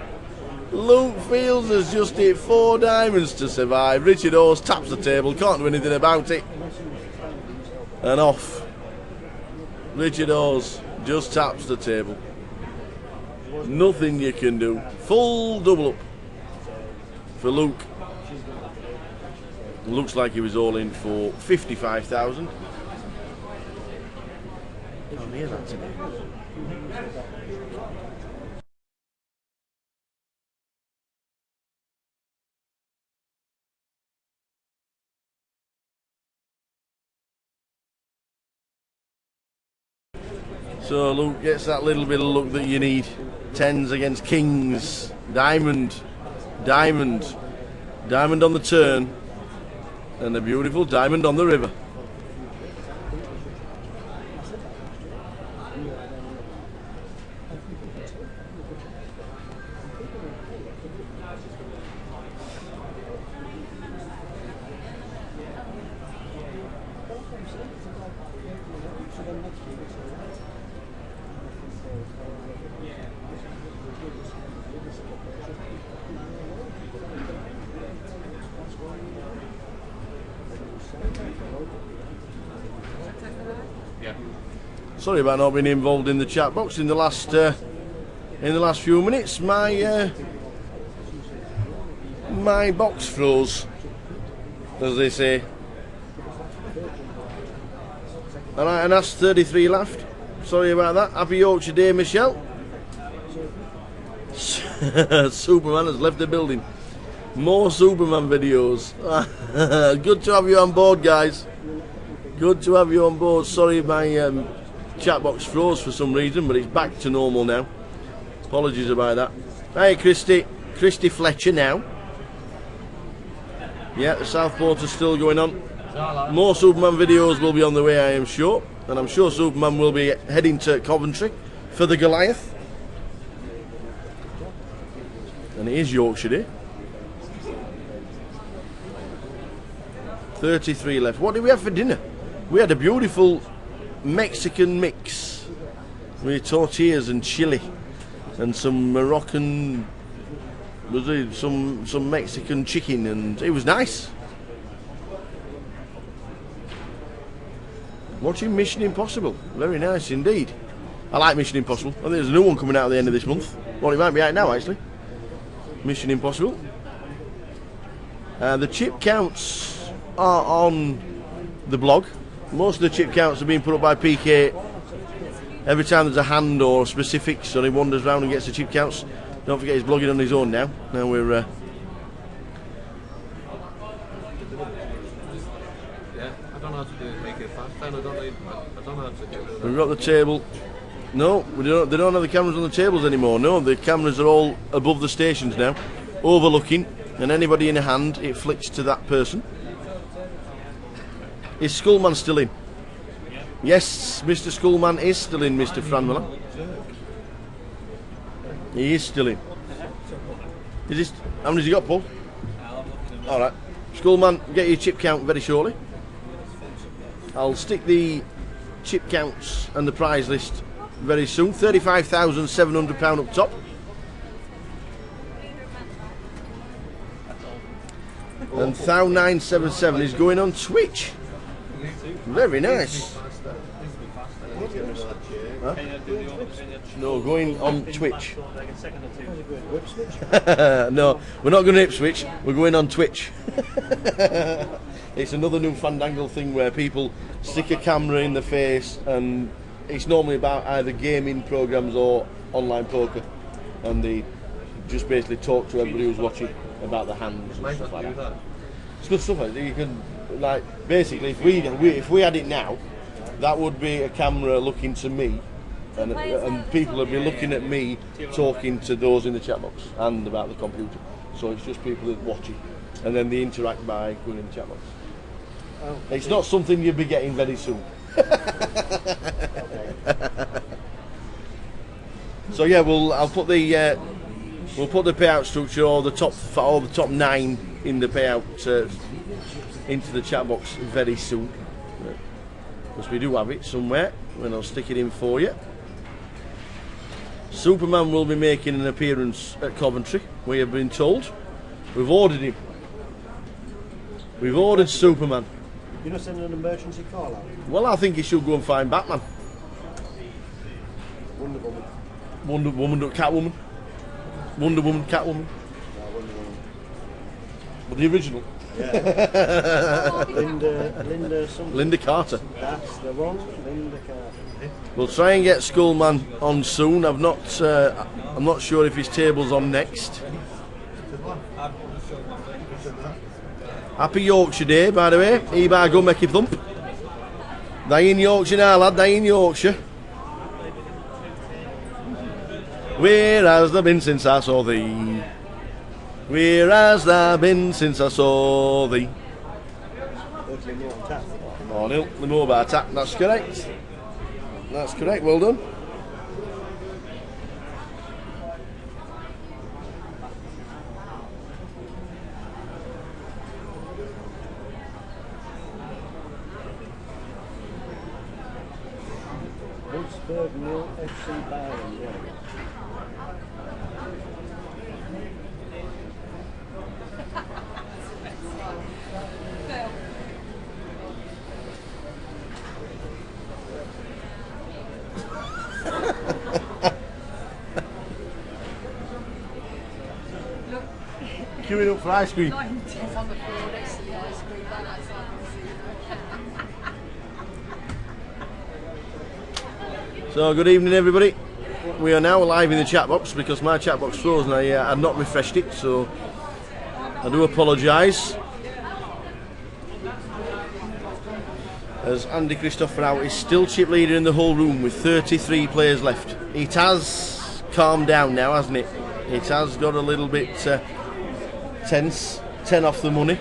Luke Fields has just hit 4 diamonds to survive. Richard Hawes taps the table, can't do anything about it. And off. Richard Hawes just taps the table. Nothing you can do. Full double up for Luke. Looks like he was all in for 55,000. Can't hear that today. So Luke gets that little bit of luck that you need. 10s against Kings. Diamond. Diamond. Diamond on the turn. And a beautiful diamond on the river. Sorry about not being involved in the chat box in the last few minutes. My box froze, as they say. And that's 33 left. Sorry about that. Happy Yorkshire Day, Michelle. Superman has left the building. More Superman videos. Good to have you on board, guys. Good to have you on board. Sorry, my chat box froze for some reason, but it's back to normal now. Apologies about that. Hey, Christy Fletcher now. Yeah, the Southport is still going on. More Superman videos will be on the way, I am sure. And I'm sure Superman will be heading to Coventry for the Goliath. And it is Yorkshire Day. 33 left. What did we have for dinner? We had a beautiful Mexican mix with tortillas and chili and some Moroccan, some Mexican chicken, and it was nice. Watching Mission Impossible, very nice indeed. I like Mission Impossible. I think there's a new one coming out at the end of this month. Well, it might be out now actually. Mission Impossible. The chip counts are on the blog. Most of the chip counts are being put up by PK. Every time there's a hand or specifics, so he wanders around and gets the chip counts. Don't forget he's blogging on his own now. Now we're Yeah, I don't know how to do it, make it fast. I don't know how to do it. we've got the table. No, we don't. They don't have the cameras on the tables anymore. No, the cameras are all above the stations now, overlooking, and anybody in a hand, it flicks to that person. Is Skullman still in? Yes, Mr. Skullman is still in, Mr. Franmiller. He is still in. Is this, how many has he got, Paul? Alright. Skullman, get your chip count very shortly. I'll stick the chip counts and the prize list very soon. £35,700 up top. And Thou977 is going on Twitch. Very nice. Huh? No, going on Twitch. No, we're not going to Ipswich, we're going on Twitch. It's another new fandangle thing where people stick a camera in the face, and it's normally about either gaming programs or online poker, and they just basically talk to everybody who's watching about the hands and stuff like that. It's good stuff. You can, like, basically, if we had it now, that would be a camera looking to me, and people would be looking at me talking to those in the chat box and about the computer. So it's just people that watch it, and then they interact by going in the chat box. It's not something you'll be getting very soon. So yeah, I'll put the we'll put the payout structure, or the top 9 in the payout into the chat box very soon, because we do have it somewhere, and I'll stick it in for you. Superman will be making an appearance at Coventry, we have been told. We've ordered him. We've ordered Superman. You're not sending an emergency call out? Well, I think he should go and find Batman. Wonder Woman. Wonder Woman, Catwoman. Wonder Woman, Catwoman. No, Wonder Woman. Well, the original. Yeah. Linda something. Linda Carter. That's the one, Linda Carter. We'll try and get Skullman on soon. I'm not sure if his table's on next. Happy Yorkshire Day, by the way. Eba, go make your thump. They in Yorkshire now, lad. They in Yorkshire. Where has there been since I saw thee? Where has there been since I saw thee? Oh, nil, the mobile tap. That's correct. That's correct. Well done. Wolfsburg 0, FC Bayern 0. Queuing up for ice cream. So good evening everybody. We are now live in the chat box because my chat box froze and I had not refreshed it, so I do apologise. As Andy Christopher out is still chip leader in the whole room with 33 players left. It has calmed down now, hasn't it? It has got a little bit tense. 10 off the money.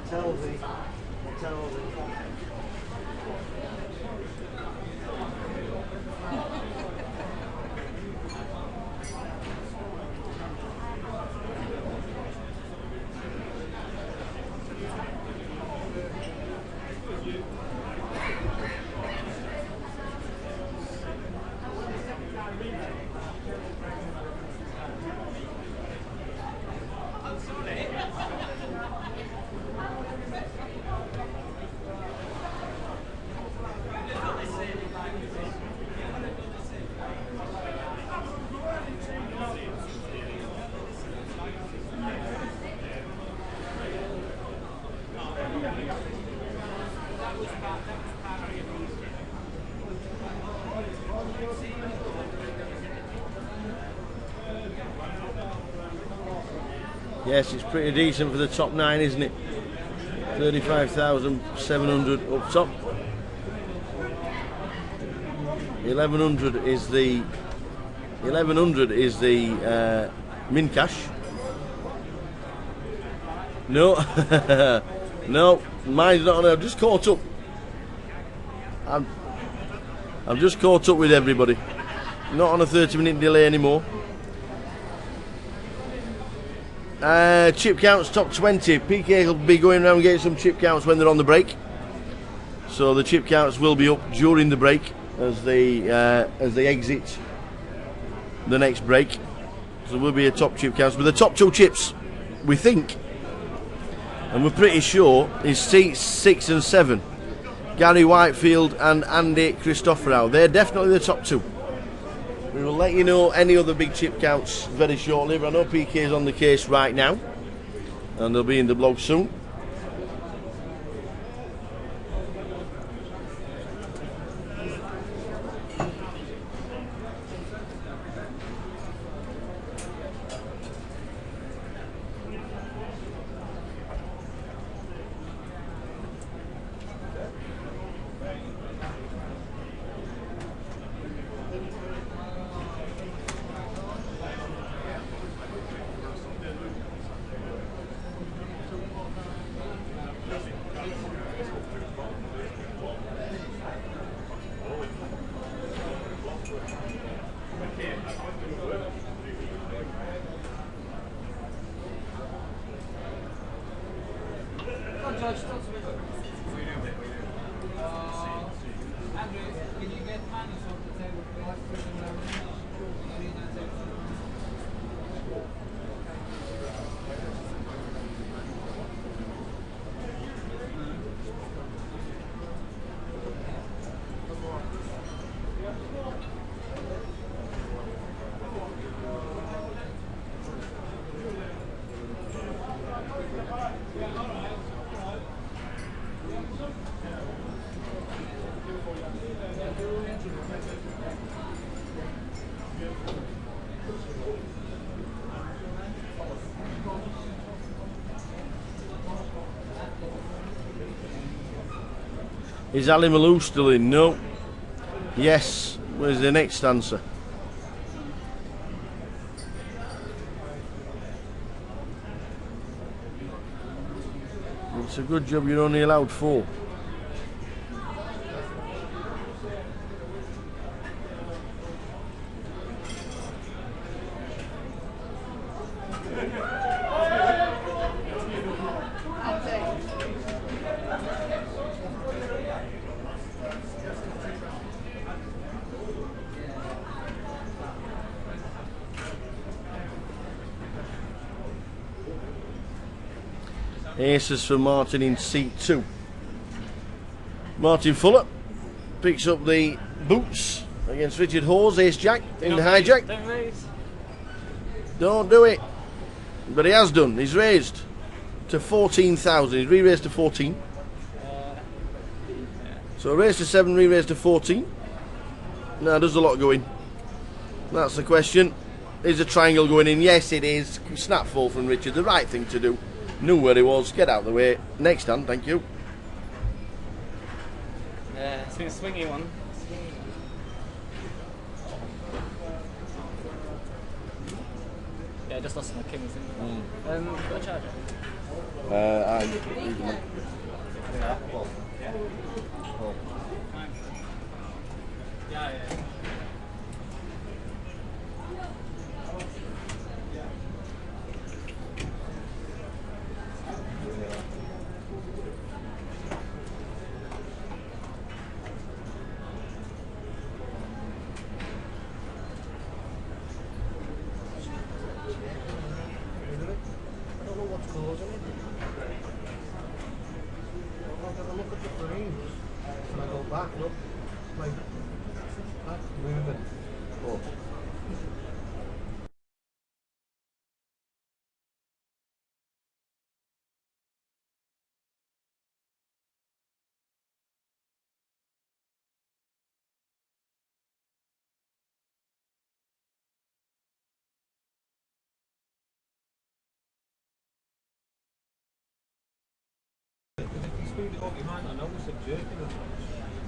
tell the Yes, it's pretty decent for the top 9, isn't it? 35,700 up top. 1100 is the min cash. No, no, mine's not on. I've just caught up. I've just caught up with everybody. Not on a 30-minute delay anymore. Chip counts top 20. PK will be going around getting some chip counts when they're on the break. So the chip counts will be up during the break as they exit the next break. So there will be a top chip counts. But the top 2 chips, we think, and we're pretty sure, is seats 6 and 7. Gary Whitefield and Andy Christoforou. They're definitely the top 2. We will let you know any other big chip counts very shortly, but I know PK is on the case right now and they'll be in the blog soon. Is Ali Malou still in? No. Yes. Where's the next answer? It's a good job you're only allowed 4. Aces for Martin in seat 2. Martin Fuller picks up the boots against Richard Hawes, Ace Jack in the hijack. Don't do it. But he has done. He's raised to 14,000. He's re-raised to 14. So raised to 7, re-raised to 14. Now does a lot going. That's the question. Is a triangle going in? Yes, it is. Snap fall from Richard. The right thing to do. Knew where he was. Get out of the way. Next hand, thank you. Yeah, it's been a swingy one. Yeah, just lost my kings. Got a charger.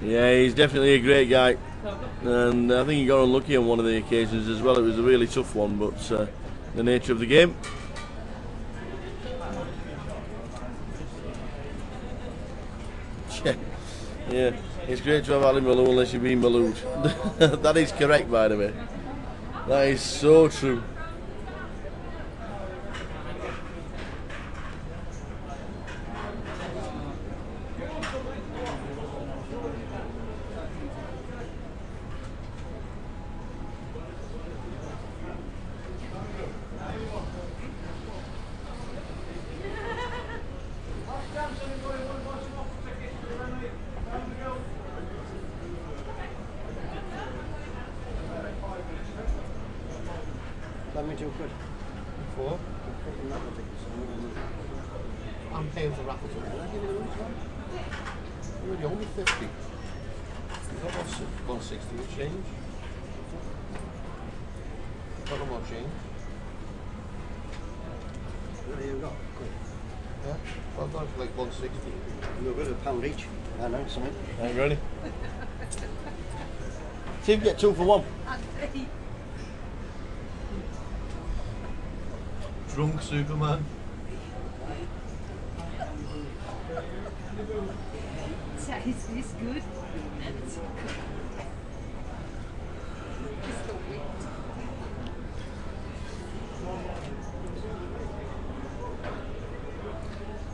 Yeah, he's definitely a great guy, and I think he got unlucky on one of the occasions as well. It was a really tough one, but the nature of the game. Yeah, it's great to have Ali Malou unless you've been Maloued. That is correct, by the way. That is so true. £2. For? I'm paying for raffle tickets. You're already only 50. You've got 160 with change. Got no more change. What have you got? Yeah? Well, I've got like 160. You've got £1 each. I know, something. I'm ready. See if you get 2 for 1. Drunk Superman. Is this good?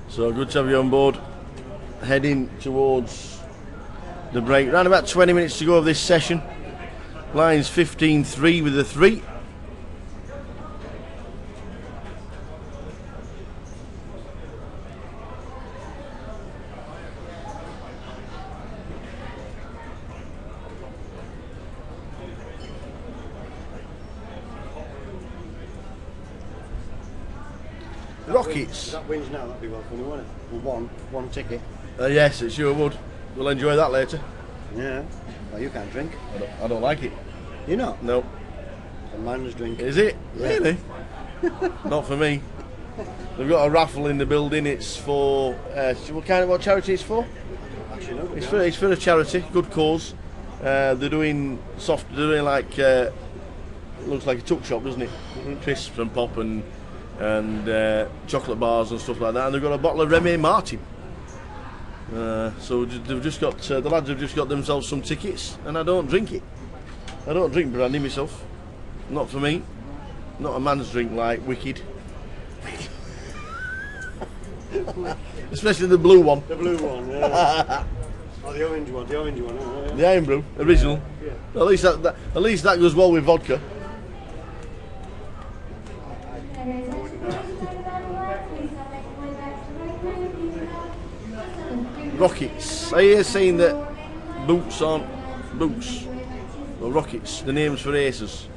So good to have you on board. Heading towards the break. Around about 20 minutes to go of this session. Lines 15-3 with a 3. Rockets. That wins now, that'd be well funny, wouldn't it? With one ticket. Yes, it sure would. We'll enjoy that later. Yeah. Well, you can't drink. I don't like it. You not? No. A man's drink. Is it? Yeah. Really? Not for me. They've got a raffle in the building. It's for what charity it's for? Actually, no. It's for a charity, good cause. They're doing like looks like a tuck shop, doesn't it? Crisps and pop and chocolate bars and stuff like that. And they've got a bottle of Remy Martin. So they've just got the lads have just got themselves some tickets, and I don't drink it. I don't drink brandy myself. Not for me. Not a man's drink like Wicked. Especially the blue one. The blue one, yeah. Oh, the orange one. Oh, yeah. The Iron Brew, original. Yeah. At least that goes well with vodka. Rockets. I hear saying that boots aren't boots. Or rockets. The names for aces.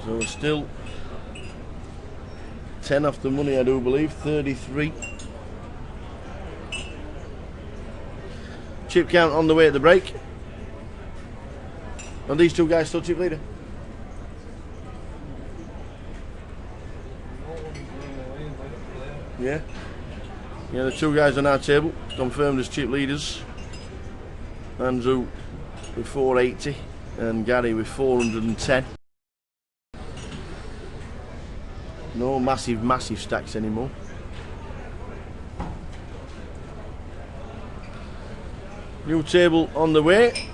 So we're still 10 off the money, I do believe, 33. Chip count on the way at the break. Are these two guys still chip leader? Yeah. Yeah, the two guys on our table confirmed as chip leaders. Andrew with 480 and Gary with 410. No massive stacks anymore. New table on the way.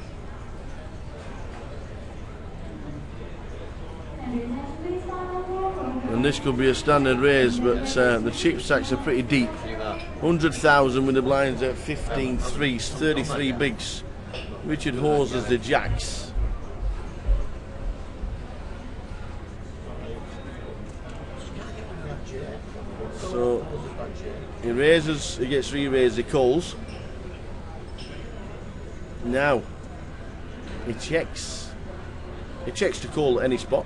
And this could be a standard raise, but the chip stacks are pretty deep. 100,000 with the blinds at 15 threes, 33 bigs. Richard Hawes as the jacks. So he raises, he gets re-raised, he calls. Now he checks. He checks to call at any spot.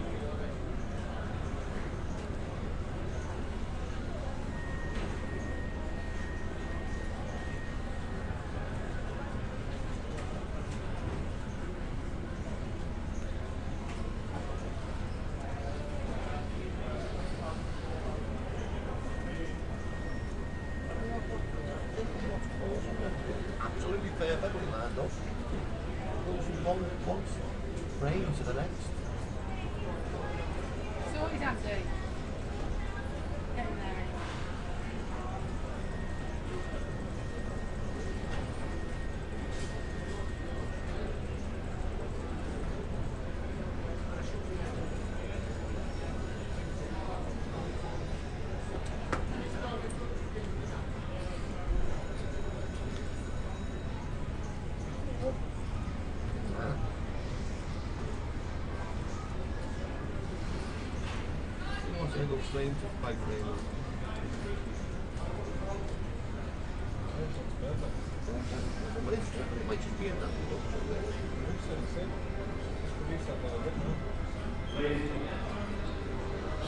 Absolutely perfectly lined up. Goes from one frame to the next. So what is that doing? Getting there. Single frame to 5 frame. But it might just be enough.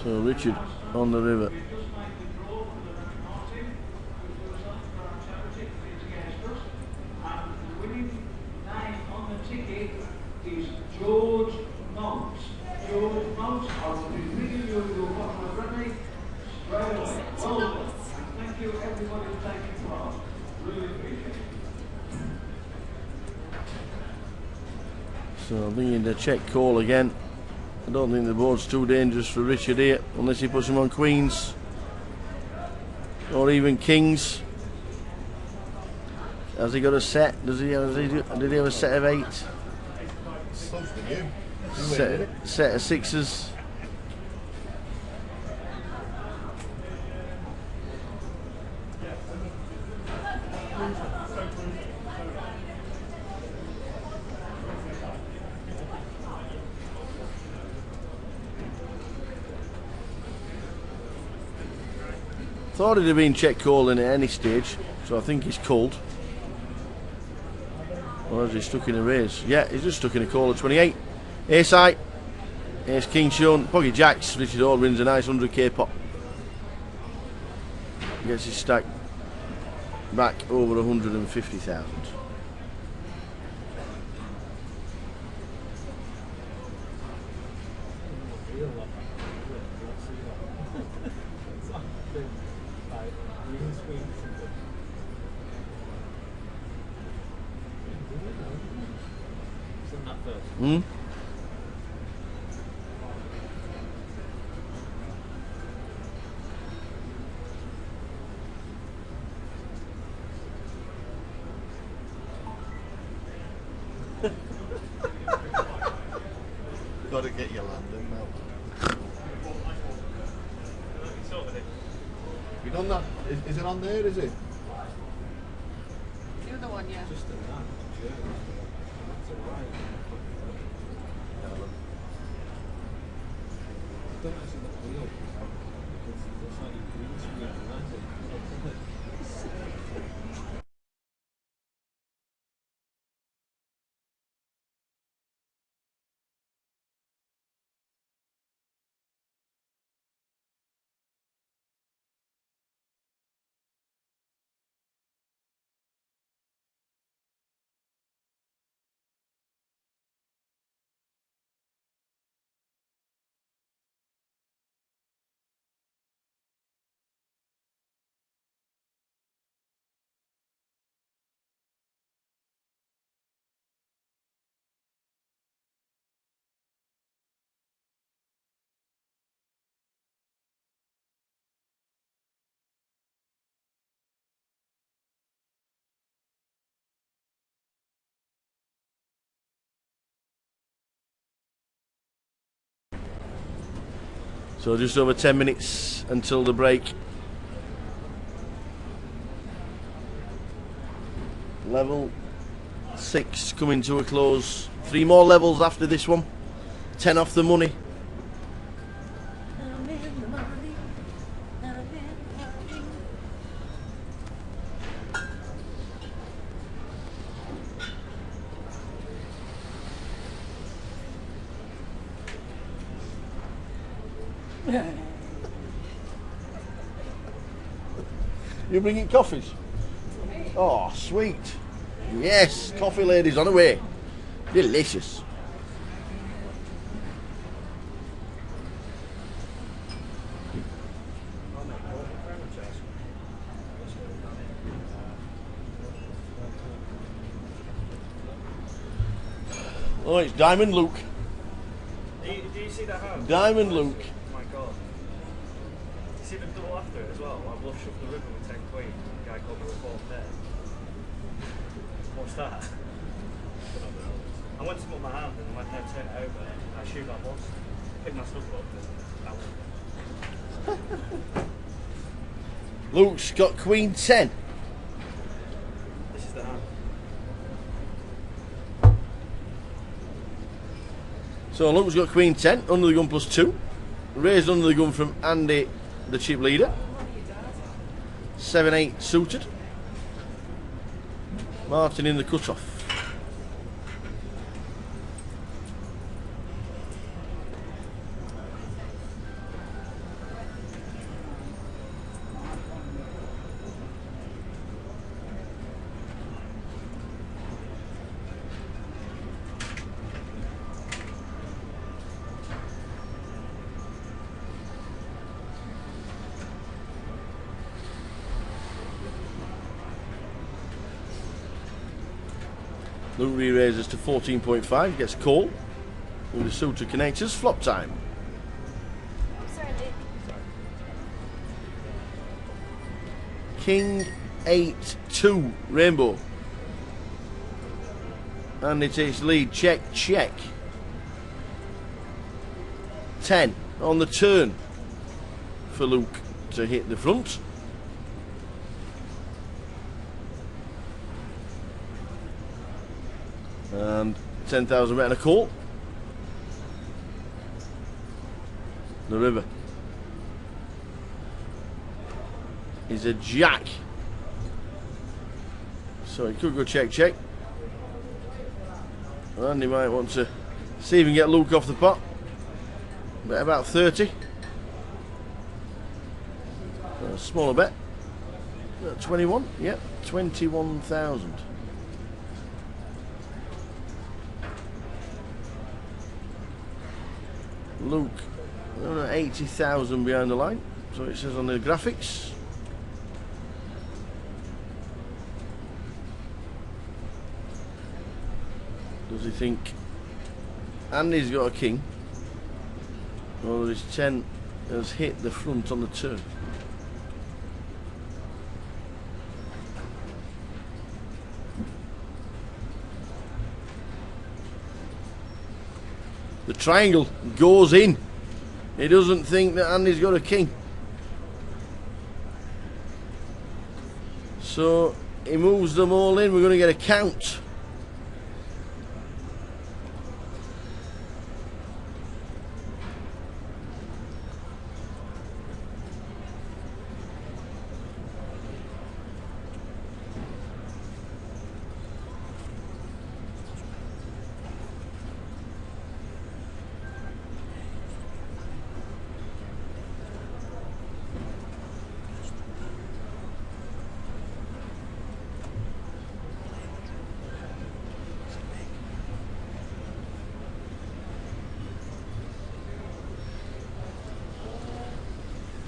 So Richard on the river. Is George Mount. George Mount, I'll be bringing you your bottle of brandy straight away. Well done. And thank you everybody for taking part. Really appreciate it. So I'm thinking to check call again. I don't think the board's too dangerous for Richard here, unless he puts him on queens or even kings. Has he got a set? Did he have a set of 8? Set of 6s. Thought he'd have been check calling at any stage, so I think he's called. Or has he stuck in a raise? Yeah, he's just stuck in a call at 28. Ace high, ace king shown, pocket jacks. Richard Hall wins a nice 100k pot. Gets his stack back over 150,000. Hmm? Got to get your landing now. You done that? Is it on there? Is it? The other one, yeah. Just in that. Yeah. That's alright. Don't actually look real. It's like green screen around it. So just over 10 minutes until the break. Level 6 coming to a close. 3 more levels after this one. 10 off the money. You bringing coffees? Oh, sweet. Yes, coffee ladies on the way. Delicious. Oh, it's Diamond Luke. Do you see that house? Diamond Luke. Oh my god. You see the double after it as well? I bluffed up the river with 10 queen. A guy called me the fourth there. What's that? I went to put my hand and when they turned it over, I assumed I lost. Picked my stuff up and that was. Luke's got Queen 10. This is the hand. So Luke's got Queen 10, under the gun plus 2. Raised under the gun from Andy, the chip leader. 7-8 suited. Martin in the cut-off. Luke re-raises to 14.5, gets a call with the suited connectors. Flop time. King 8-2 rainbow. And it takes lead. Check, check. 10 on the turn for Luke to hit the front. And 10,000 bet and a call. The river is a jack. So he could go check, check. And he might want to see if he can get Luke off the pot. Bet about 30. A smaller bet. 21, yep, 21,000. Luke, 80,000 behind the line, so it says on the graphics. Does he think Andy's got a king, or his 10 has hit the front on the turn? The triangle goes in. He doesn't think that Andy's got a king. So he moves them all in. We're going to get a count.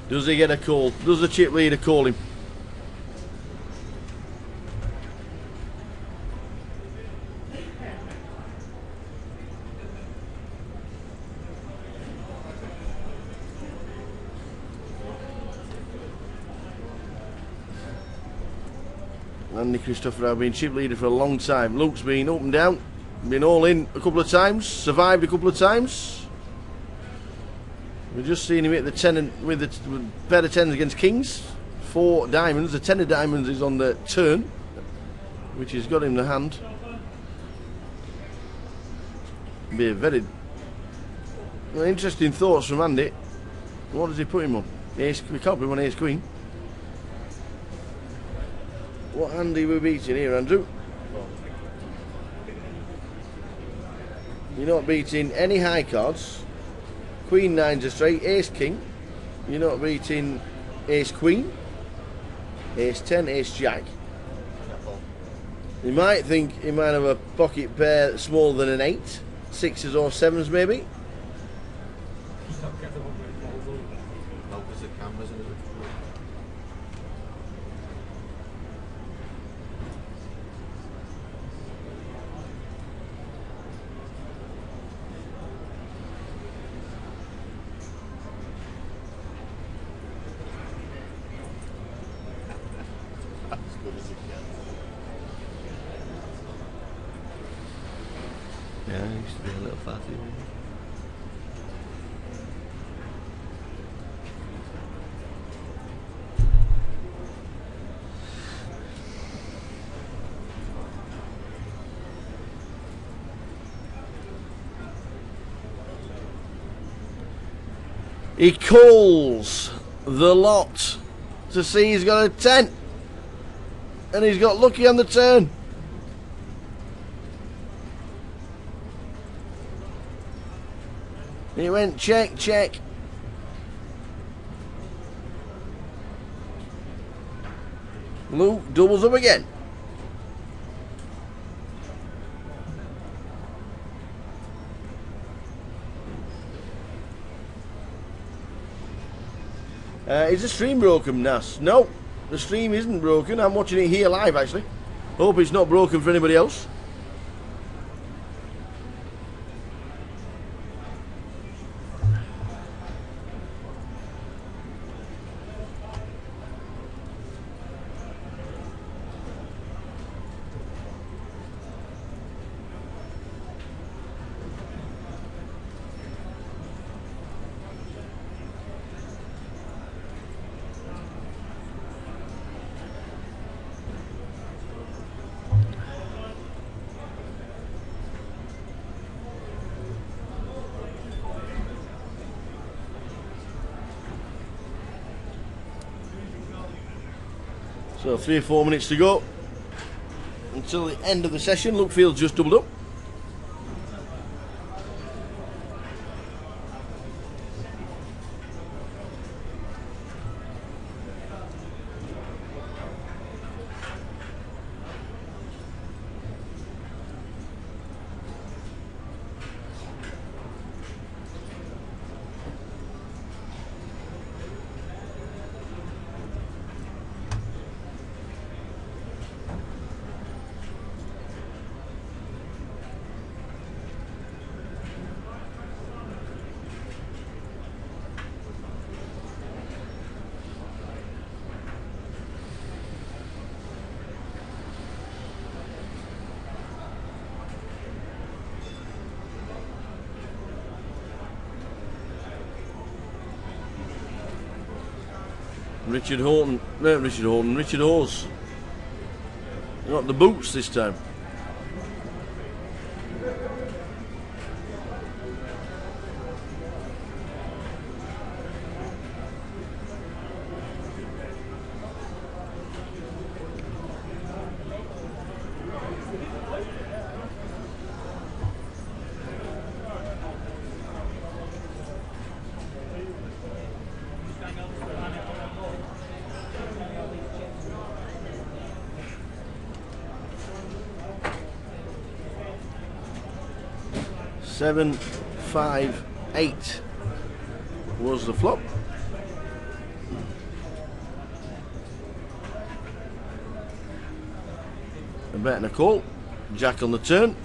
Does he get a call? Does the chip leader call him? Andy Christopher have been chip leader for a long time. Luke's been up and down, been all in a couple of times, survived a couple of times. We've just seen him hit the 10 with the pair of 10s against kings. 4 diamonds. The 10 of diamonds is on the turn, which has got him the hand. Be a very interesting thoughts from Andy. What does he put him on? Ace. We can't put him on ace queen. What hand are we beating here, Andrew? You're not beating any high cards. Queen nine's a straight, ace king. You're not beating ace queen, ace 10, ace jack. You might think he might have a pocket pair smaller than an 8, 6s or 7s maybe. Yeah, I used to be a little fatty. He calls the lot to see he's got a 10. And he's got lucky on the turn. He went check, check. Blue doubles up again. Is the stream broken, Nas? No, the stream isn't broken. I'm watching it here live, actually. Hope it's not broken for anybody else. So 3 or 4 minutes to go until the end of the session. Lookfield's just doubled up. Richard Hawes. Not the boots this time. Seven, 5, 8 was the flop. A bet and a call. Jack on the turn.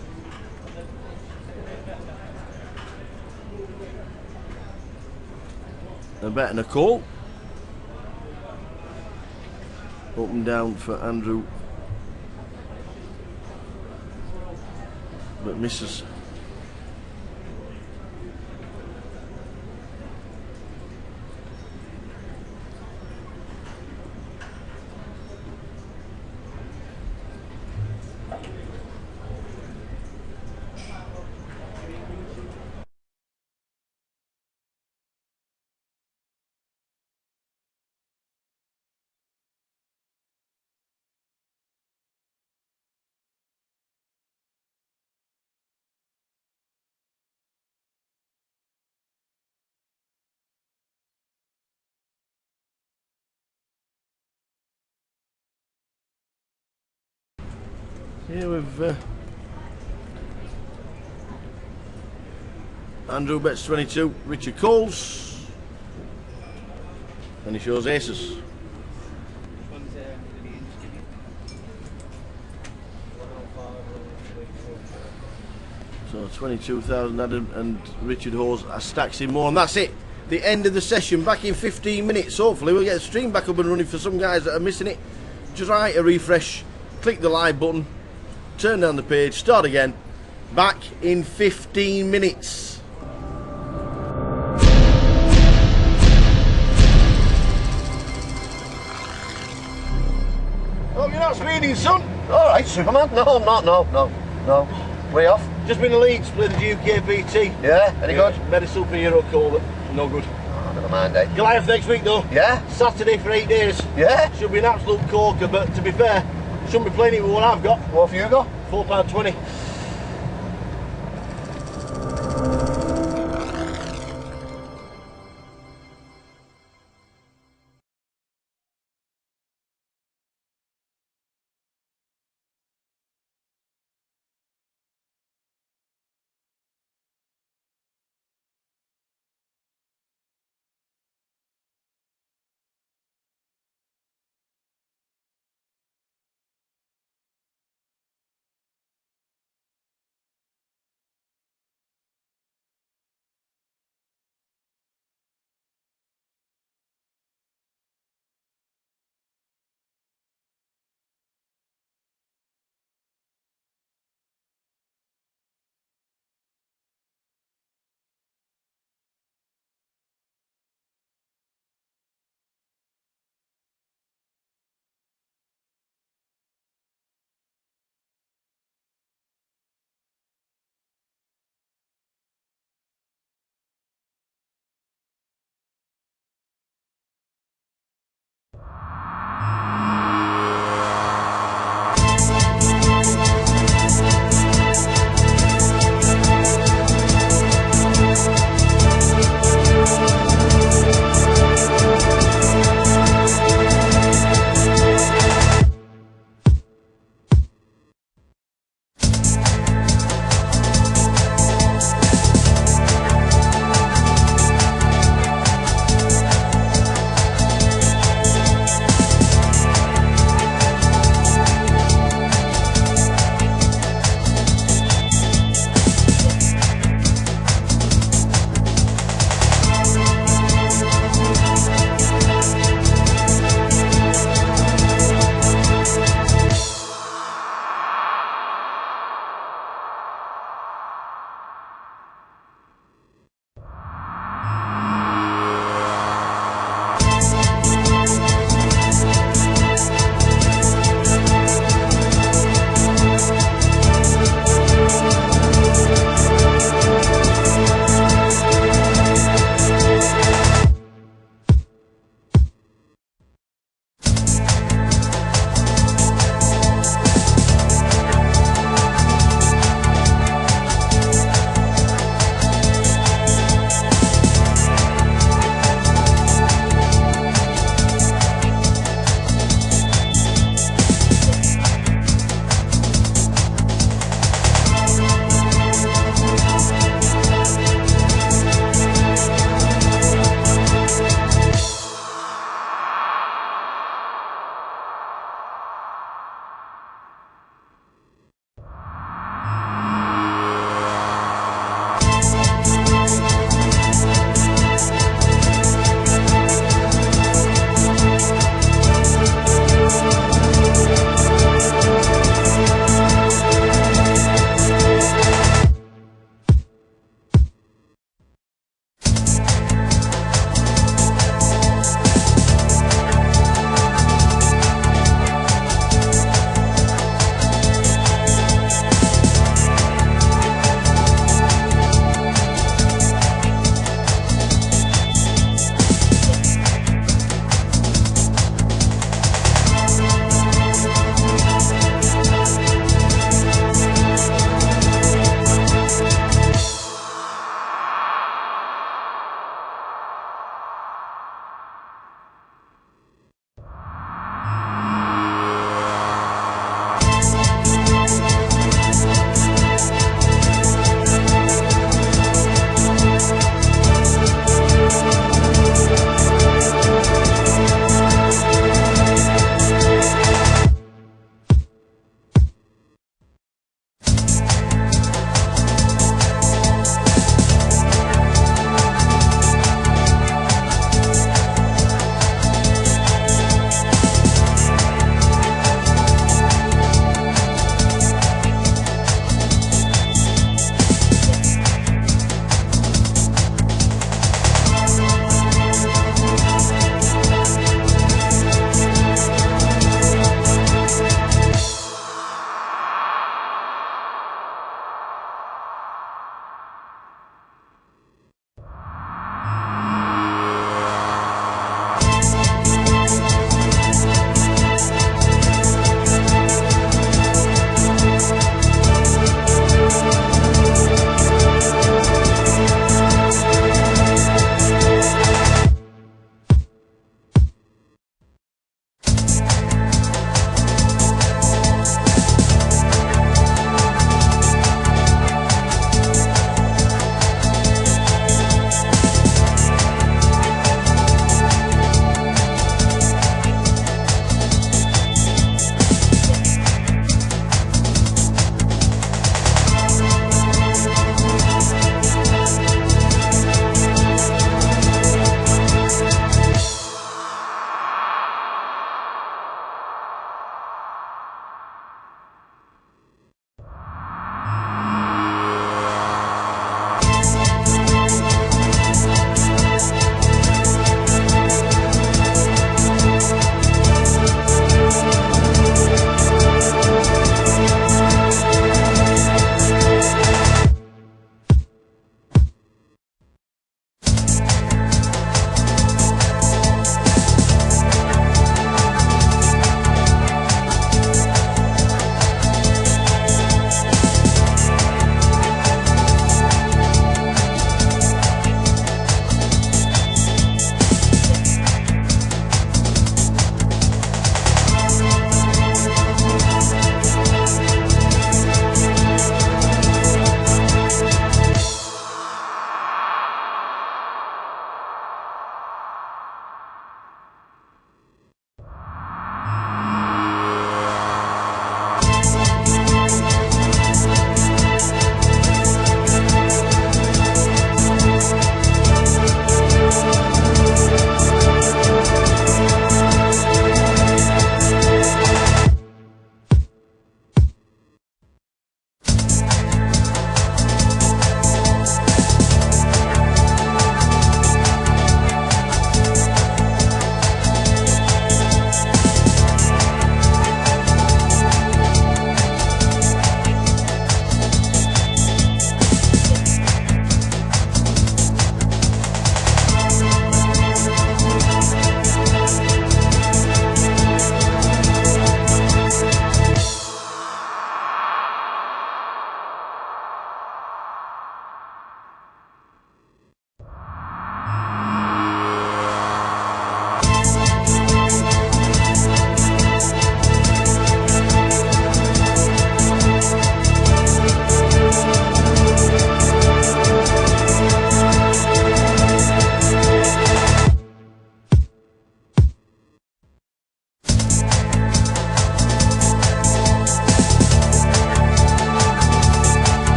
A bet and a call. Up and down for Andrew, but misses. Here we've Andrew bets 22, Richard Coles, and he shows aces. So 22,000 Adam and Richard Hawes are stacks in more, and that's it. The end of the session. Back in 15 minutes. Hopefully we'll get the stream back up and running for some guys that are missing it. Just try a refresh, click the live button, turn down the page, start again. Back in 15 minutes. Oh, you're not speeding, son? Alright, Superman. No, I'm not. No. Way off. Just been to Leeds, played the GUKPT. Yeah? Any good? Made a superhero call, but no good. Oh, never mind, eh? Goliath next week though. Yeah? Saturday for 8 days. Yeah? Should be an absolute corker, but to be fair, shouldn't be playing it with what I've got. What have you got? £4.20.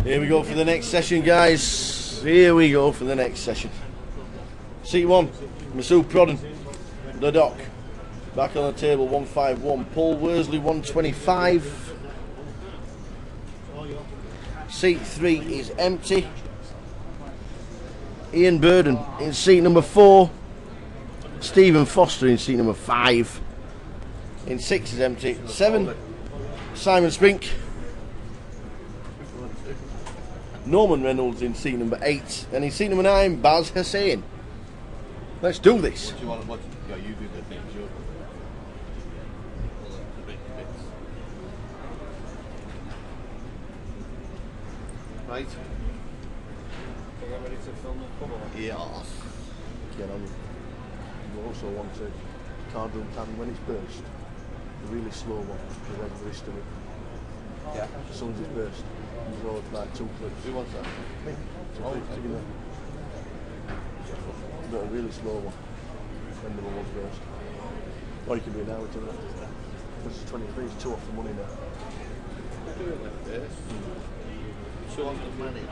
Here we go for the next session, guys. Here we go for the next session. Seat 1, Masood Prodden, the Doc. Back on the table, 151. Paul Worsley, 125. Seat 3 is empty. Ian Burden in seat number 4. Stephen Foster in seat number 5. In 6 is empty. 7, Simon Spink. Norman Reynolds in seat number 8. And in seat number 9, Baz Hussain. Let's do this. What do you want? Yeah, you do the things. Right. So we're ready to film the cover? Yes. Get on. You also want a card room tan when it's burst. The really slow one, the red wrist of it. Yeah. As soon as it's burst, you go like 2 clicks. Who wants that? Me. Oh, Together. But a really slow one when the bubbles burst. Or you can do it now, it's alright. Because it's 23, it's 2 off the money now. Do it like this. Show off the money.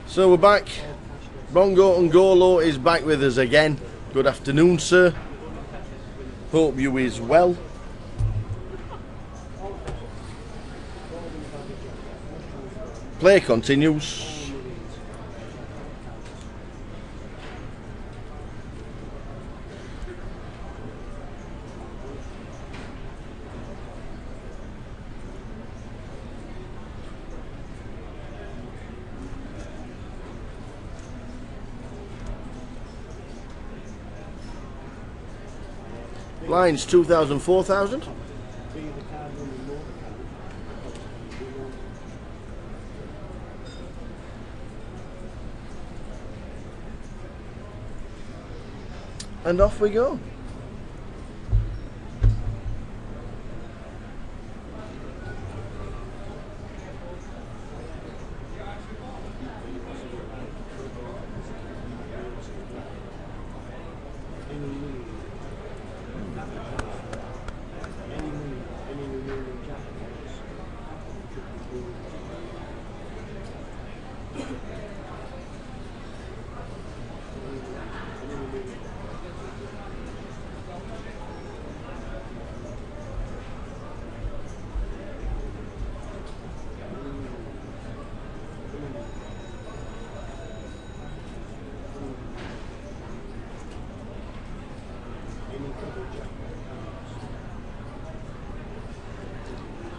So we're back. Bongo and Golo is back with us again. Good afternoon, sir. Hope you is well. Play continues. Blinds 2,000, 4,000. And off we go.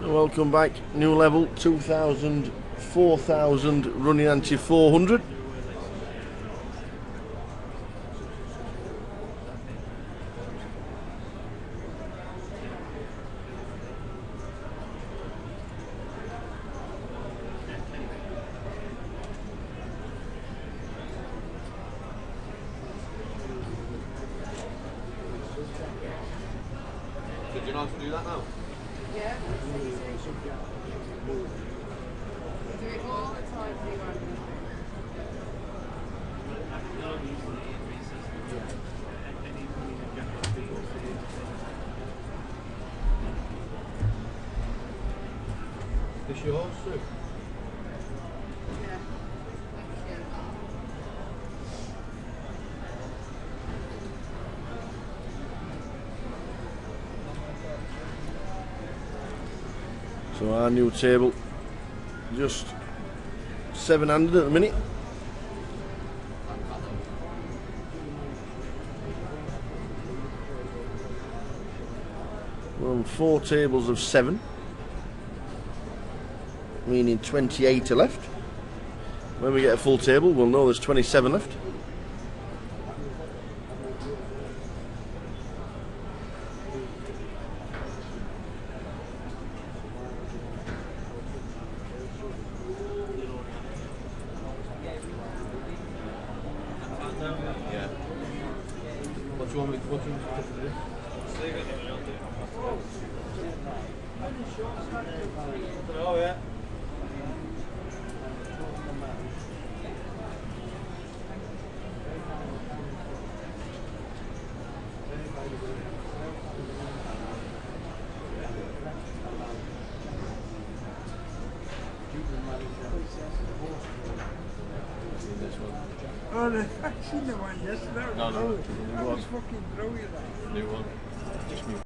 Welcome back, new level, 2,000, 4,000, running anti 400. So do you know how to do that now? Yeah. Do it all the time for you, Andy. This yours, Sue? Yeah. Thank you. So our new table, just 700 at the minute. We're on 4 tables of 7, meaning 28 are left. When we get a full table, we'll know there's 27 left. Yeah. What do you want me to do? Oh yeah. Oh, I've seen the one yesterday. No, no, That was fucking brilliant. new one. Just new.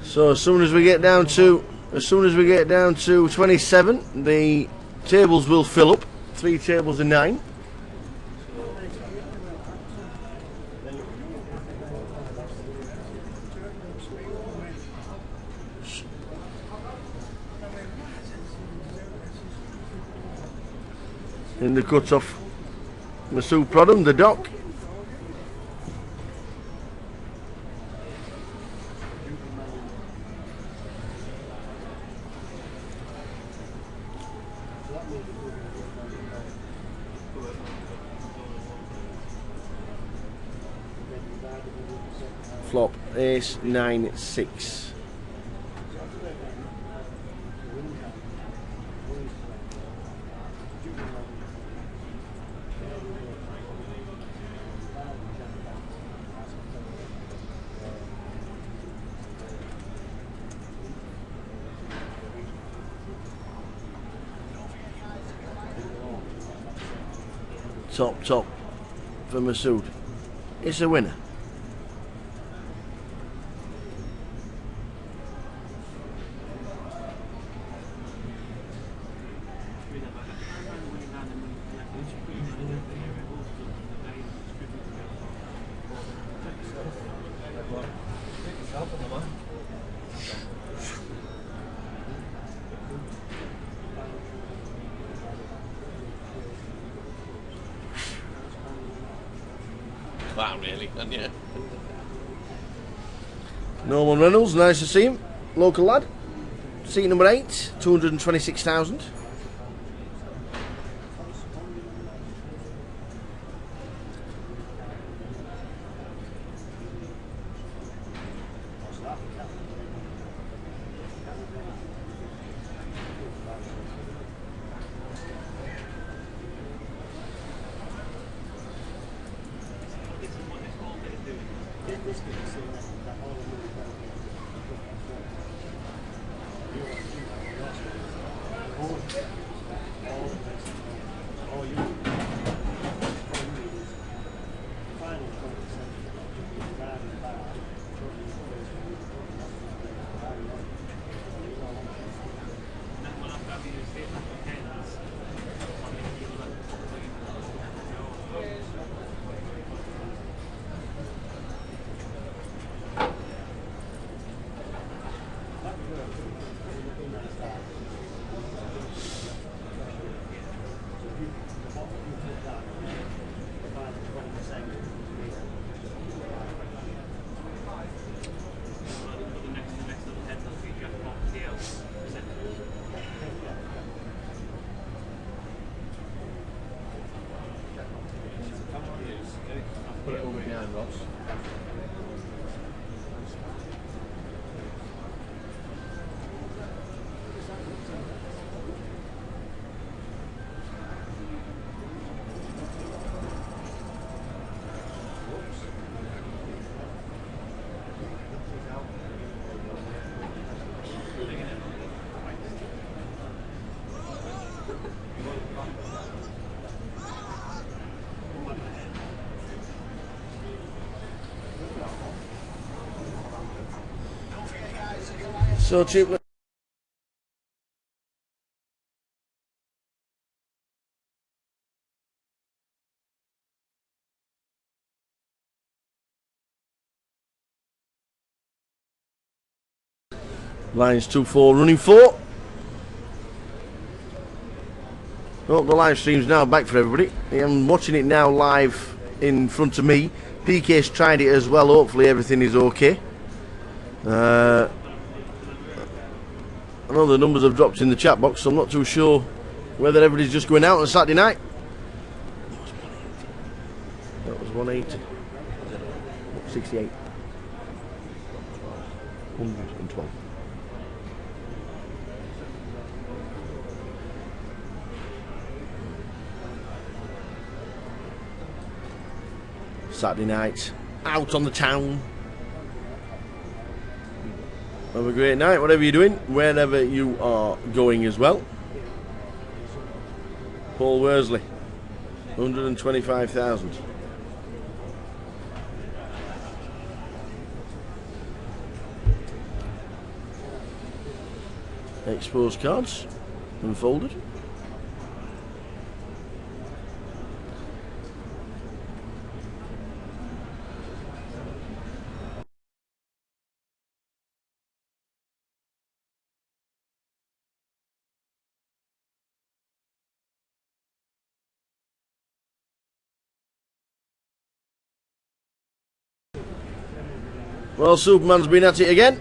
So as soon as we get down to 27, the tables will fill up. 3 tables of 9. In the cut-off, Masood Prodham, the dock. Flop, ace, 9, 6. Top for Masood. It's a winner. That really, and yeah. Norman Reynolds, nice to see him. Local lad. Seat number 8, 226,000. Put it over behind Ross. So cheap. Lines 2-4, running 4. Well, the live stream's now back for everybody. I'm watching it now live in front of me. PK's tried it as well. Hopefully everything is okay. I know the numbers have dropped in the chat box, so I'm not too sure whether everybody's just going out on a Saturday night. That was 180. 68. 112. Saturday night, out on the town. Have a great night, whatever you're doing, wherever you are going as well. Paul Worsley, 125,000. Exposed cards, unfolded. Well, Superman's been at it again.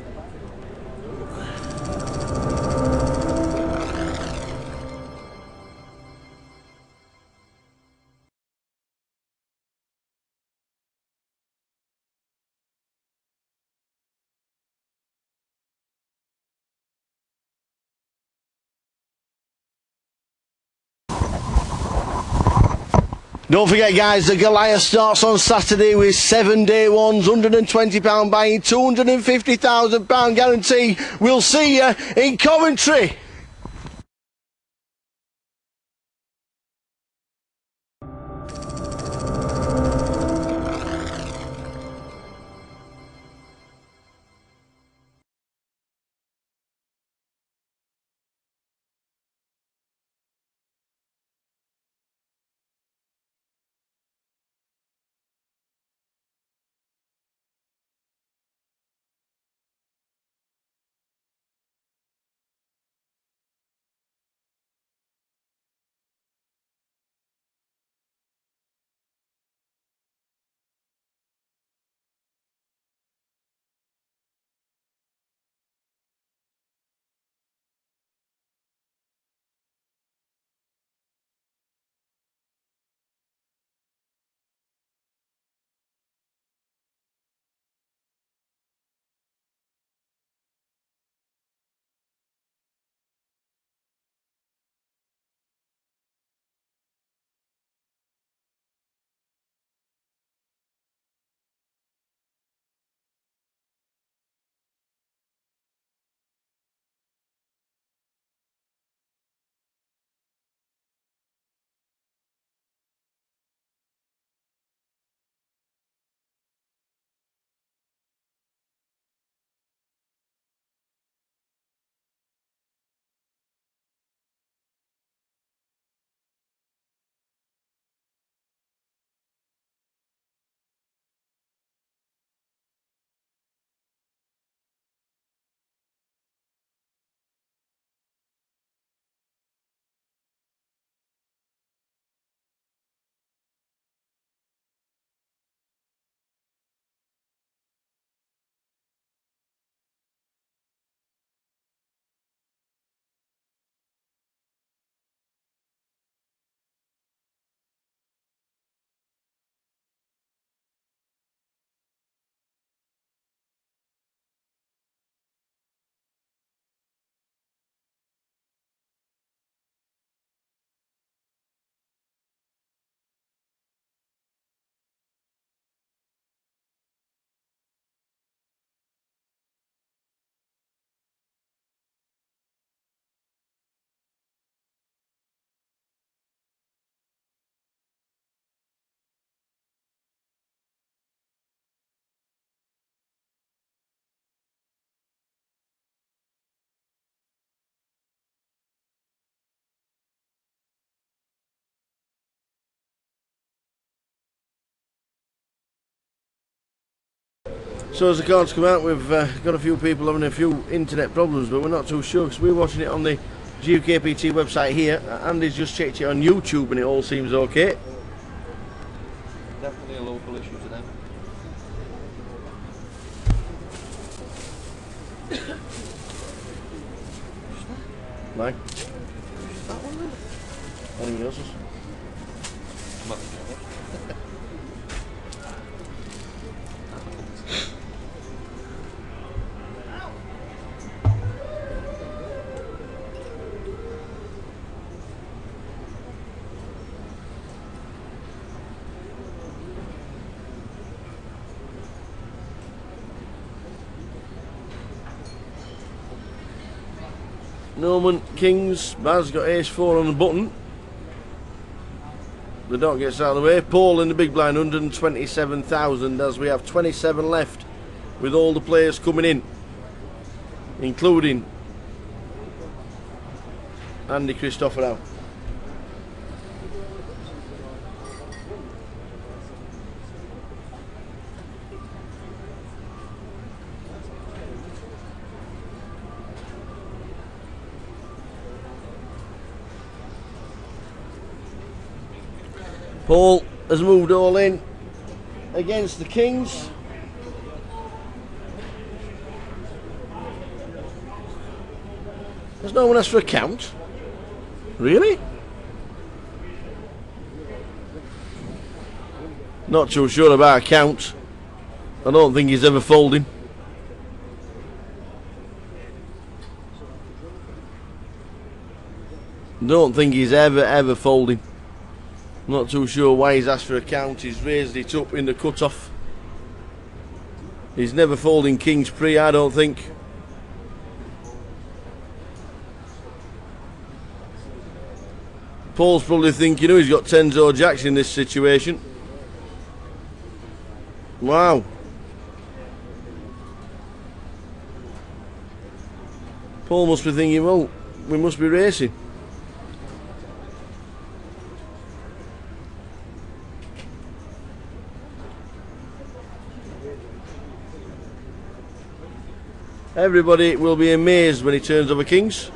Don't forget, guys, the Goliath starts on Saturday with 7-day ones, £120 buy-in, £250,000 guarantee. We'll see you in Coventry. So as the cards come out, we've got a few people having a few internet problems, but we're not too sure because we're watching it on the GUKPT website here. Andy's just checked it on YouTube and it all seems okay. Definitely a local issue to them. Like? Anybody else's? Norman, Kings, Baz got ace 4 on the button. The dot gets out of the way. Paul in the big blind, 127,000 as we have 27 left with all the players coming in, including Andy Christopherou. Paul has moved all in against the Kings. Has no one asked for a count? Really? Not too sure about a count. I don't think he's ever folding. Don't think he's ever folding. Not too sure why he's asked for a count. He's raised it up in the cut-off. He's never folding Kings pre, I don't think. Paul's probably thinking, oh, he's got 10s or jacks in this situation. Wow. Paul must be thinking, well, we must be racing. Everybody will be amazed when he turns over Kings.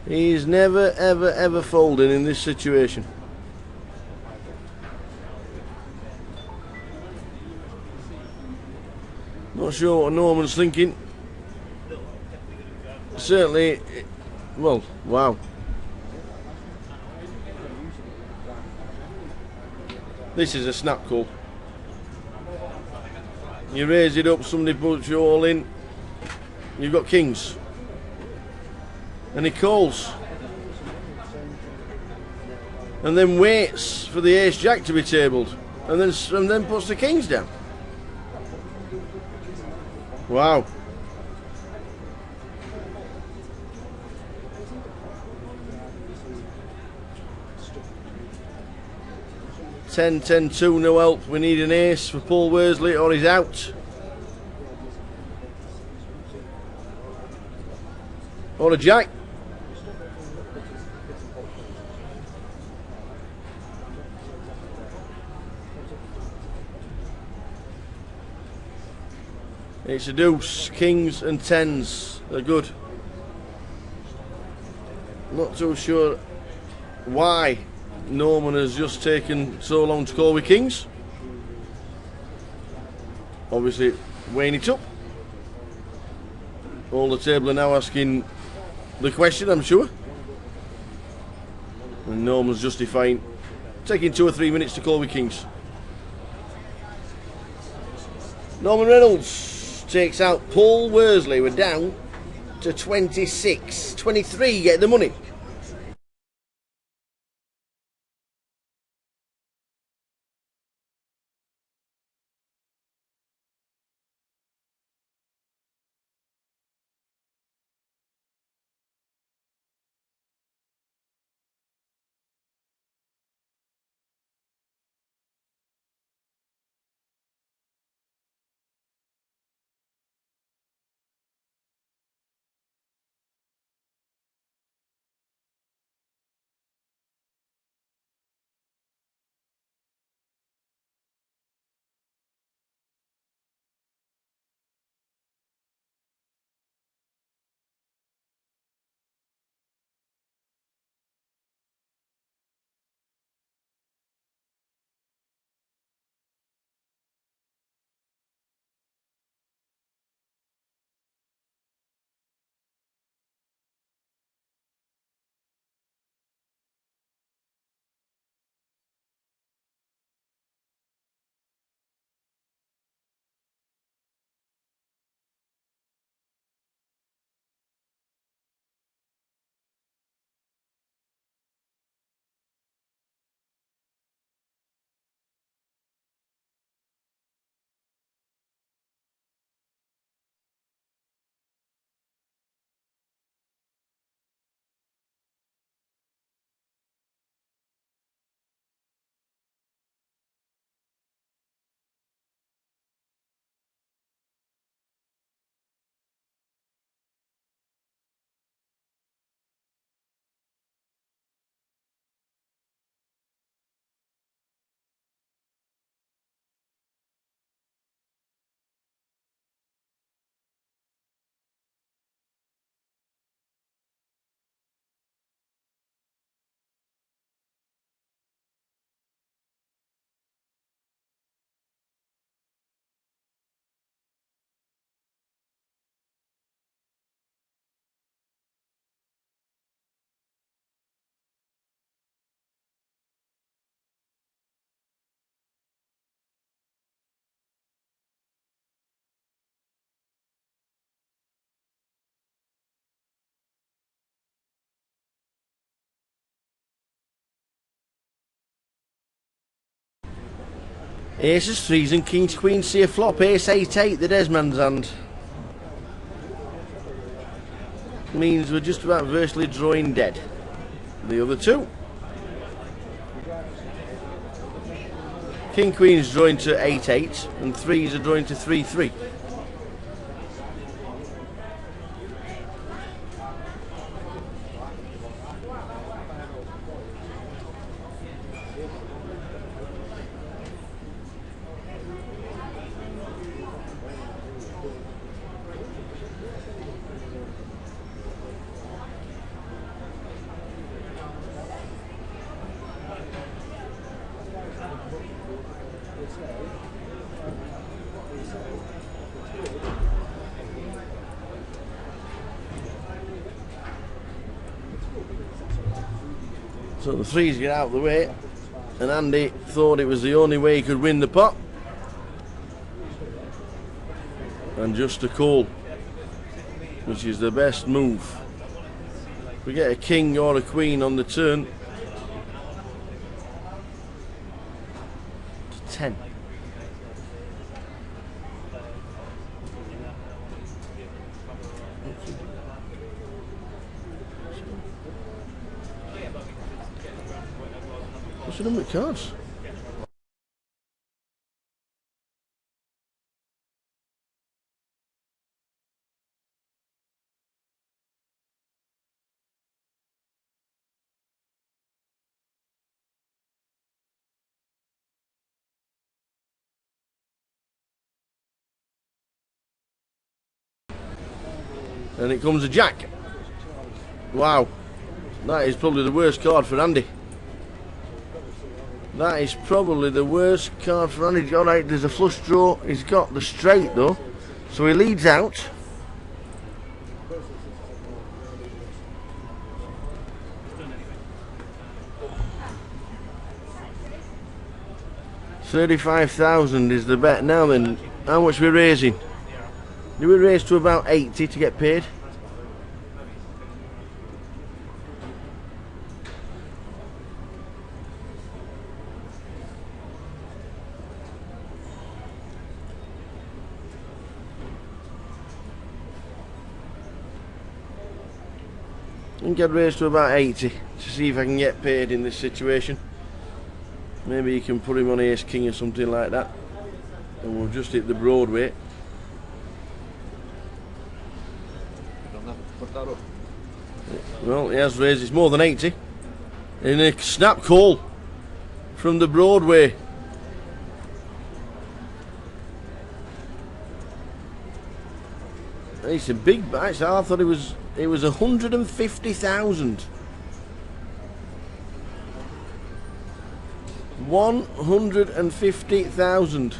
He's never ever folding in this situation. Not sure what Norman's thinking. Certainly, well, wow. This is a snap call. You raise it up, somebody puts you all in. You've got Kings. And he calls. And then waits for the ace jack to be tabled. And then puts the Kings down. Wow. 10-10-2, no help. We need an ace for Paul Worsley or he's out. Or a jack. It's a deuce. Kings and 10s are good. Not too sure why Norman has just taken so long to call with Kings. Obviously weighing it up. All the table are now asking the question, I'm sure. And Norman's justifying taking 2 or 3 minutes to call with Kings. Norman Reynolds takes out Paul Worsley. We're down to 26. 23 get the money. Aces, threes and kings, queens see a flop. Ace 8-8, the Desmond's hand. Means we're just about virtually drawing dead. The other two. King queen's drawing to 8-8 and threes are drawing to 3-3. So the threes get out of the way, and Andy thought it was the only way he could win the pot. And just a call, which is the best move. If we get a king or a queen on the turn, to 10. What's the number of cards? And it comes a jack. Wow, that is probably the worst card for Andy. That is probably the worst card for Andy. Alright, there's a flush draw. He's got the straight though, so he leads out. $35,000 is the bet. Now then, how much are we raising? Do we raise to about 80 to get paid? I think I'd raise to about 80 to see if I can get paid in this situation. Maybe you can put him on ace king or something like that, and we'll just hit the Broadway. Well, he has raised. It's more than 80 in a snap call from the Broadway. It's a big batch. I thought it was 150,000. 150,000.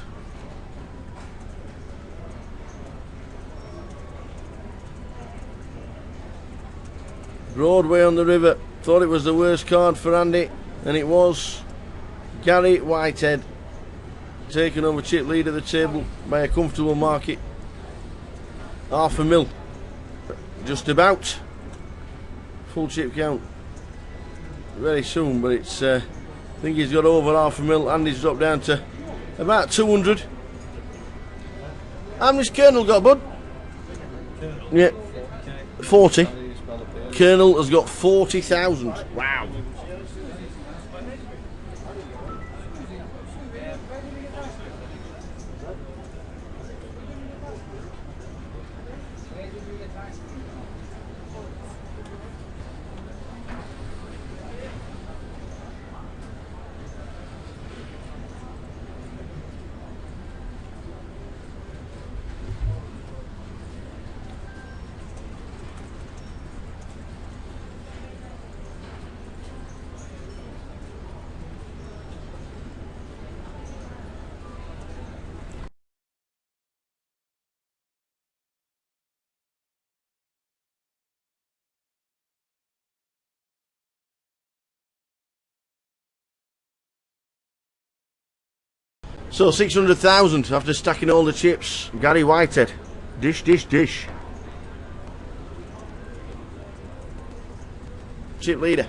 Broadway on the river. Thought it was the worst card for Andy, and it was. Gary Whitehead taking over chip lead at the table by a comfortable market. $500,000. Just about. Full chip count very soon, but it's I think he's got over $500,000. Andy's dropped down to about 200. How much Colonel got, bud? Yeah, 40. Colonel has got 40,000. Wow. So 600,000 after stacking all the chips. Gary Whitehead. Dish, dish, dish. Chip leader.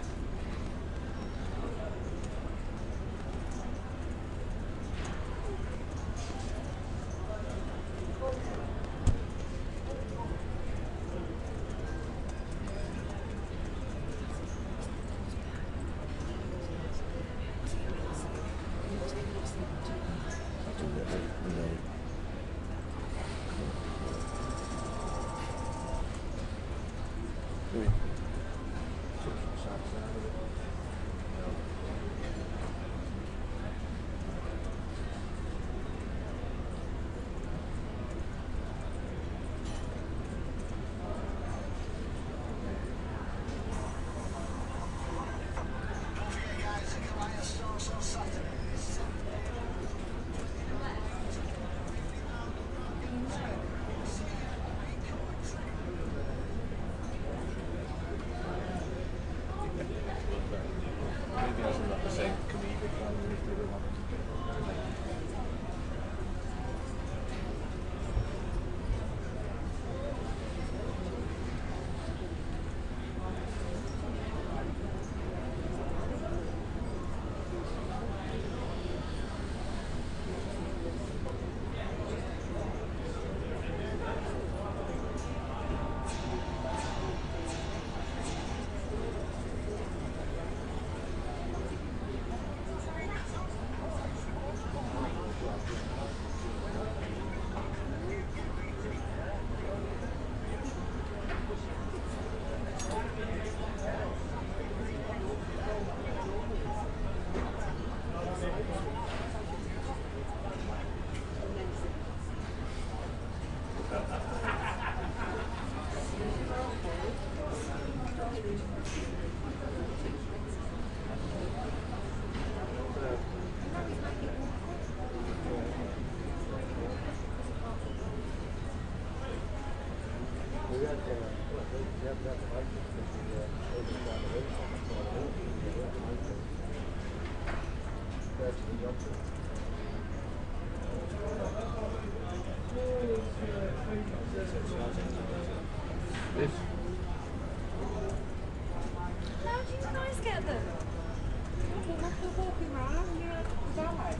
How do you guys get them? They're walking around, you're at the guy.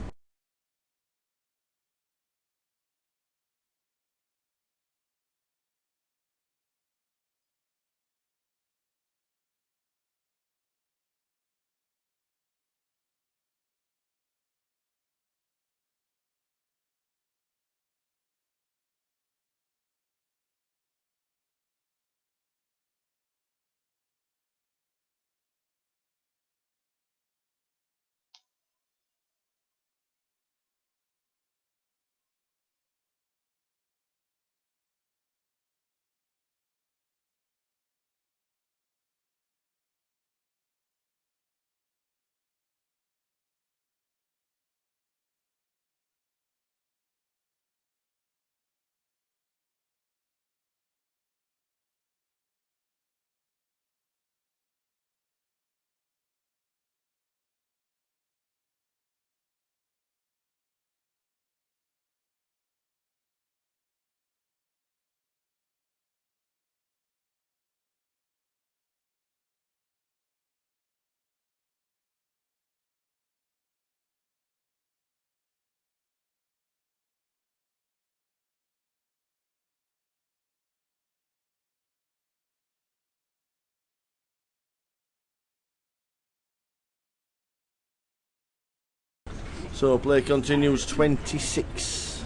So play continues. 26,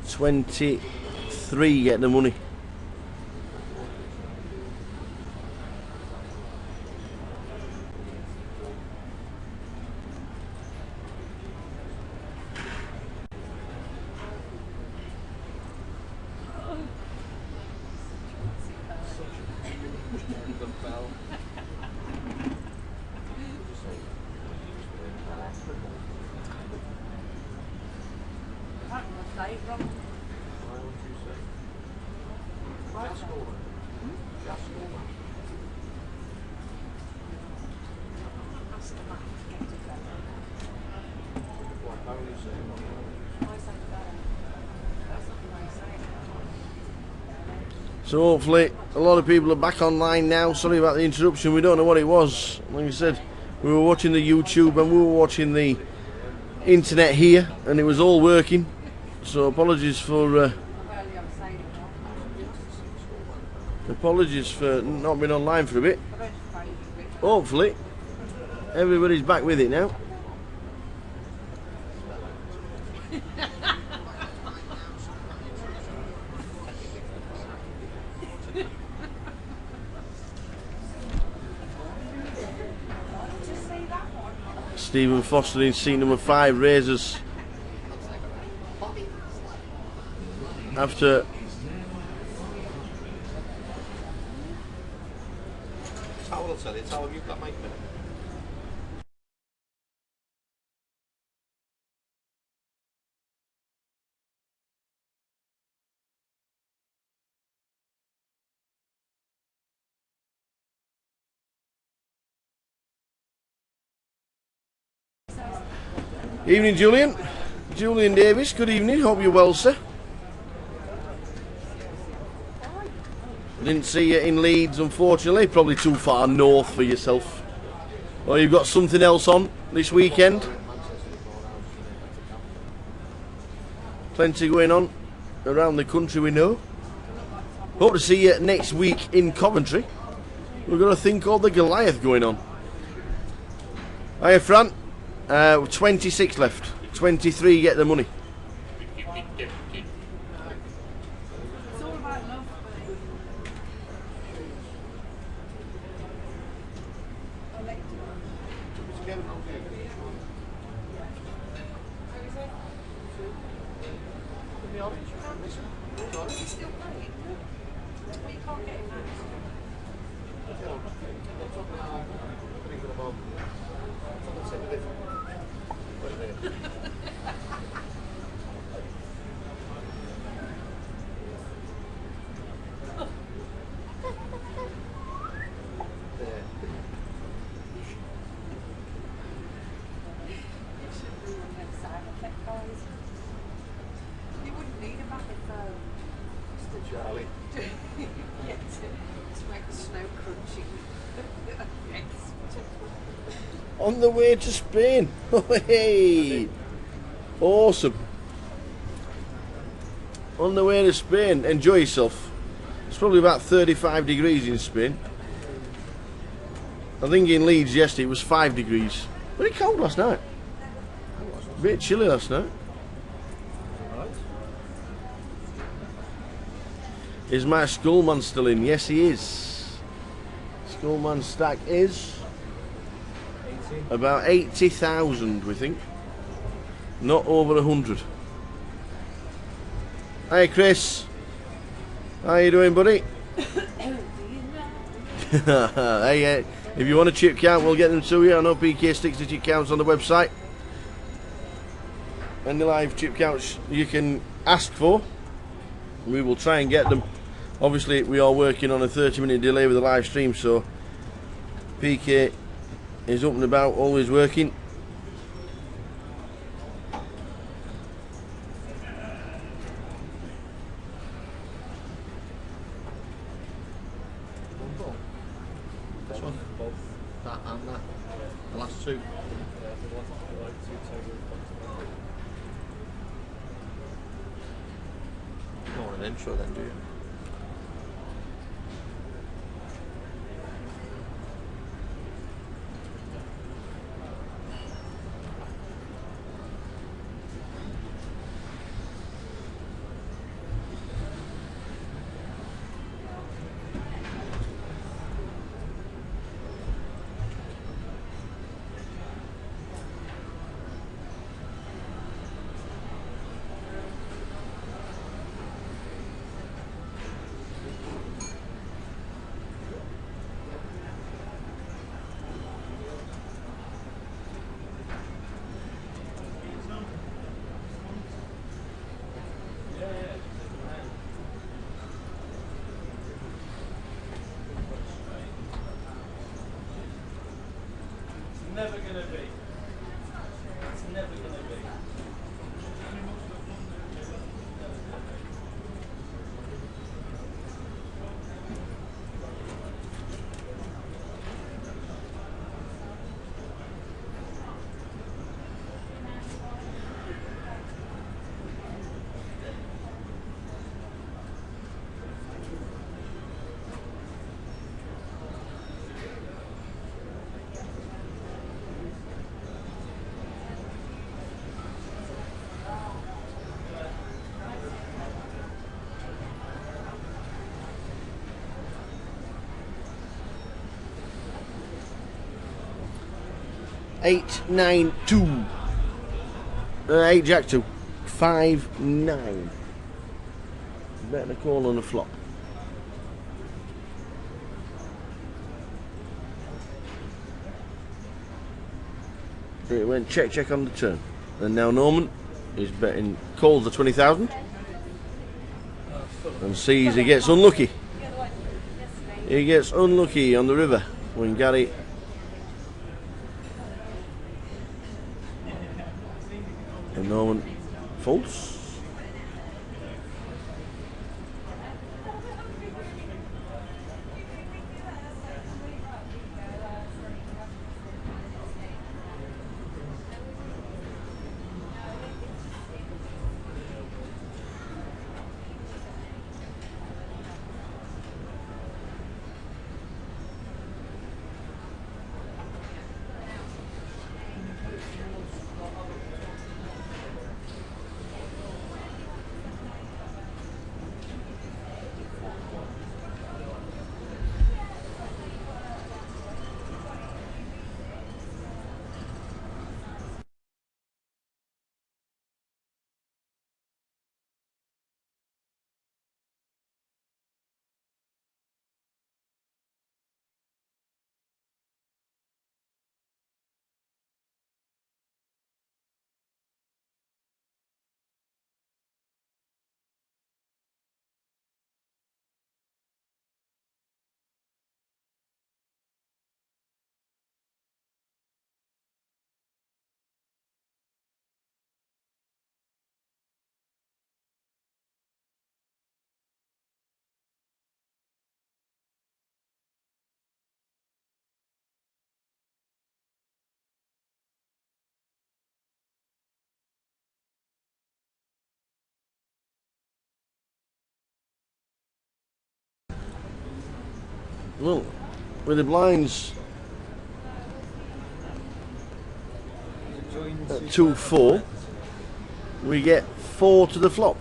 23 get the money. So hopefully a lot of people are back online now. Sorry about the interruption, we don't know what it was. Like I said, we were watching the YouTube and we were watching the internet here and it was all working. So apologies for not being online for a bit. Hopefully everybody's back with it now. Stephen Foster in seat number 5 raises after Towel will tell you, towel, you've got Mike minute. Evening, Julian. Julian Davis, good evening. Hope you're well, sir. Didn't see you in Leeds, unfortunately. Probably too far north for yourself. Or you've got something else on this weekend. Plenty going on around the country, we know. Hope to see you next week in Coventry. We've got a thing called the Goliath going on. Hiya, Fran. 26 left. 23 get the money. It's all about love. Charlie. Yeah, to make the snow crunchy. Yes. On the way to Spain. Hey, awesome. On the way to Spain, enjoy yourself. It's probably about 35 degrees in Spain. I think in Leeds yesterday it was 5 degrees. Very cold last night. A bit chilly last night. Is my Skullman still in? Yes, he is. Skullman stack is about 80,000, we think. Not over 100. Hi, Chris. How you doing, buddy? Hey, if you want a chip count, we'll get them to you. I know PK sticks the chip counts on the website. Any live chip counts you can ask for, we will try and get them. Obviously, we are working on a 30-minute delay with the live stream, so PK is up and about, always working. This one? Both. That and that. The last two. More an intro then, do you? Never gonna be. It's never gonna be. 892. 8 Jack 2. 5-9. Better call on the flop. It went check on the turn. And now Norman is betting, calls the 20,000 and sees he gets unlucky. He gets unlucky on the river when Gary and Norman folds. Well, with the blinds at 2-4, we get 4 to the flop.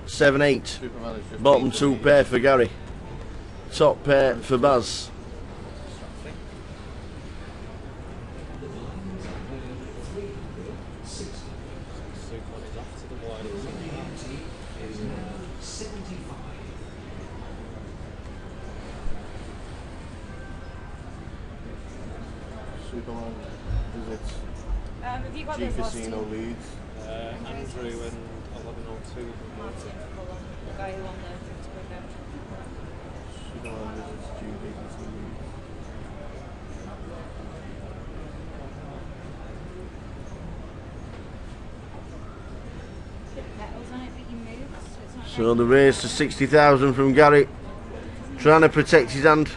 7-8. Bottom 2 pair for Gary. Top pair for Baz. Superman visits Have you got G those last Casino two? Leeds. Andrew and 1102. Martin, the guy who won the 50 quid voucher. Superman visits G Casino Leeds. Bit of petals on it, but you move, so it's not So the raise to 60,000 from Gary. Trying to protect his hand.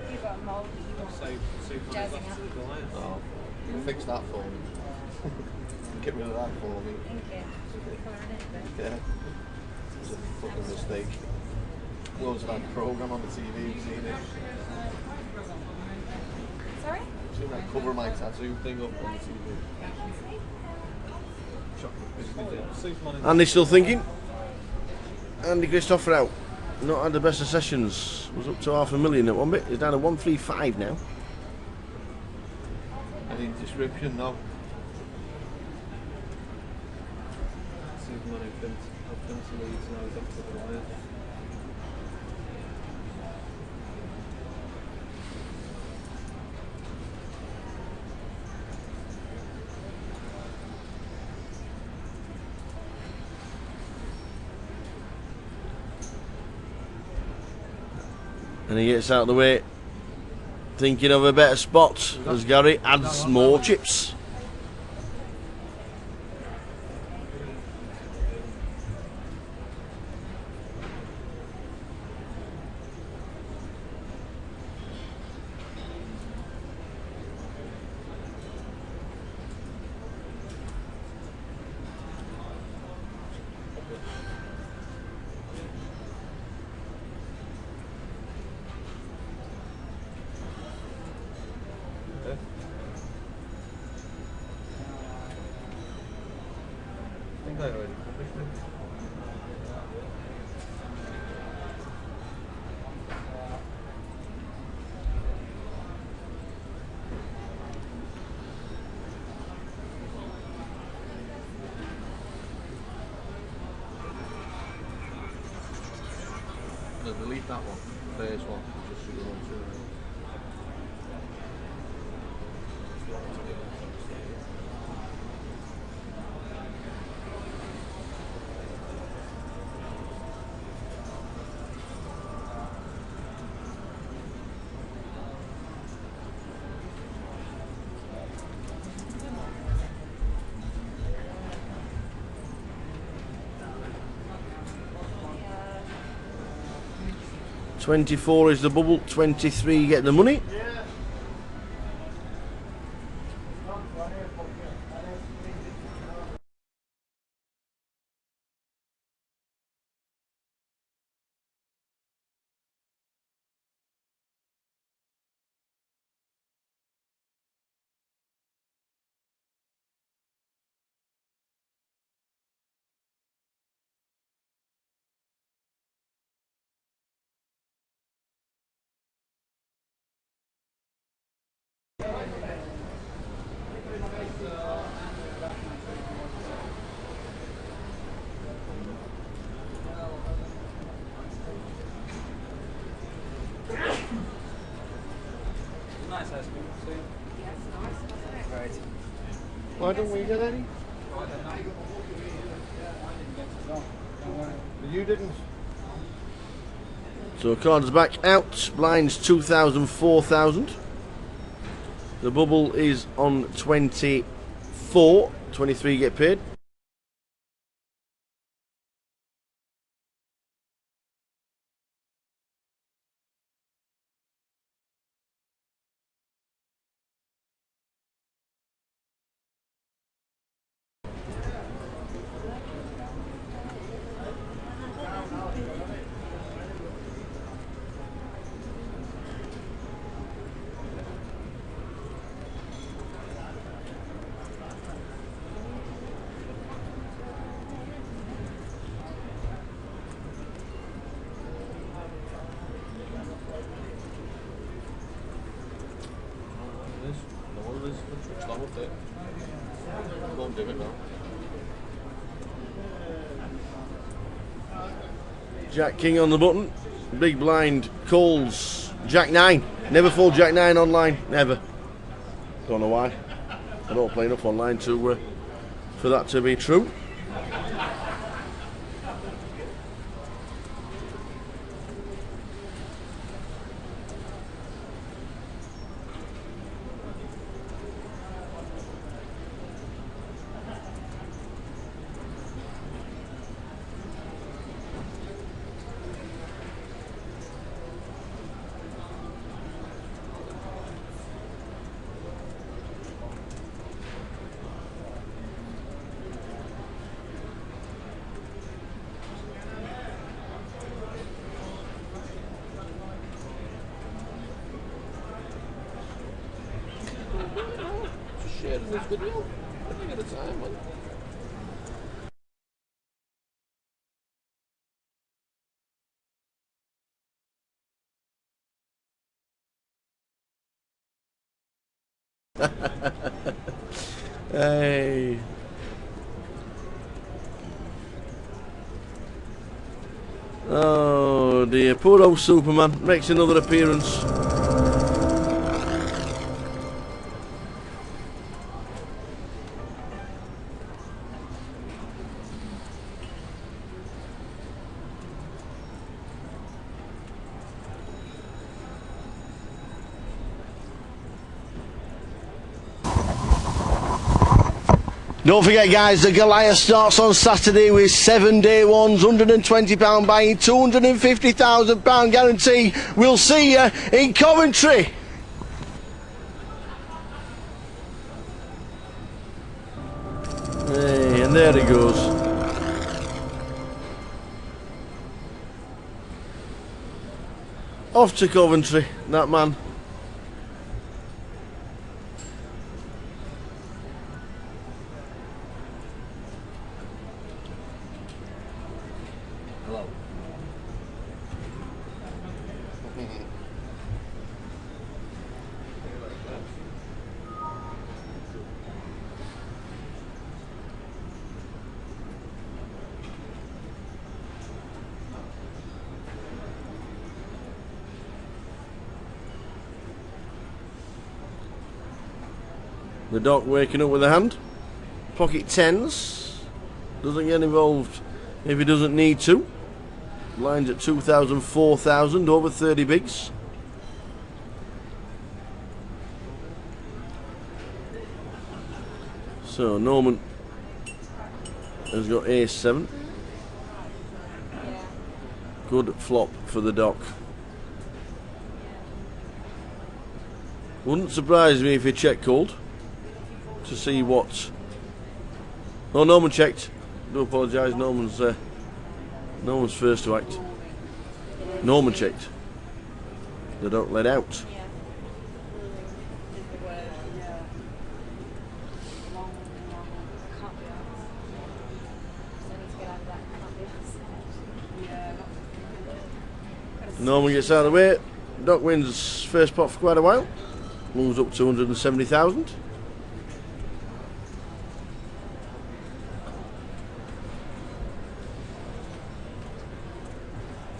You've got a mould that you want jazzing up. Oh, fix that for me. Get rid of that for me. Thank you. Colouring it a bit. Yeah. It's a fucking mistake. Loads of that program on the TV, you've seen it. Sorry? I've seen that cover my tattoo thing up on the TV. Andy still thinking. Andy Christopher out. Not had the best of sessions. Was up to $500,000 at one bit. He's down to 135 now. Any description? No. Superman who've been to Leeds, now he's off to the Lions. And he gets out of the way, thinking of a better spot as Gary adds more chips. I think I already published it. No, delete that one. First one. Just so you want to. Yeah. 24 is the bubble, 23 you get the money. Nice ice cream, too. Yes, nice. Right. Why don't we get any? You didn't. So cards back out, blinds 2,000, 4,000. The bubble is on 24, 23 get paid. runners. Switch long with it. Won't do it now. Jack King on the button. Big blind calls Jack 9. Never fold Jack 9 online. Never. Don't know why. I don't play enough online to for that to be true. Just sharing this video. One at a time, man. Hey. Oh dear, poor old Superman makes another appearance. Don't forget guys, the Goliath starts on Saturday with 7 day ones, £120 buy-in, £250,000 guarantee. We'll see you in Coventry. Hey, and there he goes. Off to Coventry, that man. Hello. The doc waking up with a hand. Pocket tens. Doesn't get involved if he doesn't need to. Lines at 2,000, 4,000, over 30 bigs. So Norman has got ace 7. Good flop for the doc. Wouldn't surprise me if he check called to see what. Oh, Norman checked. Do apologise. Norman's first to act. Norman checked. They don't let out. Norman gets out of the way. Doc wins first pot for quite a while. Moves up to 170,000.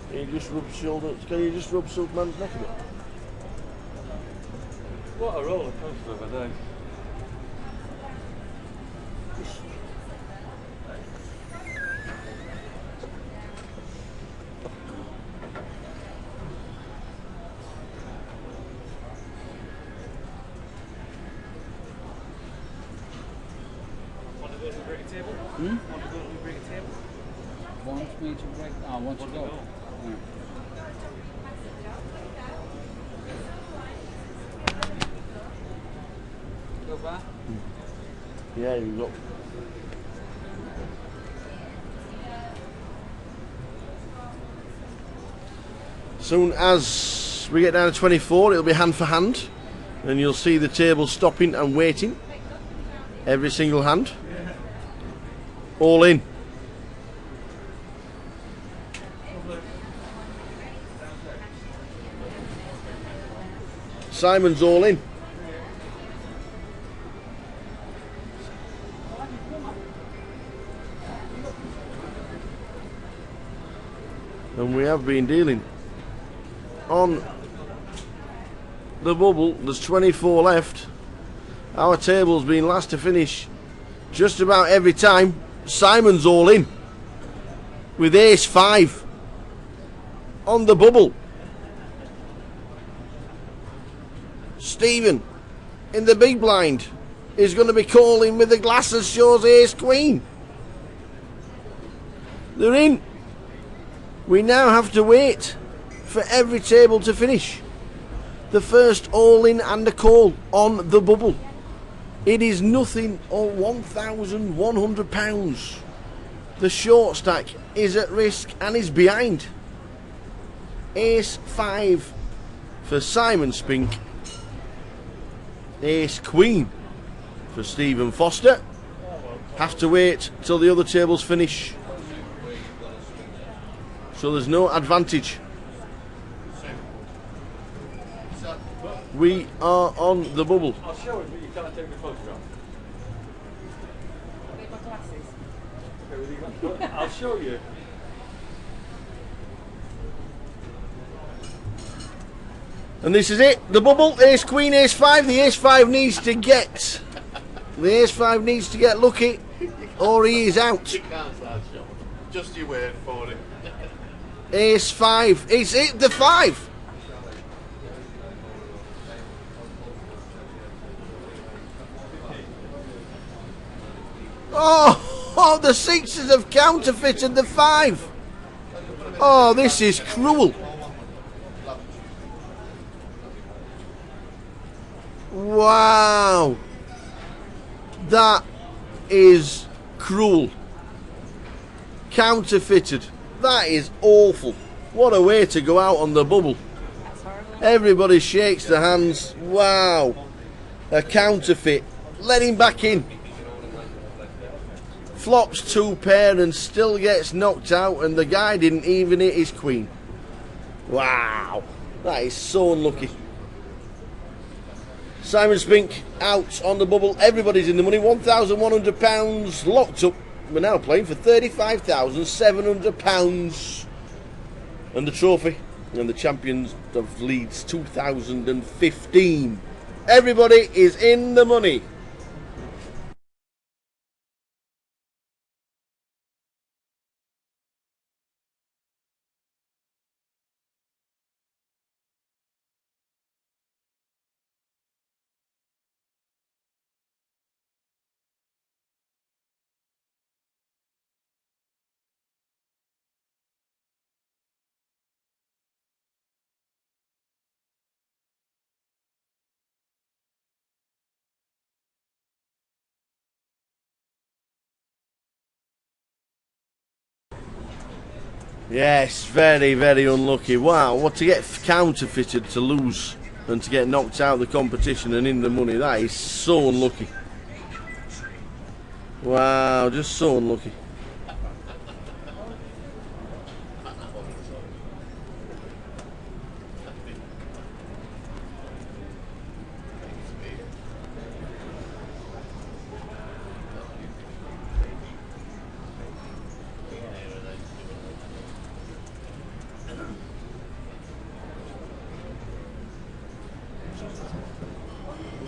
Can you just rub shoulder? Can you just rub Superman's neck a bit? What a roller coaster of a day. Want to go to break a table? Want to go to break a table? Want me to break? I want to go. Yeah. Go back. Yeah, you go. Soon as we get down to 24, it'll be hand for hand, and you'll see the table stopping and waiting. Every single hand. All in. Simon's all in. And we have been dealing on the bubble. There's 24 left. Our table's been last to finish just about every time. Simon's all in with ace 5 on the bubble. Stephen in the big blind is going to be calling with the glasses, shows ace queen. They're in. We now have to wait for every table to finish. The first all in and a call on the bubble. It is nothing or £1,100. The short stack is at risk and is behind. Ace 5 for Simon Spink. Ace Queen for Stephen Foster. Have to wait till the other tables finish. So there's no advantage. We are on the bubble. I'll show it, but you can't take the photograph. Need my glasses. I'll show you. And this is it. The bubble. Ace Queen, Ace 5. The Ace 5 needs to get. The Ace 5 needs to get lucky, or he is out. You can't start showing. Just you wait for it. Ace 5. It's it. The 5. Oh, the 6s have counterfeited the 5. Oh, this is cruel. Wow. That is cruel. Counterfeited. That is awful. What a way to go out on the bubble. Everybody shakes their hands. Wow. A counterfeit. Let him back in. Flops 2 pair and still gets knocked out, and the guy didn't even hit his queen. Wow. That is so unlucky. Simon Spink out on the bubble. Everybody's in the money. £1,100 locked up. We're now playing for £35,700 and the trophy and the champions of Leeds 2015. Everybody is in the money. Yes, very, very unlucky. Wow, what to get counterfeited to lose and to get knocked out of the competition and in the money, that is so unlucky. Wow, just so unlucky.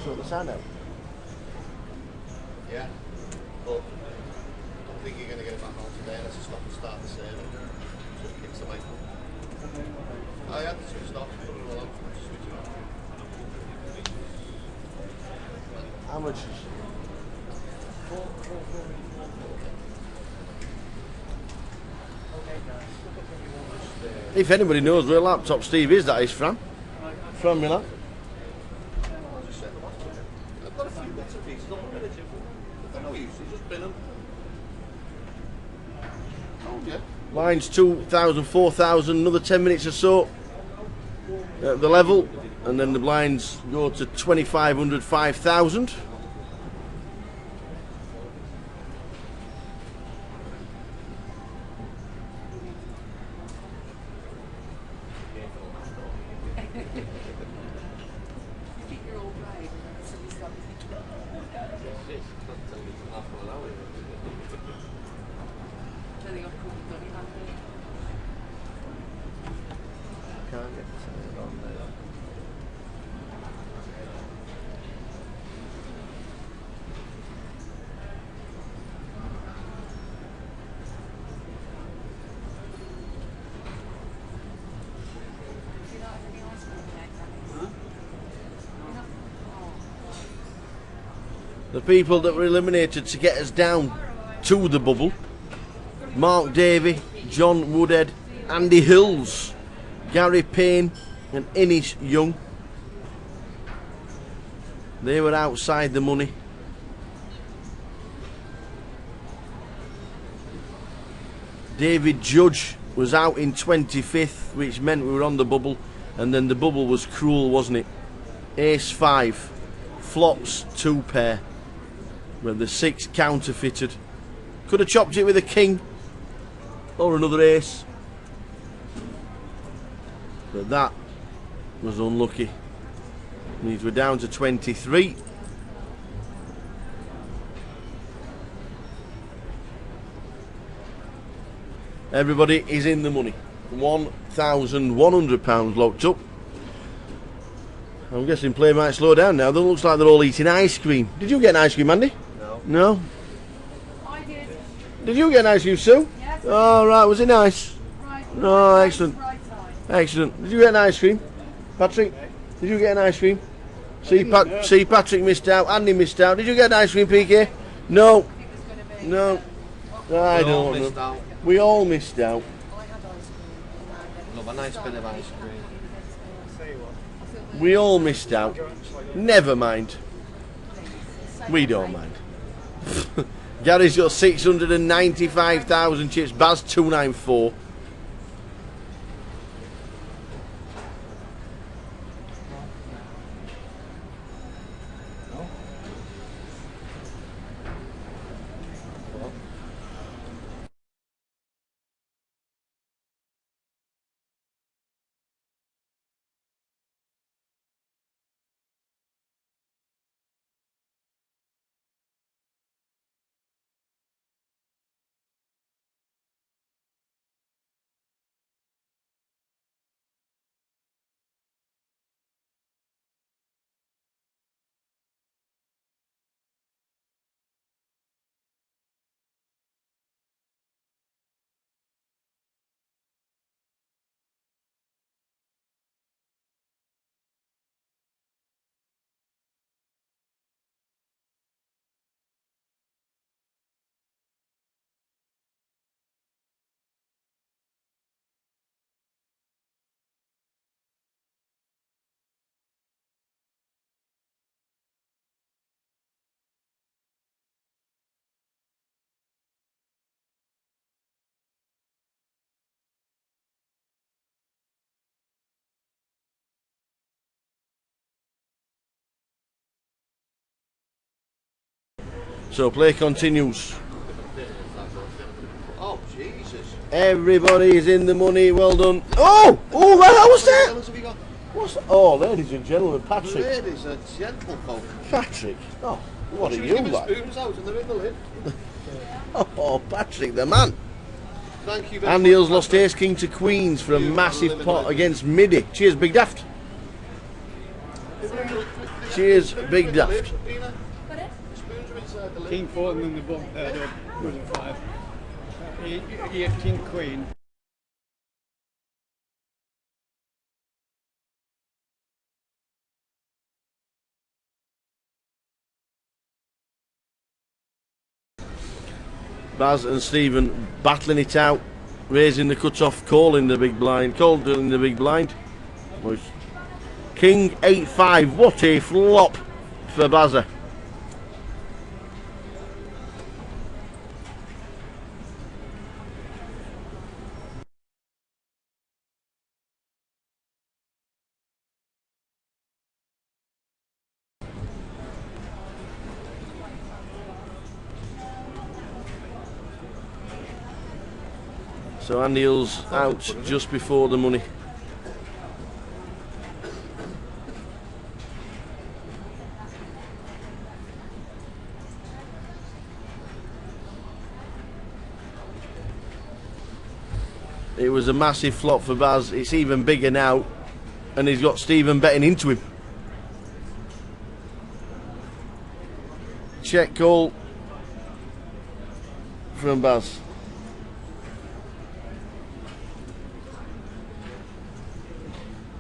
Sort the sound out. Yeah. But I don't think you're going to get it back on today unless you stop and start the server. So it kicks away. I had to switch it off, put it all on, switch it off. How much is If anybody knows where Laptop Steve is, that is from Milan. I've got a few bits and pieces on the minute, but no use, just bin them. Oh, yeah. Lines 2,000, 4,000, another 10 minutes or so at the level, and then the blinds go to 2,500, 5,000. The people that were eliminated to get us down to the bubble: Mark Davey, John Woodhead, Andy Hills, Gary Payne and Innes Young. They were outside the money. David Judge was out in 25th, which meant we were on the bubble, and then the bubble was cruel, wasn't it? Ace 5, flops 2 pair, with the 6 counterfeited. Could have chopped it with a king or another ace, but that was unlucky. Means we're down to 23. Everybody is in the money. £1,100 locked up. I'm guessing play might slow down now. It looks like they're all eating ice cream. Did you get an ice cream, Andy? No. No? I did. Did you get an ice cream, Sue? Yes. Oh, right. Was it nice? Right. Oh, excellent. Right time. Excellent. Did you get an ice cream? Patrick? Did you get an ice cream? See, Patrick missed out. Andy missed out. Did you get an ice cream, PK? No. No. I don't know. We all missed out. Love a nice bit of ice cream. We all missed out. Never mind. We don't mind. Gary's got 695,000 chips. Baz 294. So play continues. Oh, Jesus. Everybody is in the money. Well done. Oh! Oh, right, how was that? What have we got? What's that? Oh, ladies and gentlemen, Patrick. Ladies and gentlefolk. Patrick. Oh, what are She was you giving like? spoons out and they're in the lid. Oh, Patrick, the man. Thank you very Andy much. Hills lost Ace King to Queens for a massive pot against Midi. Cheers, Big Daft. Cheers, Big Daft. King 4 and then the bottom, the bottom 5. 18 Queen. Baz and Stephen battling it out, raising the cut-off, calling the big blind, calling the big blind. King 8-5, what a flop for Bazza. So Andy Hills out just before the money. It was a massive flop for Baz. It's even bigger now, and he's got Stephen betting into him. Check call from Baz.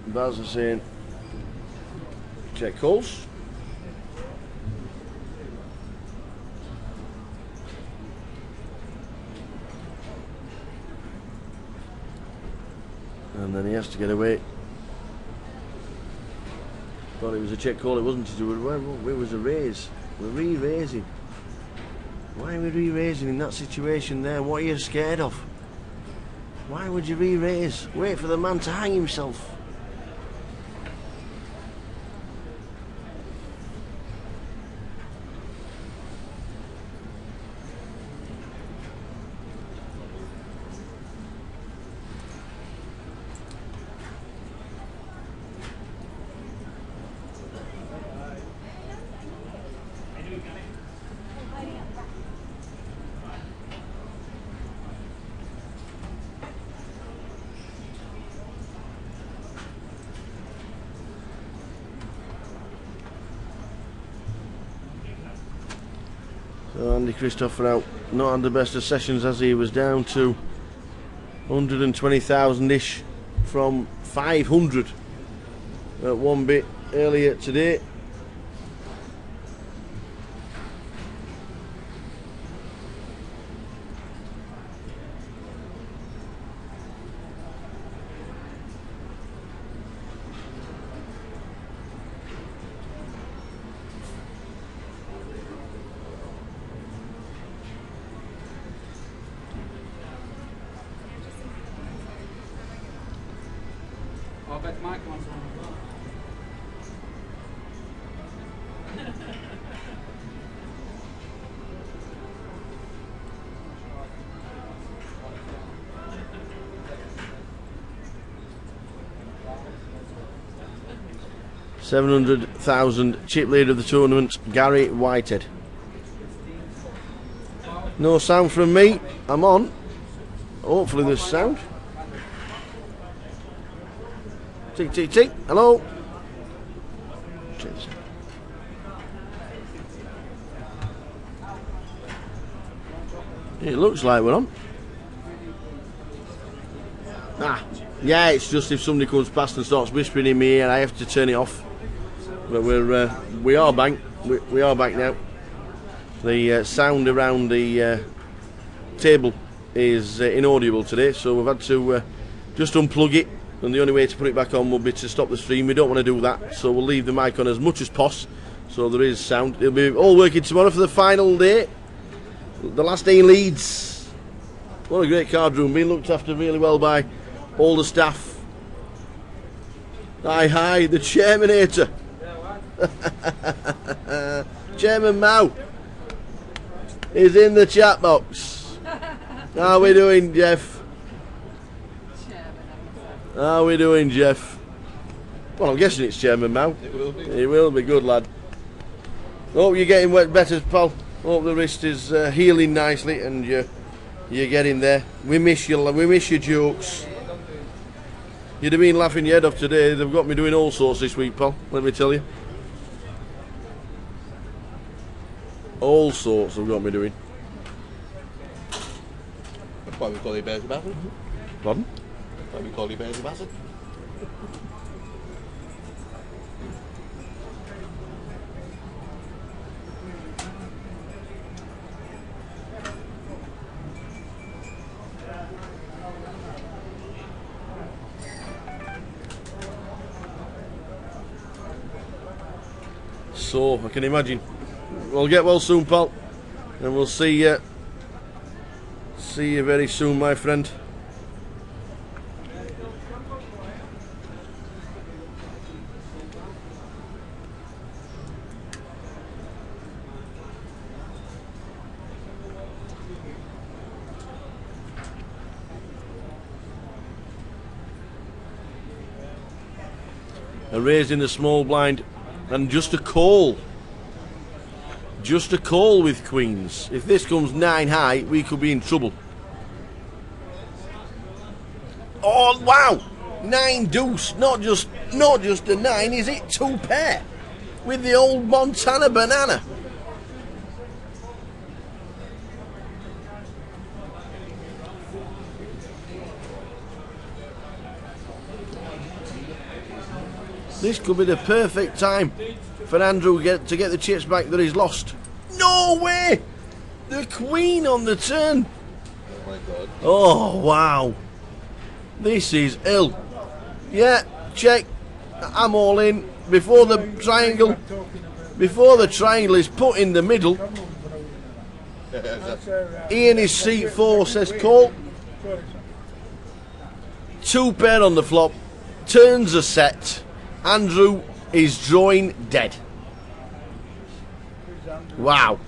Baz is saying check calls. And then he has to get away. Thought it was a check call, it wasn't. It was a raise. We're re-raising. Why are we re-raising in that situation there? What are you scared of? Why would you re-raise? Wait for the man to hang himself. So Andy Christopher out, not had the best of sessions as he was down to 120,000-ish from 500 at one bit earlier today. I bet Mike wants one as well. 700,000 chip leader of the tournament, Gary Whitehead. No sound from me. I'm on. Hopefully there's sound. Tick, tick, tick. Hello. Cheers. It looks like we're on. Ah, yeah, it's just if somebody comes past and starts whispering in my ear, I have to turn it off. But we are back. We are back now. The sound around the table is inaudible today, so we've had to just unplug it, and the only way to put it back on will be to stop the stream. We don't want to do that, so we'll leave the mic on as much as possible, so there is sound. It'll be all working tomorrow for the final day, the last day in Leeds. What a great card room, being looked after really well by all the staff. Hi, the Chairmanator. Chairman Mao is in the chat box. How are we doing, Jeff? How are we doing, Jeff? Well, I'm guessing it's Chairman Mao. It will be. It will be. Good lad. Hope you're getting better, pal. Hope the wrist is healing nicely and you're getting there. We miss you. We miss your jokes. You'd have been laughing your head off today. They've got me doing all sorts this week, pal. Let me tell you. All sorts have got me doing. That's why we call you Bears of Bassett. Pardon? That's why we call you Bears of Bassett. So I can imagine. We'll get well soon, pal, and we'll see you very soon, my friend. A raise in the small blind and just a call. Just a call with queens. If this comes 9 high, we could be in trouble. Oh wow! 9 deuce, not just a 9, is it? 2 pair with the old Montana banana. This could be the perfect time for Andrew to get the chips back that he's lost. No way! The queen on the turn. Oh my god. Oh wow. This is ill. Yeah, check. I'm all in. Before the triangle is put in the middle. Ian is seat 4, says Cole. 2 pair on the flop. Turns are set. Andrew is drawing dead. Wow.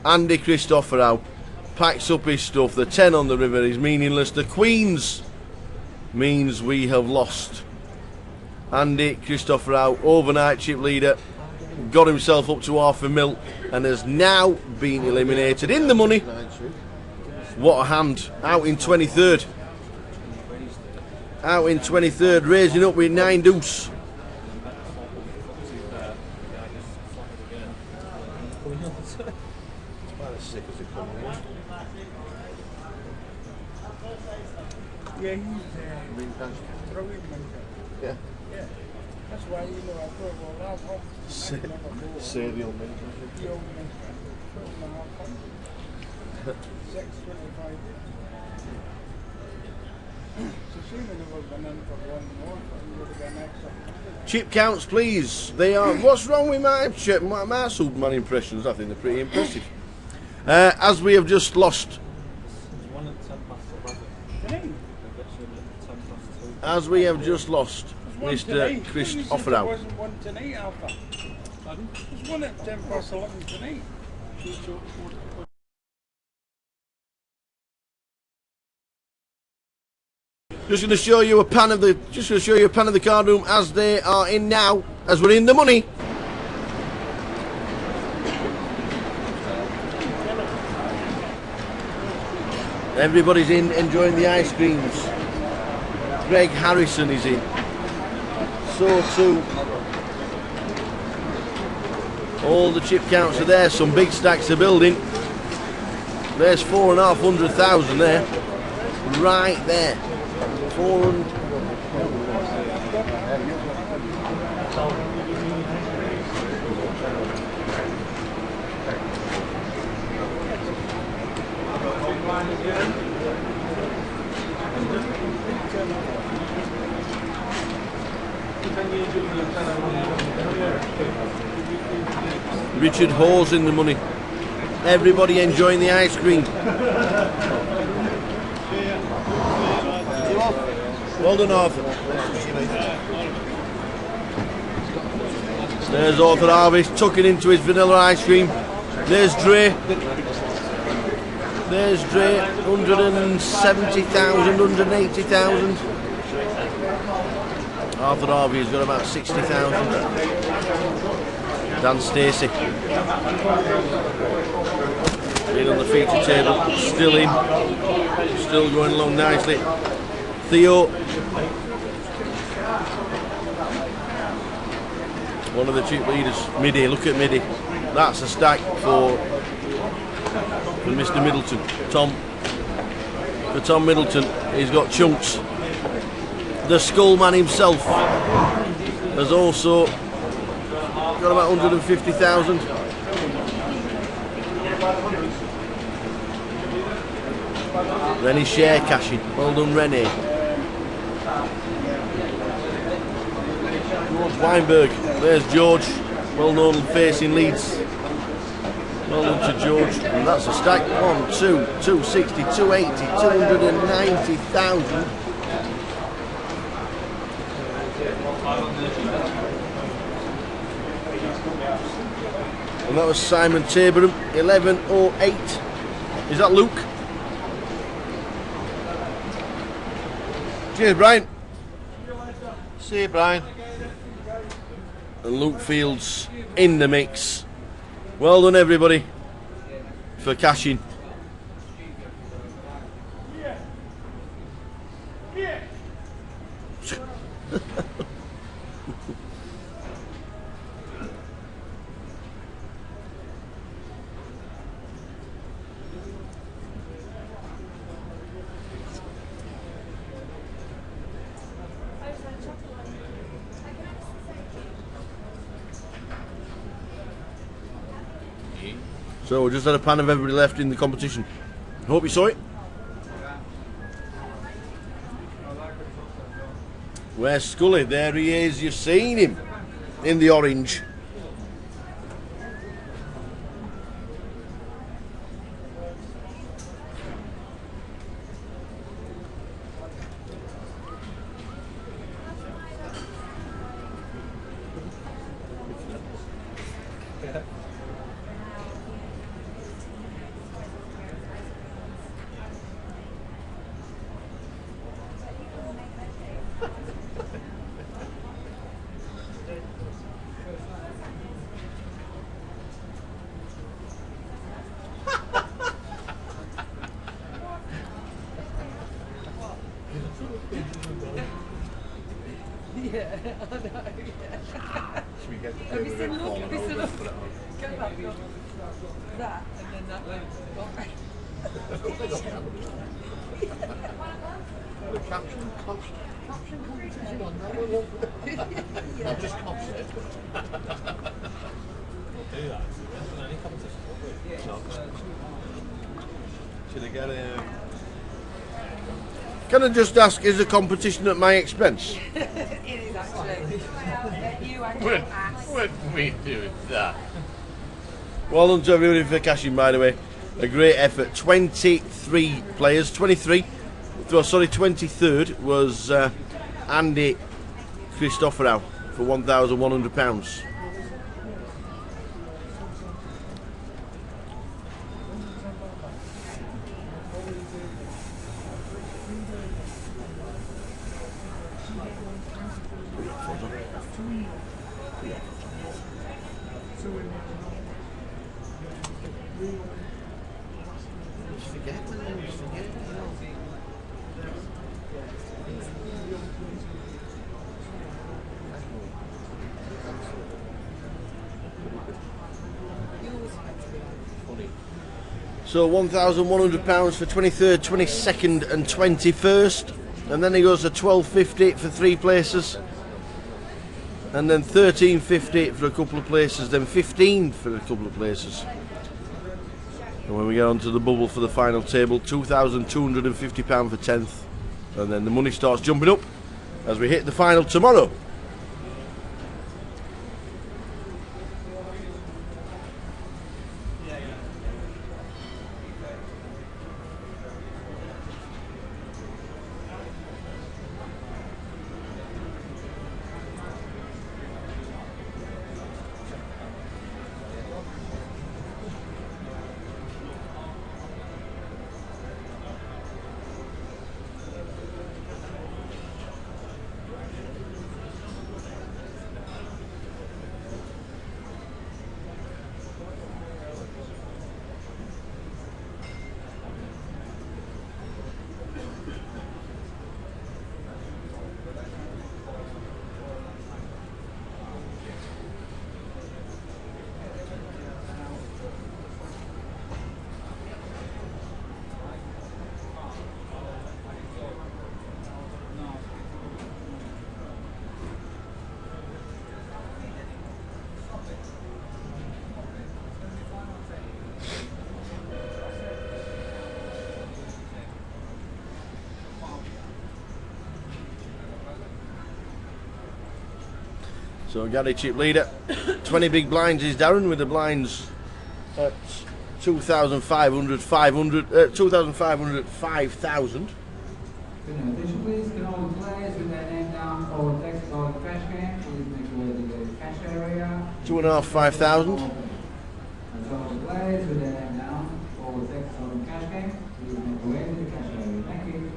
Andy Christopherou packs up his stuff. The 10 on the river is meaningless. The Queens means we have lost. Andy Christopherou, overnight chip leader, got himself up to £500,000 and has now been eliminated. In the money. What a hand. Out in 23rd. Out in 23rd, raising up with 9 deuce. Yeah, he's throwing Yeah. Yeah. That's why, you know, I thought, well, I'll help. Say the old man. The old man. 625. It's a shame we never been in for one more, but we would have been extra. Chip counts, please. They are. What's wrong with my Superman impressions? I think they're pretty impressive. As we have just lost. As we have just lost, Mr. Christopherou. There wasn't one tonight, Alpha. Pardon? There's one at 11 tonight. Just going to show you a pan of the card room as they are in now, as we're in the money. Everybody's in, enjoying the ice creams. Greg Harrison is in. So too. All the chip counts are there. Some big stacks are building. There's 4,500,000 there. Right there. 400. Richard Hall's in the money. Everybody enjoying the ice cream. Well done, Arthur. There's Arthur Harvey tucking into his vanilla ice cream. There's Dre. There's Dre. 170,000, 180,000. Arthur Harvey has got about 60,000. Dan Stacey in on the feature table, still in, still going along nicely. Theo, one of the chip leaders. Midi, look at Midi. That's a stack for Mr. Middleton. For Tom Middleton, he's got chunks. The Skull Man himself has also got about 150,000. Rennie share cashing. Well done, Rennie. George Weinberg. There's George. Well known face in Leeds. Well done to George. And that's a stack. 1, 2, 260, 280, 290,000. And that was Simon Taberham, 1108. Is that Luke? Cheers, Brian. See you, Brian. And Luke Fields in the mix. Well done, everybody, for cashing. So we just had a pan of everybody left in the competition. Hope you saw it. Where's Scully? There he is. You've seen him in the orange. Yeah, I know. Yeah. Should we get the Have you favourite seen falling have you seen over and put it on? Go back, go. That, and then that went. The caption competition on that one. I've just copied it. We'll do that. In any competition. No. Should I get a... Can I just ask, is the competition at my expense? It is actually. You and When, your ass. when we do that? Well done to everybody for cashing, by the way. A great effort. 23 players, 23. Sorry, 23rd was Andy Christopherou for £1,100. So £1,100 for 23rd, 22nd and 21st. And then he goes to £1,250 for 3 places. And then £1,350 for a couple of places, then £15 for a couple of places. And when we get onto the bubble for the final table, £2,250 for 10th. And then the money starts jumping up as we hit the final tomorrow. So Gary Chip leader, 20 big blinds is Darren with the blinds at 2,500, 2,500, 5,000. Attention please, can all the players with their name down or text or cash game, please make your way to the cash area. 2,500, 5,000. And so all the players with their name down or text or cash game, please make your way to the cash area. Thank you.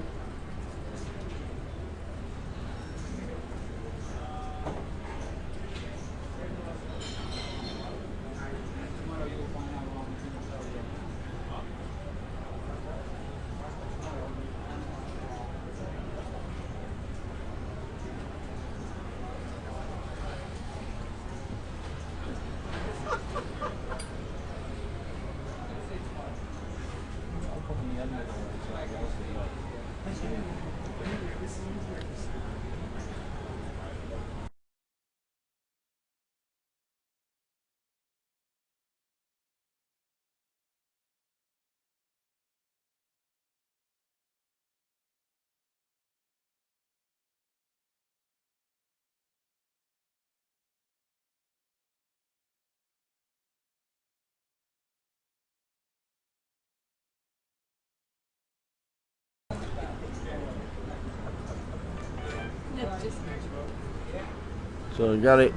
So Gary.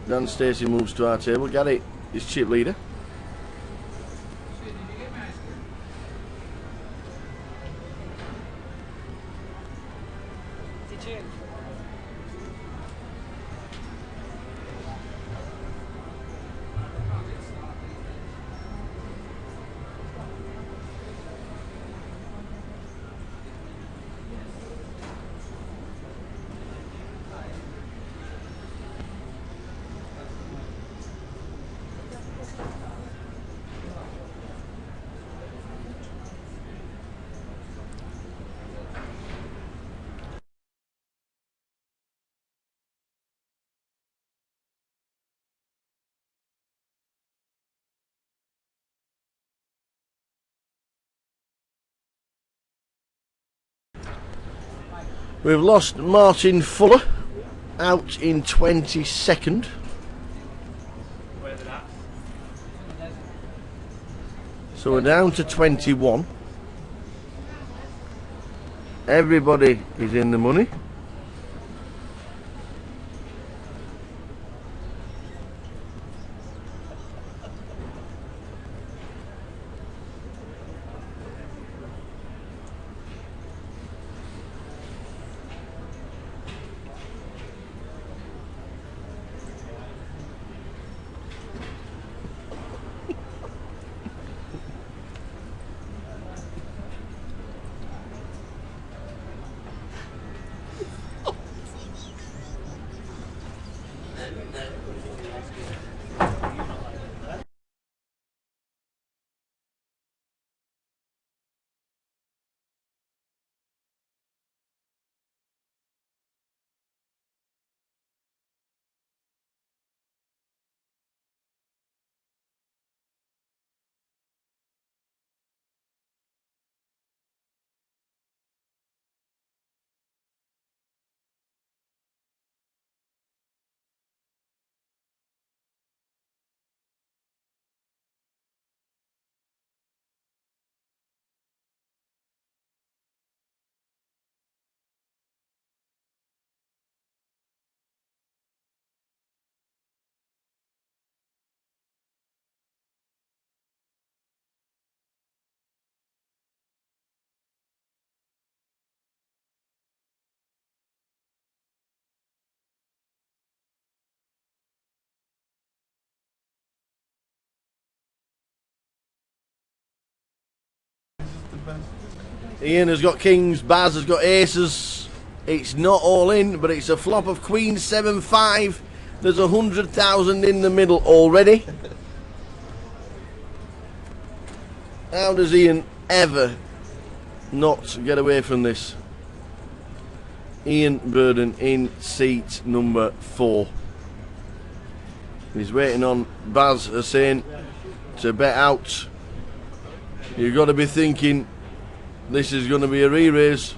Dan Stacey moves to our table. Gary is chip leader. We've lost Martin Fuller out in 22nd. So we're down to 21. Everybody is in the money. Ian has got kings, Baz has got aces. It's not all in, but it's a flop of queen 7-5. There's 100,000 in the middle already. How does Ian ever not get away from this? Ian Burden in seat number 4. He's waiting on Baz Hussain to bet out. You've got to be thinking this is going to be a re-raise.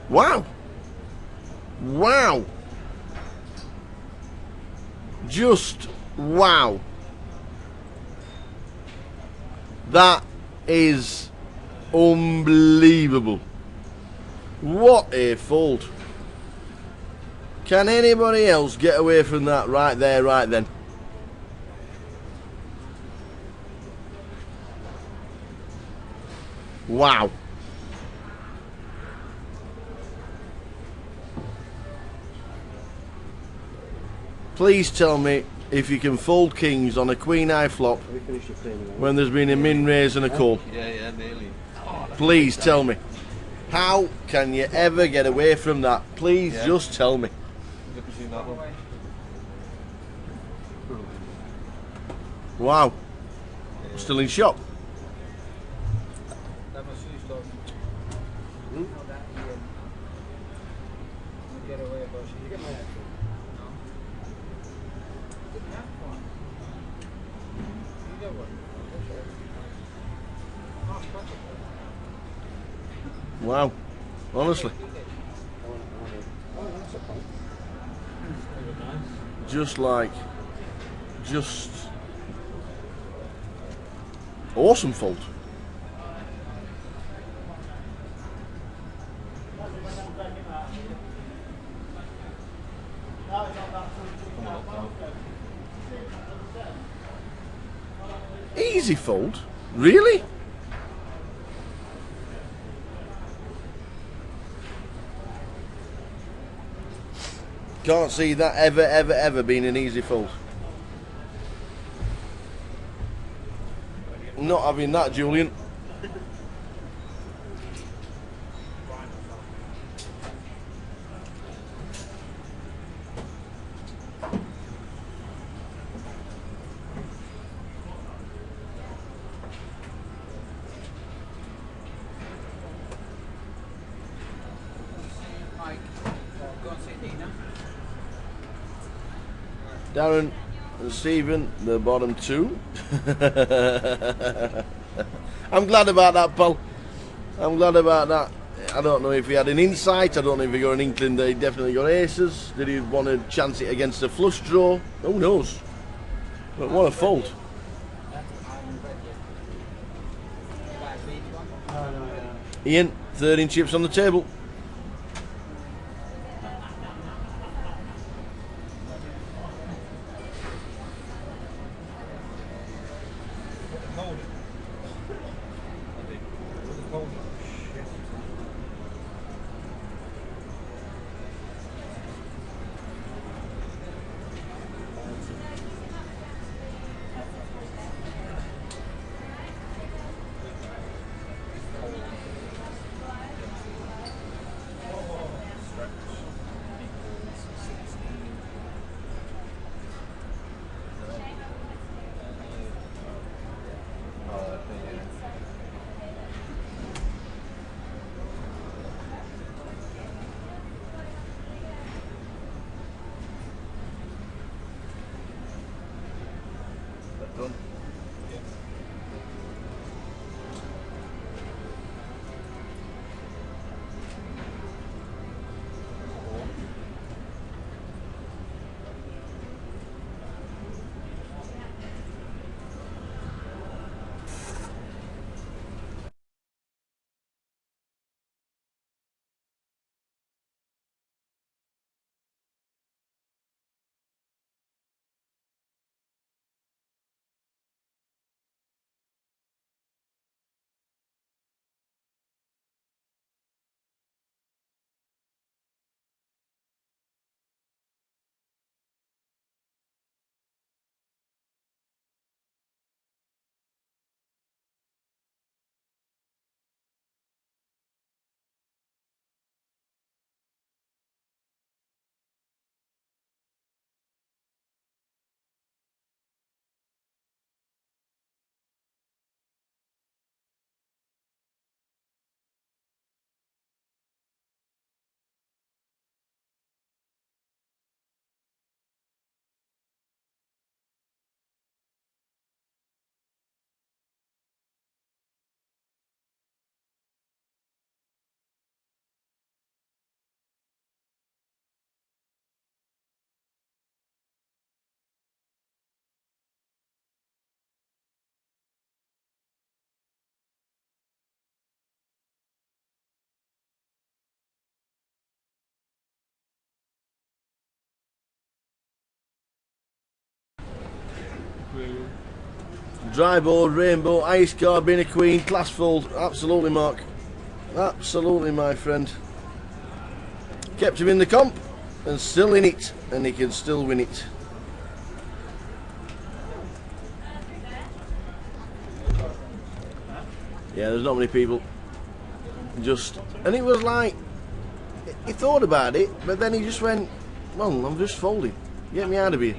Wow. Wow. Just wow. That is unbelievable. What a fold. Can anybody else get away from that right there, right then? Wow. Please tell me if you can fold kings on a queen eye flop when there's been a min raise and a call. Yeah, nearly. Please tell me. How can you ever get away from that? Please just tell me. Wow. Still in shock. Wow, honestly. Just awesome fold. Easy fold? Really? Can't see that ever being an easy fold. Not having that, Julian. Mike, go and see Dina. Darren and Stephen, the bottom two. I'm glad about that, pal. I'm glad about that. I don't know if he had an insight. I don't know if he got an inkling that he definitely got aces. Did he want to chance it against a flush draw? Who knows? But what a fold. Ian, 13 chips on the table. Dry board, rainbow, ice card, being a queen, class fold. Absolutely, Mark. Absolutely, my friend. Kept him in the comp and still in it, and he can still win it. Yeah, there's not many people. And it was like, he thought about it, but then he just went, well, I'm just folding. Get me out of here.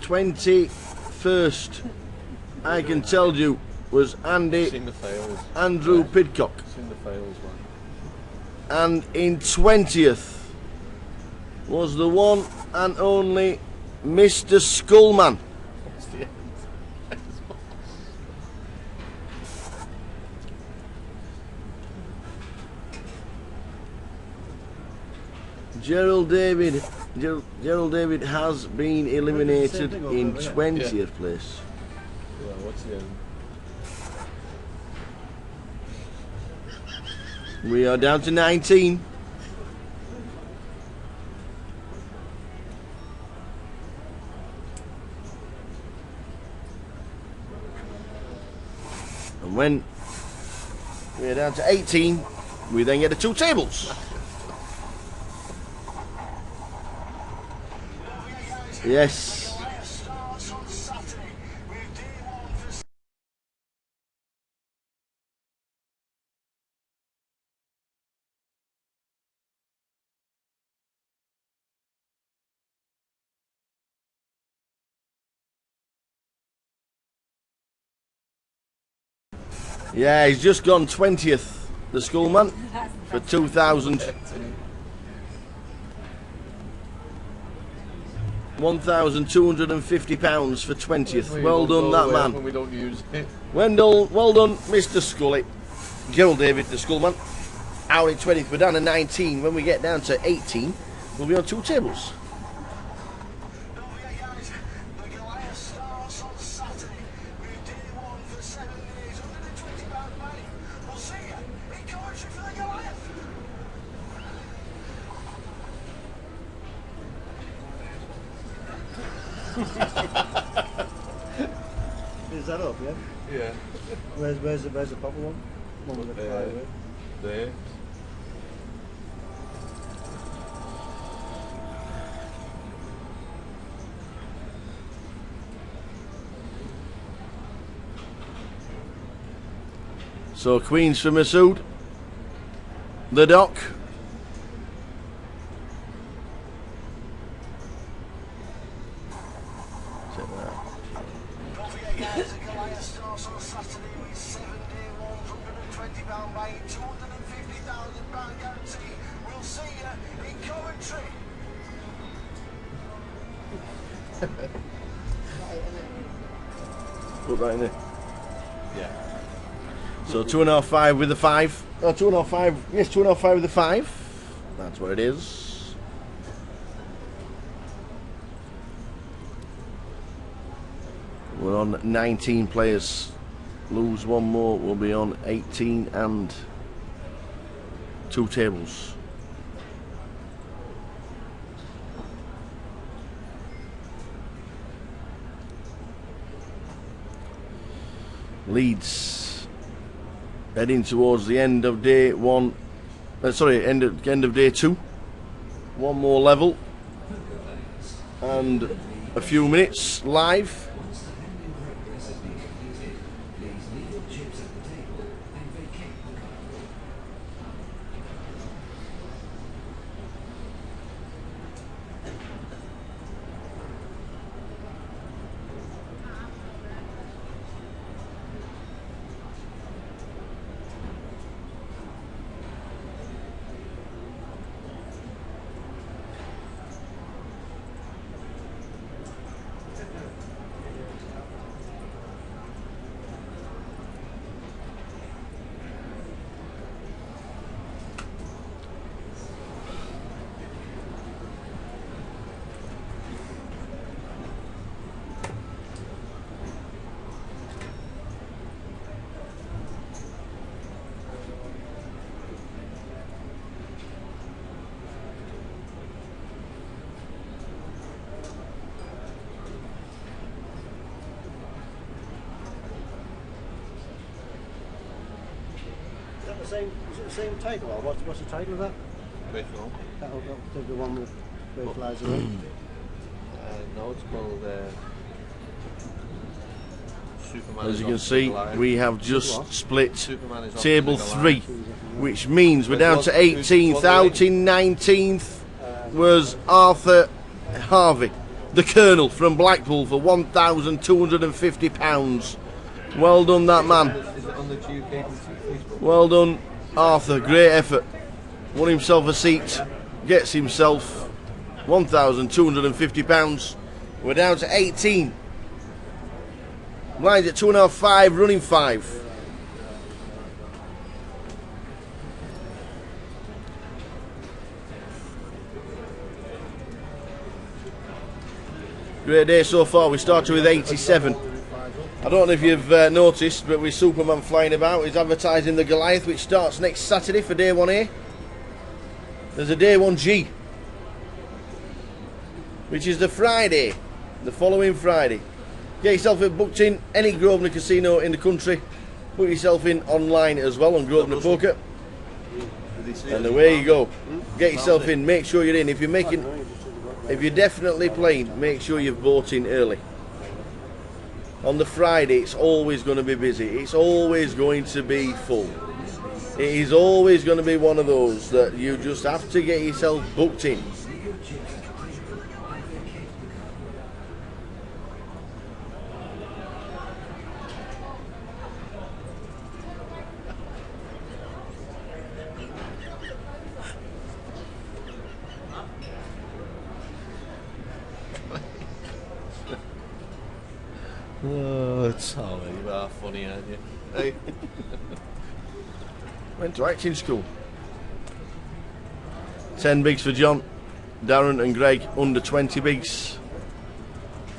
21st, I can tell you, was Seen the fails. Andrew Pidcock. Seen the fails, man. And in 20th was the one and only Mr. Skullman. What's the end? Gerald David has been eliminated in 20th place. Well, what's the end? We are down to 19. And when we are down to 18, we then get the two tables. Yes. Yeah, he's just gone 20th, the schoolman, for 2,000. £1,250 for 20th. Well done, that man. When we don't use it. Well done, Mr. Scully. Gerald David, the schoolman, out in 20th. We're down to 19. When we get down to 18, we'll be on two tables. Is that up, yeah? Yeah. Where's the proper one? One with the flyweight. There. So Queens for Masood. The Doc. Check that out. Don't forget, guys, the Goliath starts on Saturday with 7-day £120 buy, £250,000 guarantee. We'll see you in Coventry. Put that in there. Yeah. So 2.5 with the 5. Oh, 2.5. Yes, 2.5 with the 5. That's what it is. We're on 19 players. Lose one more, we'll be on 18 and 2 tables. Leeds heading towards the end of day 1. End of day 2. One more level and a few minutes live. the same title, or what's the title of that? Which one? That'll the one with where it flies away. No, it's called Superman. As you can see, we have just split Superman is table off to the 3, which means we're down to 18th. Out in 19th was Arthur Harvey, the Colonel from Blackpool, for £1,250. Well done, that man. Is it on the GUKPT Facebook? Well done, Arthur. Great effort. Won himself a seat. Gets himself £1,250. We're down to 18. Blinds at 2.5, 5, running 5. Great day so far. We started with 87. I don't know if you've noticed, but with Superman flying about, he's advertising the Goliath, which starts next Saturday for day 1A. There's a day 1G, which is the Friday, the following Friday. Get yourself booked in any Grosvenor casino in the country. Put yourself in online as well on Grosvenor Poker. And away you go. Get yourself in, make sure you're in. If you're definitely playing, make sure you've bought in early. On the Friday, it's always going to be busy. It's always going to be full. It is always going to be one of those that you just have to get yourself booked in. Oh, Tommy, you are funny, aren't you? Hey. Went to acting school. 10 bigs for John, Darren and Greg under 20 bigs.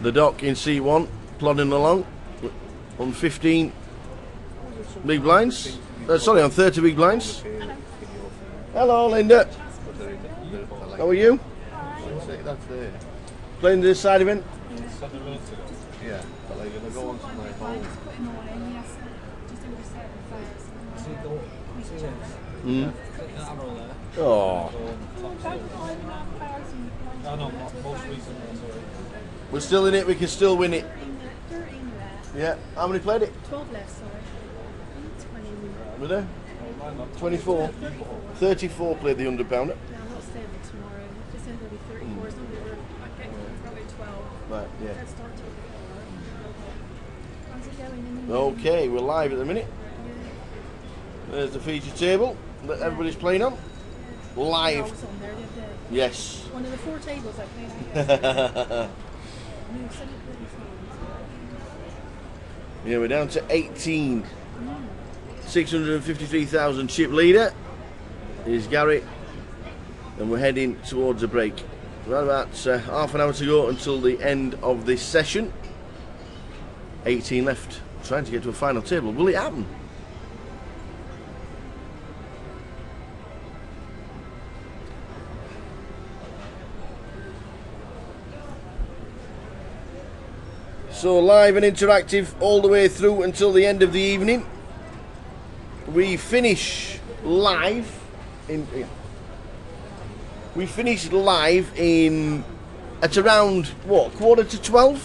The Doc in seat 1, plodding along on 15 big blinds. Sorry, on 30 big blinds. Hello, Linda. How are you? That's there. Playing this side event? 7 minutes ago. Yeah, but they're going to go on to my home. Oh. We're still in it, we can still win it. Yeah, how many played it? 12 left, sorry. 20. Were there? 24. 34 played the £100. Yeah, I'm not staying tomorrow. Just said there'll be 34. It's not really worth it. Probably 12. Right, yeah. Let's start till 4. How's it going in the Okay, we're live at the minute. There's the feature table that everybody's playing on. Live. I was on there the other day. Yes. One of the 4 tables I played on yesterday. Yeah, we're down to 18. 653,000 chip leader is Gary, and we're heading towards a break. Right about half an hour to go until the end of this session. 18 left. Trying to get to a final table. Will it happen? So live and interactive all the way through until the end of the evening. We finish live in. We finish live in at around what, 11:45.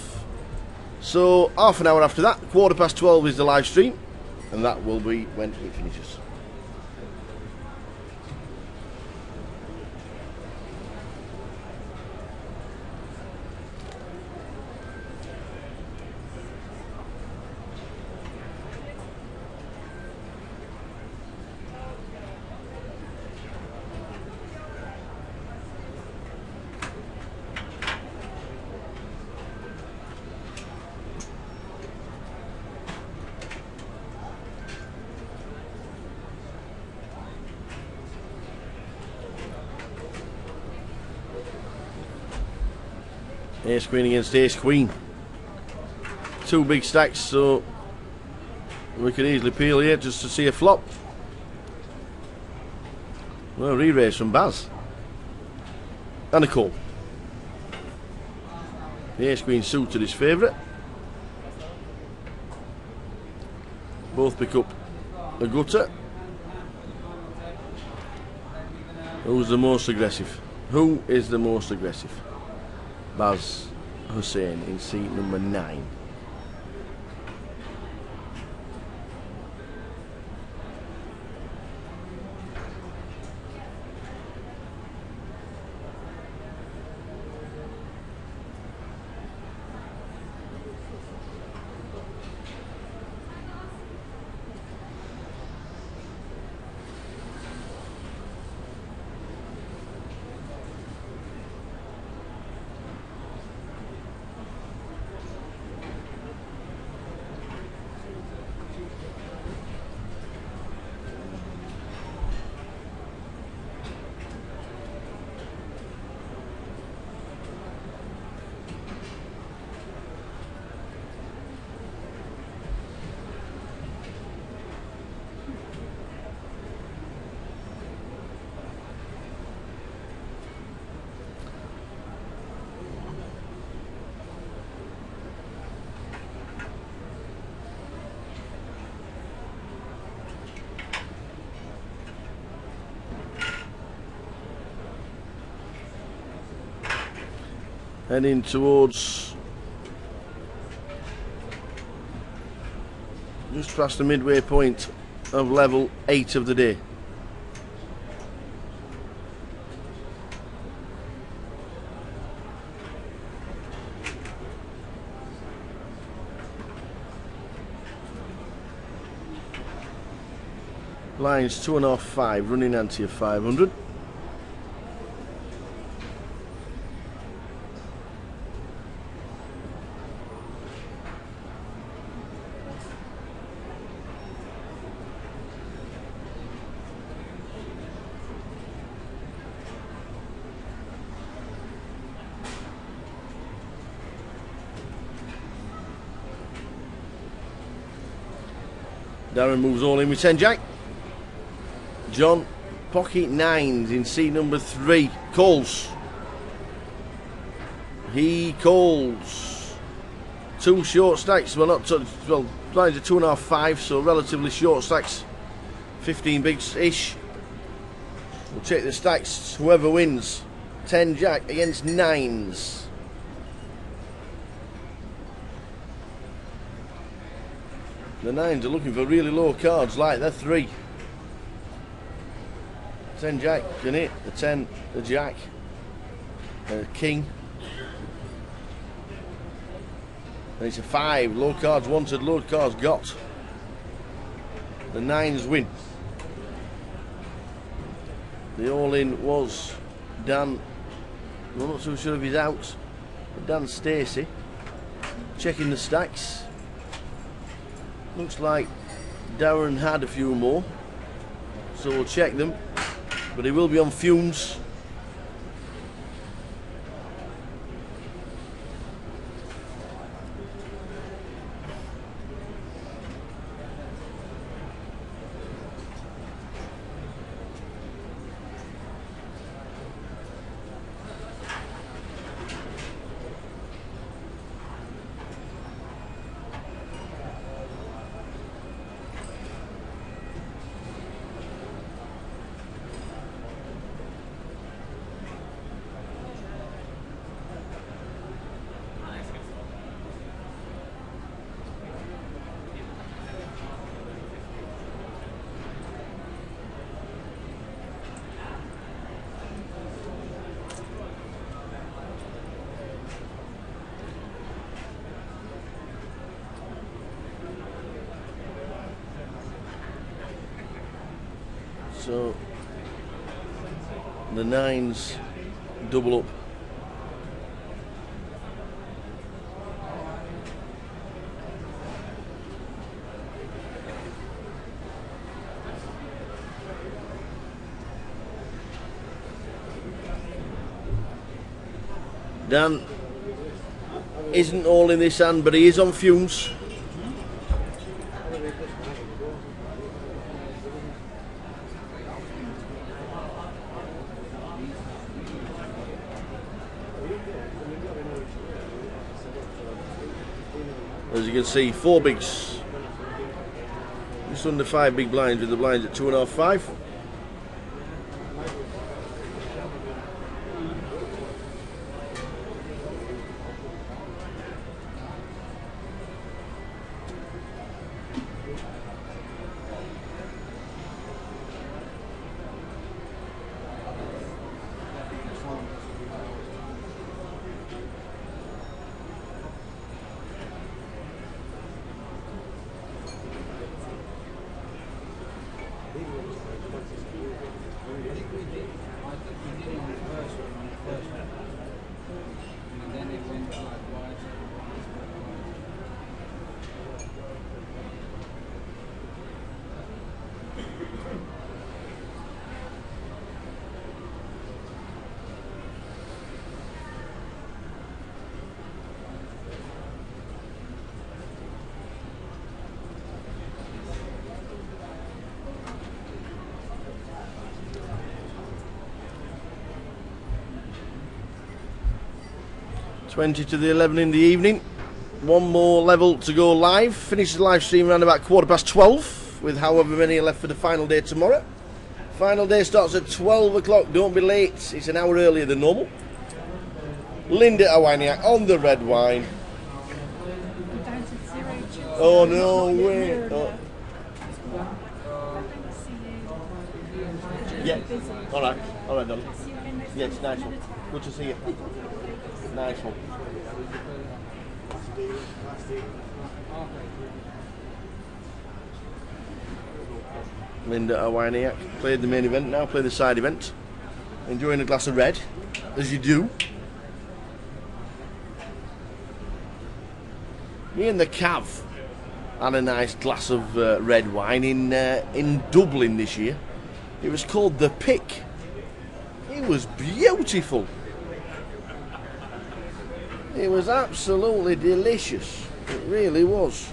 So half an hour after that, 12:15 is the live stream, and that will be when it finishes. Ace Queen against Ace Queen. 2 big stacks, so we could easily peel here just to see a flop. Well, re-raise from Baz. And a call. The Ace Queen suited his favourite. Both pick up a gutter. Who's the most aggressive? Who is the most aggressive? Baz Hussein in seat number 9. Heading towards just past the midway point of level 8 of the day. Lines 2.5, 5, running ante of 500. Darren moves all in with 10 jack. John, pocket 9s in seat number 3. Calls. He calls. 2 short stacks. Well, not well. Lines are 2.5, 5, so relatively short stacks. 15 bigs-ish. We'll check the stacks. Whoever wins. 10 jack against 9s. The 9s are looking for really low cards, like they're 3. 10 jack can hit, the 10, the jack, the king. And it's a 5, low cards wanted, low cards got. The 9s win. The all-in was Dan, I'm not so sure if he's out, but Dan Stacey. Checking the stacks. Looks like Darren had a few more, so we'll check them, but he will be on fumes. So the 9s double up. Dan isn't all in this hand, but he is on fumes. As you can see, 4 bigs, just under 5 big blinds, with the blinds at 2.5, 5. 20 to the 11 in the evening. One more level to go live. Finish the live stream around about 12:15 with however many are left for the final day tomorrow. Final day starts at 12 o'clock. Don't be late. It's an hour earlier than normal. Linda Awaniak on the red wine. Oh no way. Oh. Yeah. Alright, darling. Yeah, it's nice one. Good to see you. Nice one. Linda Awaniak played the main event now, played the side event. Enjoying a glass of red, as you do. Me and the Cav had a nice glass of red wine in Dublin this year. It was called the Pick. It was beautiful. It was absolutely delicious. It really was.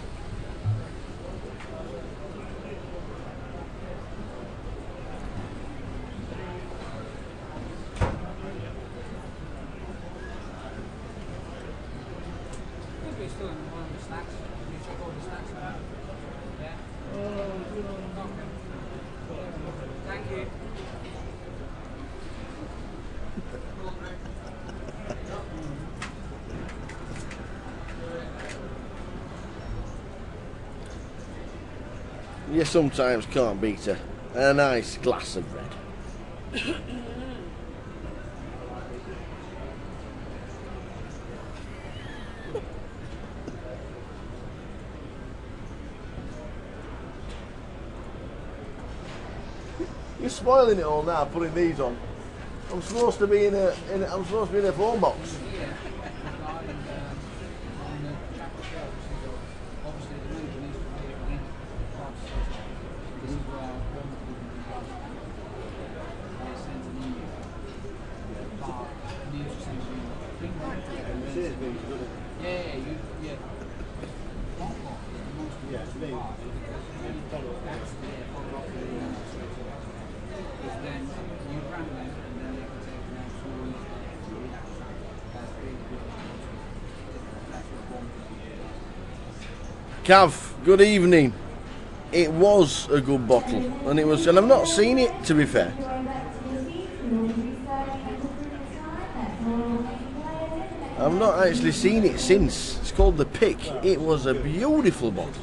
You sometimes can't beat a nice glass of red. You're spoiling it all now, putting these on. I'm supposed to be in a phone box. Cav, good evening. It was a good bottle, and I've not seen it, to be fair. I've not actually seen it since. It's called the Pick. It was a beautiful bottle.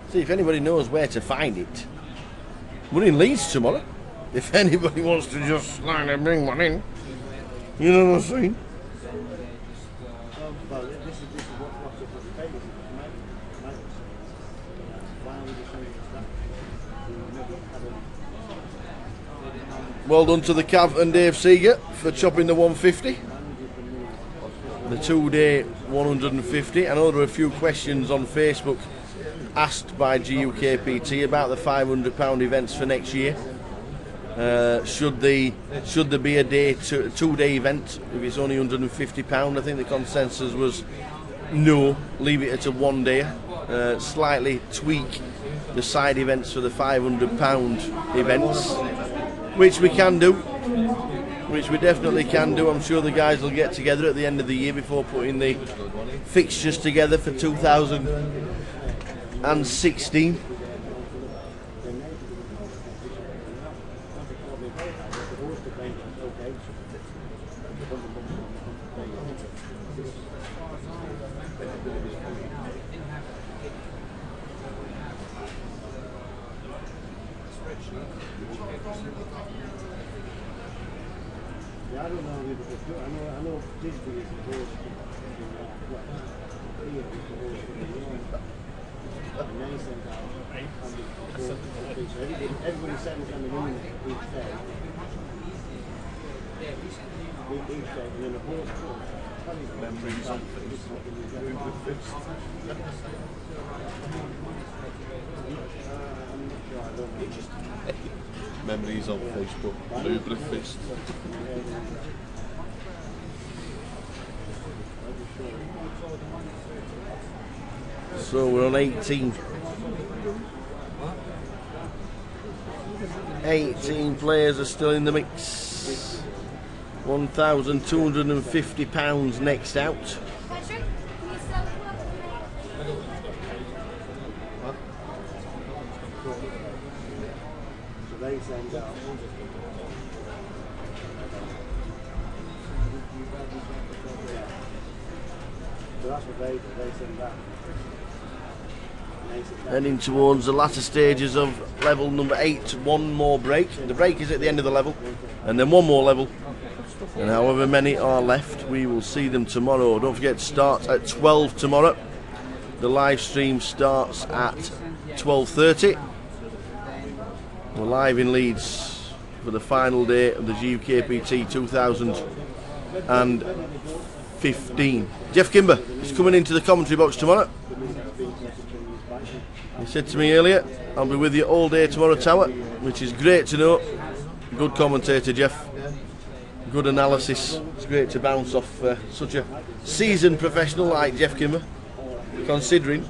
See if anybody knows where to find it. We're in Leeds tomorrow. If anybody wants to just line and bring one in, you know what I'm saying? Well done to the Cav and Dave Seeger for chopping the 150. The 2-day 150. I know there are a few questions on Facebook asked by GUKPT about the £500 events for next year. Should there be a 2-day event if it's only £150? I think the consensus was no, leave it at a 1-day. slightly tweak the side events for the £500 events, which we can do, which we definitely can do. I'm sure the guys will get together at the end of the year before putting the fixtures together for 2016. Yeah, I don't know who the host. I know Disney is the host. Here is the host for the year. And they send out everybody sends them an email each day. Each day, and then the host comes. Memories on Facebook. Memories on Facebook. Blue Fist. So we're on 18. 18 players are still in the mix. £1,250 next out. So they send out. So that's what they send out. Heading towards the latter stages of level number 8. One more break. The break is at the end of the level, and then one more level. And however many are left, we will see them tomorrow. Don't forget to start at 12 tomorrow. The live stream starts at 12:30. We're live in Leeds for the final day of the GUKPT 2015. Jeff Kimber is coming into the commentary box tomorrow. He said to me earlier, I'll be with you all day tomorrow, Tower, which is great to know. Good commentator, Jeff. Good analysis. It's great to bounce off such a seasoned professional like Jeff Kimber, considering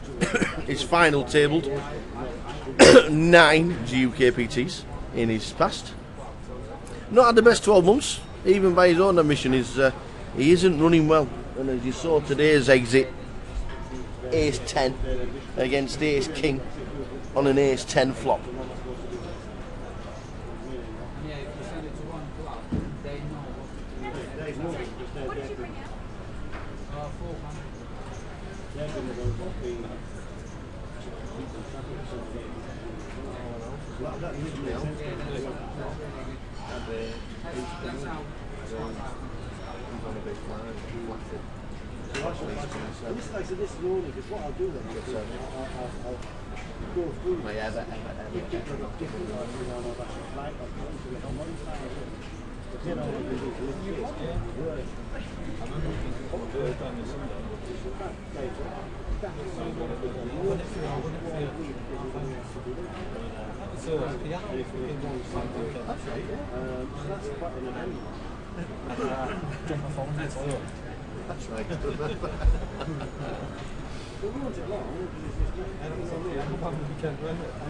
his final tabled 9 GUKPTs in his past. Not had the best 12 months, even by his own admission. He isn't running well, and as you saw today's exit, ace 10 against ace king on an ace 10 flop. This is only because what I'll do then is I'll go through different like but then all I do is lift it work. That's quite an event. That's right.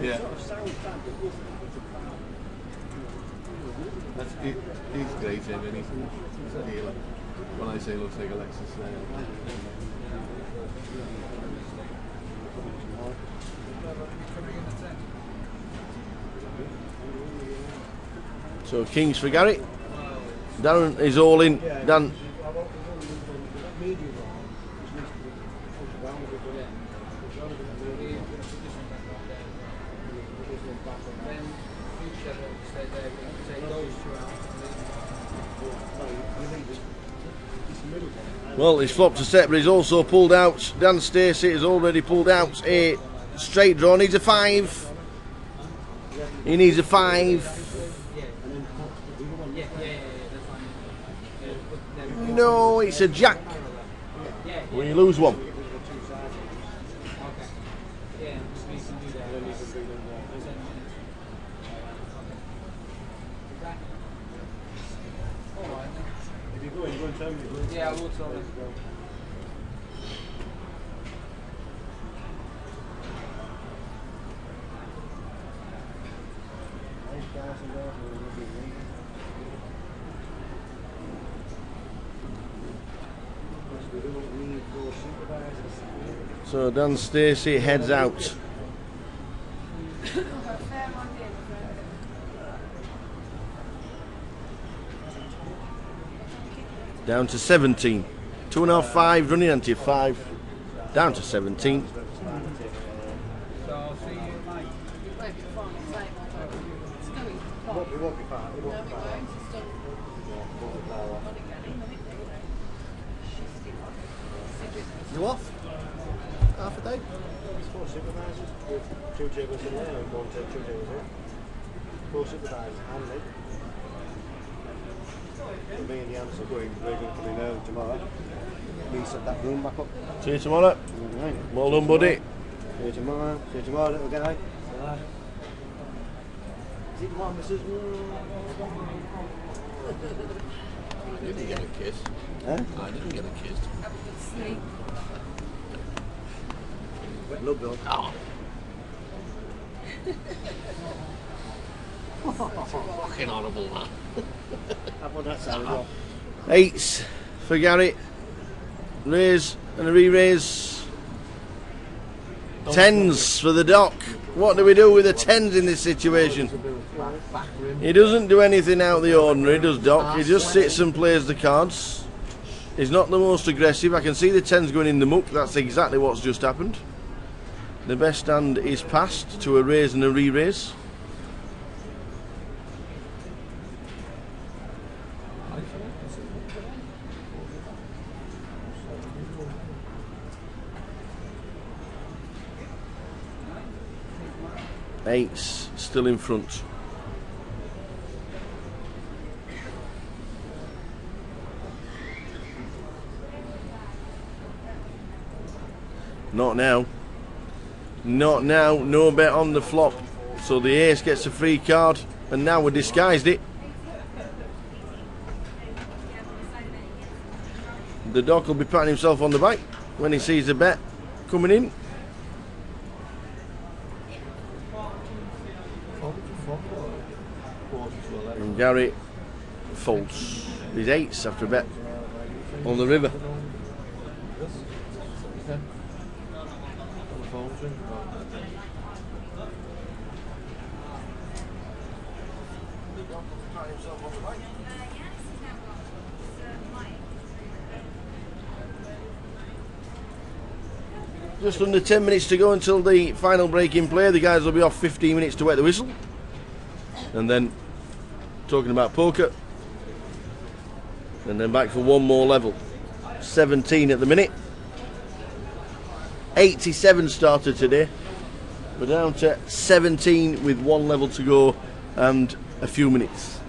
Yeah. He's great, Jim, and he's a dealer. When I say looks like Alexis Snail. So Kings for Gary. Darren is all in. Dan. Well, he's flopped a set, but he's also pulled out. Dan Stacey has already pulled out a straight draw. Needs a 5. He needs a 5. No, it's a jack. We lose one. Yeah, I will tell you. So Dan Stacey heads out. Down to 17. 2.5, 5 running until 5. Down to 17. You off? Half a day? There's 4 supervisors, with 2 tables in there and 2 tables here. 4 supervisors and me. And me and the Ants are going, we're going to come in early tomorrow. We set that room back up. See you tomorrow. Right. Well done, buddy. See you tomorrow. See you tomorrow, little guy. Is it one, Mrs. I didn't get a kiss. Huh? I didn't get a kiss. Sleep. Look, Bill. Oh. Fucking horrible, man. Have one that side as well. 8s for Gary. Raise and a re-raise. 10s for the Doc. What do we do with the 10s in this situation? He doesn't do anything out of the ordinary, does Doc? He just sits and plays the cards. He's not the most aggressive. I can see the 10s going in the muck. That's exactly what's just happened. The best hand is passed to a raise and a re-raise. Eights still in front. Not now. Not now. No bet on the flop. So the ace gets a free card, and now we're disguised it. The Doc will be patting himself on the back when he sees the bet coming in. And Gary folds his 8s after a bet on the river. Just under 10 minutes to go until the final break in play. The guys will be off 15 minutes to wet the whistle. And then talking about poker. And then back for one more level. 17 at the minute. 87 started today. We're down to 17 with one level to go and a few minutes.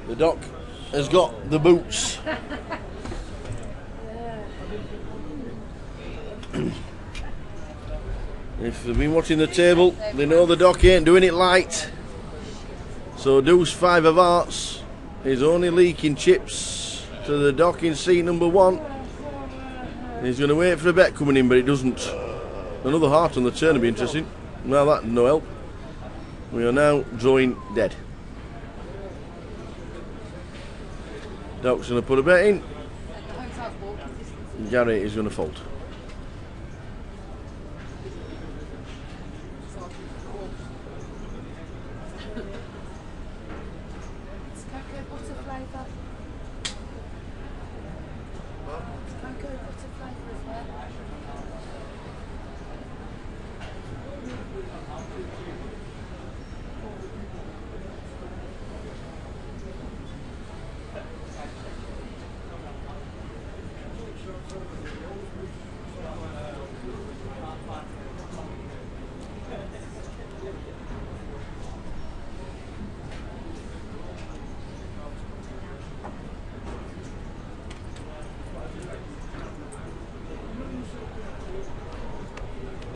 The Doc has got the boots. If they've been watching the table, they know the Doc ain't doing it light. So deuce 5 of hearts is only leaking chips to the Doc in seat number 1. He's going to wait for a bet coming in, but it doesn't. Another heart on the turn would be interesting. Now that no help. We are now drawing dead. Doc's going to put a bet in. Gary is going to fold.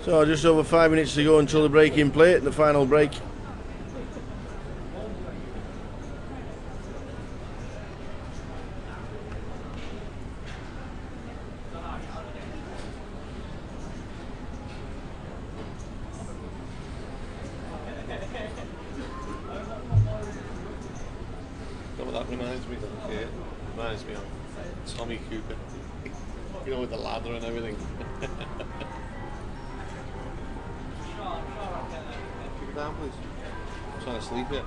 So just over 5 minutes to go until the break in play, the final break. That reminds me of? It reminds me of Tommy Cooper. You know, with the ladder and everything. Keep it down, please. I'm trying to sleep here.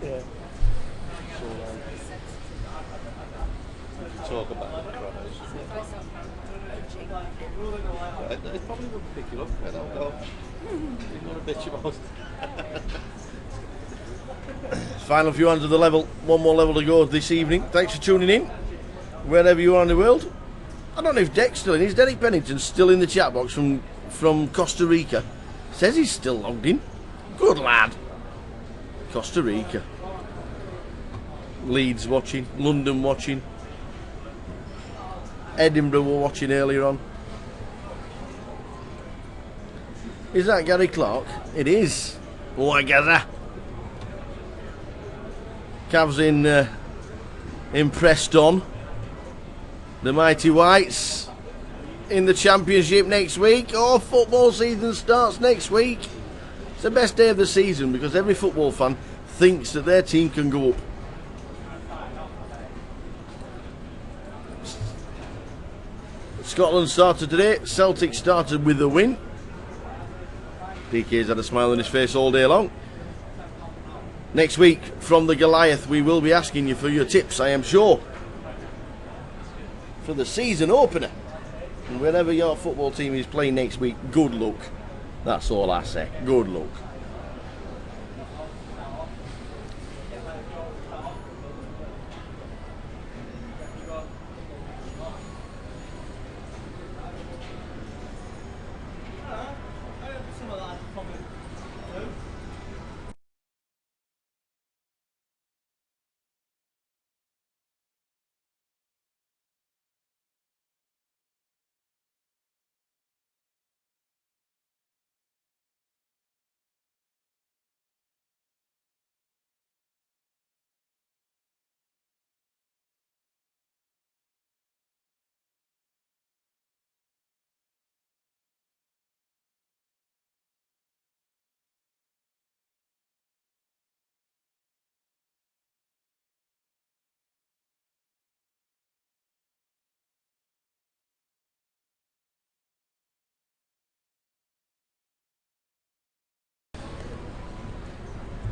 Yeah. So, talk about the cries. It probably wouldn't pick you up. I don't know. You want to bitch about it. Final few hands of the level. One more level to go this evening. Thanks for tuning in, wherever you are in the world. I don't know if Deck's still in. Is Derek Pennington still in the chat box from Costa Rica? Says he's still logged in. Good lad. Costa Rica. Leeds watching. London watching. Edinburgh were watching earlier on. Is that Gary Clark? It is. Oh, I gather. Cavs in Preston. The Mighty Whites in the Championship next week. Oh, football season starts next week. It's the best day of the season because every football fan thinks that their team can go up. Scotland started today. Celtic started with a win. DK's had a smile on his face all day long. Next week, from the Goliath, we will be asking you for your tips, I am sure, for the season opener. And wherever your football team is playing next week, good luck. That's all I say. Good luck.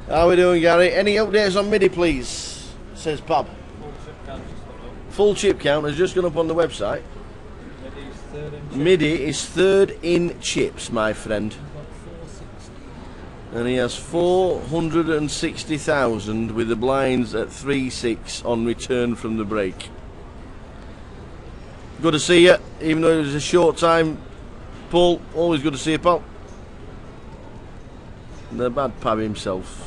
How are we doing, Gary? Any updates on MIDI, please? Says Pab. Full chip count has just gone up on the website. MIDI is third in chips, my friend. And he has 460,000 with the blinds at 3-6 on return from the break. Good to see you, even though it was a short time. Paul, always good to see you, pal. The bad Pab himself.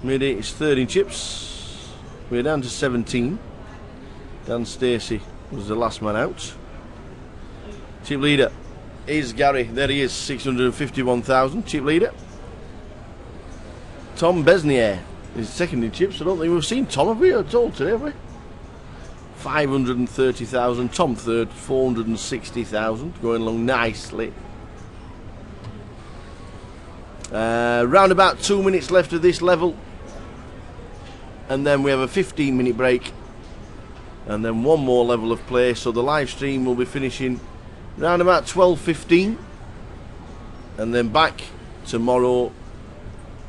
MIDI is third in chips. We're down to 17. Dan Stacey was the last man out. Chip leader is Gary. There he is, 651,000. Chip leader. Tom Besnier is second in chips. I don't think we've seen Tom, have we, at all today, have we? 530,000. Tom third, 460,000. Going along nicely. Round about 2 minutes left of this level. And then we have a 15-minute break. And then one more level of play. So the live stream will be finishing round about 12:15. And then back tomorrow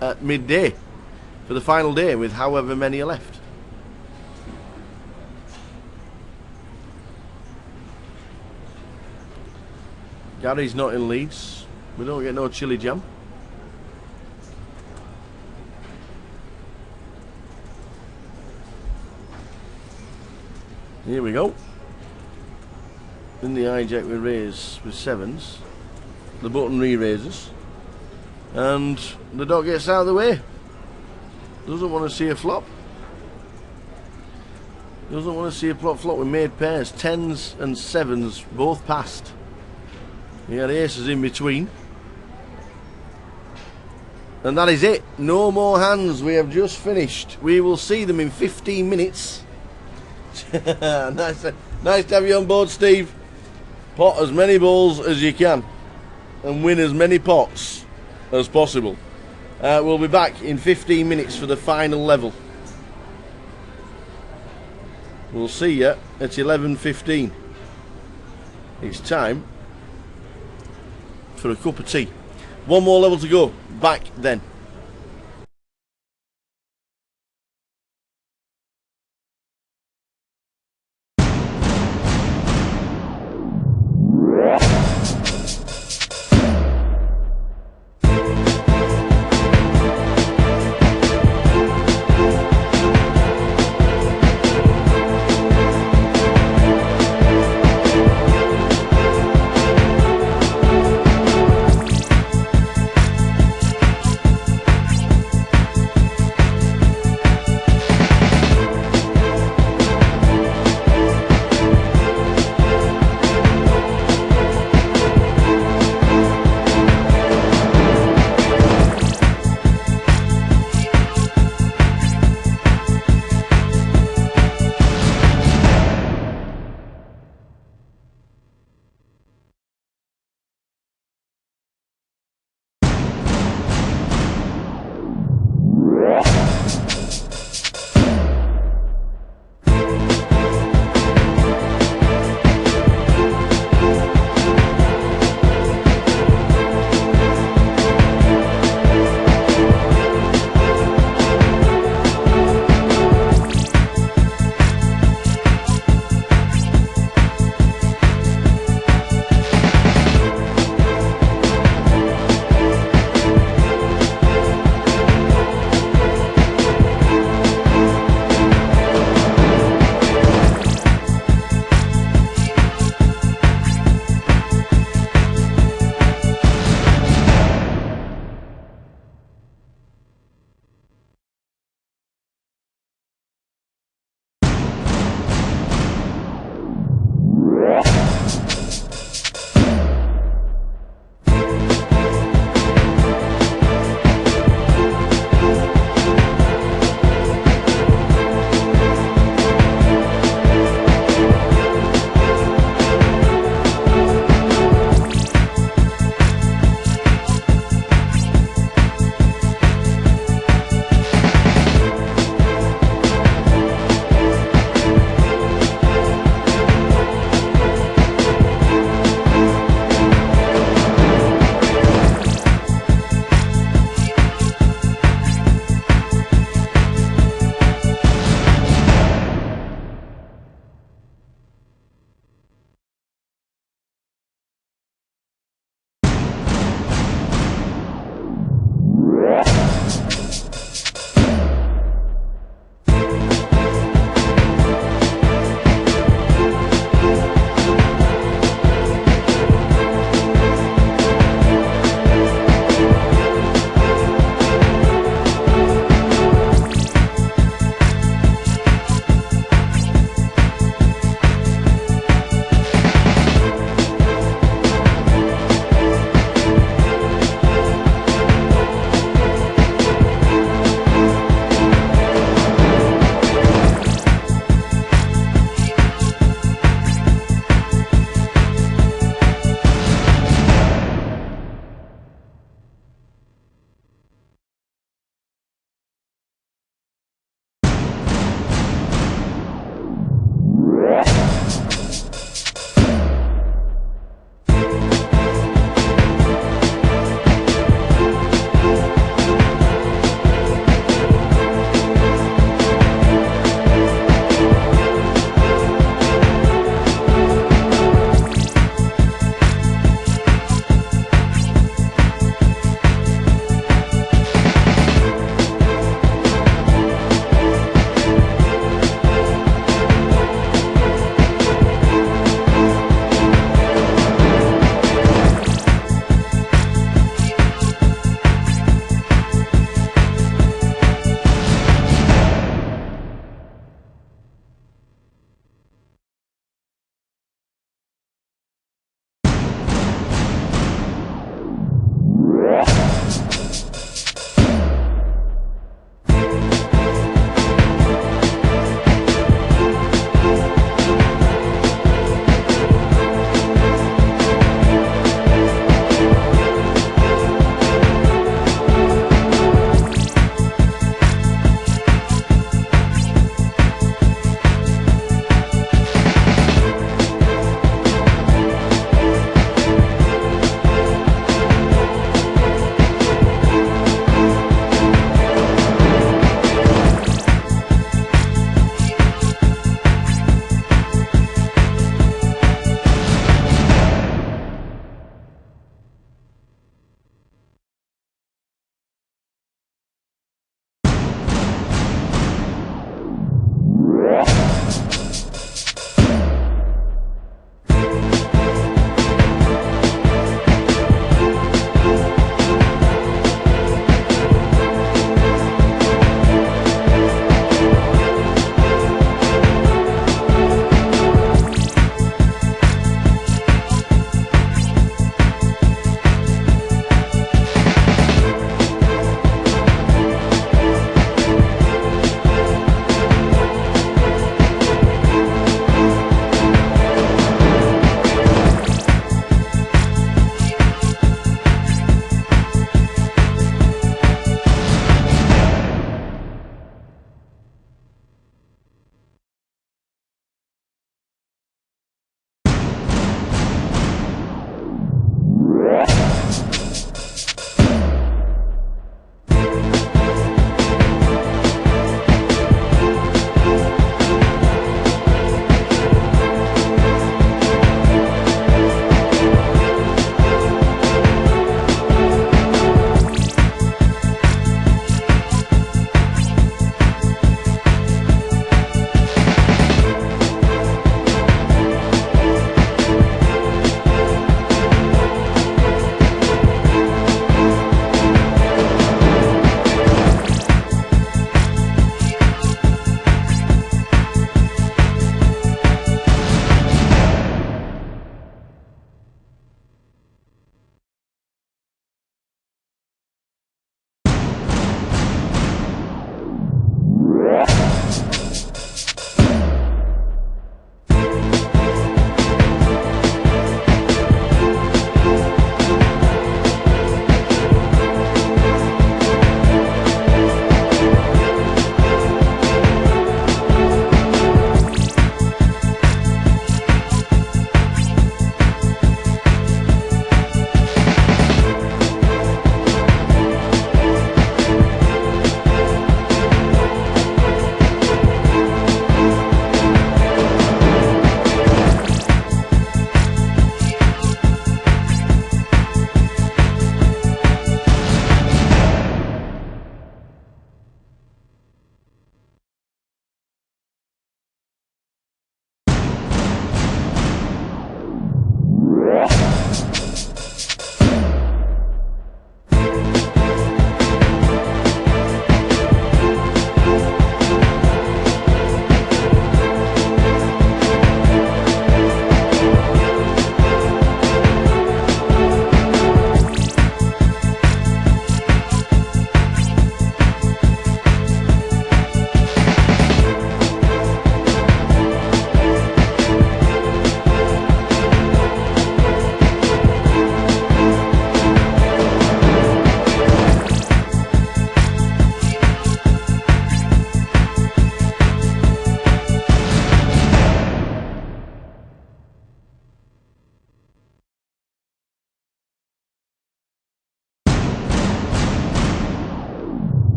at midday for the final day with however many are left. Gary's not in Leeds. We don't get no chili jam. Here we go. In the hijack we raise with sevens. The button re-raises. And the dog gets out of the way. Doesn't want to see a flop. Doesn't want to see a flop. We made pairs. Tens and sevens both passed. He had aces in between. And that is it. No more hands. We have just finished. We will see them in 15 minutes. Nice to have you on board, Steve. Pot as many balls as you can and win as many pots as possible. We'll be back in 15 minutes for the final level. We'll see you at 11:15. It's time for a cup of tea. One more level to go. Back then.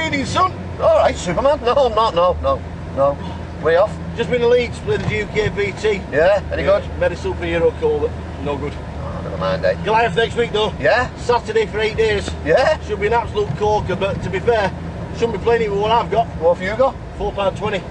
training, son? All right, Superman. No, I'm not. No. Way off. Just been to Leeds, played the GUKPT. Yeah, any good? Made a superhero call, but no good. Oh, never mind, eh? Goliath next week though. Yeah? Saturday for 8 days. Yeah? Should be an absolute corker, but to be fair, shouldn't be playing it with what I've got. What have you got? £4.20.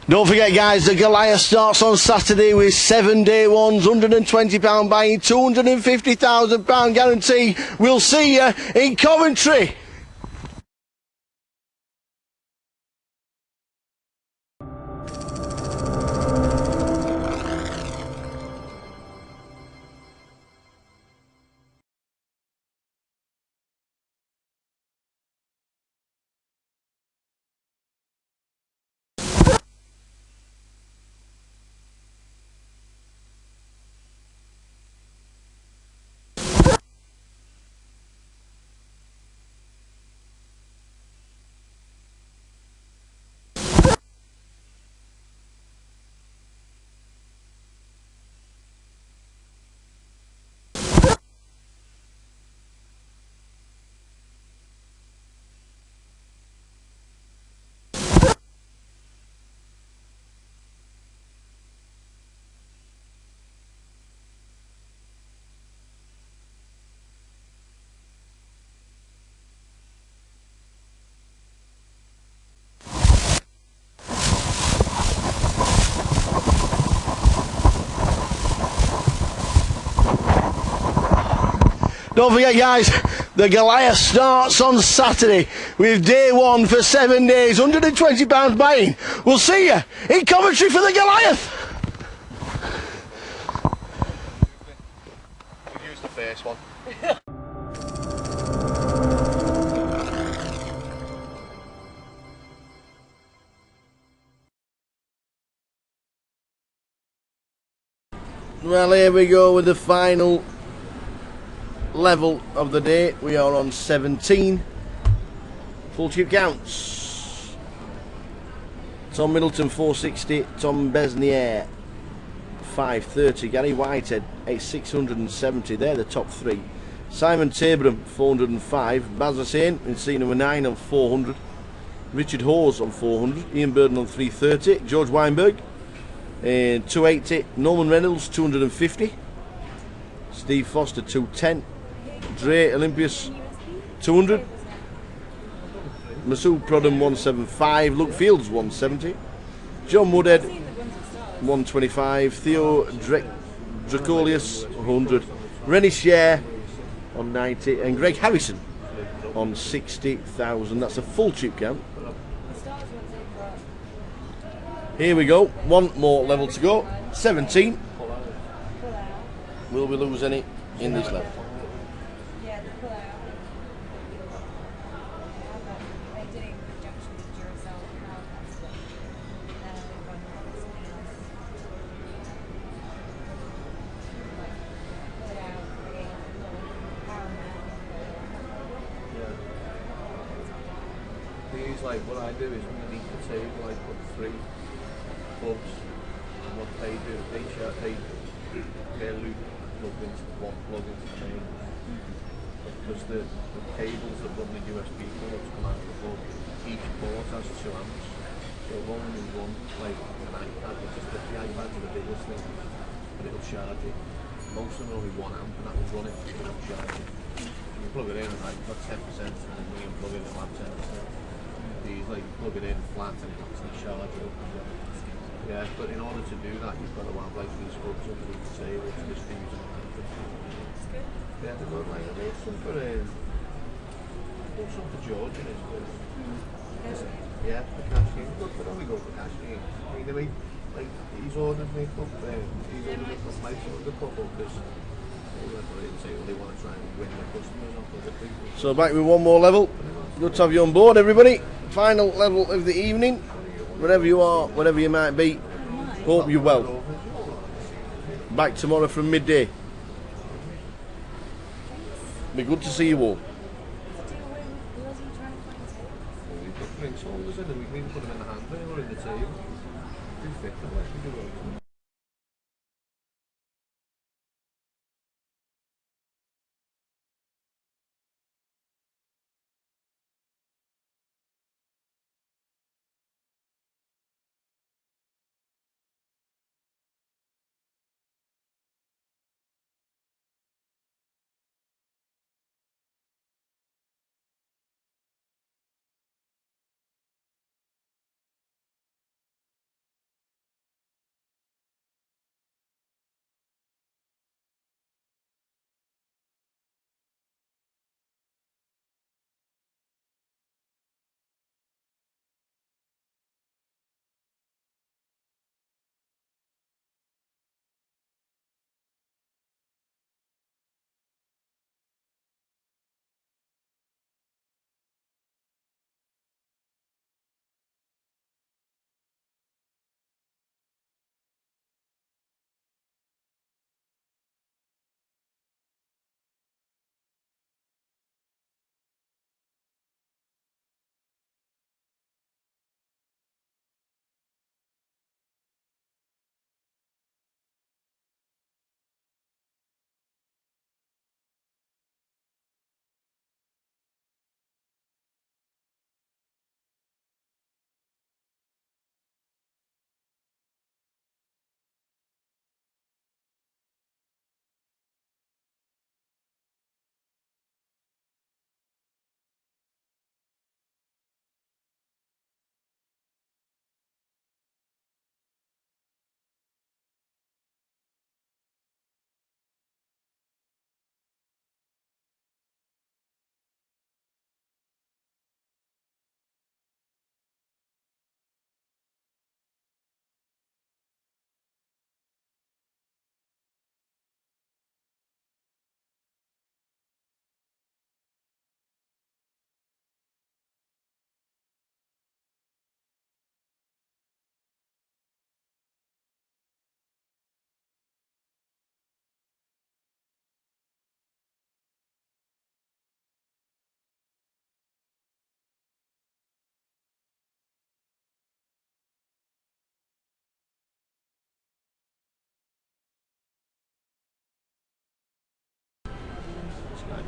Don't forget, guys, the Goliath starts on Saturday with 7 day ones, £120 buy-in, £250,000 guarantee. We'll see you in Coventry. Don't forget, guys, the Goliath starts on Saturday with day one for 7 days, £120 buy-in. We'll see you in Coventry for the Goliath. We'll use the first one. Well, here we go with the final level of the day. We are on 17 full chip counts. Tom Middleton 460, Tom Besnier 530, Gary Whitehead 670. They're the top three. Simon Taberham 405, Baz Hussain in seat number 9 on 400, Richard Hawes on 400, Ian Burden on 330, George Weinberg 280, Norman Reynolds 250, Steve Foster 210, Dre Olympius 200, Masood Prodham 175, Luke Fields 170, John Woodhead 125, Theo Dracolius 100, Rennie Share on 90, and Greg Harrison on 60,000. That's a full chip count. Here we go, one more level to go, 17. Will we lose any in this level? These, like, what I do is underneath the table I put 3 plugs, and what they do, they loop plug into one plug into the chain. Because the cables that run the USB ports come out of the plug, each port has 2 amps. So it'll only run like an iPad, which is the iPad's the biggest thing, but it'll charge it. Most of them are only 1 amp, and that will run it without charging. You plug it in and like got 10%, and then when you plug it in, it'll have 10%. These, like, you plug it in flat and it actually charge it up as well. Yeah, but in order to do that, you've got to have like these hooks underneath the table to distribute it. It's good. Yeah, they're good. Like, I made some for George in his yeah, for cash game. Good, but only go for cash game. I mean, like, he's ordered me a couple, he's ordered me a couple mates of the couple because They want to try and win their customers off other people. So back with one more level. Good to have you on board, everybody. Final level of the evening. Wherever you are, wherever you might be, hope you're well. Back tomorrow from midday. Be good to see you all. We put drinks holders in and we can even put them in the handrail or in the table. Do fit them like we do all.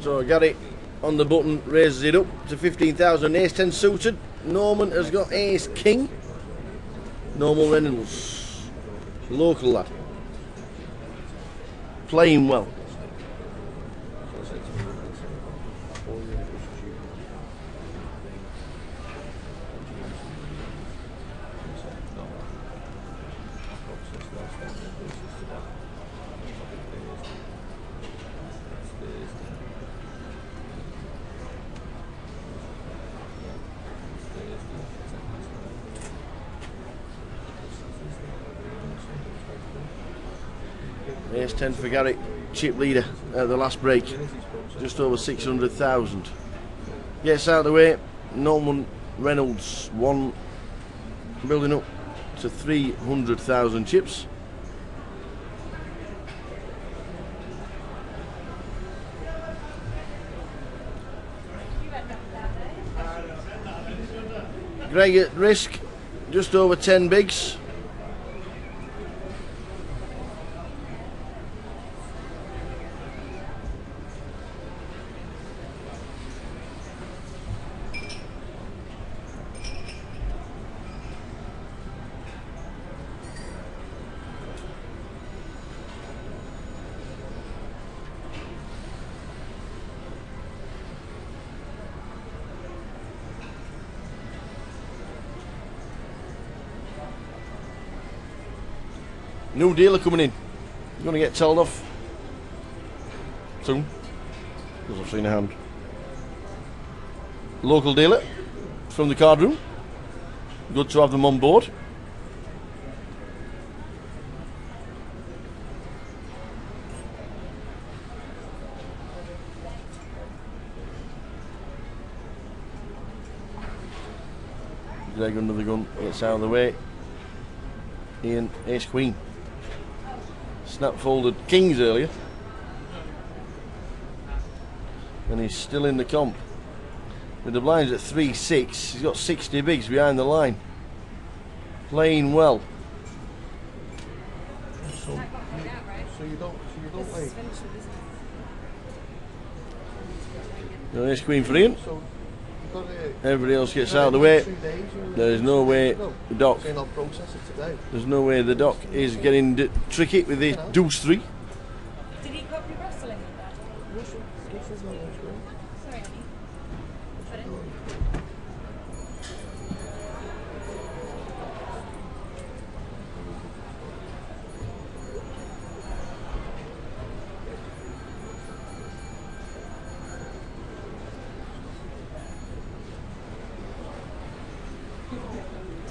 So Gary on the button raises it up to 15,000. Ace 10 suited. Norman has got Ace King. Normal Reynolds. Local lad. Playing well. Ace 10 for Gary, chip leader at the last break, just over 600,000. Gets out of the way, Norman Reynolds, one building up to 300,000 chips. Greg at risk, just over 10 bigs. New dealer coming in. You're going to get told off soon, because I've seen a hand. Local dealer from the card room. Good to have them on board. Greg under the gun, gets out of the way. Ian, ace queen. Snap folded kings earlier. And he's still in the comp. With the blinds at 3-6, he's got 60 bigs behind the line. Playing well. So you don't like. No ace queen for Ian. So you've got to, Everybody else gets out of the way. There is no way the doc. saying I'll process it today. There's no way the doc is getting tricky with the deuce 3. Did he copy wrestling with that? Sorry, honey. Pardon?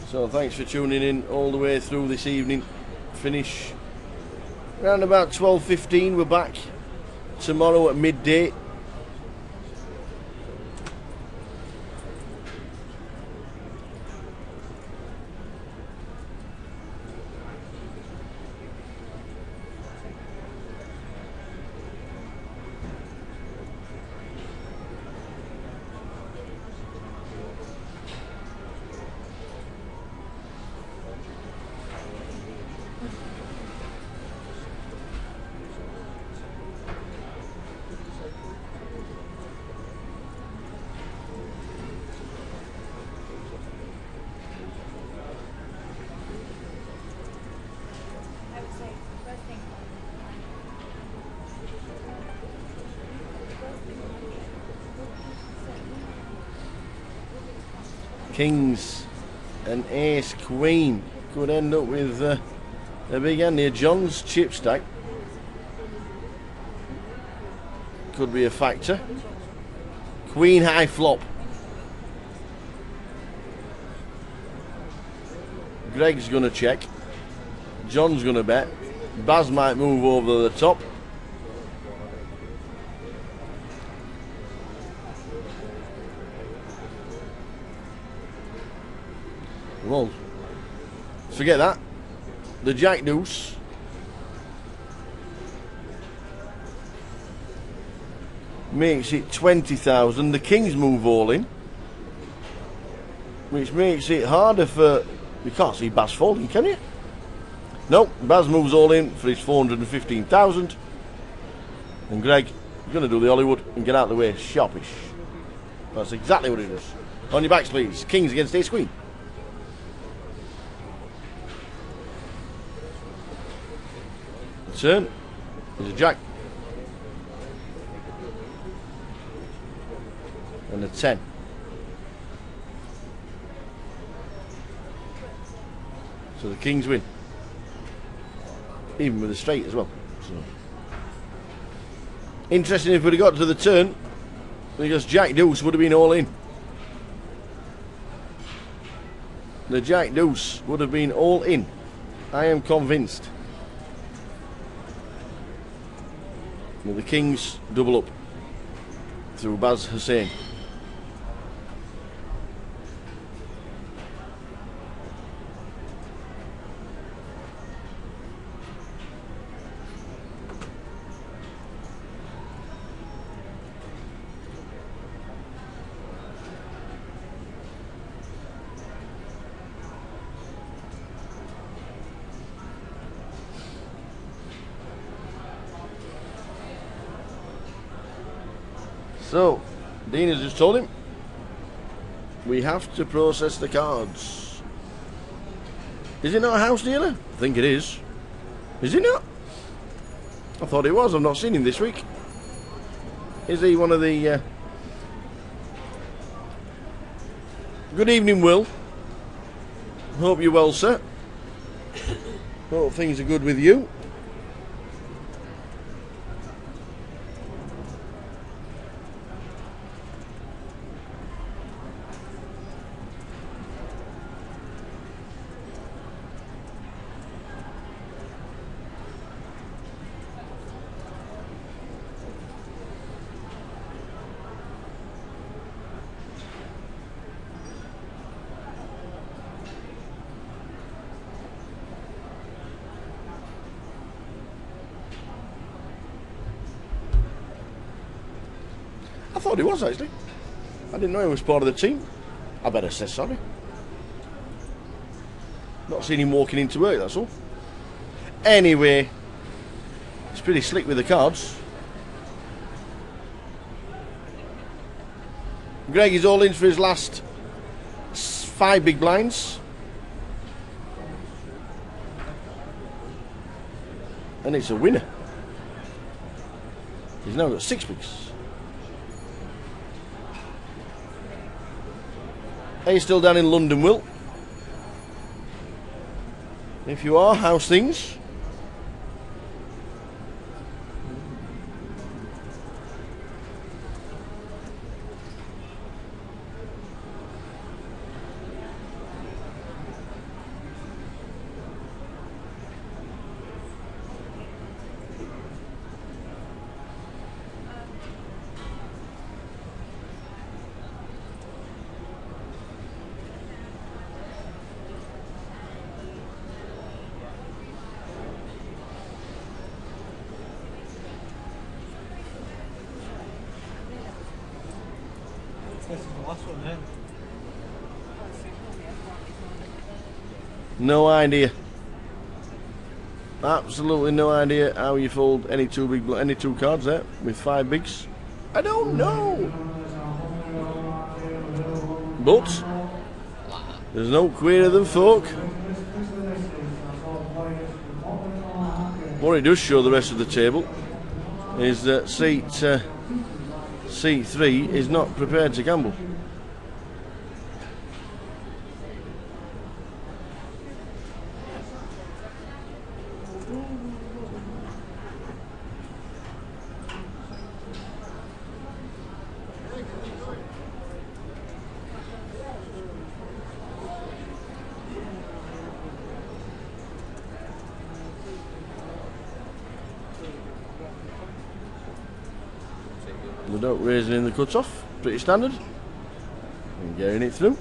So thanks for tuning in all the way through this evening. Finish around about 12:15. We're back tomorrow at midday. I would say first thing. Kings and ace queen could end up with a big hand here. John's chip stack could be a factor. Queen high flop. Greg's gonna check. John's gonna bet. Baz might move over the top. Well, forget that. The jack deuce makes it 20,000. The kings move all in, which makes it harder for. You can't see Baz folding, can you? No, Baz moves all in for his 415,000. And Greg is going to do the Hollywood and get out of the way sharpish. That's exactly what he does. On your backs, please. Kings against ace queen. The turn is a jack. And a 10. So the kings win. Even with a straight as well. So. Interesting if we'd have got to the turn, because jack deuce would have been all in. The jack deuce would have been all in. I am convinced. Well, the kings double up through Baz Hussain. So, Dean has just told him we have to process the cards. Is it not a house dealer? I think it is. Is he not? I thought it was. I've not seen him this week. Is he one of the... Good evening, Will. Hope you're well, sir. Hope things are good with you. I thought he was actually. I didn't know he was part of the team. I better say sorry. Not seen him walking into work, that's all. Anyway, it's pretty slick with the cards. Greg is all in for his last 5 big blinds. And it's a winner. He's now got 6 bigs. Are you still down in London, Will? If you are, how's things? This is the last one then. No idea. Absolutely no idea how you fold any two cards there with 5 bigs. I don't know. But there's no queerer than folk. What it does show the rest of the table is that seat 3 is not prepared to gamble. The dog raising in the cut-off, pretty standard. And getting it through.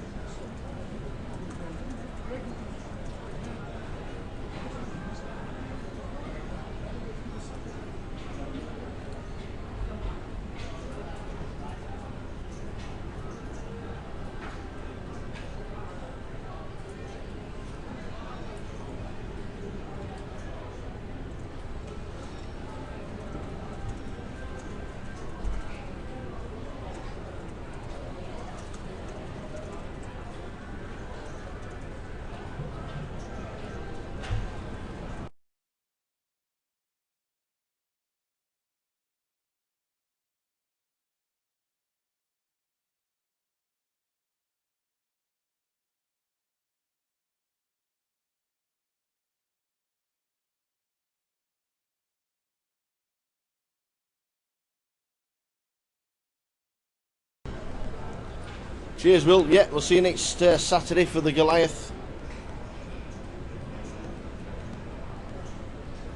Cheers, Will. Yeah, we'll see you next Saturday for the Goliath.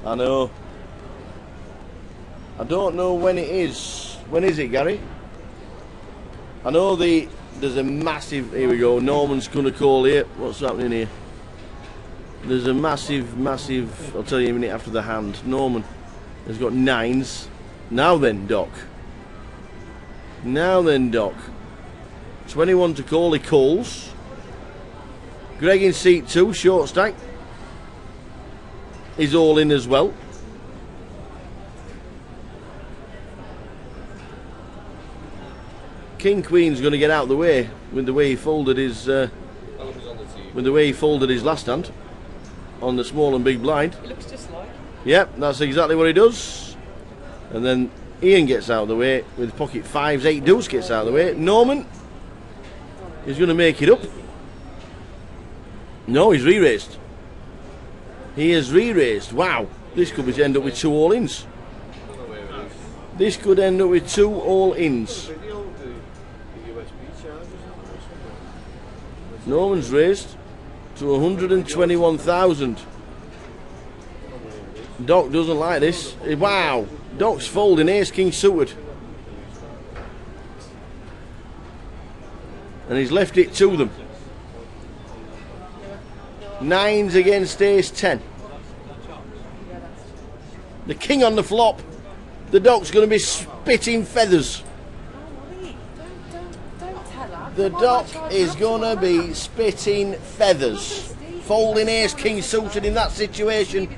I know. I don't know when it is. When is it, Gary? I know there's a massive... Here we go. Norman's going to call here. What's happening here? There's a massive... I'll tell you in a minute after the hand. Norman has got 9s. Now then, Doc. Now then, Doc. 21 to call, he calls. Greg in seat 2, short stack. He's all in as well. King Queen's going to get out of the way with the way he folded his last hand on the small and big blind. It looks just like. Yep, that's exactly what he does. And then Ian gets out of the way with pocket 5s, 8 deuce gets out of the way. Norman is going to make it up. No, he's re-raised. He has re-raised. Wow, this could end up with 2 all-ins. This could end up with 2 all-ins. Norman's raised to 121,000. Doc doesn't like this. Wow, Doc's folding ace-king suited. And he's left it to them. 9s against ace-10. The king on the flop. The Doc's going to be spitting feathers. The Doc is gonna be spitting feathers. Folding ace king suited in that situation.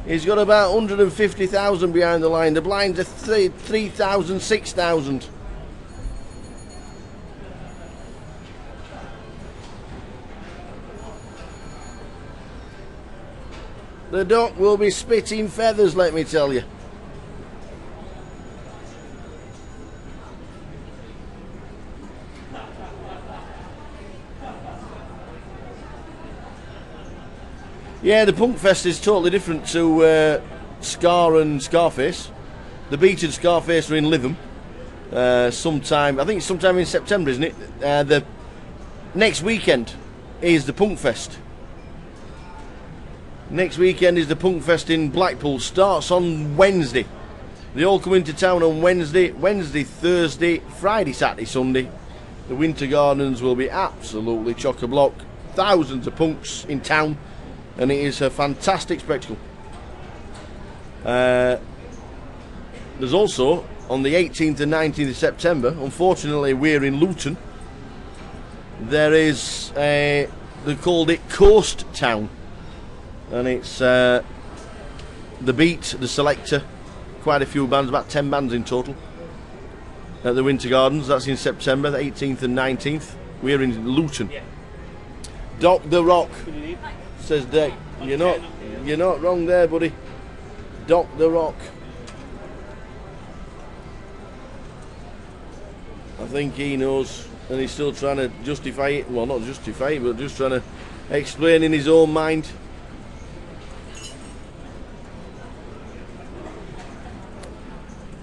He's got about 150,000 behind the line. The blinds are 3,000, 6,000. The Doc will be spitting feathers, let me tell you. Yeah, the Punk Fest is totally different to Scar and Scarface. The Beat and Scarface are in Lytham. I think it's sometime in September, isn't it? The next weekend is the Punk Fest. Next weekend is the Punk Fest in Blackpool. Starts on Wednesday. They all come into town on Wednesday, Thursday, Friday, Saturday, Sunday. The Winter Gardens will be absolutely chock-a-block. Thousands of punks in town, and it is a fantastic spectacle. There's also, on the 18th and 19th of September, unfortunately we're in Luton, there is, they called it Coast Town. And it's the Beat, the Selector, quite a few bands, about 10 bands in total, at the Winter Gardens. That's in September, the 18th and 19th. We're in Luton. Doc the Rock, says Dick. You're not wrong there, buddy. Doc the Rock. I think he knows, and he's still trying to justify it. Well, not justify it, but just trying to explain in his own mind.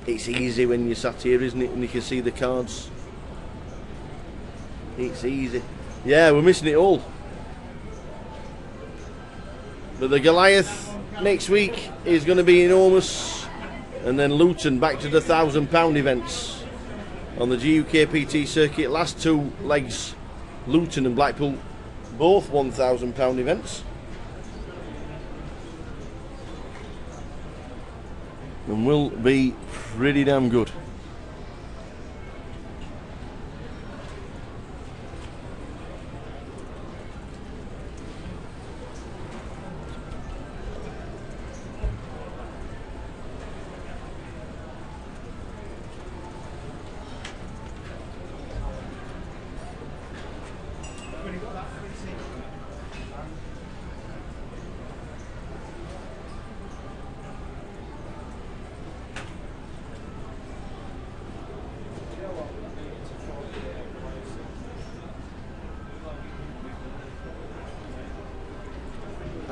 It's easy when you're sat here, isn't it? And you can see the cards. It's easy. Yeah, we're missing it all. But the Goliath next week is going to be enormous. And then Luton back to the £1,000 events on the GUKPT circuit. Last two legs, Luton and Blackpool, both £1,000 events. And will be pretty damn good.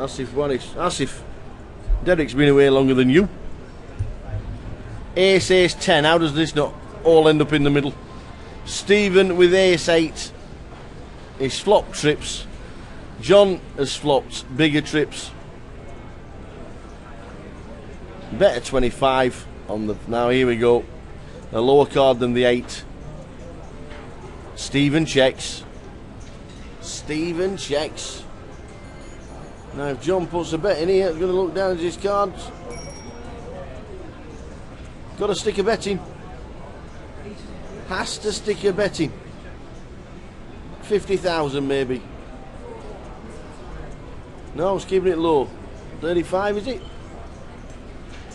Asif, Derek's been away longer than you. Ace 10, how does this not all end up in the middle? Stephen with ace 8. He's flopped trips. John has flopped bigger trips. Better 25 on the, now here we go. A lower card than the 8. Stephen checks. Stephen checks. Now if John puts a bet in here, he's going to look down at his cards. Got to stick a bet in. Has to stick a bet in. 50,000 maybe. No, I was keeping it low. 35 is it?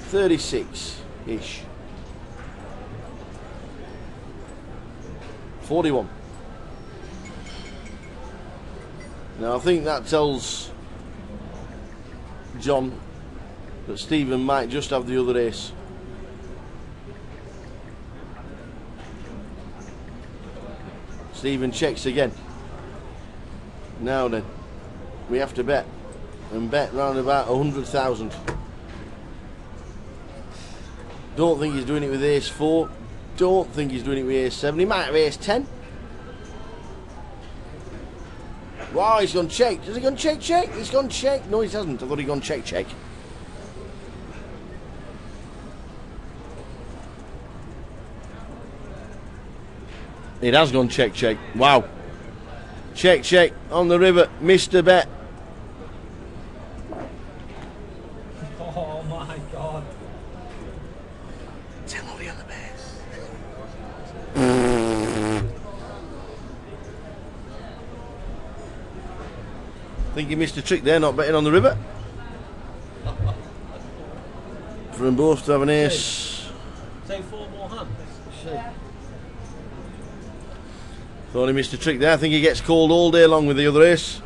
36-ish. 41. Now I think that tells John that Stephen might just have the other ace. Stephen checks again. Now then, we have to bet, and bet round about 100,000. Don't think he's doing it with ace 4. Don't think he's doing it with ace 7. He might have ace 10. Wow, he's gone check. Has he gone check? He's gone check. No, he hasn't. I thought he'd gone check. It has gone check. Wow. Check on the river. Missed a bet. Oh my god. Tell all the other bears. think you missed a trick there, not betting on the river. For them both to have an ace. Say 4 more hands. Thought he missed a trick there. I think he gets called all day long with the other ace.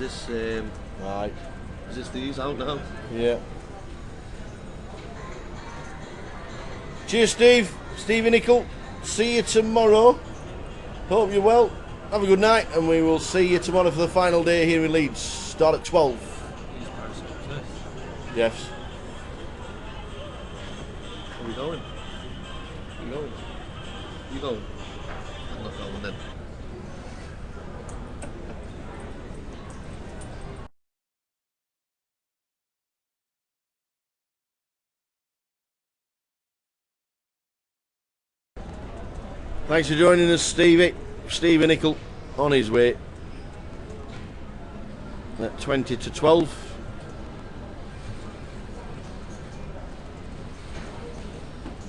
Is this Right. Is this these out now? Yeah. Cheers, Steve. Stevie Nickel. See you tomorrow. Hope you're well. Have a good night, and we will see you tomorrow for the final day here in Leeds. Start at 12. Yes. Are we going? You going? You going? I'm not going then. Thanks for joining us, Stevie. Stevie Nickel on his way at 20 to 12.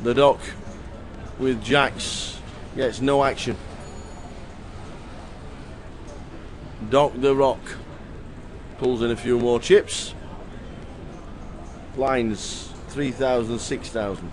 The Doc with jacks gets no action. Doc the Rock pulls in a few more chips. Blinds 3,000, 6,000.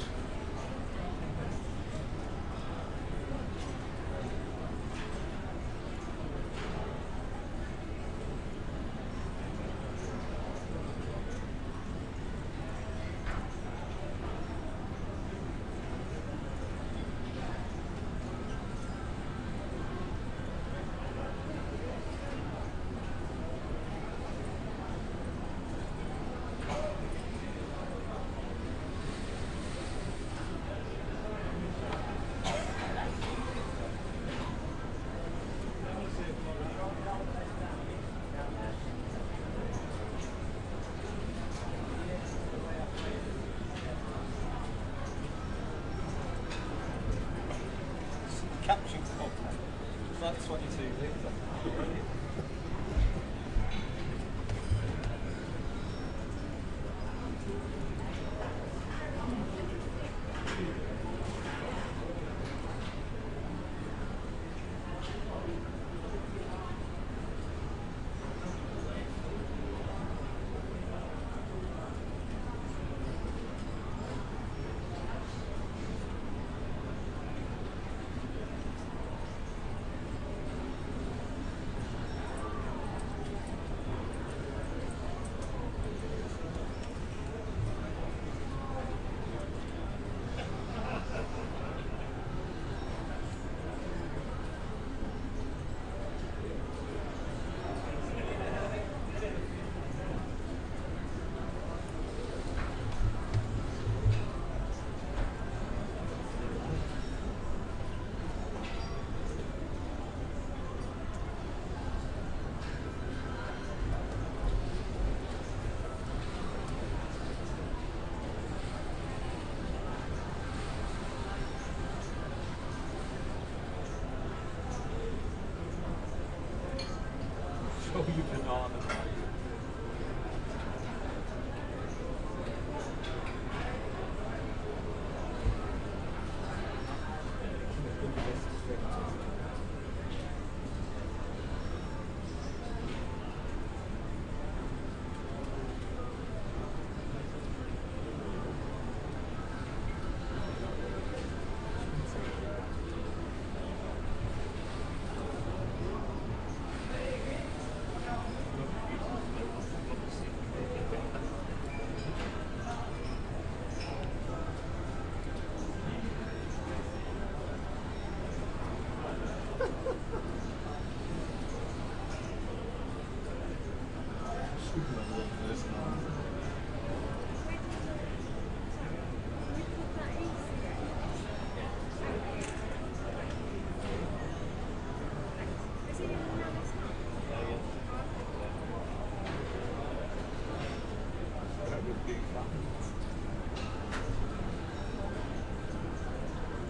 Caption cup. It's like 22 litres.